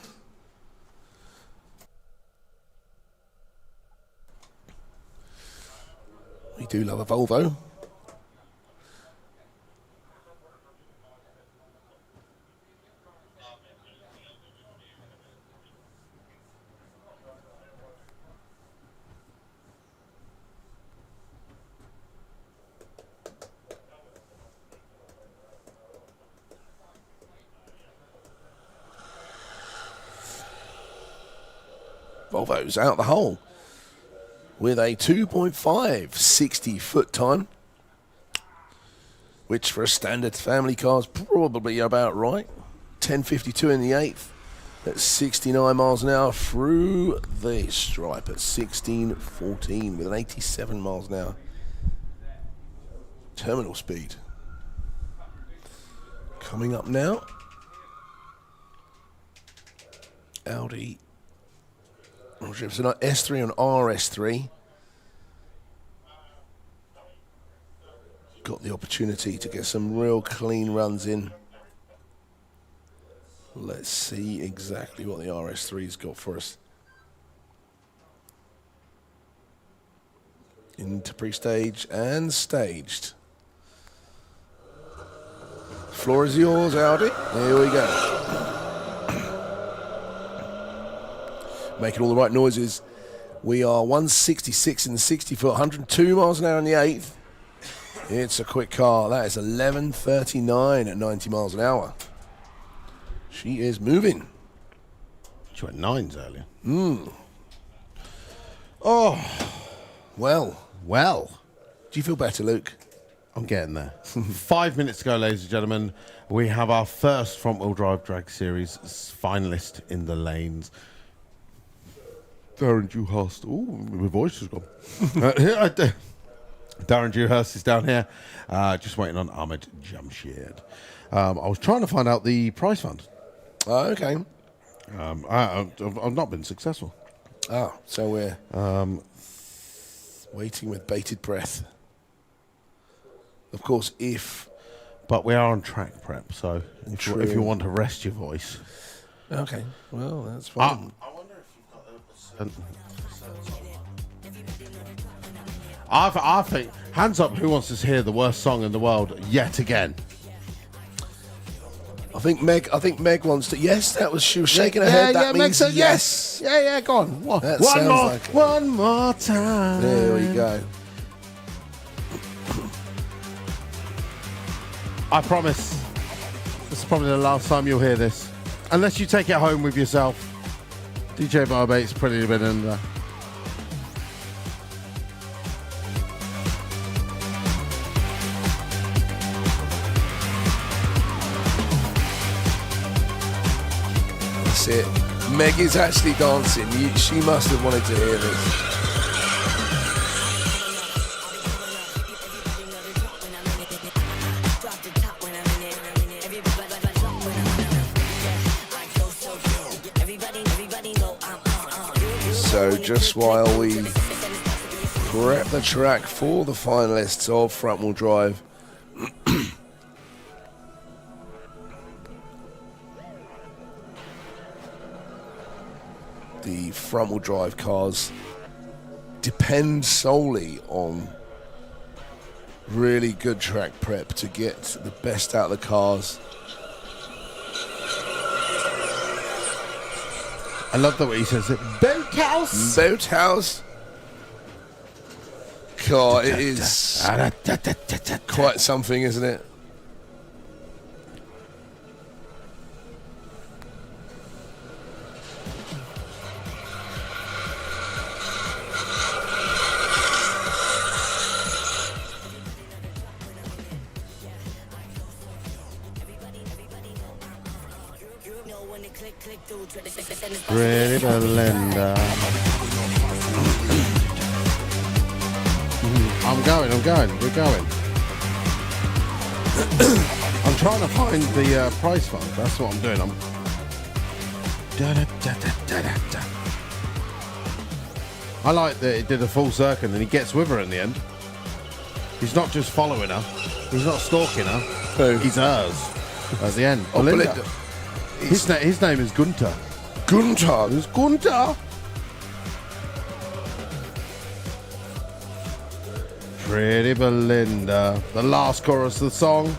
Speaker 3: We do love a Volvo. Volvo's out the hole with a 2.5 60-foot time, which for a standard family car is probably about right. 1052 in the 8th at 69 miles an hour through the stripe at 1614 with an 87 miles an hour terminal speed. Coming up now, Audi. It's an S3 and RS3. Got the opportunity to get some real clean runs in. Let's see exactly what the RS3's got for us. Into pre-stage and staged. Floor is yours, Audi. Here we go. Making all the right noises. We are 166 in the 60 foot, 102 miles an hour in the 8th. It's a quick car. That is 11:39 at 90 miles an hour. She is moving.
Speaker 1: She went 9s earlier.
Speaker 3: Oh, well.
Speaker 1: Well,
Speaker 3: Do you feel better, Luke?
Speaker 1: I'm getting there. 5 minutes to go, ladies and gentlemen. We have our first front-wheel drive drag series finalist in the lanes. Darren Dewhurst. Ooh, my voice has gone. Darren Dewhurst is down here, just waiting on Ahmed Jamshed. I was trying to find out the prize fund.
Speaker 3: Oh, okay.
Speaker 1: I've not been successful.
Speaker 3: Ah, so we're waiting with bated breath. Of course,
Speaker 1: But we are on track prep, so if you want to rest your voice.
Speaker 3: Okay, well, that's fine.
Speaker 1: I wonder if you've got a certain I think, hands up, who wants to hear the worst song in the world yet again?
Speaker 3: I think Meg wants to. Yes, she was shaking her head. That
Speaker 1: Meg
Speaker 3: means
Speaker 1: said
Speaker 3: yes.
Speaker 1: Yeah, go on.
Speaker 3: That sounds like it.
Speaker 1: One more time.
Speaker 3: There we go.
Speaker 1: I promise, this is probably the last time you'll hear this. Unless you take it home with yourself. DJ Barbate's pretty been in there.
Speaker 3: That's it. Meg is actually dancing. She must have wanted to hear this. So just while we prep the track for the finalists of front wheel drive, the front wheel drive cars depend solely on really good track prep to get the best out of the cars.
Speaker 1: I love the way he says it. Boathouse.
Speaker 3: Boathouse. God, it is quite something, isn't it?
Speaker 1: Pretty Belinda. I'm going. We're going. I'm trying to find the prize fund. That's what I'm doing. I like that it did a full circle and he gets with her in the end. He's not just following her. He's not stalking her.
Speaker 3: Who?
Speaker 1: He's hers at the end.
Speaker 3: Oh,
Speaker 1: Belinda. His name is Gunter.
Speaker 3: Gunter.
Speaker 1: It's Gunter. Pretty Belinda. The last chorus of the song.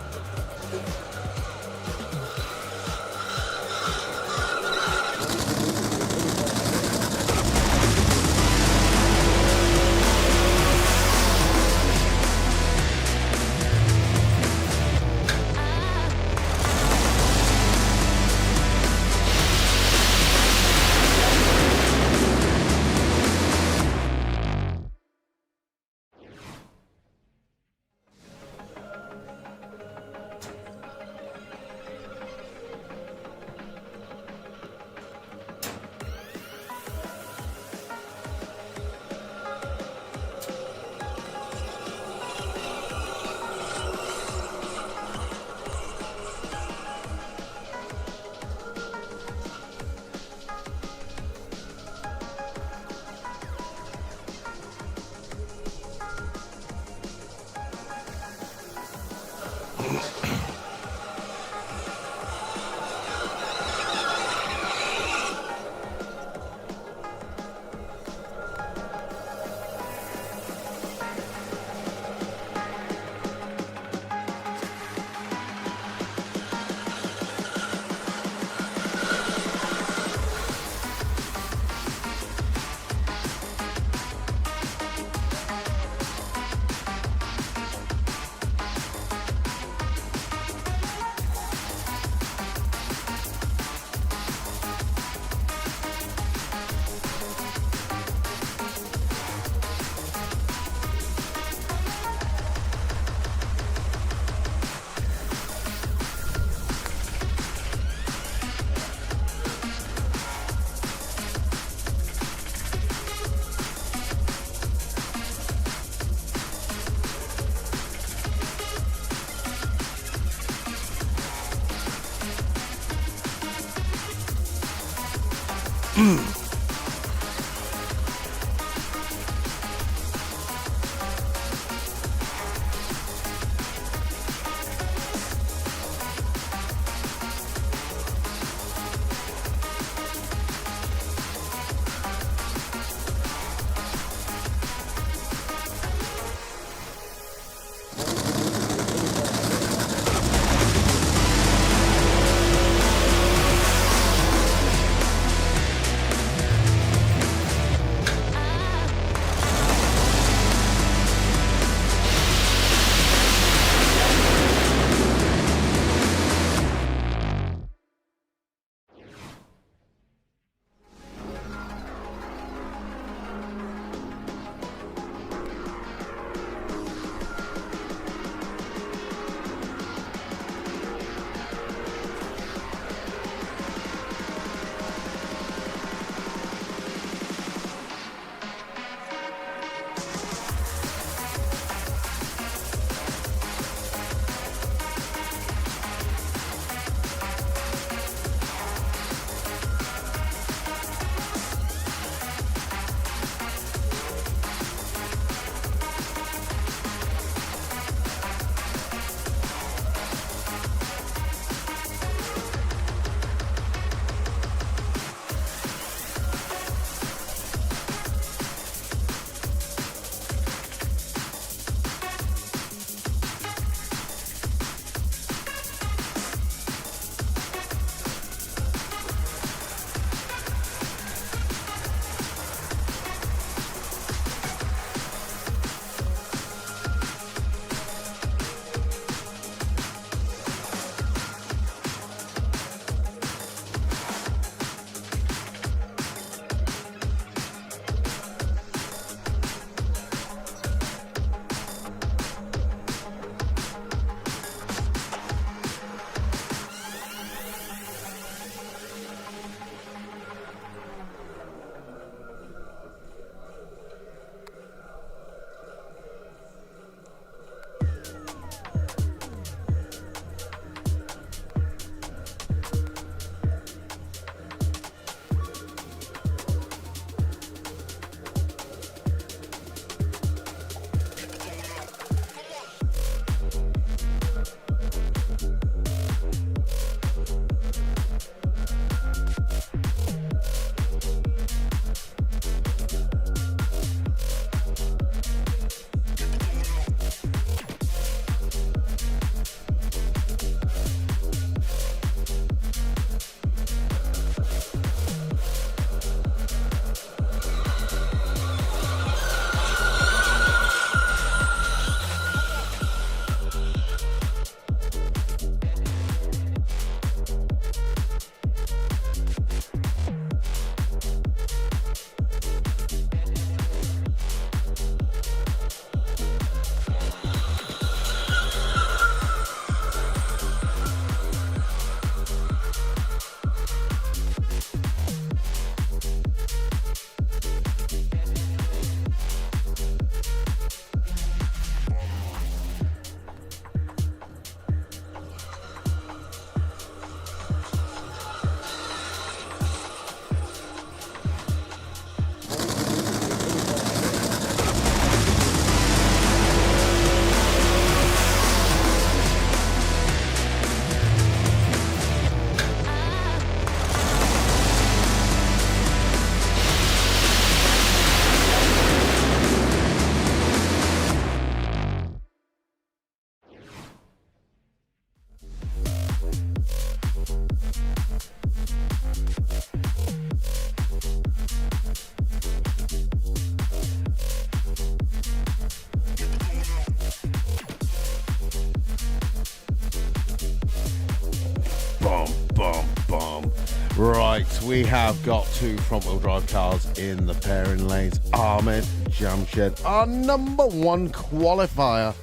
Speaker 1: Right, we have got two front-wheel drive cars in the pairing lanes. Ahmed Jamshed, our number one qualifier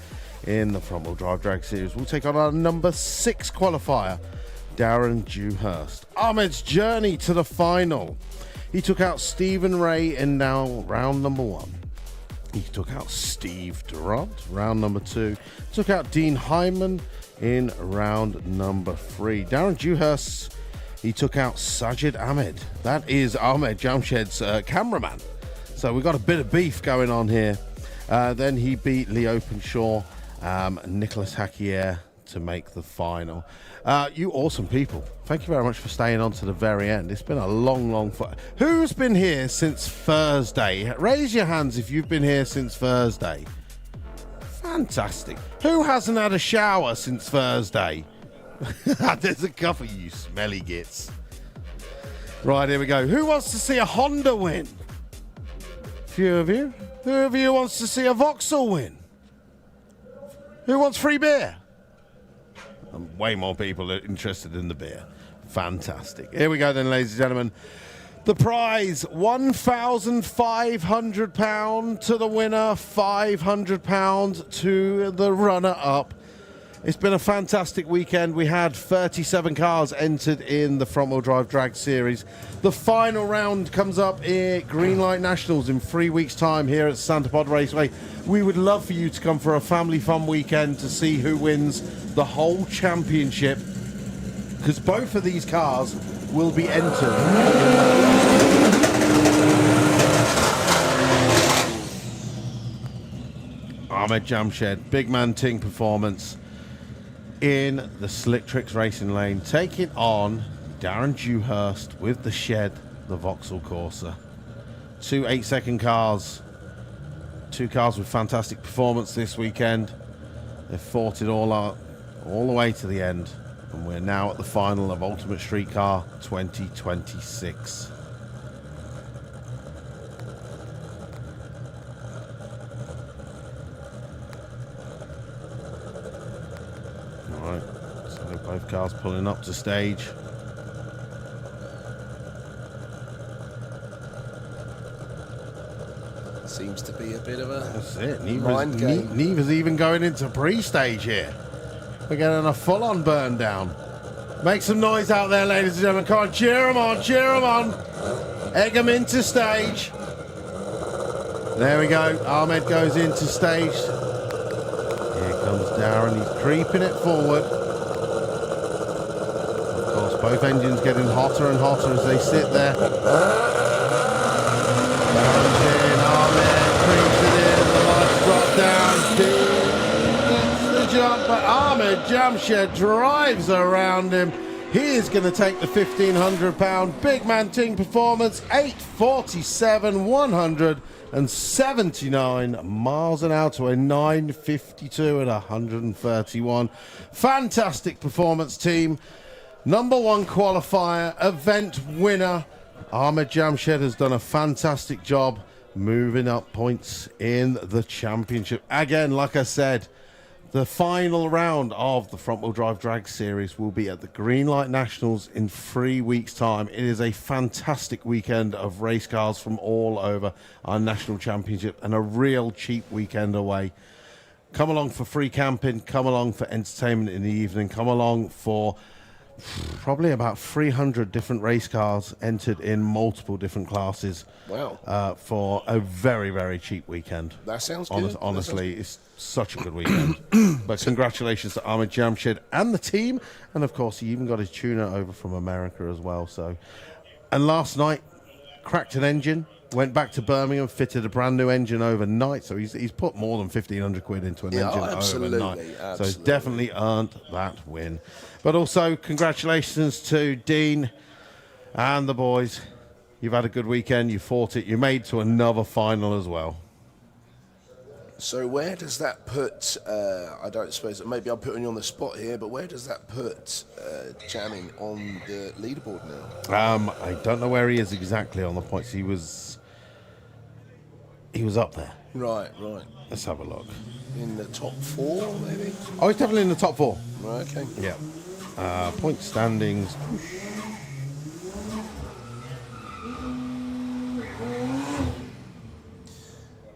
Speaker 1: in the front-wheel drive drag series, will take on our number 6 qualifier, Darren Dewhurst. Ahmed's journey to the final. He took out Stephen Ray in now round number 1. He took out Steve Durant, round number 2. Took out Dean Hyman in round number 3. Darren Dewhurst he took out Sajid Ahmed. That is Ahmed Jamshed's cameraman. So we've got a bit of beef going on here. Then he beat Lee Openshaw, Nicholas Hakier to make the final. You awesome people. Thank you very much for staying on to the very end. It's been a long fight. Who's been here since Thursday? Raise your hands if you've been here since Thursday. Fantastic. Who hasn't had a shower since Thursday? There's a couple of you smelly gits. Right, here we go. Who wants to see a Honda win? Few of you. Who of you wants to see a Vauxhall win? Who wants free beer? Way more people are interested in the beer. Fantastic. Here we go then, ladies and gentlemen. The prize, £1,500 to the winner, £500 to the runner-up. It's been a fantastic weekend. We had 37 cars entered in the front-wheel drive drag series. The final round comes up at Greenlight Nationals in 3 weeks' time here at Santa Pod Raceway. We would love for you to come for a family fun weekend to see who wins the whole championship, because both of these cars will be entered. Ahmed Jamshed, Big Man Ting performance in the Slick Tricks Racing Lane, taking on Darren Dewhurst with the Shed, the Vauxhall Corsa. 2 8-second cars. 2 cars with fantastic performance this weekend. They've fought it all out, all the way to the end. And we're now at the final of Ultimate Streetcar 2026. Alright, so both cars pulling up to stage.
Speaker 3: Seems to be a bit of a
Speaker 1: That's it.
Speaker 3: mind game.
Speaker 1: Neva's even going into pre-stage here. We're getting a full-on burn down. Make some noise out there, ladies and gentlemen. Come on, cheer them on, cheer them on. Egg them into stage. There we go. Ahmed goes into stage. Here comes Darren. He's creeping it forward. Of course, both engines getting hotter and hotter as they sit there. Darren's in. Ahmed creeps it in. The lights drop down. Jump, but Ahmed Jamshed drives around him. He is going to take the £1,500 Big Man Ting performance, 847, 179 miles an hour to a 952 at 131. Fantastic performance, team. Number 1 qualifier, event winner. Ahmed Jamshed has done a fantastic job moving up points in the championship. Again, like I said, the final round of the front-wheel drive drag series will be at the Greenlight Nationals in 3 weeks' time. It is a fantastic weekend of race cars from all over our national championship and a real cheap weekend away. Come along for free camping, come along for entertainment in the evening, come along for probably about 300 different race cars entered in multiple different classes.
Speaker 3: Wow.
Speaker 1: For a very, very cheap weekend.
Speaker 3: That sounds good.
Speaker 1: Honestly, it's such a good weekend. But congratulations to Ahmed Jamshed and the team. And of course, he even got his tuner over from America as well. So, and last night, cracked an engine, went back to Birmingham, fitted a brand new engine overnight. So he's put more than 1,500 quid into an engine overnight. So he's definitely earned that win. But also, congratulations to Dean and the boys. You've had a good weekend. You fought it. You made to another final as well.
Speaker 3: So where does that put, I don't suppose, maybe I'm putting you on the spot here, but where does that put Jamming on the leaderboard now?
Speaker 1: I don't know where he is exactly on the points. He was up there.
Speaker 3: Right.
Speaker 1: Let's have a look.
Speaker 3: In the top 4, maybe?
Speaker 1: Oh, he's definitely in the top 4.
Speaker 3: Right, okay.
Speaker 1: Yeah. Point standings.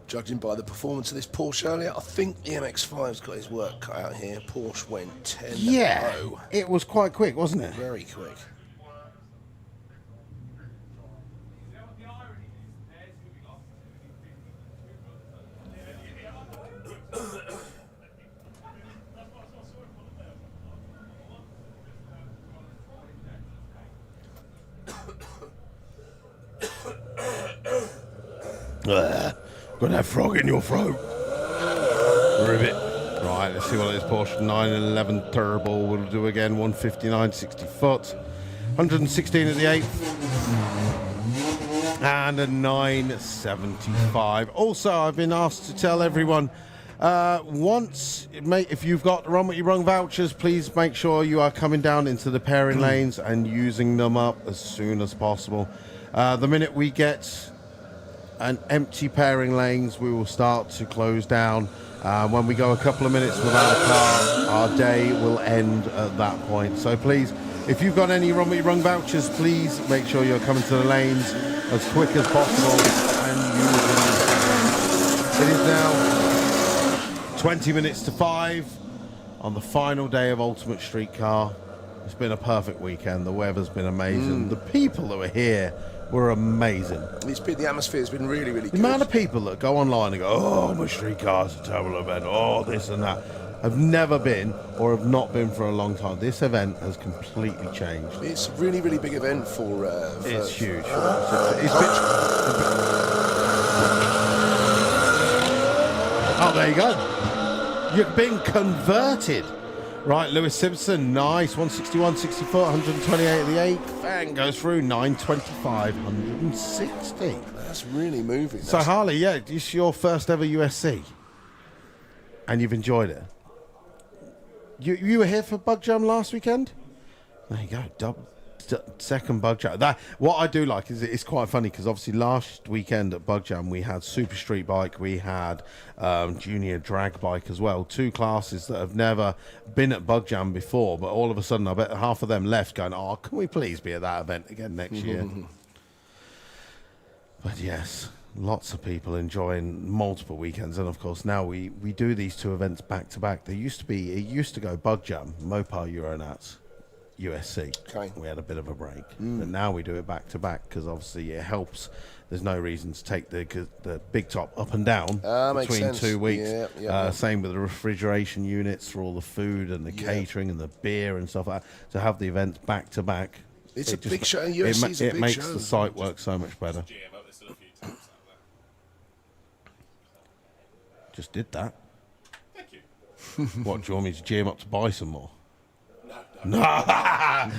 Speaker 3: Judging by the performance of this Porsche earlier, I think the MX-5's got his work cut out here. Porsche went 10-0.
Speaker 1: Yeah, it was quite quick, wasn't it?
Speaker 3: Very quick.
Speaker 1: Got that frog in your throat. Ribbit. Right, let's see what it is. Porsche 911 Turbo will do again. 159, 60 foot. 116 at the 8th. And a 975. Also, I've been asked to tell everyone, if you've got Run What Ya Brung vouchers, please make sure you are coming down into the pairing lanes and using them up as soon as possible. The minute we get an empty pairing lanes, we will start to close down. When we go a couple of minutes without a car, our day will end at that point. So please, if you've got any Run What Ya Brung vouchers, please make sure you're coming to the lanes as quick as possible and using them. It is now 20 minutes to 5 on the final day of Ultimate Streetcar. It's been a perfect weekend. The weather's been amazing. The people that were here were amazing.
Speaker 3: The atmosphere's been really, really good.
Speaker 1: The amount of people that go online and go, oh, my streetcar's a terrible event, oh, this and that. I've never been or have not been for a long time. This event has completely changed.
Speaker 3: It's a really, really big event for
Speaker 1: it's huge. Oh, there you go. You've been converted. Right, Lewis Simpson, nice. 161, 64, 128 at the 8th. Bang, goes through 925, 160.
Speaker 3: That's really moving.
Speaker 1: So, Harley, yeah, it's your first ever USC. And you've enjoyed it. You were here for Bug Jam last weekend? There you go, second Bug Jam. What I do like is it's quite funny because obviously last weekend at Bug Jam we had Super Street Bike, we had Junior Drag Bike as well. 2 classes that have never been at Bug Jam before, but all of a sudden I bet half of them left going, oh, can we please be at that event again next year? But yes, lots of people enjoying multiple weekends, and of course now we do these 2 events back to back. It used to go Bug Jam, Mopar Euronauts, USC.
Speaker 3: Okay.
Speaker 1: We had a bit of a break, but now we do it back to back because obviously it helps. There's no reason to take the big top up and down between 2 weeks. Same with the refrigeration units for all the food and the catering and the beer and stuff like that. To have the events back to back,
Speaker 3: it's a big show. USC's a big show.
Speaker 1: It makes the site work so much better. Just did that.
Speaker 6: Thank you.
Speaker 1: What, do you want me to GM up to buy some more? No. Yeah.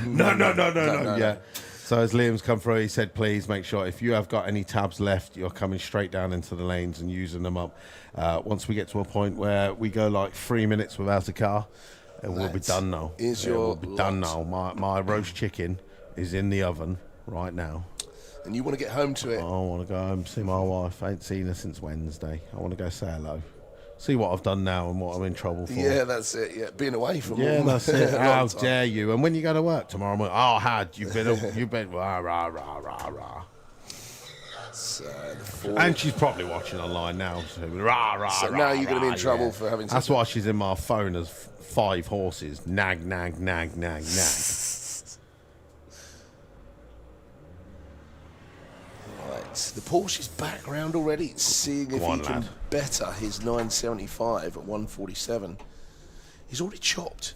Speaker 1: So as Liam's come through, he said, please make sure if you have got any tabs left, you're coming straight down into the lanes and using them up. Once we get to a point where we go like 3 minutes without a car, we'll be done now. We'll be done now. My roast chicken is in the oven right now.
Speaker 3: And you want to get home to it?
Speaker 1: I want to go home, see my wife. I ain't seen her since Wednesday. I want to go say hello. See what I've done now and what I'm in trouble for.
Speaker 3: Yeah, that's it. Yeah, being away from
Speaker 1: home. Yeah, that's it. How dare you? And when you go to work tomorrow morning, you've been rah, rah, rah, rah, rah. And she's probably watching online now. So, rah, rah,
Speaker 3: so
Speaker 1: rah,
Speaker 3: now you're going to be in trouble
Speaker 1: yeah.
Speaker 3: for having
Speaker 1: That's why she's in my phone as 5 horses. Nag, nag, nag, nag, nag.
Speaker 3: The Porsche's back round already, seeing if he can better his 975 at 147. He's already chopped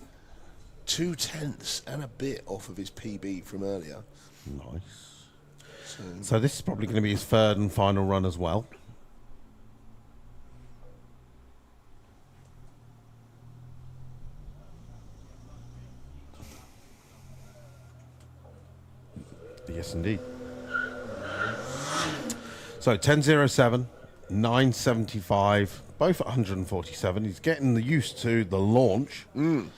Speaker 3: 2/10 and a bit off of his PB from earlier.
Speaker 1: Nice. So this is probably going to be his 3rd and final run as well. Yes, indeed. So 10.07, 9.75, both at 147. He's getting used to the launch. Can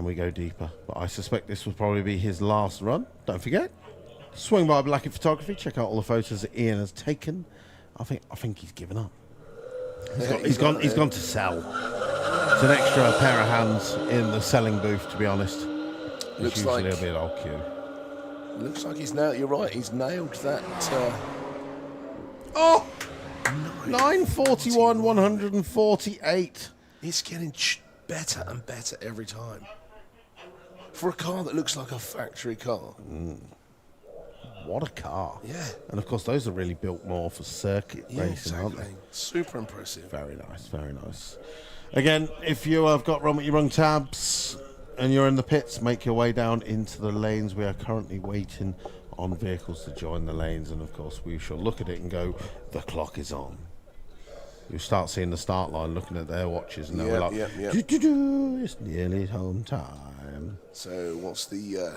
Speaker 1: we go deeper? But I suspect this will probably be his last run. Don't forget, swing by Blackett Photography. Check out all the photos that Ian has taken. I think he's given up. He's gone to sell. It's an extra pair of hands in the selling booth, to be honest. Looks usually like a bit old queue.
Speaker 3: Looks like he's nailed. You're right. He's nailed that.
Speaker 1: 941, 148.
Speaker 3: It's getting better and better every time. For a car that looks like a factory car.
Speaker 1: What a car.
Speaker 3: Yeah.
Speaker 1: And of course, those are really built more for circuit racing, aren't they?
Speaker 3: Super impressive.
Speaker 1: Very nice, very nice. Again, if you have got Run What Ya Brung tabs, and you're in the pits, make your way down into the lanes. We are currently waiting on vehicles to join the lanes, and of course we shall look at it and go, the clock is on. You start seeing the start line, looking at their watches, and they're like, it's nearly home time.
Speaker 3: So what's the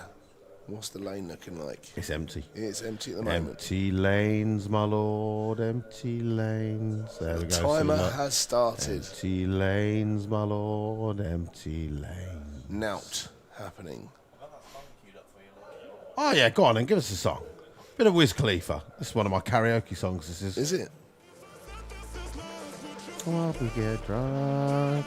Speaker 3: lane looking like?
Speaker 1: It's empty.
Speaker 3: It's empty at the moment.
Speaker 1: Empty lanes, my lord, empty lanes. There we go.
Speaker 3: Timer has started.
Speaker 1: Empty lanes, my lord, empty lanes.
Speaker 3: Nout happening.
Speaker 1: Oh yeah, go on and give us a song. Bit of Wiz Khalifa. This is one of my karaoke songs. This is.
Speaker 3: Is it?
Speaker 1: While we get drunk.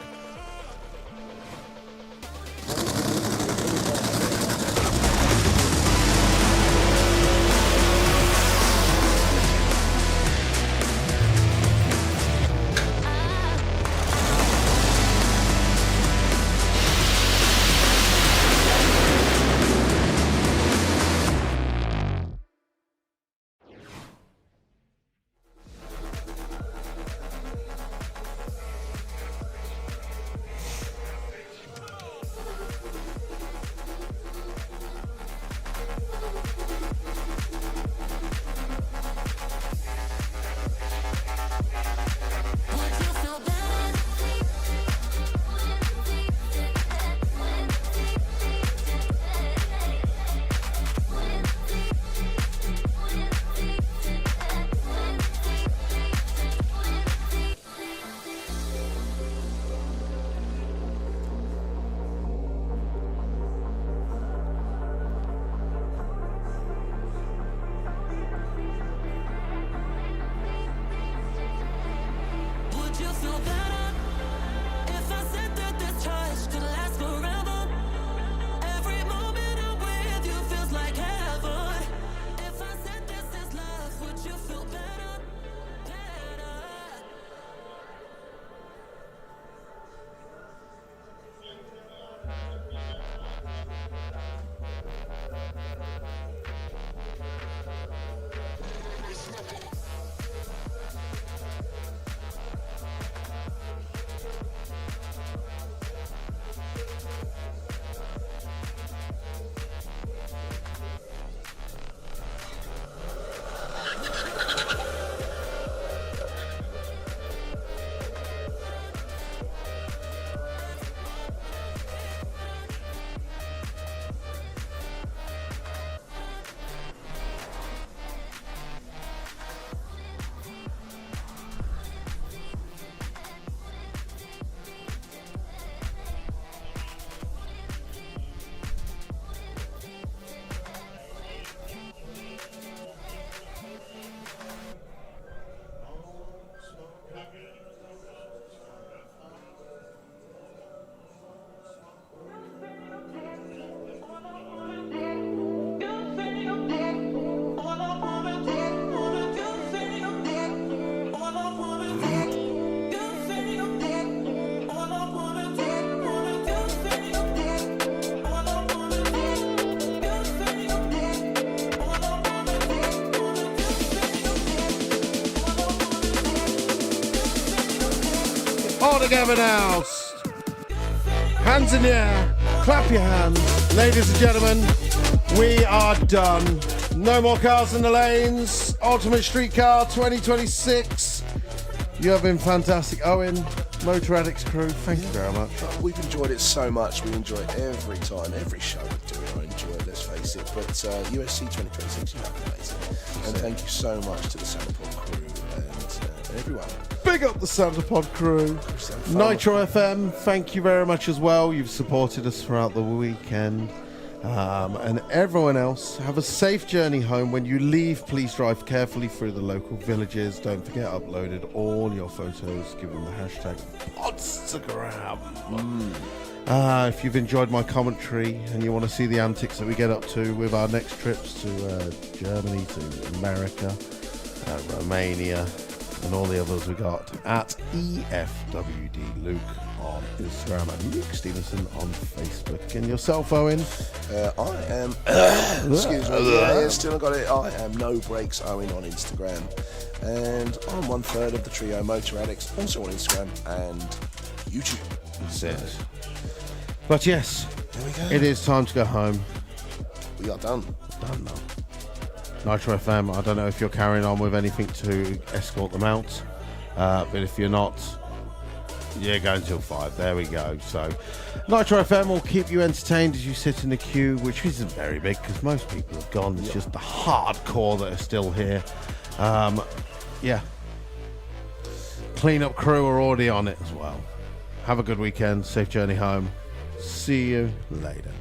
Speaker 1: All together now. Hands in the air. Clap your hands. Ladies and gentlemen, we are done. No more cars in the lanes. Ultimate Streetcar 2026. You have been fantastic. Owen, Motor Addicts crew, thank you very much.
Speaker 3: We've enjoyed it so much. We enjoy it every time, every show we do it. I enjoy it, let's face it. But USC 2026, you have been amazing. And thank you so much to the Sandapod crew and everyone.
Speaker 1: Big up the Sandapod crew. Nitro FM, thank you very much as well. You've supported us throughout the weekend. And everyone else, have a safe journey home. When you leave, please drive carefully through the local villages. Don't forget, uploaded all your photos. Give them the hashtag Podstagram. If you've enjoyed my commentary and you want to see the antics that we get up to with our next trips to Germany, to America, Romania, and all the others we got, at EFWD Luke on Instagram and Luke Stevenson on Facebook. And yourself, Owen?
Speaker 3: I am excuse me, yeah, still got it. I am No Breaks Owen on Instagram, and I'm 1/3 of the trio Motor Addicts, also on Instagram and YouTube.
Speaker 1: That's it. But yes,
Speaker 3: There we go.
Speaker 1: It is time to go home.
Speaker 3: We are done.
Speaker 1: Done now. Nitro FM, I don't know if you're carrying on with anything to escort them out, but if you're not, yeah, go until 5. There we go. So Nitro FM will keep you entertained as you sit in the queue, which isn't very big because most people have gone. It's just the hardcore that are still here. Yeah. Cleanup crew are already on it as well. Have a good weekend. Safe journey home. See you later.